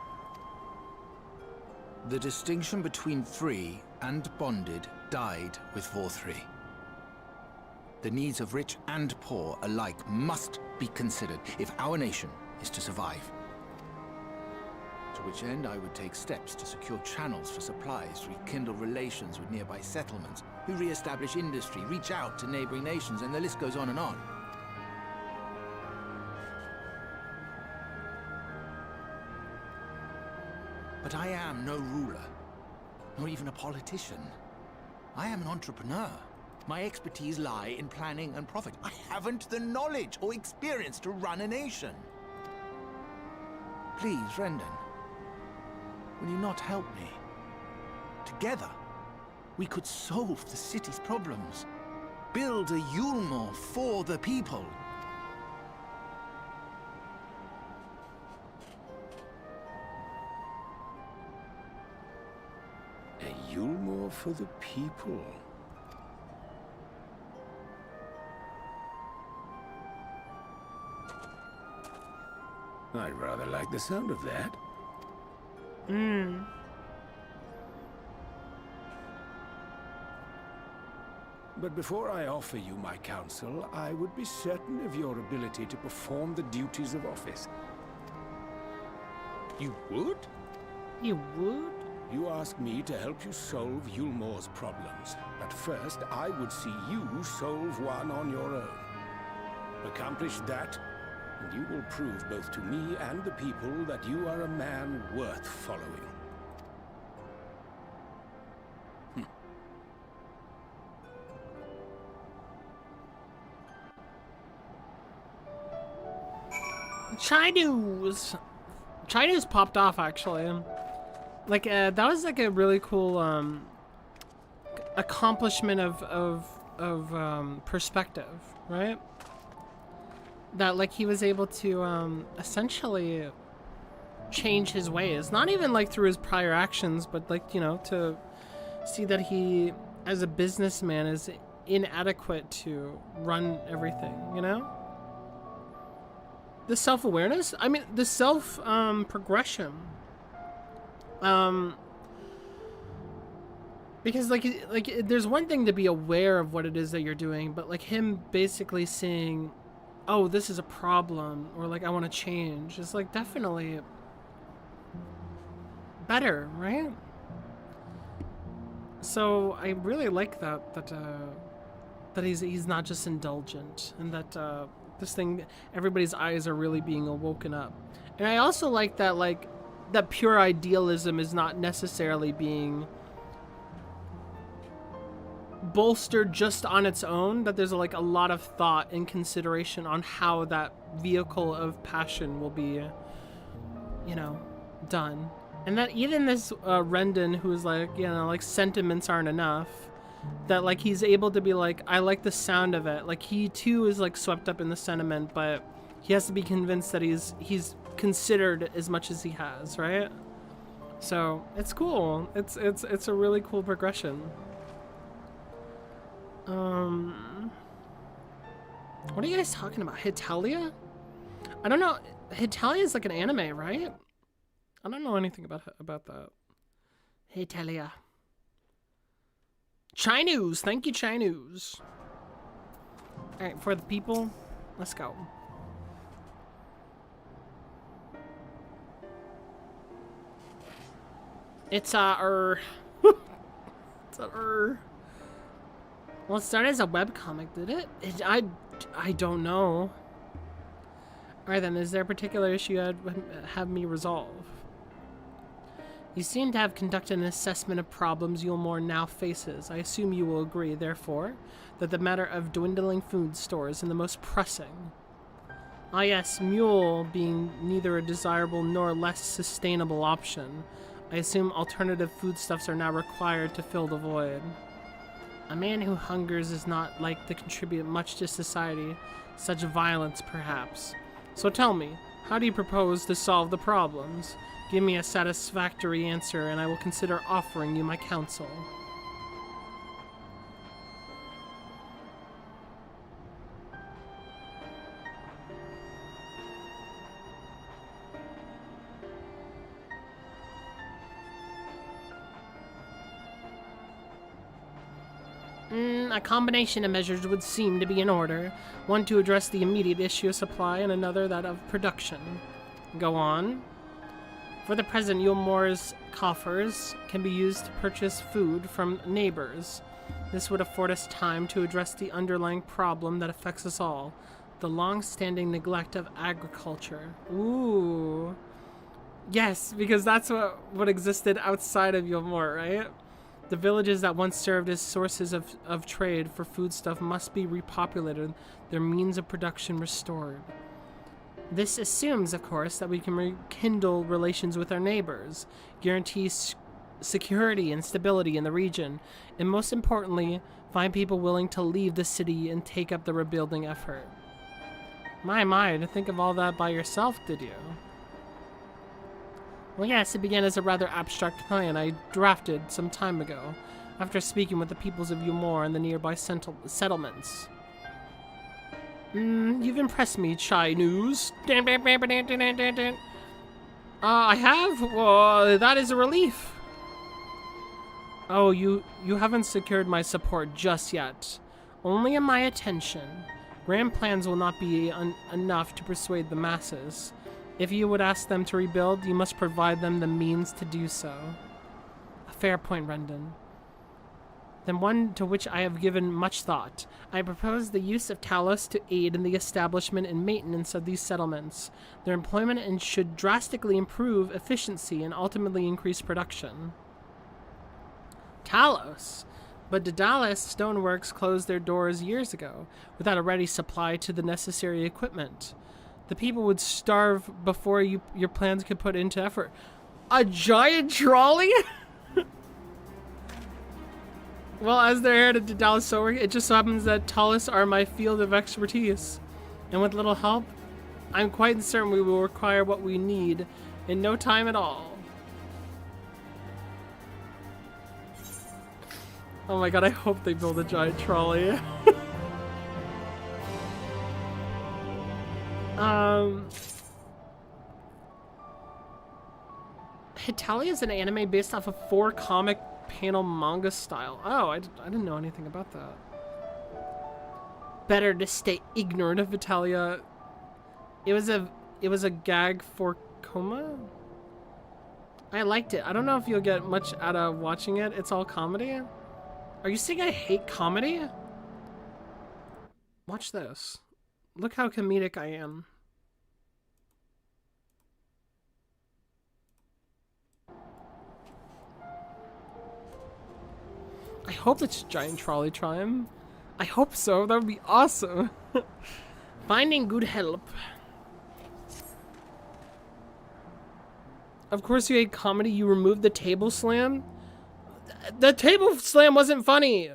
The distinction between free and bonded died with Vorthri. The needs of rich and poor alike must be considered if our nation is to survive. To which end I would take steps to secure channels for supplies, rekindle relations with nearby settlements, who re-establish industry, reach out to neighboring nations, and the list goes on and on. But I am no ruler, nor even a politician. I am an entrepreneur. My expertise lie in planning and profit. I haven't the knowledge or experience to run a nation. Please, Rendon, will you not help me? Together, we could solve the city's problems. Build a Yulmore for the people. A Yulmore for the people. I'd rather like the sound of that. But before I offer you my counsel, I would be certain of your ability to perform the duties of office. You would? You would? You ask me to help you solve Yulmore's problems. But first, I would see you solve one on your own. Accomplish that, and you will prove both to me and the people that you are a man worth following. Chai News popped off, actually. Like, that was like a really cool accomplishment of perspective, right? That, like, he was able to essentially change his ways, not even like through his prior actions, but like, you know, to see that he as a businessman is inadequate to run everything, you know? The self-awareness, I mean, the self progression. Because like there's one thing to be aware of what it is that you're doing, but like him basically saying, oh, this is a problem, or like I want to change, is like definitely better, right? So I really like that he's not just indulgent, and that this thing, everybody's eyes are really being awoken up. And I also like that, like, that pure idealism is not necessarily being bolstered just on its own, that there's like a lot of thought and consideration on how that vehicle of passion will be, you know, done. And that even this Rendon, who's like, you know, like sentiments aren't enough, that like he's able to be like, I like the sound of it. Like he too is like swept up in the sentiment, but he has to be convinced that he's considered as much as he has, right? So it's cool. It's a really cool progression. What are you guys talking about? Hitalia? I don't know. Hitalia is like an anime, right? I don't know anything about that. Hitalia. Chai News. Thank you, Chai News. Alright, for the people, let's go. It's Well, it started as a webcomic, did it? I don't know. Alright then, is there a particular issue you'd have me resolve? You seem to have conducted an assessment of problems Yulmore now faces. I assume you will agree, therefore, that the matter of dwindling food stores is the most pressing. Ah yes, mule being neither a desirable nor less sustainable option, I assume alternative foodstuffs are now required to fill the void. A man who hungers is not like to contribute much to society, such violence perhaps. So tell me, how do you propose to solve the problems? Give me a satisfactory answer and I will consider offering you my counsel. A combination of measures would seem to be in order. One to address the immediate issue of supply and another that of production. Go on. For the present, Yulmore's coffers can be used to purchase food from neighbors. This would afford us time to address the underlying problem that affects us all. The long-standing neglect of agriculture. Ooh. Yes, because that's what existed outside of Yulmore, right? The villages that once served as sources of trade for foodstuff must be repopulated, their means of production restored. This assumes, of course, that we can rekindle relations with our neighbors, guarantee security and stability in the region, and most importantly, find people willing to leave the city and take up the rebuilding effort. My, to think of all that by yourself, did you? Well, yes, it began as a rather abstract plan I drafted some time ago, after speaking with the peoples of Yulmore and the nearby settlements. You've impressed me, Chai News. I have? Well, that is a relief. Oh, you haven't secured my support just yet. Only in my attention. Grand plans will not be enough to persuade the masses. If you would ask them to rebuild, you must provide them the means to do so. A fair point, Rendon. Then one to which I have given much thought. I propose the use of Talos to aid in the establishment and maintenance of these settlements. Their employment should drastically improve efficiency and ultimately increase production. Talos? But Daedalus Stoneworks closed their doors years ago, without a ready supply to the necessary equipment. The people would starve before your plans could put into effort. A giant trolley? Well, as the heir to Daedalus Stoneworks, it just so happens that Talos are my field of expertise. And with little help, I'm quite certain we will require what we need in no time at all. Oh my god, I hope they build a giant trolley. Hitalia is an anime based off of 4 comic panel manga style. Oh, I didn't know anything about that. Better to stay ignorant of Hitalia. It was a gag for coma. I liked it. I don't know if you'll get much out of watching it. It's all comedy. Are you saying I hate comedy? Watch this. Look how comedic I am. I hope it's giant trolley time. I hope so. That would be awesome. Finding good help. Of course you hate comedy. You removed the table slam. The table slam wasn't funny.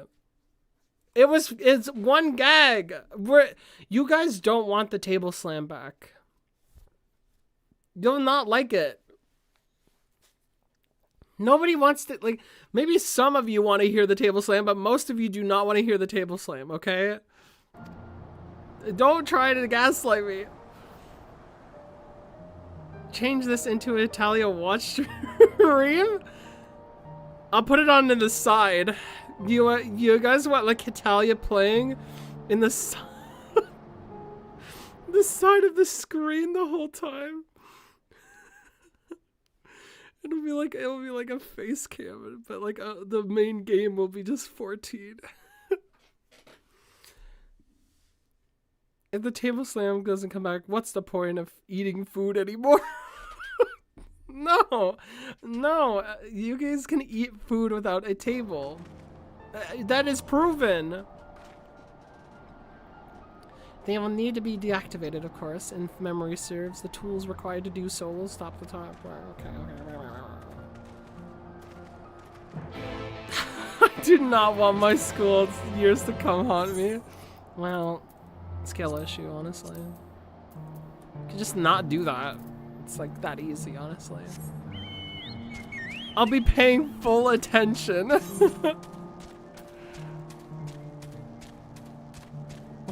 It's one gag. You guys don't want the table slam back. You'll not like it. Nobody wants to, like, maybe some of you want to hear the table slam, but most of you do not want to hear the table slam, okay? Don't try to gaslight me. Change this into an Italia watch stream? I'll put it on to the side. You guys want, like, Italia playing in the the side of the screen the whole time? It'll be like a face cam, but like the main game will be just 14. If the table slam doesn't come back, what's the point of eating food anymore? No, you guys can eat food without a table. That is proven. They will need to be deactivated, of course, and if memory serves, the tools required to do so will stop the time. Okay. I do not want my school years to come haunt me. Well, skill issue, honestly. You can just not do that. It's like that easy, honestly. I'll be paying full attention.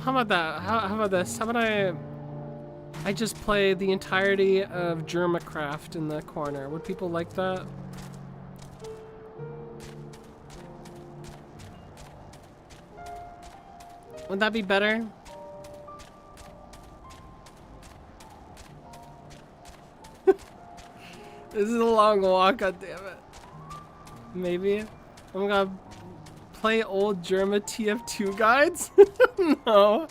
How about that? How about this? How about I just play the entirety of Germacraft in the corner? Would people like that? Would that be better? This is a long walk, god damn it. Maybe. I'm gonna play old Germa TF2 guides? No,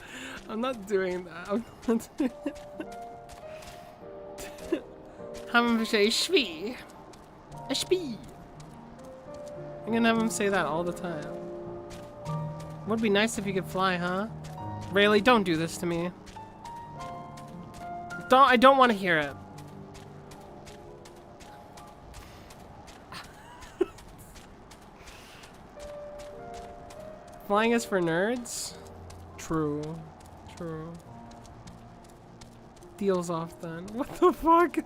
I'm not doing that. I'm not doing Have him say shvi. A shvi. I'm gonna have him say that all the time. Would be nice if you could fly, huh? Rayleigh, don't do this to me. I don't want to hear it. Flying is for nerds? True. Deals off then. What the fuck?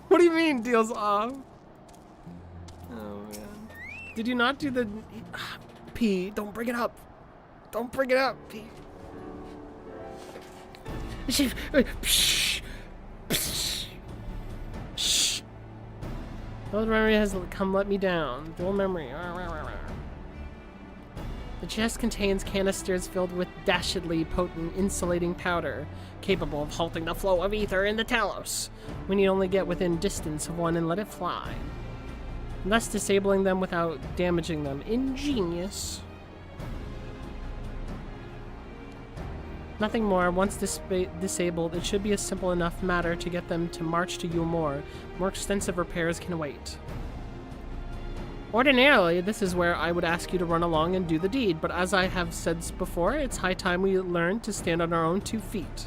What do you mean deals off? Oh man. Did you not do the... P, don't bring it up. Don't bring it up, P. Shh. Old memory has come let me down. Dual memory. The chest contains canisters filled with dashedly potent insulating powder, capable of halting the flow of ether in the Talos. We need only get within distance of one and let it fly, thus disabling them without damaging them. Ingenious. Nothing more. Once disabled, it should be a simple enough matter to get them to march to Umor. More extensive repairs can wait. Ordinarily, this is where I would ask you to run along and do the deed, but as I have said before, it's high time we learn to stand on our own 2 feet.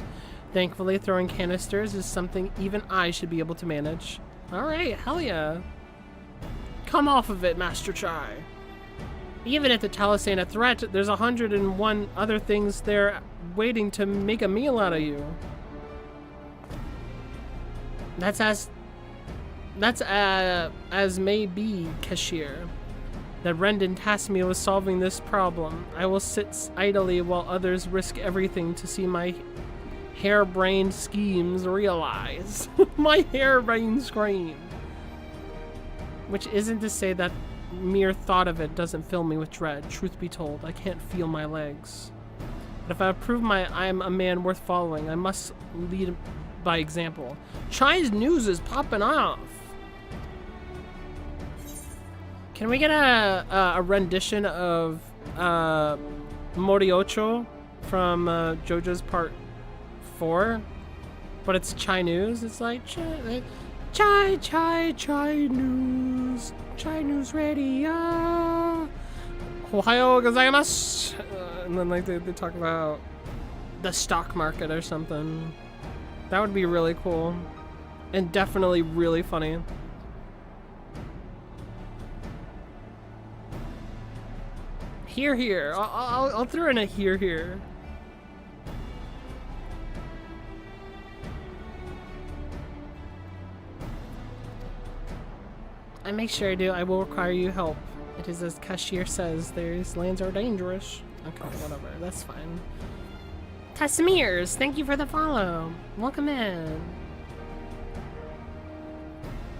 Thankfully, throwing canisters is something even I should be able to manage. Alright, hell yeah. Come off of it, Master Chai. Even if the Talos ain't a threat, there's 101 other things there waiting to make a meal out of you. That's as may be, Cashier. That Rendon tasked me with solving this problem. I will sit idly while others risk everything to see my harebrained schemes realize. My harebrained scream. Which isn't to say that mere thought of it doesn't fill me with dread. Truth be told, I can't feel my legs. But if I prove I'm a man worth following, I must lead by example. Chinese news is popping off. Can we get a rendition of Moriocho from JoJo's Part 4? But it's Chai news. It's like Chai news. Chai news radio. Ohio gozaimasu. And then like they talk about the stock market or something. That would be really cool. And definitely really funny. Here. I'll throw in a here. I make sure I do. I will require you help. It is as Kashir says, these lands are dangerous. Okay, whatever. That's fine. Tasmirs, thank you for the follow. Welcome in.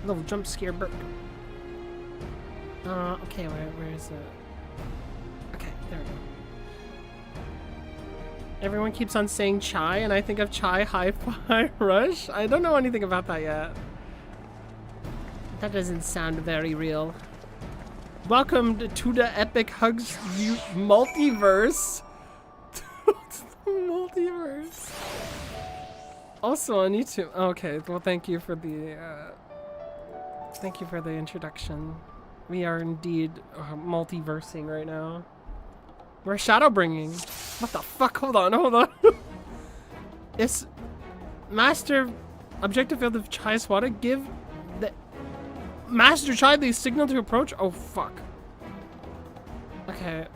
Little jump scare burp. Okay, where is it? Okay, there we go. Everyone keeps on saying chai, and I think of chai hi-fi rush. I don't know anything about that yet. That doesn't sound very real. Welcome to the Epic Hugs multiverse. Multiverse. Also on YouTube. Okay, well thank you for the introduction. We are indeed multiversing right now. We're Shadowbringing. What the fuck? Hold on. It's Master Objective Field of Chai's Water. Give the Master Chai the signal to approach. Oh fuck. Okay.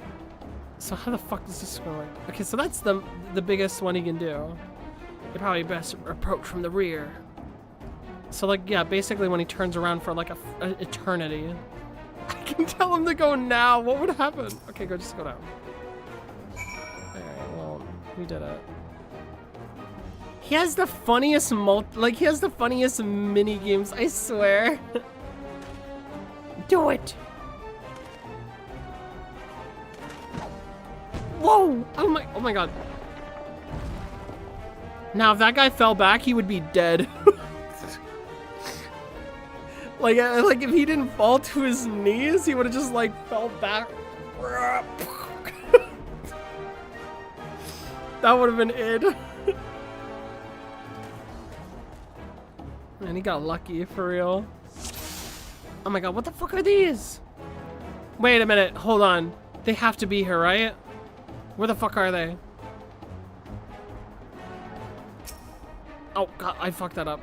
So how the fuck does this go? Okay, so that's the biggest one he can do. You probably best approach from the rear. So like, yeah, basically when he turns around for like a eternity. I can tell him to go now. What would happen? Okay, just go down. Alright, well, we did it. He has the funniest he has the funniest mini games, I swear. Do it. Whoa! Oh my god. Now, if that guy fell back, he would be dead. like if he didn't fall to his knees, he would have just like fell back. That would have been it. Man, he got lucky for real. Oh my god, what the fuck are these? Wait a minute, hold on. They have to be here, right? Where the fuck are they? Oh god, I fucked that up.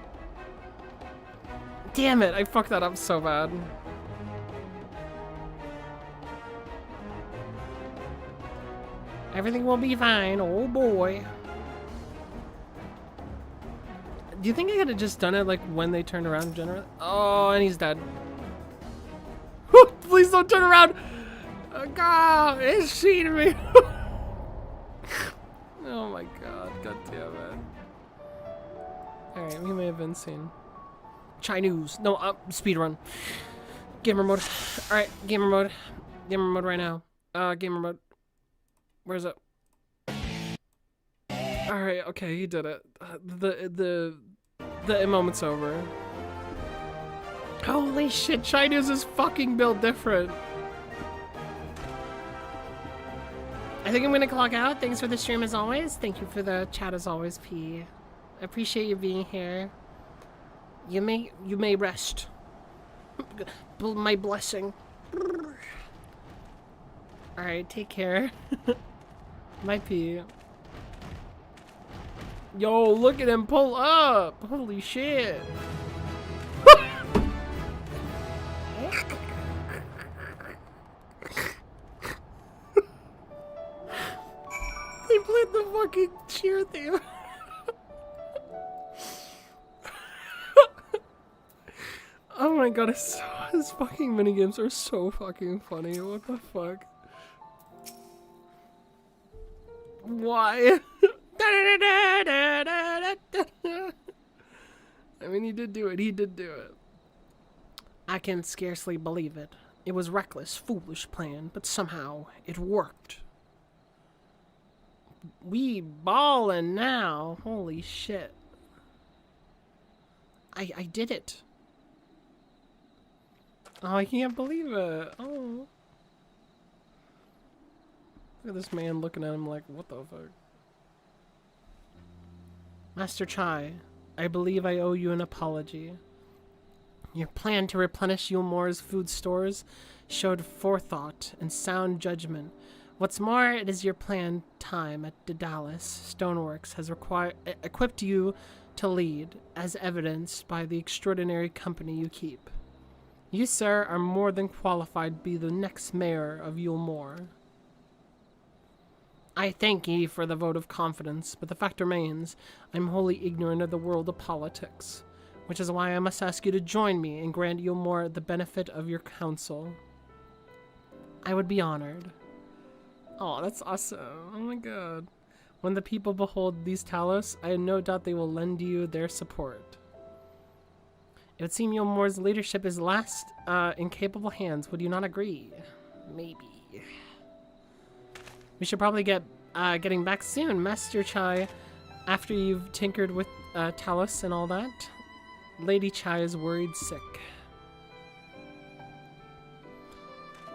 Damn it, I fucked that up so bad. Everything will be fine, oh boy. Do you think I could have just done it like when they turned around generally? Oh, and he's dead. Please don't turn around! Oh god, it's cheating me! Oh my god, god damn it. Alright, we may have been seen. Chai news. No, speedrun. Gamer mode. Alright, gamer mode. Gamer mode right now. Gamer mode. Where's it? Alright, okay, he did it. The moment's over. Holy shit, Chai news is fucking built different. I think I'm gonna clock out. Thanks for the stream as always. Thank you for the chat as always, P. I appreciate you being here. You may rest. My blessing. Alright, take care. My P. Yo, look at him pull up! Holy shit. They played the fucking cheer theme. Oh my god, his fucking minigames are so fucking funny. What the fuck? Why? I mean, he did do it. He did do it. I can scarcely believe it. It was reckless, foolish plan, but somehow it worked. We ballin' now. Holy shit. I did it. Oh, I can't believe it. Oh. Look at this man looking at him like, what the fuck? Master Chai, I believe I owe you an apology. Your plan to replenish Yulmore's food stores showed forethought and sound judgment. What's more, it is your planned time at Daedalus Stoneworks has equipped you to lead, as evidenced by the extraordinary company you keep. You, sir, are more than qualified to be the next mayor of Yulmore. I thank ye for the vote of confidence, but the fact remains, I'm wholly ignorant of the world of politics. which is why I must ask you to join me and grant Yulmore the benefit of your counsel. I would be honored. Oh, that's awesome. Oh my god. When the people behold these Talos, I have no doubt they will lend you their support. It would seem Yulmore's leadership is last in capable hands. Would you not agree? Maybe. We should probably get getting back soon, Master Chai, after you've tinkered with Talos and all that. Lady Chai is worried sick.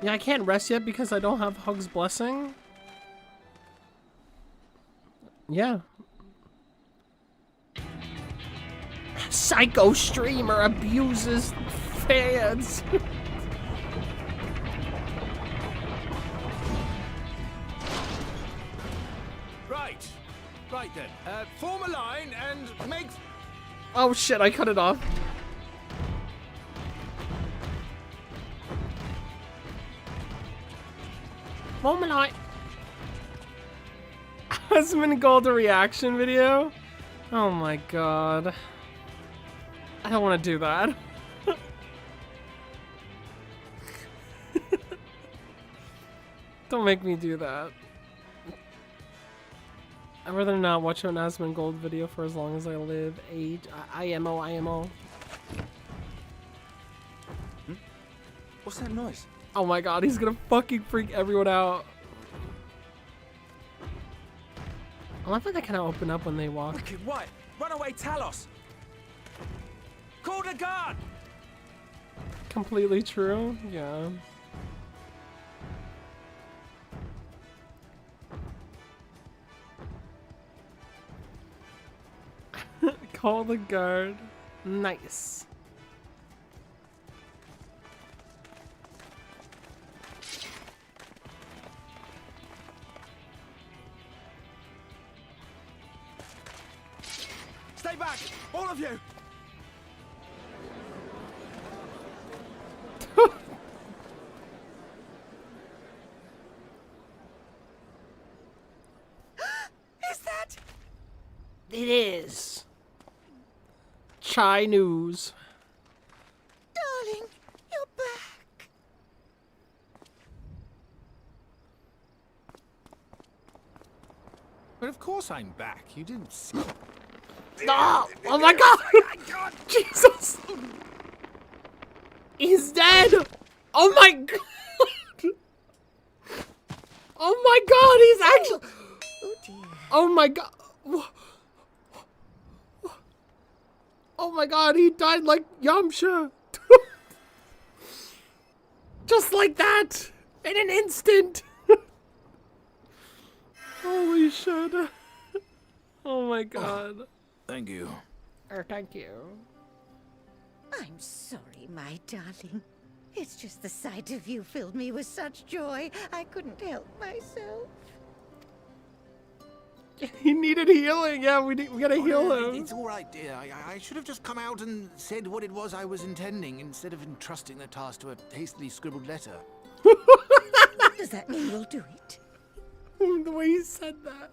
Yeah, I can't rest yet because I don't have Hug's blessing. Yeah. Psycho streamer abuses fans. Right then. Form a line and make... Oh shit, I cut it off. Form a line. Husband Gold reaction video? Oh my god. I don't want to do that. Don't make me do that. I'd rather not watch an Asmund Gold video for as long as I live. IMO. What's that noise? Oh my god, he's gonna fucking freak everyone out. I love how they kind of open up when they walk. Wicked White! Runaway Talos! Call the guard! Completely true, yeah. Call the guard. Nice. Stay back! All of you! Is that? It is. Chai news. Darling, you're back. But of course I'm back. You didn't see... Oh, oh my god! Jesus! He's dead! Oh my god! Oh my god, he's actually... Oh dear. Oh my god. Oh my god, he died like Yamcha. Just like that. In an instant. Holy shit. Oh my god. Thank you. Thank you. I'm sorry, my darling. It's just the sight of you filled me with such joy, I couldn't help myself. He needed healing. Yeah, we gotta heal him. It's all right, dear. I should have just come out and said what it was I was intending instead of entrusting the task to a hastily scribbled letter. Does that mean you'll do it? The way he said that.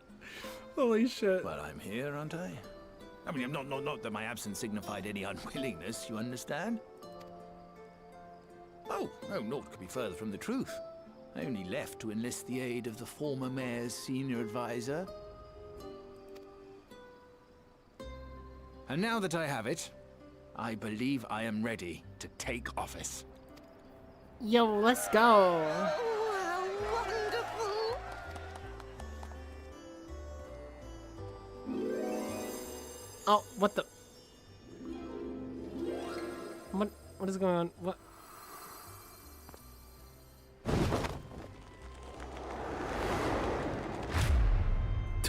Holy shit. Well, I'm here, aren't I? I mean, not that my absence signified any unwillingness, you understand? Oh, naught could be further from the truth. I only left to enlist the aid of the former mayor's senior advisor. And now that I have it, I believe I am ready to take office. Yo, let's go. Oh, how wonderful. Oh, what the? What is going on? What?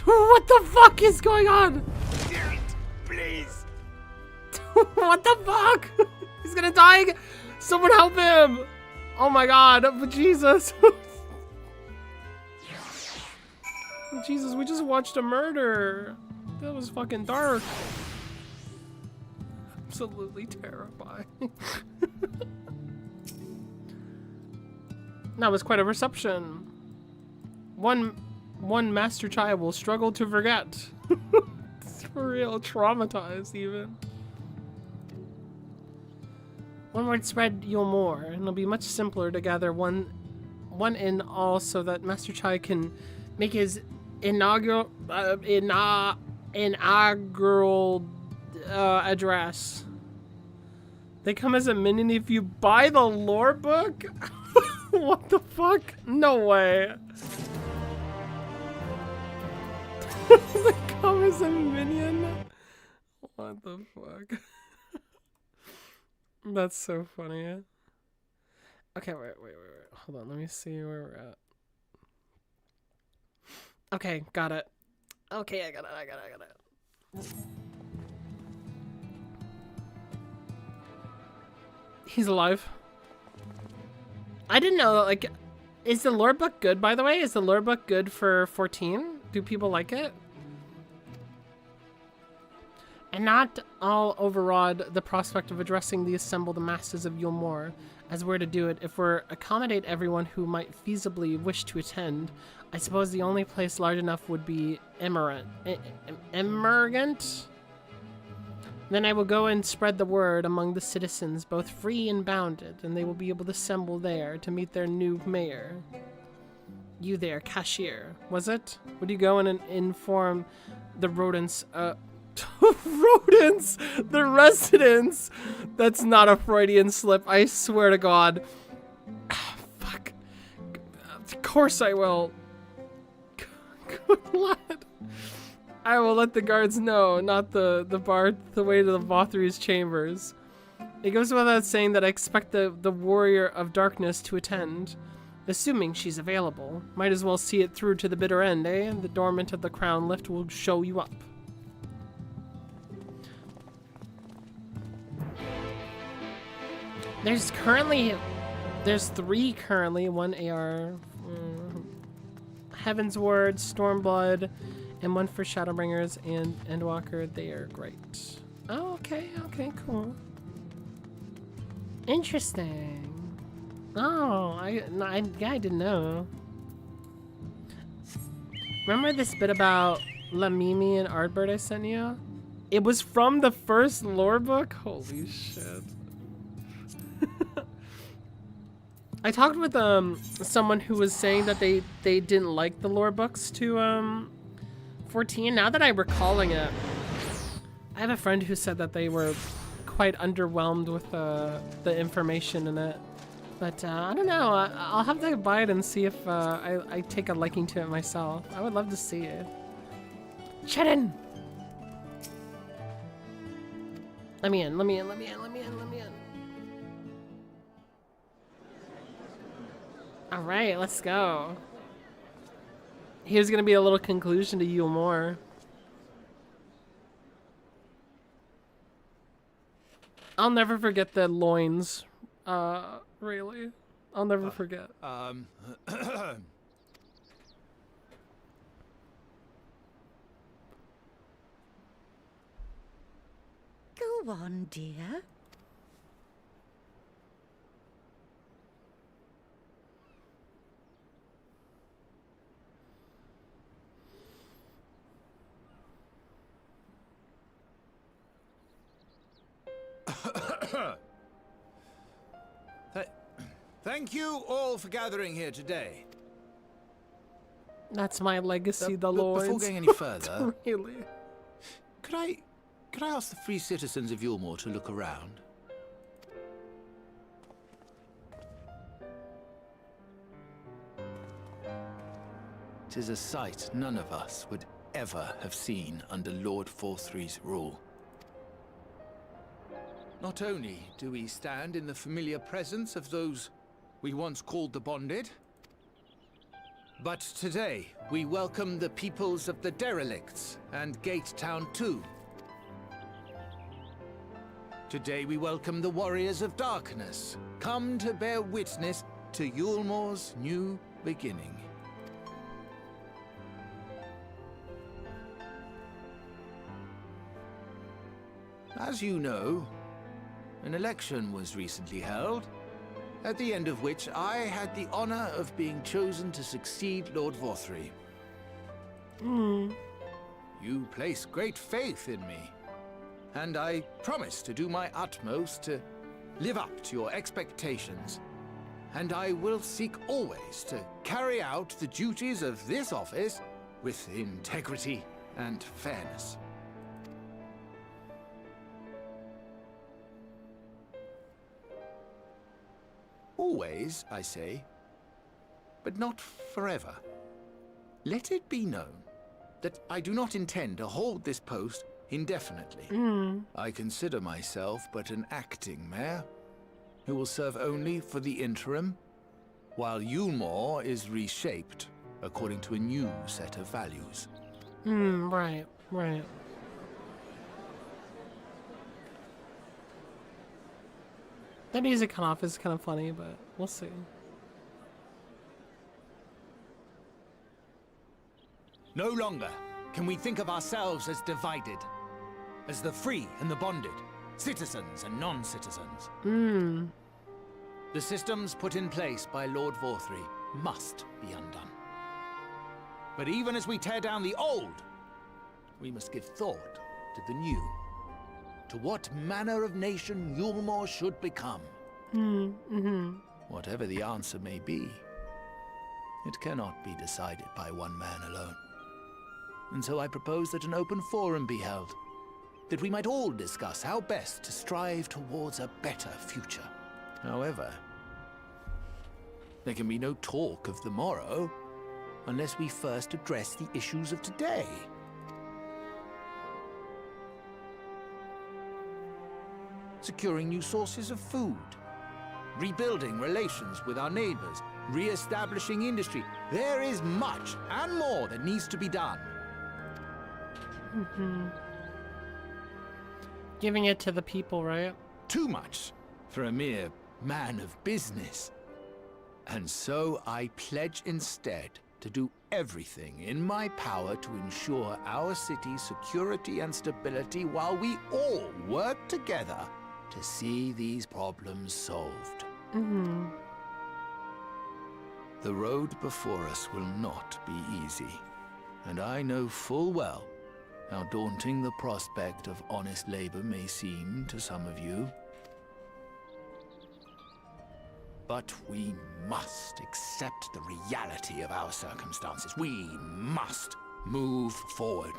What the fuck is going on? Please. What the fuck? He's gonna die. Someone help him. Oh my god, Jesus. Jesus, we just watched a murder. That was fucking dark. Absolutely terrifying. That was quite a reception. One Master Chai will struggle to forget. It's for real, traumatized even. One word spread you'll more, and it'll be much simpler to gather one in all so that Master Chai can make his inaugural address. They come as a minion if you buy the lore book? What the fuck? No way. They come as a minion? What the fuck? That's so funny. Okay, wait. Hold on, let me see where we're at. Okay, got it. Okay, I got it. He's alive. I didn't know, like, is the lore book good, by the way? Is the lore book good for 14? Do people like it? And not all overawed the prospect of addressing the assembled masses of Yulmore, as we're to do it if we're accommodate everyone who might feasibly wish to attend. I suppose the only place large enough would be Emergent. Then I will go and spread the word among the citizens, both free and bounded, and they will be able to assemble there to meet their new mayor. You there, cashier, was it? Would you go and inform the rodents, rodents? The residents? That's not a Freudian slip, I swear to God. Fuck. Of course I will. Good lad. I will let the guards know, not the way to the Vothry's chambers. It goes without saying that I expect the warrior of darkness to attend, assuming she's available. Might as well see it through to the bitter end, eh? The dormant of the crown lift will show you up. There's 3 currently, 1 AR, Heaven's Word, Stormblood, and 1 for Shadowbringers and Endwalker. They are great. Oh, okay, cool. Interesting. Oh, I didn't know. Remember this bit about Lamimi and Ardbird I sent you? It was from the first lore book? Holy shit. I talked with someone who was saying that they didn't like the lore books to 14. Now that I'm recalling it, I have a friend who said that they were quite underwhelmed with the information in it. But I don't know. I'll have to buy it and see if I take a liking to it myself. I would love to see it. Cheddin! Let me in. Alright, let's go. Here's gonna be a little conclusion to you more. I'll never forget the loins. Really. I'll never forget. Go on, dear. Thank you all for gathering here today. That's my legacy, the loins. Before going any further, really? Could I ask the free citizens of Yulmore to look around? Tis a sight none of us would ever have seen under Lord Forthry's rule. Not only do we stand in the familiar presence of those we once called the Bonded, but today we welcome the peoples of the Derelicts and Gate Town too. Today we welcome the Warriors of Darkness, come to bear witness to Yulmore's new beginning. As you know, an election was recently held, at the end of which I had the honor of being chosen to succeed Lord Vothry. You place great faith in me, and I promise to do my utmost to live up to your expectations, and I will seek always to carry out the duties of this office with integrity and fairness. Always, I say, but not forever. Let it be known that I do not intend to hold this post indefinitely. I consider myself but an acting mayor who will serve only for the interim, while Yulmore is reshaped according to a new set of values. Right, right. The music cut off is kind of funny, but we'll see. No longer can we think of ourselves as divided, as the free and the bonded, citizens and non-citizens. The systems put in place by Lord Vorthry must be undone. But even as we tear down the old, we must give thought to the new, to what manner of nation Yulmore should become. Whatever the answer may be, it cannot be decided by one man alone. And so I propose that an open forum be held, that we might all discuss how best to strive towards a better future. However, there can be no talk of the morrow unless we first address the issues of today. Securing new sources of food, rebuilding relations with our neighbors, re-establishing industry. There is much and more that needs to be done. Giving it to the people, right? Too much for a mere man of business. And so I pledge instead to do everything in my power to ensure our city's security and stability while we all work together to see these problems solved. The road before us will not be easy, and I know full well how daunting the prospect of honest labor may seem to some of you. But we must accept the reality of our circumstances. We must move forward.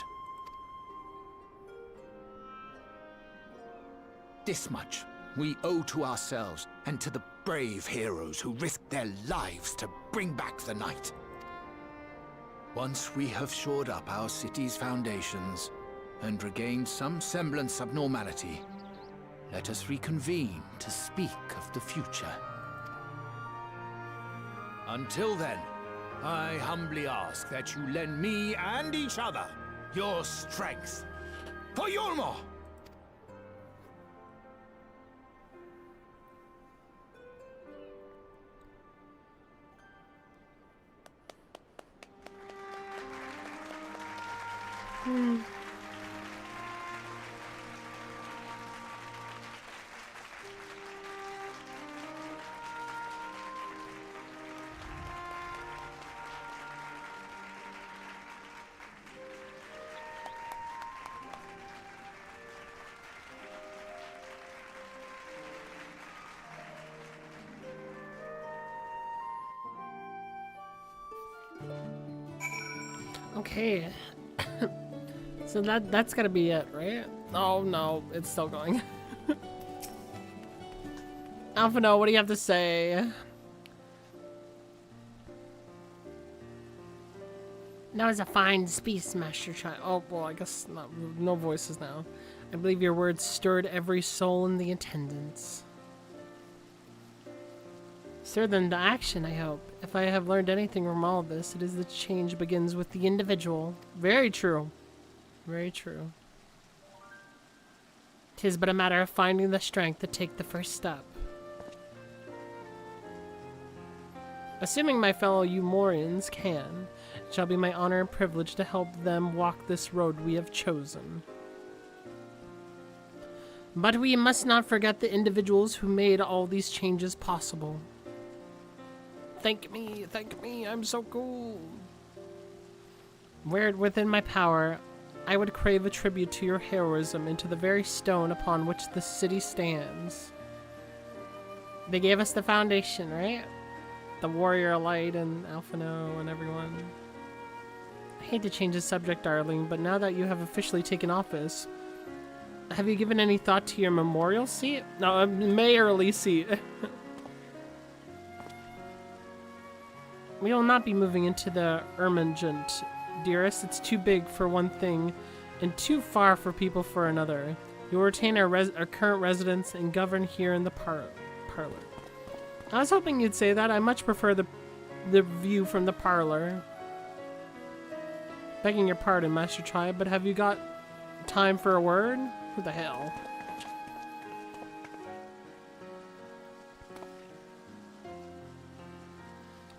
This much we owe to ourselves and to the brave heroes who risked their lives to bring back the night. Once we have shored up our city's foundations and regained some semblance of normality, let us reconvene to speak of the future. Until then, I humbly ask that you lend me and each other your strength. For Yulmore! Okay. So that's gotta be it, right? Oh no, it's still going. Alphino, what do you have to say? That was a fine speech, Master Child. Oh, well, I guess not, no voices now. I believe your words stirred every soul in the attendance. Stir them to action, I hope. If I have learned anything from all of this, it is that change begins with the individual. Very true. Very true. 'Tis but a matter of finding the strength to take the first step. Assuming my fellow Umorians can, it shall be my honor and privilege to help them walk this road we have chosen. But we must not forget the individuals who made all these changes possible. Thank me, I'm so cool. Were it within my power, I would crave a tribute to your heroism and to the very stone upon which this city stands. They gave us the foundation, right? The Warrior Light and Alphino and everyone. I hate to change the subject, darling, but now that you have officially taken office, have you given any thought to your memorial seat? No, a mayorly seat. We will not be moving into the Ermingent, dearest. It's too big for one thing and too far for people for another. You will retain our current residence and govern here in the parlor. I was hoping you'd say that. I much prefer the view from the parlor. Begging your pardon, Master Chai, but have you got time for a word? Who the hell?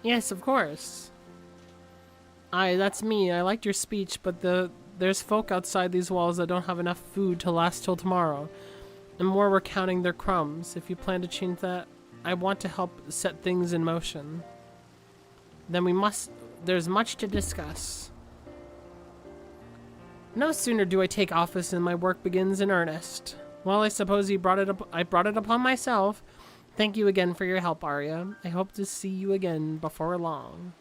Yes, of course. Aye, that's me. I liked your speech, but there's folk outside these walls that don't have enough food to last till tomorrow. And more were counting their crumbs. If you plan to change that, I want to help set things in motion. Then there's much to discuss. No sooner do I take office than my work begins in earnest. Well, I suppose I brought it upon myself. Thank you again for your help, Arya. I hope to see you again before long.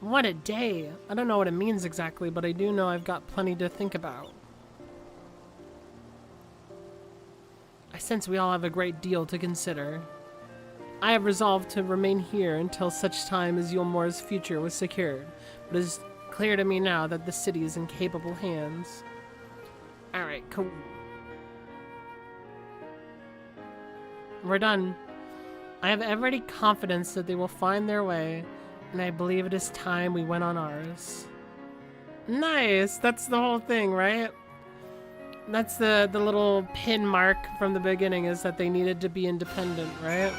What a day! I don't know what it means exactly, but I do know I've got plenty to think about. I sense we all have a great deal to consider. I have resolved to remain here until such time as Yulmore's future was secured, but it is clear to me now that the city is in capable hands. Alright, cool. We're done. I have every confidence that they will find their way, and I believe it is time we went on ours. Nice! That's the whole thing, right? That's the little pin mark from the beginning, is that they needed to be independent, right?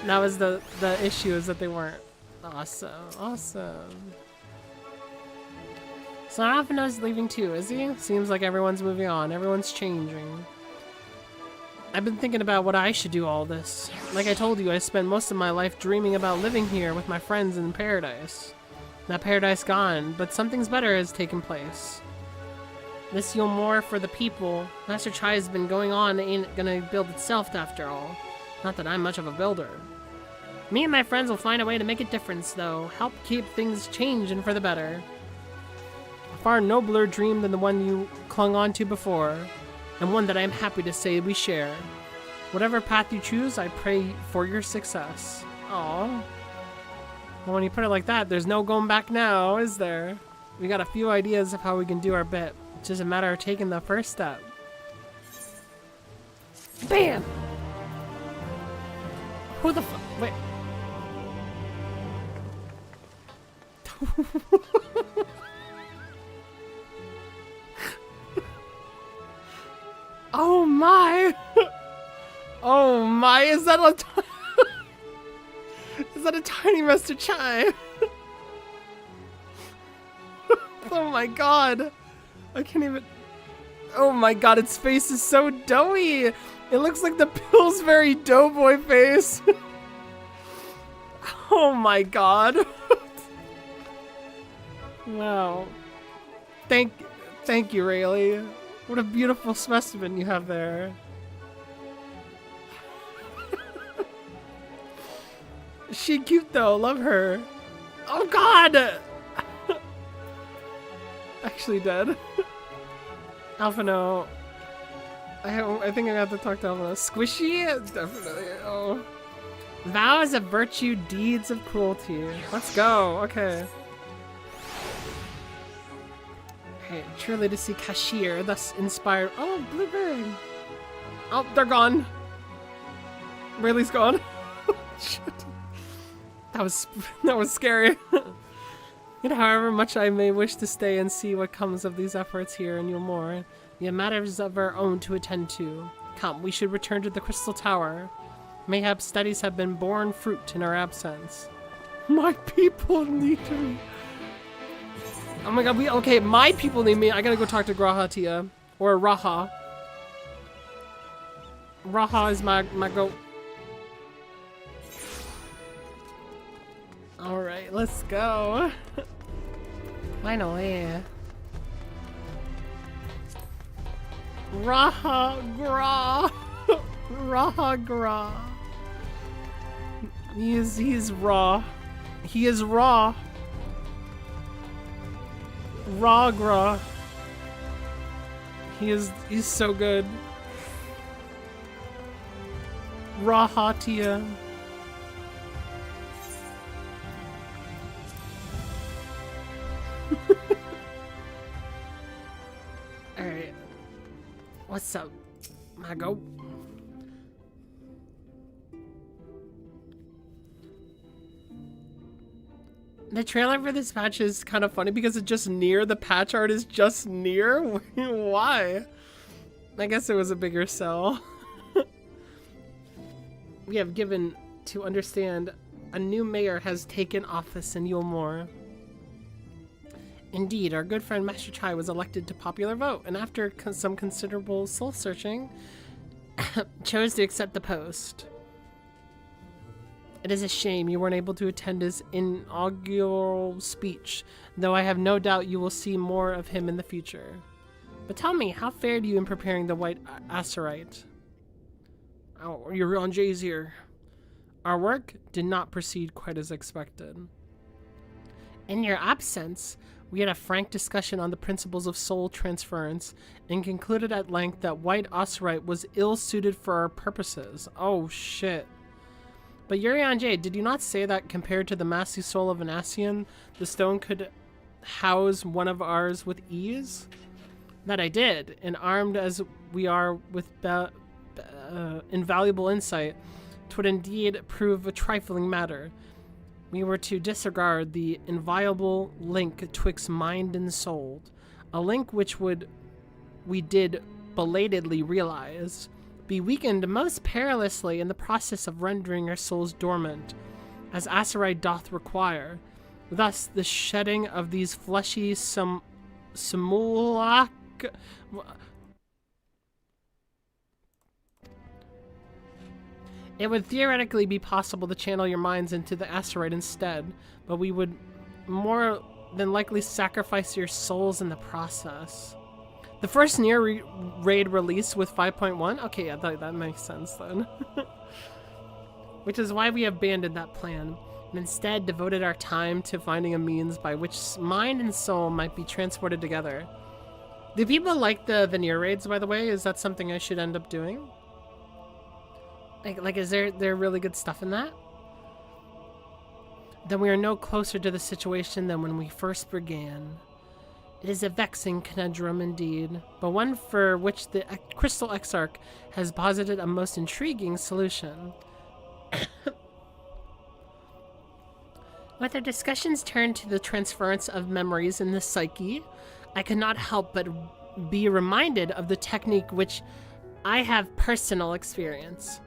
That was the issue, is that they weren't. Awesome, awesome. So Alphino's leaving too, is he? Seems like everyone's moving on, everyone's changing. I've been thinking about what I should do all this. Like I told you, I spent most of my life dreaming about living here with my friends in paradise. That paradise gone, but something's better has taken place. This Yulmore for the people. Master Chai has been going on, ain't gonna build itself after all. Not that I'm much of a builder. Me and my friends will find a way to make a difference, though. Help keep things changing for the better. A far nobler dream than the one you clung on to before, and one that I am happy to say we share. Whatever path you choose, I pray for your success. Aww. Well, when you put it like that, there's no going back now, is there? We got a few ideas of how we can do our bit. It's just a matter of taking the first step. BAM! Who the wait. Oh my! Oh my, is that a is that a tiny Master Chai? Oh my god. I can't even... Oh my god, its face is so doughy! It looks like the Pillsbury Doughboy face! Oh my god. Wow. Thank you, Rayleigh. What a beautiful specimen you have there. She cute though, love her. Oh god! Actually dead. Alphino. I think I have to talk to Alphino. Squishy? Definitely. Oh. Vows of virtue, deeds of cruelty. Let's go. Okay. Hey, truly to see Kashir, thus inspired. Oh, Bluebird. Oh, they're gone. Rayleigh's gone. Shit. That was scary. You know, however much I may wish to stay and see what comes of these efforts here in Yulmore, we have matters of our own to attend to. Come, we should return to the Crystal Tower. Mayhap studies have been borne fruit in our absence. My people need me. Oh my god, okay, my people need me. I gotta go talk to Grahatia. Or Raha. Raha is my goat. Alright, let's go. Finally. Raha Gra. Raha Gra. He's raw. He is raw. Ragra. He's so good. Rahatia. Alright. What's up, Mago? The trailer for this patch is kind of funny because it's just near. The patch art is just near. Why? I guess it was a bigger sell. We have given to understand a new mayor has taken office in Yulmore. Indeed, our good friend Master Chai was elected to popular vote, and after some considerable soul-searching, chose to accept the post. It is a shame you weren't able to attend his inaugural speech, though I have no doubt you will see more of him in the future. But tell me, how fared you in preparing the White Azurite? Oh, you're on Jay's here. Our work did not proceed quite as expected. In your absence, we had a frank discussion on the principles of soul transference and concluded at length that White Azurite was ill-suited for our purposes. Oh, shit. But Yurian Jade, did you not say that compared to the massy soul of an Asian, the stone could house one of ours with ease? That I did, and armed as we are with invaluable insight, 'twould indeed prove a trifling matter. We were to disregard the inviolable link twixt mind and soul, a link which we did belatedly realize, be weakened most perilously in the process of rendering our souls dormant, as Azurite doth require. Thus, the shedding of these fleshy simulacra... It would theoretically be possible to channel your minds into the Azurite instead, but we would more than likely sacrifice your souls in the process. The first Nier raid release with 5.1? Okay, yeah, that makes sense then. Which is why we abandoned that plan, and instead devoted our time to finding a means by which mind and soul might be transported together. Do people like the Nier raids, by the way? Is that something I should end up doing? Like, is there really good stuff in that? Then we are no closer to the situation than when we first began. It is a vexing conundrum indeed, but one for which the Crystal Exarch has posited a most intriguing solution. With our discussions turned to the transference of memories in the psyche, I could not help but be reminded of the technique which I have personal experience.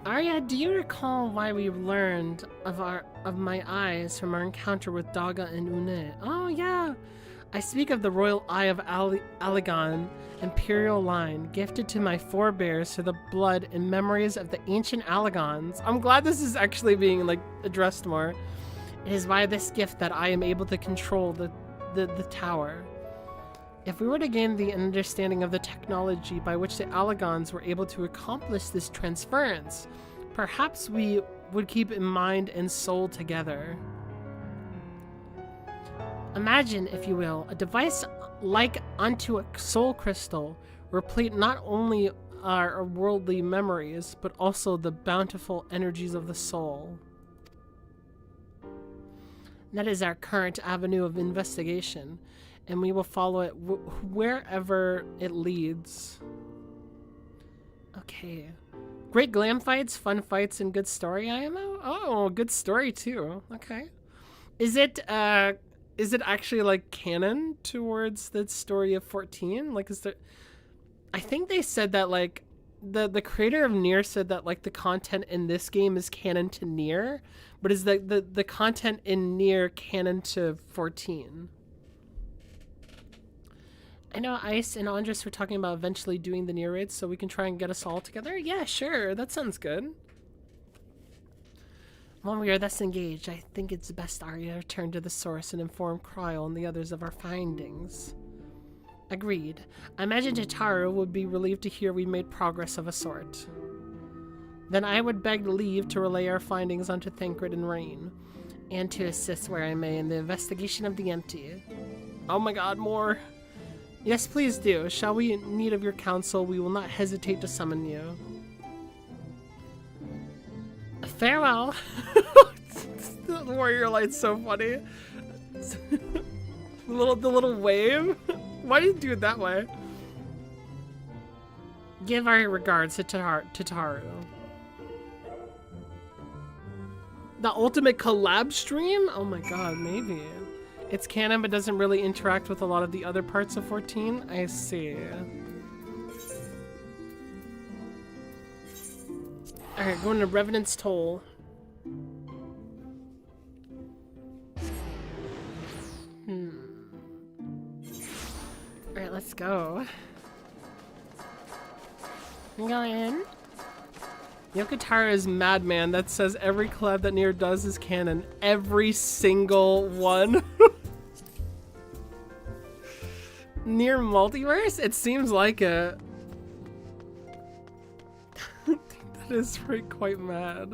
Arya, do you recall why we learned of my eyes from our encounter with Daga and Une? Oh yeah, I speak of the royal eye of Aligan, imperial line, gifted to my forebears through the blood and memories of the ancient Aligons. I'm glad this is actually being addressed more. It is by this gift that I am able to control the tower. If we were to gain the understanding of the technology by which the Aligons were able to accomplish this transference, perhaps we would keep in mind and soul together. Imagine, if you will, a device like unto a soul crystal, replete not only our worldly memories, but also the bountiful energies of the soul. That is our current avenue of investigation, and we will follow it wherever it leads. Okay. Great glam fights, fun fights, and good story, IMO? Oh, good story too. Okay. Is it actually canon towards the story of 14? Is there... I think they said that the creator of Nier said that the content in this game is canon to Nier, but is the content in Nier canon to 14? I know Ice and Andres were talking about eventually doing the Nier raids, so we can try and get us all together. Yeah, sure, that sounds good. When we are thus engaged, I think it's best Arya return to the source and inform Kryl and the others of our findings. Agreed. I imagine Tataru would be relieved to hear we made progress of a sort. Then I would beg leave to relay our findings onto Thancred and Rain, and to assist where I may in the investigation of the empty. Oh my god, more. Yes, please do. Shall we in need of your counsel, we will not hesitate to summon you. Farewell. The warrior light's so funny. the little wave. Why did you do it that way? Give our regards to Tataru. The ultimate collab stream? Oh my god, maybe. It's canon but doesn't really interact with a lot of the other parts of 14. I see. Alright, going to Revenant's Toll. Alright, let's go. Go in. Yokotaro is madman that says every collab that Nier does is canon. Every single one. Nier Multiverse? It seems like it. That is quite mad.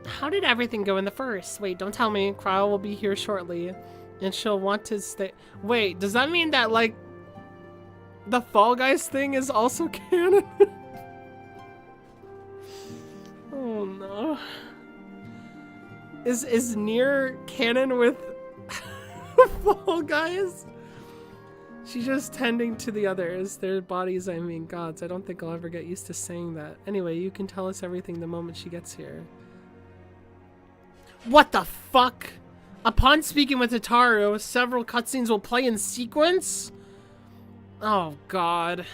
How did everything go in the first? Wait, don't tell me. Kryl will be here shortly. And she'll want to stay. Wait, does that mean that, like, the Fall Guys thing is also canon? Oh no. Is Nier canon with Fall Guys? She's just tending to the others. Their bodies, I mean gods. I don't think I'll ever get used to saying that. Anyway, you can tell us everything the moment she gets here. What the fuck? Upon speaking with Tataru, several cutscenes will play in sequence? Oh god.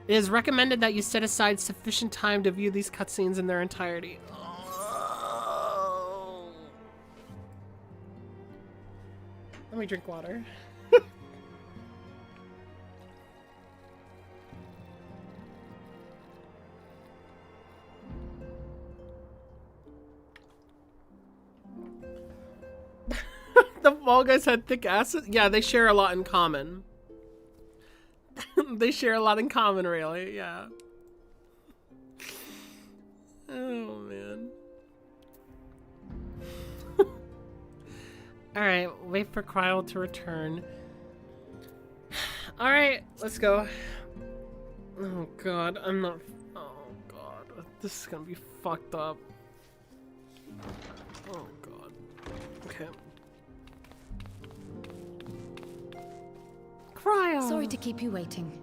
It is recommended that you set aside sufficient time to view these cutscenes in their entirety. Oh. Let me drink water. The Fall Guys had thick asses? Yeah, they share a lot in common. They share a lot in common, really, yeah. Oh, man. Alright, wait for Kryl to return. Alright, let's go. Oh, God, I'm not... Oh, God. This is gonna be fucked up. Oh, God. Okay. Kryl! Sorry to keep you waiting.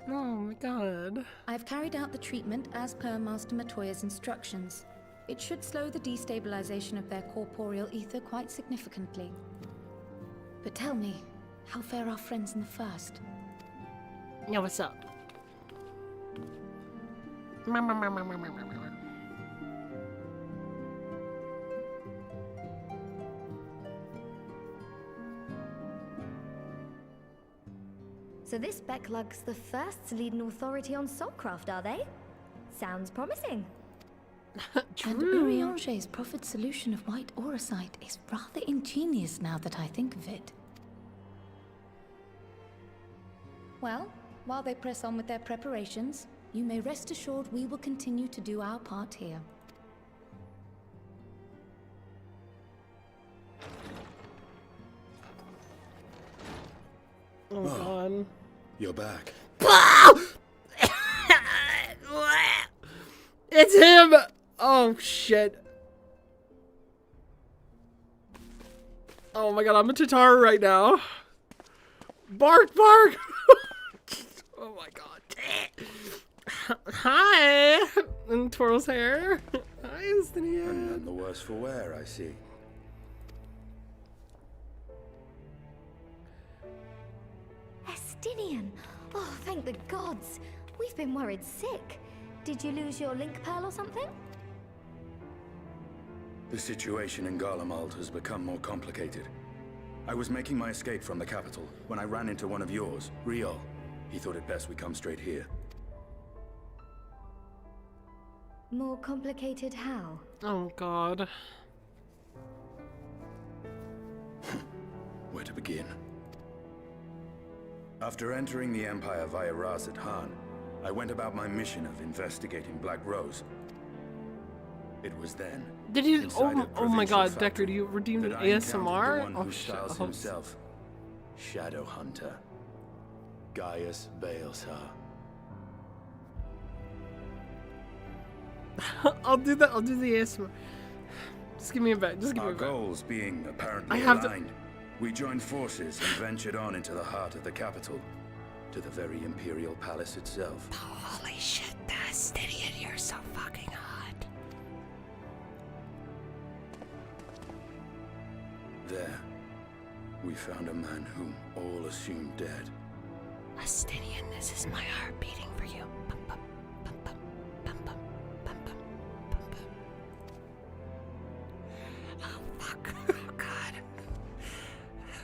Oh my god. I've carried out the treatment as per Master Matoya's instructions. It should slow the destabilization of their corporeal ether quite significantly. But tell me, how fare our friends in the first? Yeah, what's up? So this Becklug's the first to lead an authority on soulcraft, are they? Sounds promising. And Urianger's proffered solution of white auracite is rather ingenious now that I think of it. Well, while they press on with their preparations, you may rest assured we will continue to do our part here. Oh, God. You're back. It's him! Oh, shit. Oh my god, I'm a Tataru right now. Bark, bark! Oh my god. Hi! And twirls hair. Hi, Estinian. And none the worse for wear, I see. Estinian! Oh, thank the gods! We've been worried sick. Did you lose your link pearl or something? The situation in Garlemald has become more complicated. I was making my escape from the capital when I ran into one of yours, Riol. He thought it best we come straight here. More complicated how? Oh god. Where to begin? After entering the Empire via Razat Han, I went about my mission of investigating Black Rose. It was then. Did you? inside a Oh my god, provincial Decker, do you redeem that I ASMR? encountered the one Oh who shit. styles Oh. himself Shadow Hunter, Gaius Balesar. I'll do that. I'll do the ASMR. Just give me a bit. Just give me Our a bit. goals being apparently I have to- aligned, we joined forces and ventured on into the heart of the capital, to the very Imperial Palace itself. Holy shit, Bastidian, you're so fucking hot. There, we found a man whom all assumed dead. Bastidian, this is my heart beating for you. Bum, bum, bum, bum, bum, bum, bum, bum, bum, bum. Oh fuck, oh god.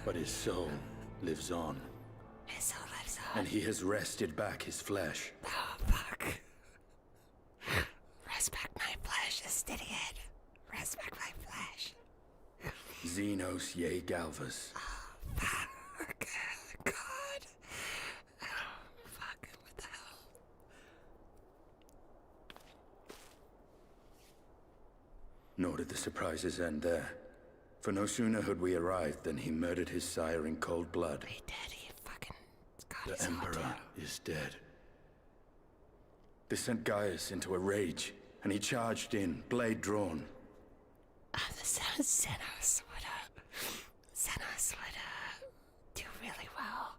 But his soul lives on. His soul lives on. And he has wrested back his flesh. Oh fuck. Respect my flesh, Bastidian. Respect my flesh. Xenos Ye Galvas. Fuck, god. Oh fuck, what the hell? Nor did the surprises end there. For no sooner had we arrived than he murdered his sire in cold blood. He did, he fucking... God, The he's hot, Emperor dude. is dead. This sent Gaius into a rage, and he charged in, blade drawn. The Xenos would do really well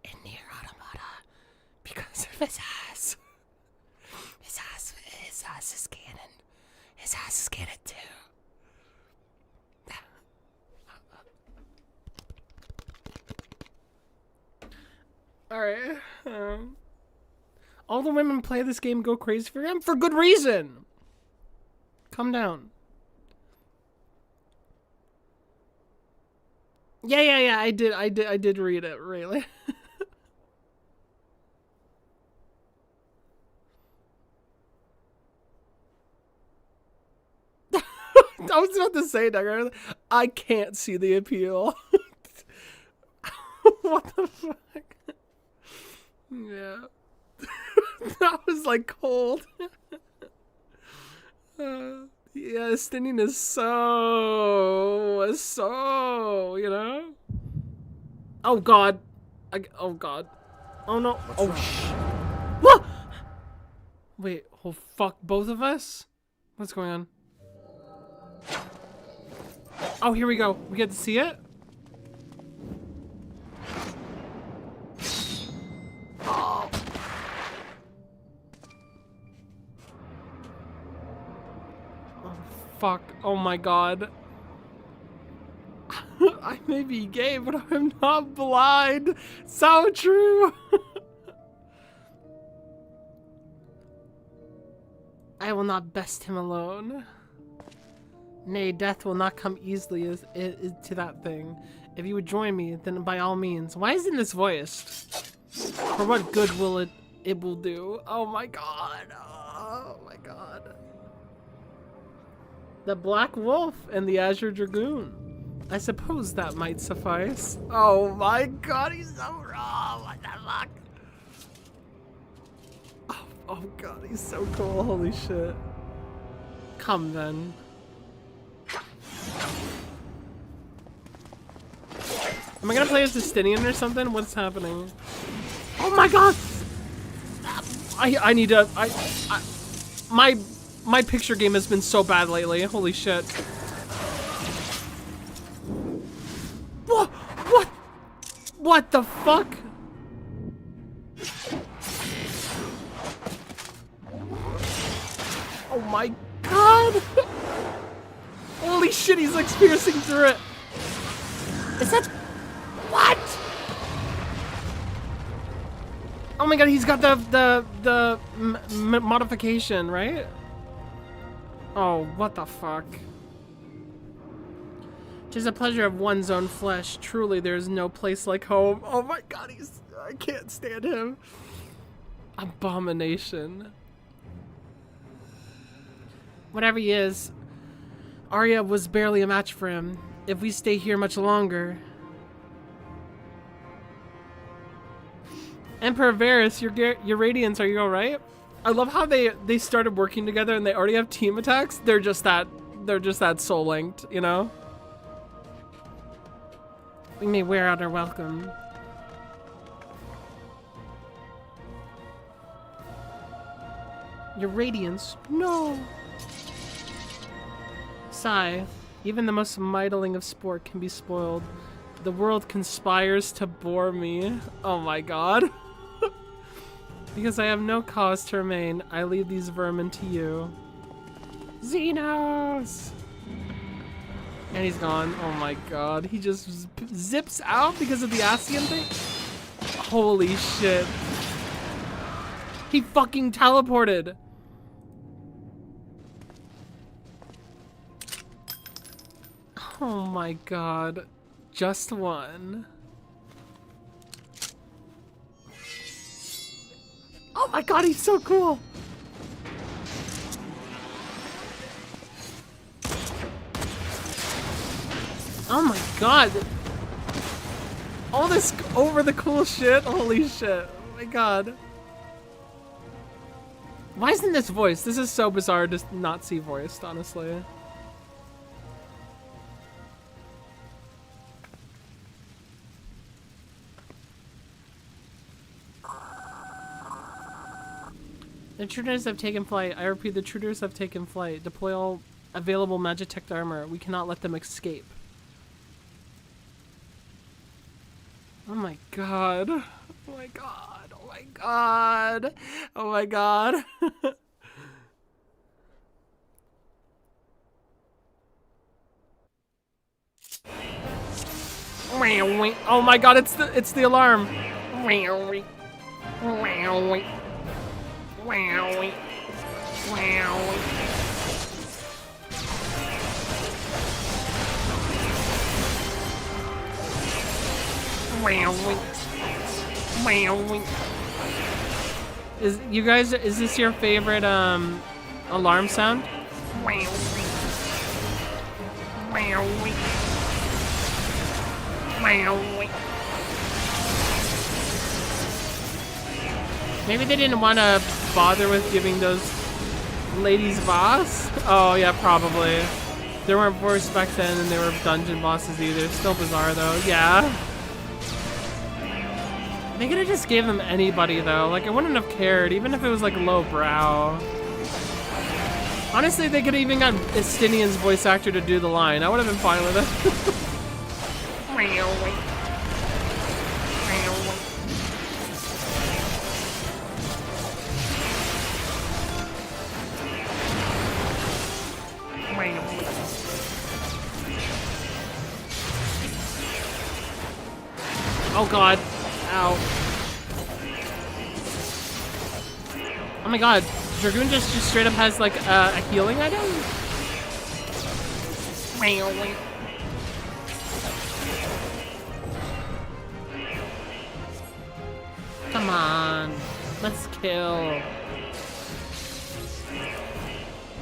in Nier Automata because of his ass. His ass is canon. His ass is canon too. Alright. All the women play this game go crazy for him for good reason. Calm down. Yeah. I did read it, really. I was about to say, Dagger, I can't see the appeal. What the fuck? Yeah. That was like cold. Yeah, Stinian is so, you know? Oh god. Oh god. Oh no. Oh What? Wait, oh fuck, both of us? What's going on? Oh, here we go. We get to see it? Oh. Oh, fuck. Oh my god. I may be gay, but I'm not blind. So true. I will not best him alone. Nay, death will not come easily to that thing. If you would join me, then by all means. Why isn't this voiced? For what good will it will do? Oh my god. Oh my god. The Black Wolf and the Azure Dragoon. I suppose that might suffice. Oh my god, he's so raw. What the fuck? Oh god, he's so cool. Holy shit. Come then. Am I gonna play as Justinian or something? What's happening? Oh my god! I need to. My picture game has been so bad lately. Holy shit! What? What? What the fuck? Oh my god! Holy shit! He's like piercing through it. Is that? What? Oh my god, he's got the modification, right? Oh, what the fuck? 'Tis a pleasure of one's own flesh. Truly, there is no place like home. Oh my god, I can't stand him. Abomination. Whatever he is, Arya was barely a match for him. If we stay here much longer... Emperor Varys, your Radiants, are you alright? I love how they started working together and they already have team attacks. They're just that soul linked, you know? We may wear out our welcome. Your Radiance? No! Sigh. Even the most mitling of sport can be spoiled. The world conspires to bore me. Oh my god. Because I have no cause to remain, I leave these vermin to you. Xenos! And he's gone. Oh my god. He just zips out because of the Ascian thing? Holy shit. He fucking teleported. Oh my god. Just one. Oh my god, he's so cool! Oh my god! All this over the cool shit? Holy shit. Oh my god. Why isn't this voiced? This is so bizarre to not see voiced, honestly. The intruders have taken flight. I repeat, the intruders have taken flight. Deploy all available Magitech armor. We cannot let them escape. Oh my god. Oh my god. Oh my god. Oh my god. Oh my god, it's the alarm. Wowie. Wowie. Wowie. Wowie. Is this your favorite alarm sound? Maybe they didn't want to bother with giving those ladies boss? Oh yeah, probably. They weren't voiced back then and they were dungeon bosses either. Still bizarre though, yeah. They could have just gave them anybody though. Like I wouldn't have cared, even if it was like low brow. Honestly, they could have even got Estinian's voice actor to do the line. I would have been fine with it. Oh god. Ow. Oh my god. Dragoon just straight up has like a healing item? Come on. Let's kill.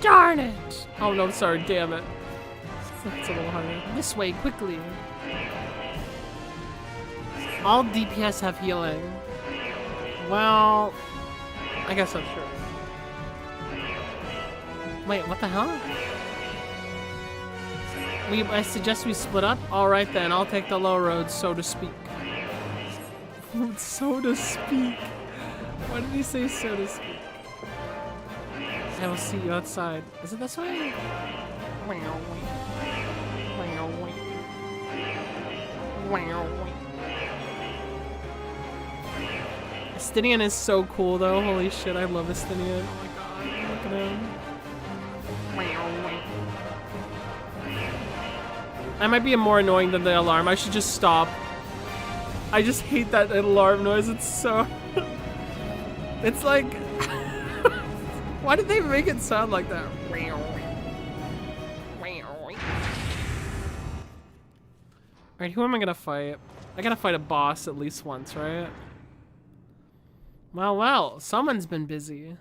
Darn it! Oh no, sorry, damn it. It's a little harder. This way, quickly. All DPS have healing. Well, I guess I'm sure. Wait, what the hell? I suggest we split up? Alright then, I'll take the low road, so to speak. So to speak. Why did he say so to speak? I will see you outside. Is it this way? Estinian is so cool though. Holy shit, I love Estinian. Oh my god, look at him. I might be more annoying than the alarm. I should just stop. I just hate that alarm noise. It's so... It's like... Why did they make it sound like that? Alright, who am I gonna fight? I gotta fight a boss at least once, right? Well, someone's been busy.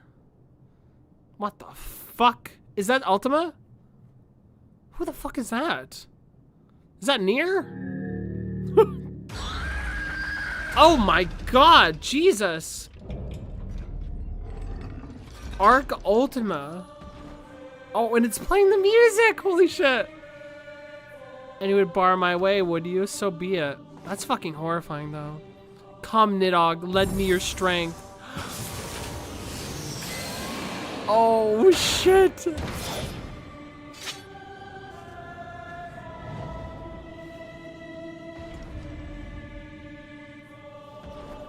What the fuck Is that Ultima? Who the fuck is that? Is that Nier? Oh my god, Jesus. Arc Ultima. Oh, and it's playing the music. Holy shit. And you would bar my way, would you? So be it. That's fucking horrifying, though. Come, Nidhogg, lend me your strength. Oh, shit.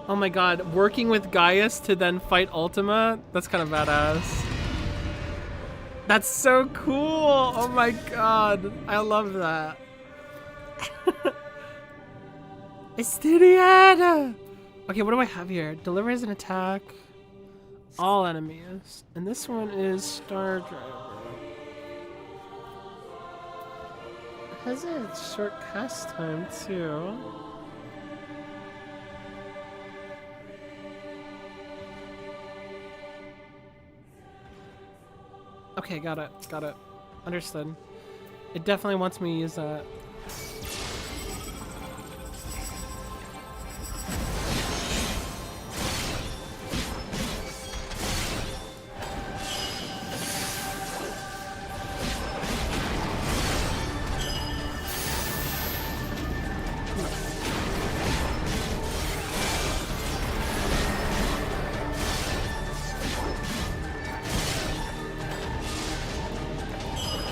Oh my god, working with Gaius to then fight Ultima? That's kind of badass. That's so cool! Oh my god, I love that. Estiriad! Okay, what do I have here? Delivers an attack. All enemies. And this one is Star Driver. It has a short cast time too. Okay, got it. Understood. It definitely wants me to use that.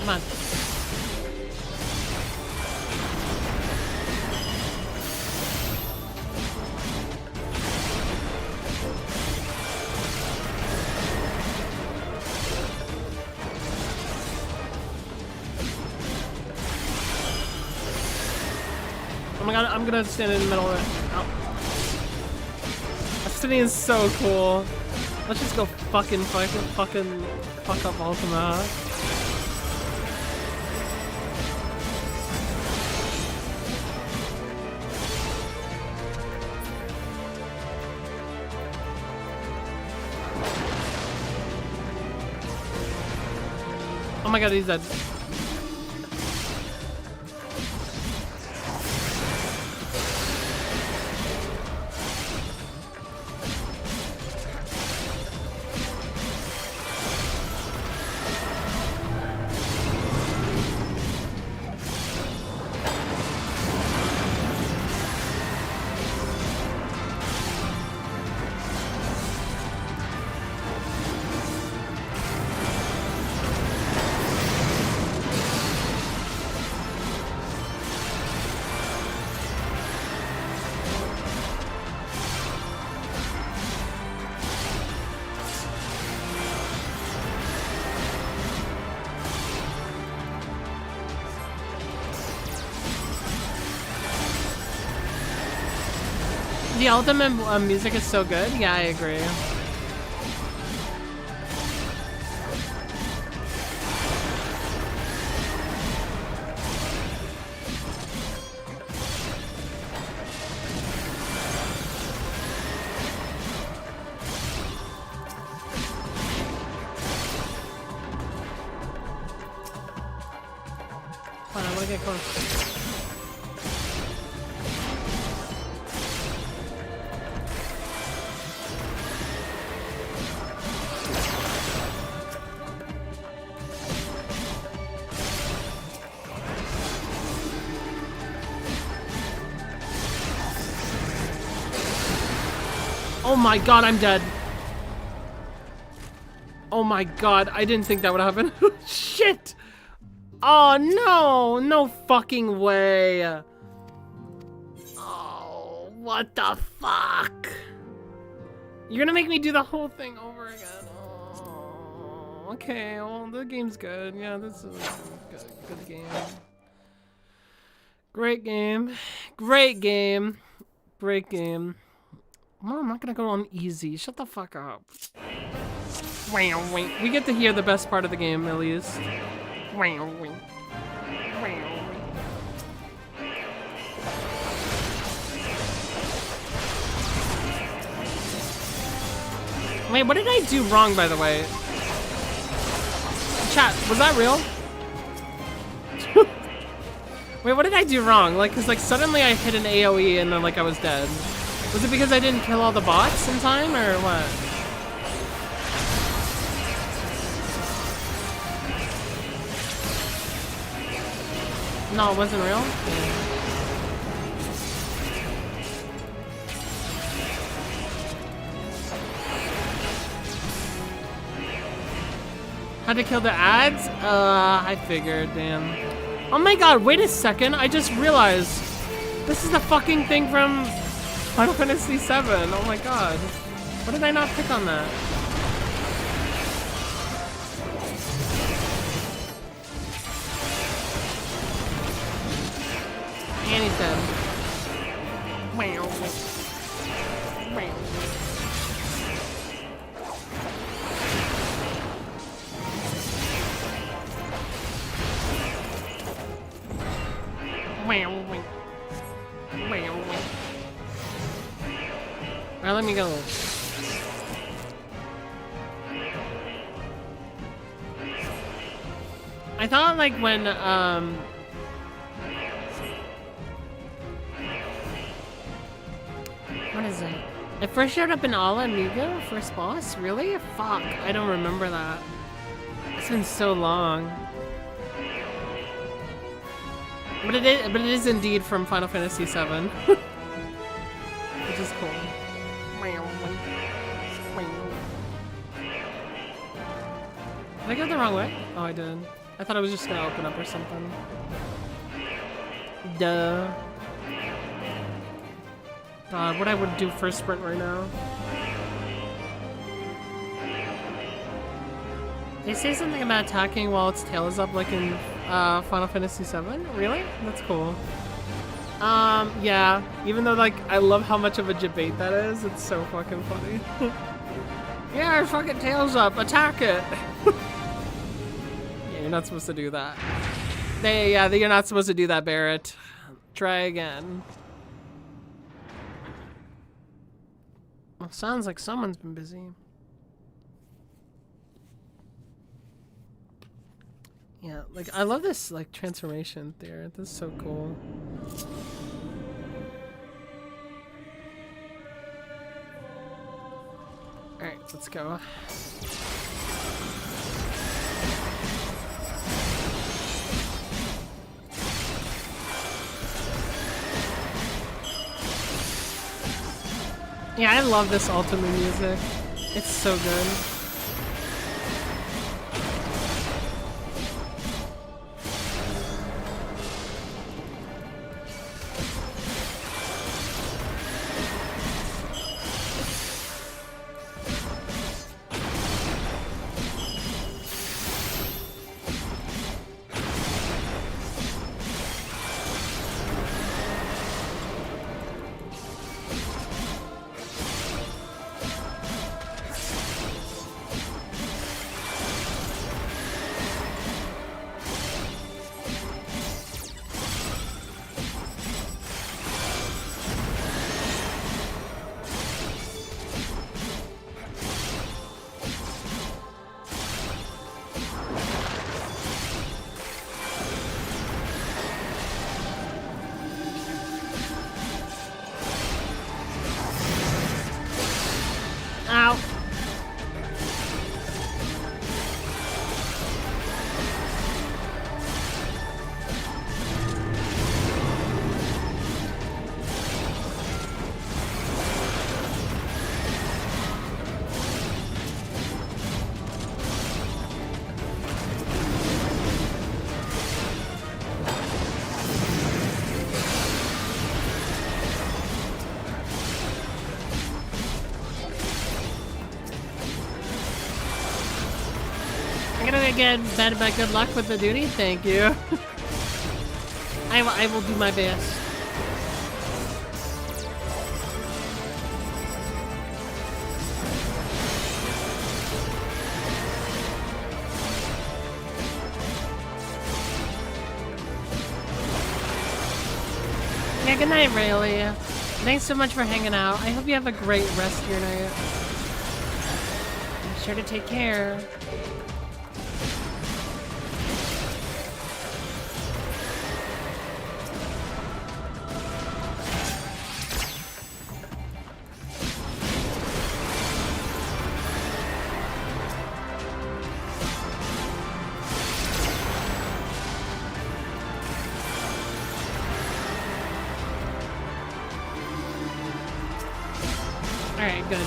Come on. Oh my god, I'm gonna stand in the middle of it. Ow. Obsidian is so cool. Let's just go fuck up Ultima. Oh my god, he's dead. The ultimate music is so good. Yeah, I agree. Hold on, I wanna get close. Oh my god, I'm dead. Oh my god, I didn't think that would happen. Shit! Oh no! No fucking way! Oh, what the fuck? You're gonna make me do the whole thing over again. Oh, okay, well, the game's good. Yeah, this is a good game. Great game. Great game. Great game. No, I'm not gonna go on easy. Shut the fuck up. We get to hear the best part of the game, at least. Wait, what did I do wrong, by the way? Chat, was that real? Wait, what did I do wrong? Like, cause like suddenly I hit an AoE and then like I was dead. Was it because I didn't kill all the bots in time or what? No, it wasn't real? Had to kill the ads? I figured, damn. Oh my god, wait a second, I just realized. This is the fucking thing from Final Fantasy VII. Oh my god. Why did I not pick on that? And he's dead. Wow. Wow. Alright, let me go. I thought like when what is it? It first showed up in Ala Amiga, first boss? Really? Fuck, I don't remember that. It's been so long. But it is indeed from Final Fantasy VII. Which is cool. Did I go the wrong way? Oh, I did. I thought I was just gonna open up or something. Duh. God, what I would do for a sprint right now. They say something about attacking while its tail is up, like in Final Fantasy VII? Really? That's cool. Yeah. Even though, like, I love how much of a debate that is, it's so fucking funny. Yeah, our fucking tail's up. Attack it! Yeah, you're not supposed to do that. Yeah, you're not supposed to do that, Barrett. Try again. Well, sounds like someone's been busy. Yeah, like, I love this, like, transformation there. This is so cool. Alright, let's go. Yeah, I love this Ultima music. It's so good. Ow. Again, bad about good luck with the duty. Thank you. I will do my best. Yeah, good night, Rayleigh. Thanks so much for hanging out. I hope you have a great rest of your night. Be sure to take care. Alright, good.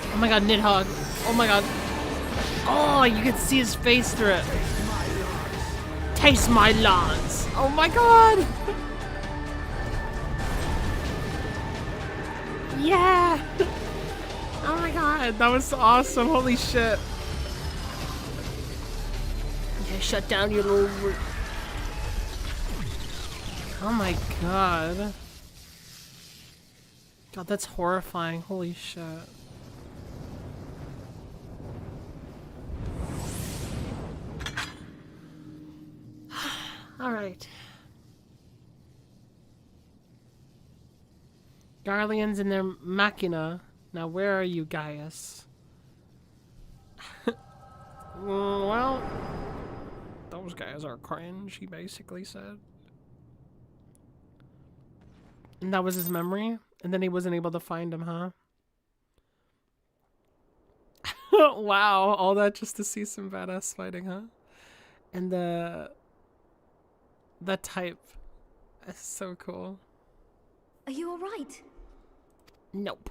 Oh my god, Nidhogg. Oh my god. Oh, you can see his face through it. Taste my lance. Oh my god. Yeah. Oh my god, that was awesome. Holy shit. Yeah, shut down your little... Oh my god. God, that's horrifying. Holy shit. All right. Garleans and their machina. Now, where are you, Gaius? Well, those guys are cringe, he basically said. And that was his memory? And then he wasn't able to find him, huh? Wow, all that just to see some badass fighting, huh? And that type is so cool. Are you alright? Nope.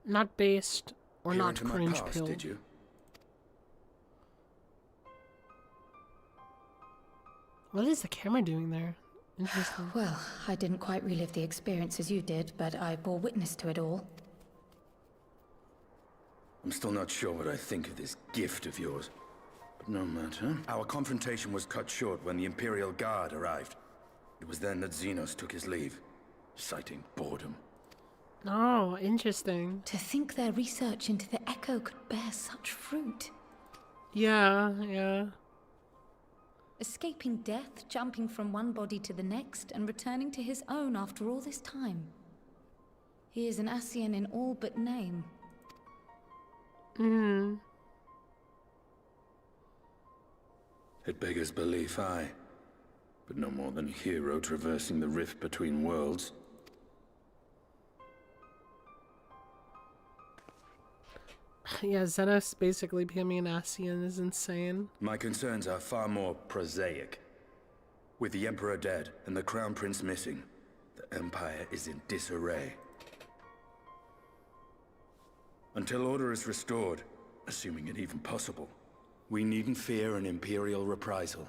Not based or Peer not into my cringe past, pill. did you? What is the camera doing there? Interesting. Well, I didn't quite relive the experience as you did, but I bore witness to it all. I'm still not sure what I think of this gift of yours. But no matter. Our confrontation was cut short when the Imperial Guard arrived. It was then that Xenos took his leave, citing boredom. Oh, interesting. To think their research into the Echo could bear such fruit. Yeah, yeah. Escaping death, jumping from one body to the next, and returning to his own after all this time. He is an Ascian in all but name. It beggars belief, aye. But no more than a hero traversing the rift between worlds. Yeah, Xenos basically becoming an Ascian is insane. My concerns are far more prosaic. With the Emperor dead and the Crown Prince missing, the Empire is in disarray. Until order is restored, assuming it even possible, we needn't fear an Imperial reprisal.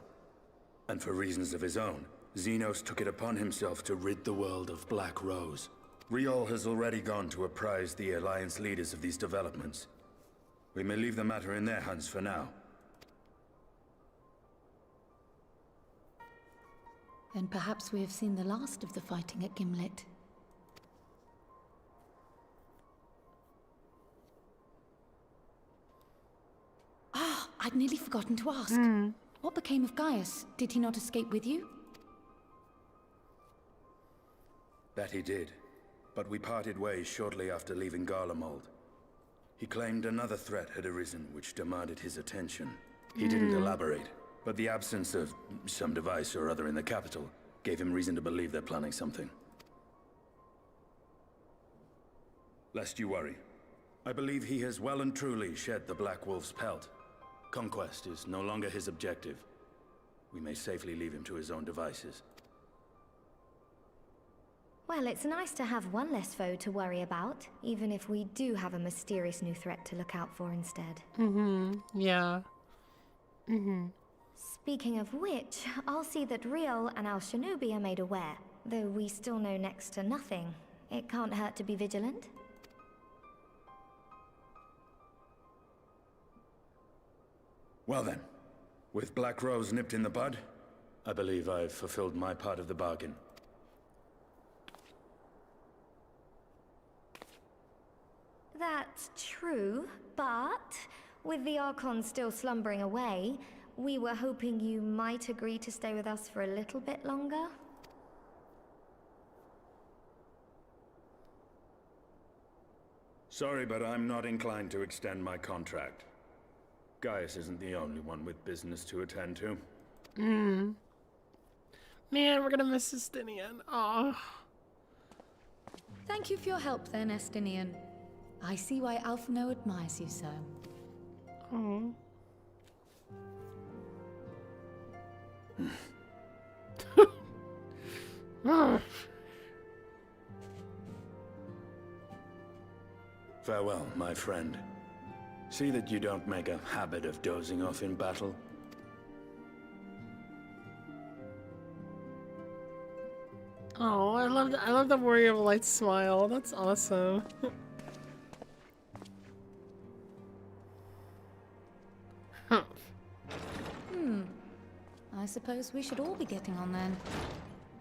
And for reasons of his own, Xenos took it upon himself to rid the world of Black Rose. Riol has already gone to apprise the Alliance leaders of these developments. We may leave the matter in their hands for now. Then perhaps we have seen the last of the fighting at Gimlet. Ah, I'd nearly forgotten to ask. What became of Gaius? Did he not escape with you? That he did, but we parted ways shortly after leaving Garlemald. He claimed another threat had arisen which demanded his attention. He didn't elaborate, but the absence of some device or other in the capital gave him reason to believe they're planning something. Lest you worry, I believe he has well and truly shed the Black Wolf's pelt. Conquest is no longer his objective. We may safely leave him to his own devices. Well, it's nice to have one less foe to worry about, even if we do have a mysterious new threat to look out for instead. Yeah. Speaking of which, I'll see that Riel and our shinobi are made aware. Though we still know next to nothing, it can't hurt to be vigilant. Well then, with Black Rose nipped in the bud, I believe I've fulfilled my part of the bargain. That's true, but with the Archon still slumbering away, we were hoping you might agree to stay with us for a little bit longer. Sorry, but I'm not inclined to extend my contract. Gaius isn't the only one with business to attend to. Man, we're gonna miss Estinian. Aw. Thank you for your help then, Estinian. I see why Alphino admires you so. Oh. Farewell, my friend. See that you don't make a habit of dozing off in battle. Oh, I love the Warrior of Light smile. That's awesome. I suppose we should all be getting on then.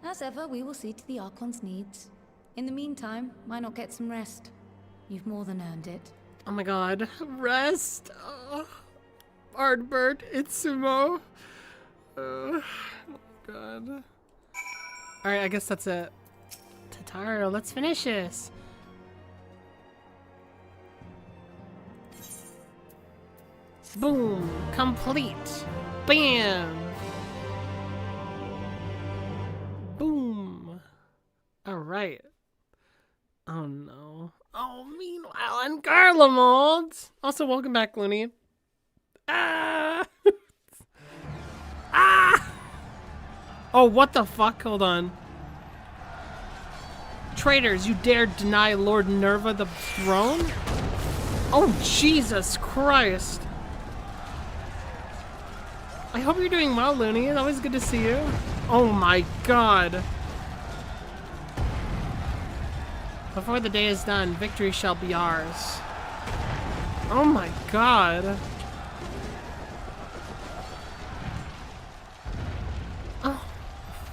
As ever, we will see to the Archon's needs. In the meantime, why not get some rest? You've more than earned it. Oh my god. Rest. Oh. Ardbert, Itsumo. Oh god. Alright, I guess that's it. Tataro, let's finish this. Boom. Complete. Bam. Boom. Alright. Oh no. Oh, meanwhile, in Garlemald. Also, welcome back, Looney. Ah! Ah! Oh, what the fuck? Hold on. Traitors, you dare deny Lord Nerva the throne? Oh, Jesus Christ. I hope you're doing well, Looney. It's always good to see you. Oh my god. Before the day is done, victory shall be ours. Oh my god. Oh,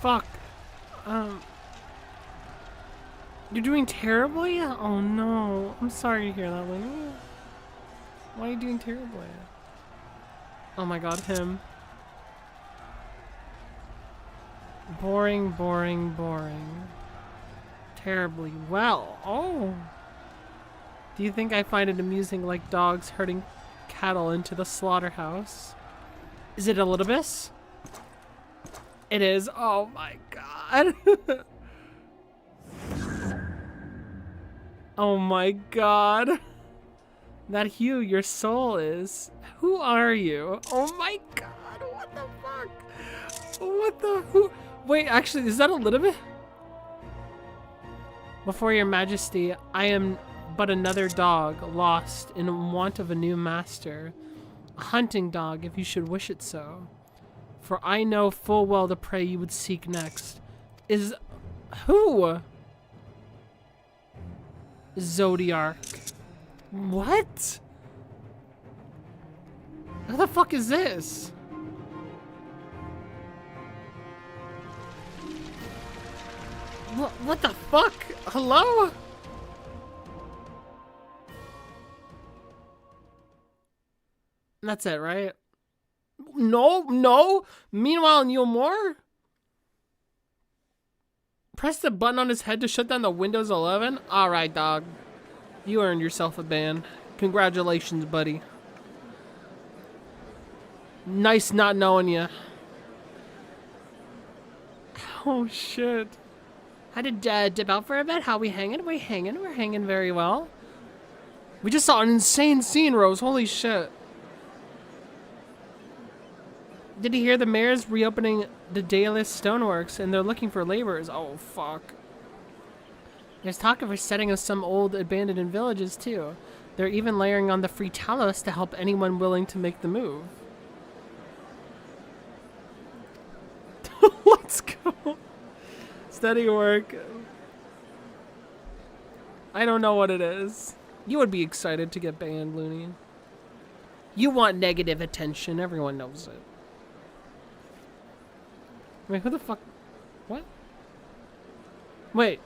fuck. You're doing terribly? Oh no. I'm sorry to hear that, Looney. Why are you doing terribly? Oh my god, him. Boring, boring, boring. Terribly well. Oh. Do you think I find it amusing like dogs herding cattle into the slaughterhouse? Is it Elidibus? It is. Oh my god. Oh my god. That hue your soul is. Who are you? Oh my god. What the fuck? What the who? Wait, actually, is that Elidibus? Before your majesty, I am but another dog, lost in want of a new master. A hunting dog, if you should wish it so. For I know full well the prey you would seek next is... who? Zodiac. What? Who the fuck is this? What the fuck? Hello? That's it, right? No. Meanwhile, Neil Moore? Press the button on his head to shut down the Windows 11? Alright, dog. You earned yourself a ban. Congratulations, buddy. Nice not knowing you. Oh, shit. I did dip out for a bit. How we hanging? We're hanging very well. We just saw an insane scene, Rose. Holy shit. Did you hear the mayor's reopening the Daedalus Stoneworks and they're looking for laborers? Oh, fuck. There's talk of resetting of some old abandoned villages, too. They're even layering on the free talos to help anyone willing to make the move. steady work. I don't know what it is. You would be excited to get banned, Looney. You want negative attention. Everyone knows it. Wait, who the fuck? What? Wait.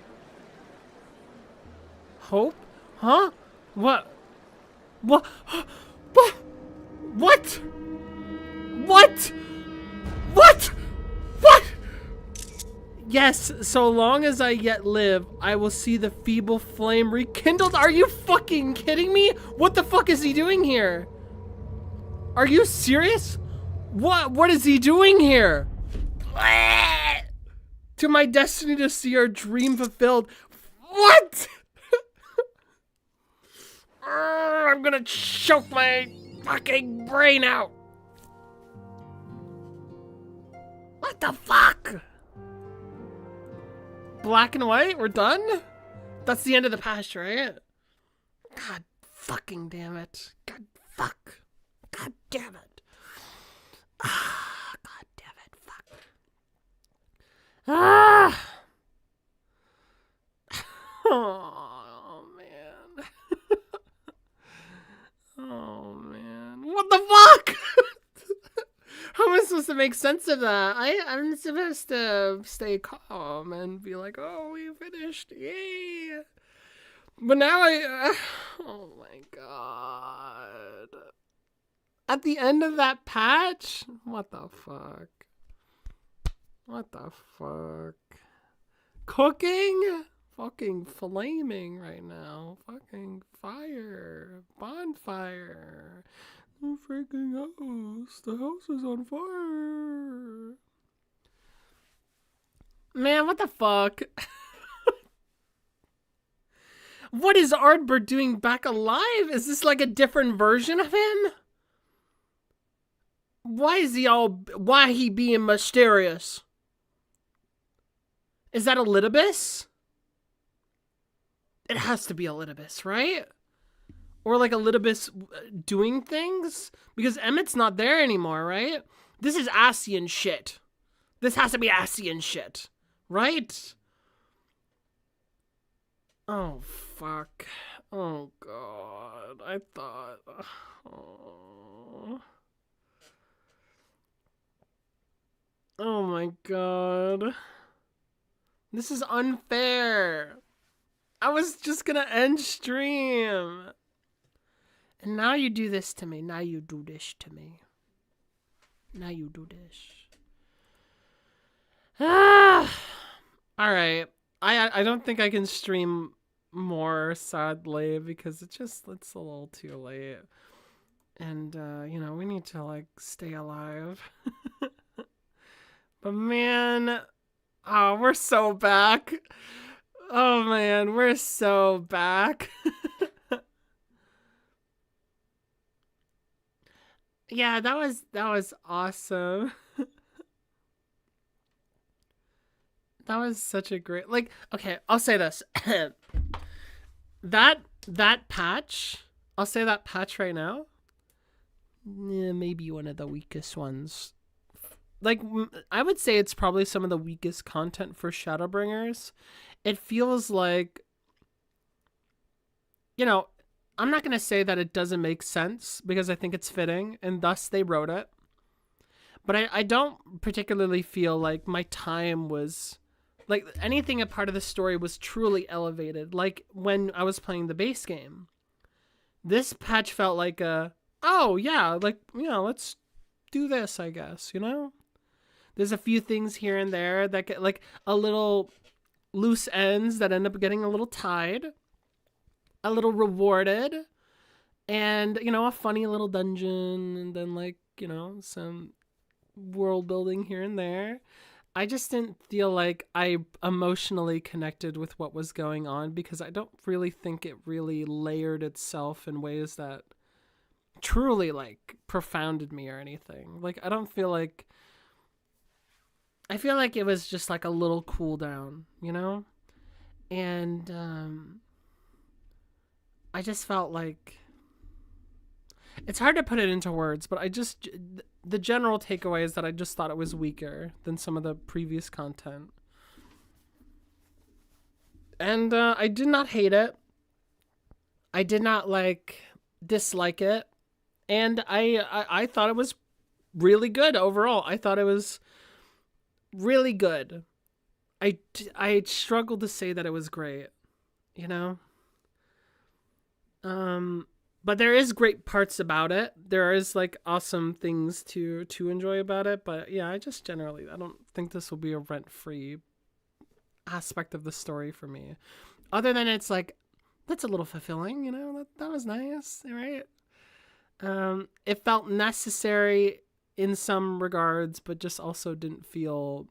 Hope? Huh? What? What? What? What? What? What? What? Yes, so long as I yet live, I will see the feeble flame rekindled. Are you fucking kidding me? What the fuck is he doing here? Are you serious? What is he doing here? To my destiny to see our dream fulfilled. What? I'm gonna choke my fucking brain out. What the fuck? Black and white? We're done? That's the end of the patch, right? God fucking damn it. God fuck. God damn it. Ah, God damn it. Fuck. Ah! Oh, man. Oh, man. What the fuck? How am I supposed to make sense of that? I'm supposed to stay calm and be like, oh, we finished. Yay. But now oh my god. At the end of that patch? What the fuck? What the fuck? Cooking? Fucking flaming right now. Fucking fire. Bonfire. The freaking house. The house is on fire. Man, what the fuck? What is Ardbert doing back alive? Is this like a different version of him? Why he being mysterious? Is that Elidibus? It has to be Elidibus, right? Or like Elidibus doing things? Because Emmett's not there anymore, right? This is Asian shit. This has to be Asian shit, right? Oh, fuck. Oh, God. I thought... Oh, my God. This is unfair. I was just gonna end stream. And now you do this to me. Now you do this to me. Now you do this. Ah! Alright. I don't think I can stream more, sadly, because it's a little too late. And, you know, we need to, like, stay alive. But, man... Oh, we're so back. Oh, man, we're so back. Yeah, that was awesome. That was such a great, like, okay, I'll say this. that patch, I'll say that patch right now, maybe one of the weakest ones. Like, I would say it's probably some of the weakest content for Shadowbringers. It feels like, you know, I'm not going to say that it doesn't make sense, because I think it's fitting, and thus they wrote it. But I don't particularly feel like my time was... Like, anything a part of the story was truly elevated. Like, when I was playing the base game. This patch felt like oh, yeah, like, you know, let's do this, I guess, you know? There's a few things here and there that get, like, a little loose ends that end up getting a little tied. A little rewarded. And, you know, a funny little dungeon. And then, like, you know, some world building here and there. I just didn't feel like I emotionally connected with what was going on, because I don't really think it really layered itself in ways that truly, like, profounded me or anything. Like, I don't feel like... I feel like it was just like a little cool down, you know? And I just felt like... It's hard to put it into words, but the general takeaway is that I just thought it was weaker than some of the previous content. And I did not hate it. I did not dislike it. And I thought it was really good overall. I thought it was really good. I struggled to say that it was great, you know? But there is great parts about it. There is awesome things to enjoy about it. But yeah, I don't think this will be a rent-free aspect of the story for me. Other than it's that's a little fulfilling, you know? That was nice, right? It felt necessary in some regards, but just also didn't feel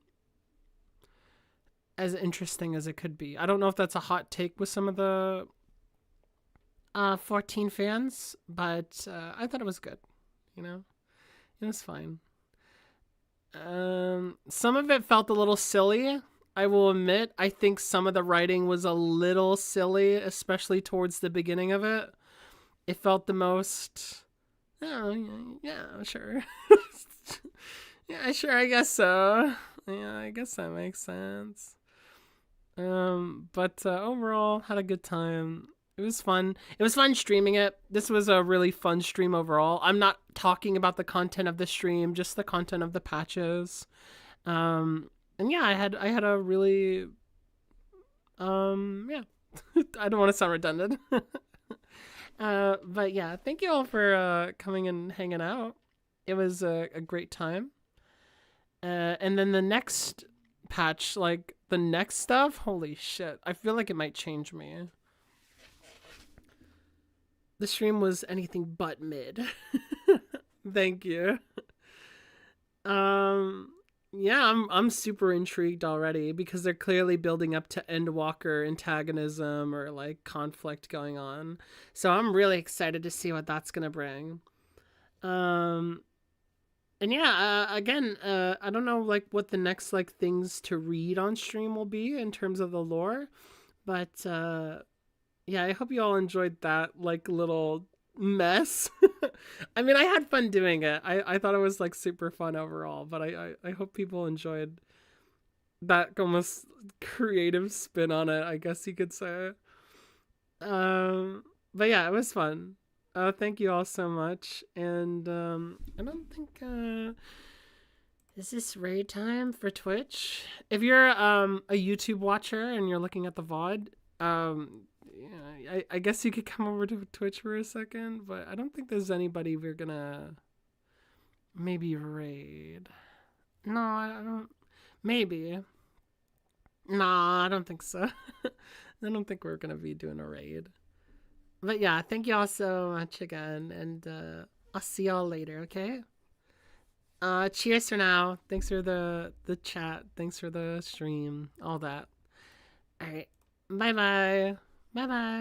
as interesting as it could be. I don't know if that's a hot take with some of the 14 fans, but I thought it was good, you know? It was fine. Some of it felt a little silly, I will admit. I think some of the writing was a little silly, especially towards the beginning of it. It felt the most... Oh, yeah, sure. Yeah, sure, I guess so. Yeah, I guess that makes sense. But overall, had a good time. It was fun. It was fun streaming it. This was a really fun stream overall. I'm not talking about the content of the stream, just the content of the patches. And yeah, I had a really yeah. I don't want to sound redundant. But yeah, thank you all for coming and hanging out. It was a great time. And then the next patch, the next stuff, holy shit. I feel like it might change me. The stream was anything but mid. Thank you. Yeah, I'm super intrigued already because they're clearly building up to Endwalker antagonism or conflict going on. So I'm really excited to see what that's gonna bring. And yeah, again, I don't know what the next things to read on stream will be in terms of the lore, but yeah, I hope you all enjoyed that little mess. I mean, I had fun doing it. I thought it was super fun overall, but I hope people enjoyed that almost creative spin on it, I guess you could say. But yeah, it was fun. Thank you all so much. And I don't think is this raid time for Twitch? If you're a YouTube watcher and you're looking at the VOD, yeah, I guess you could come over to Twitch for a second, but I don't think there's anybody we're gonna maybe raid. No, I don't. Maybe. No, I don't think so. I don't think we're gonna be doing a raid. But yeah, thank you all so much again, and I'll see y'all later, okay? Cheers for now. Thanks for the chat. Thanks for the stream. All that. All right. Bye-bye. Bye-bye.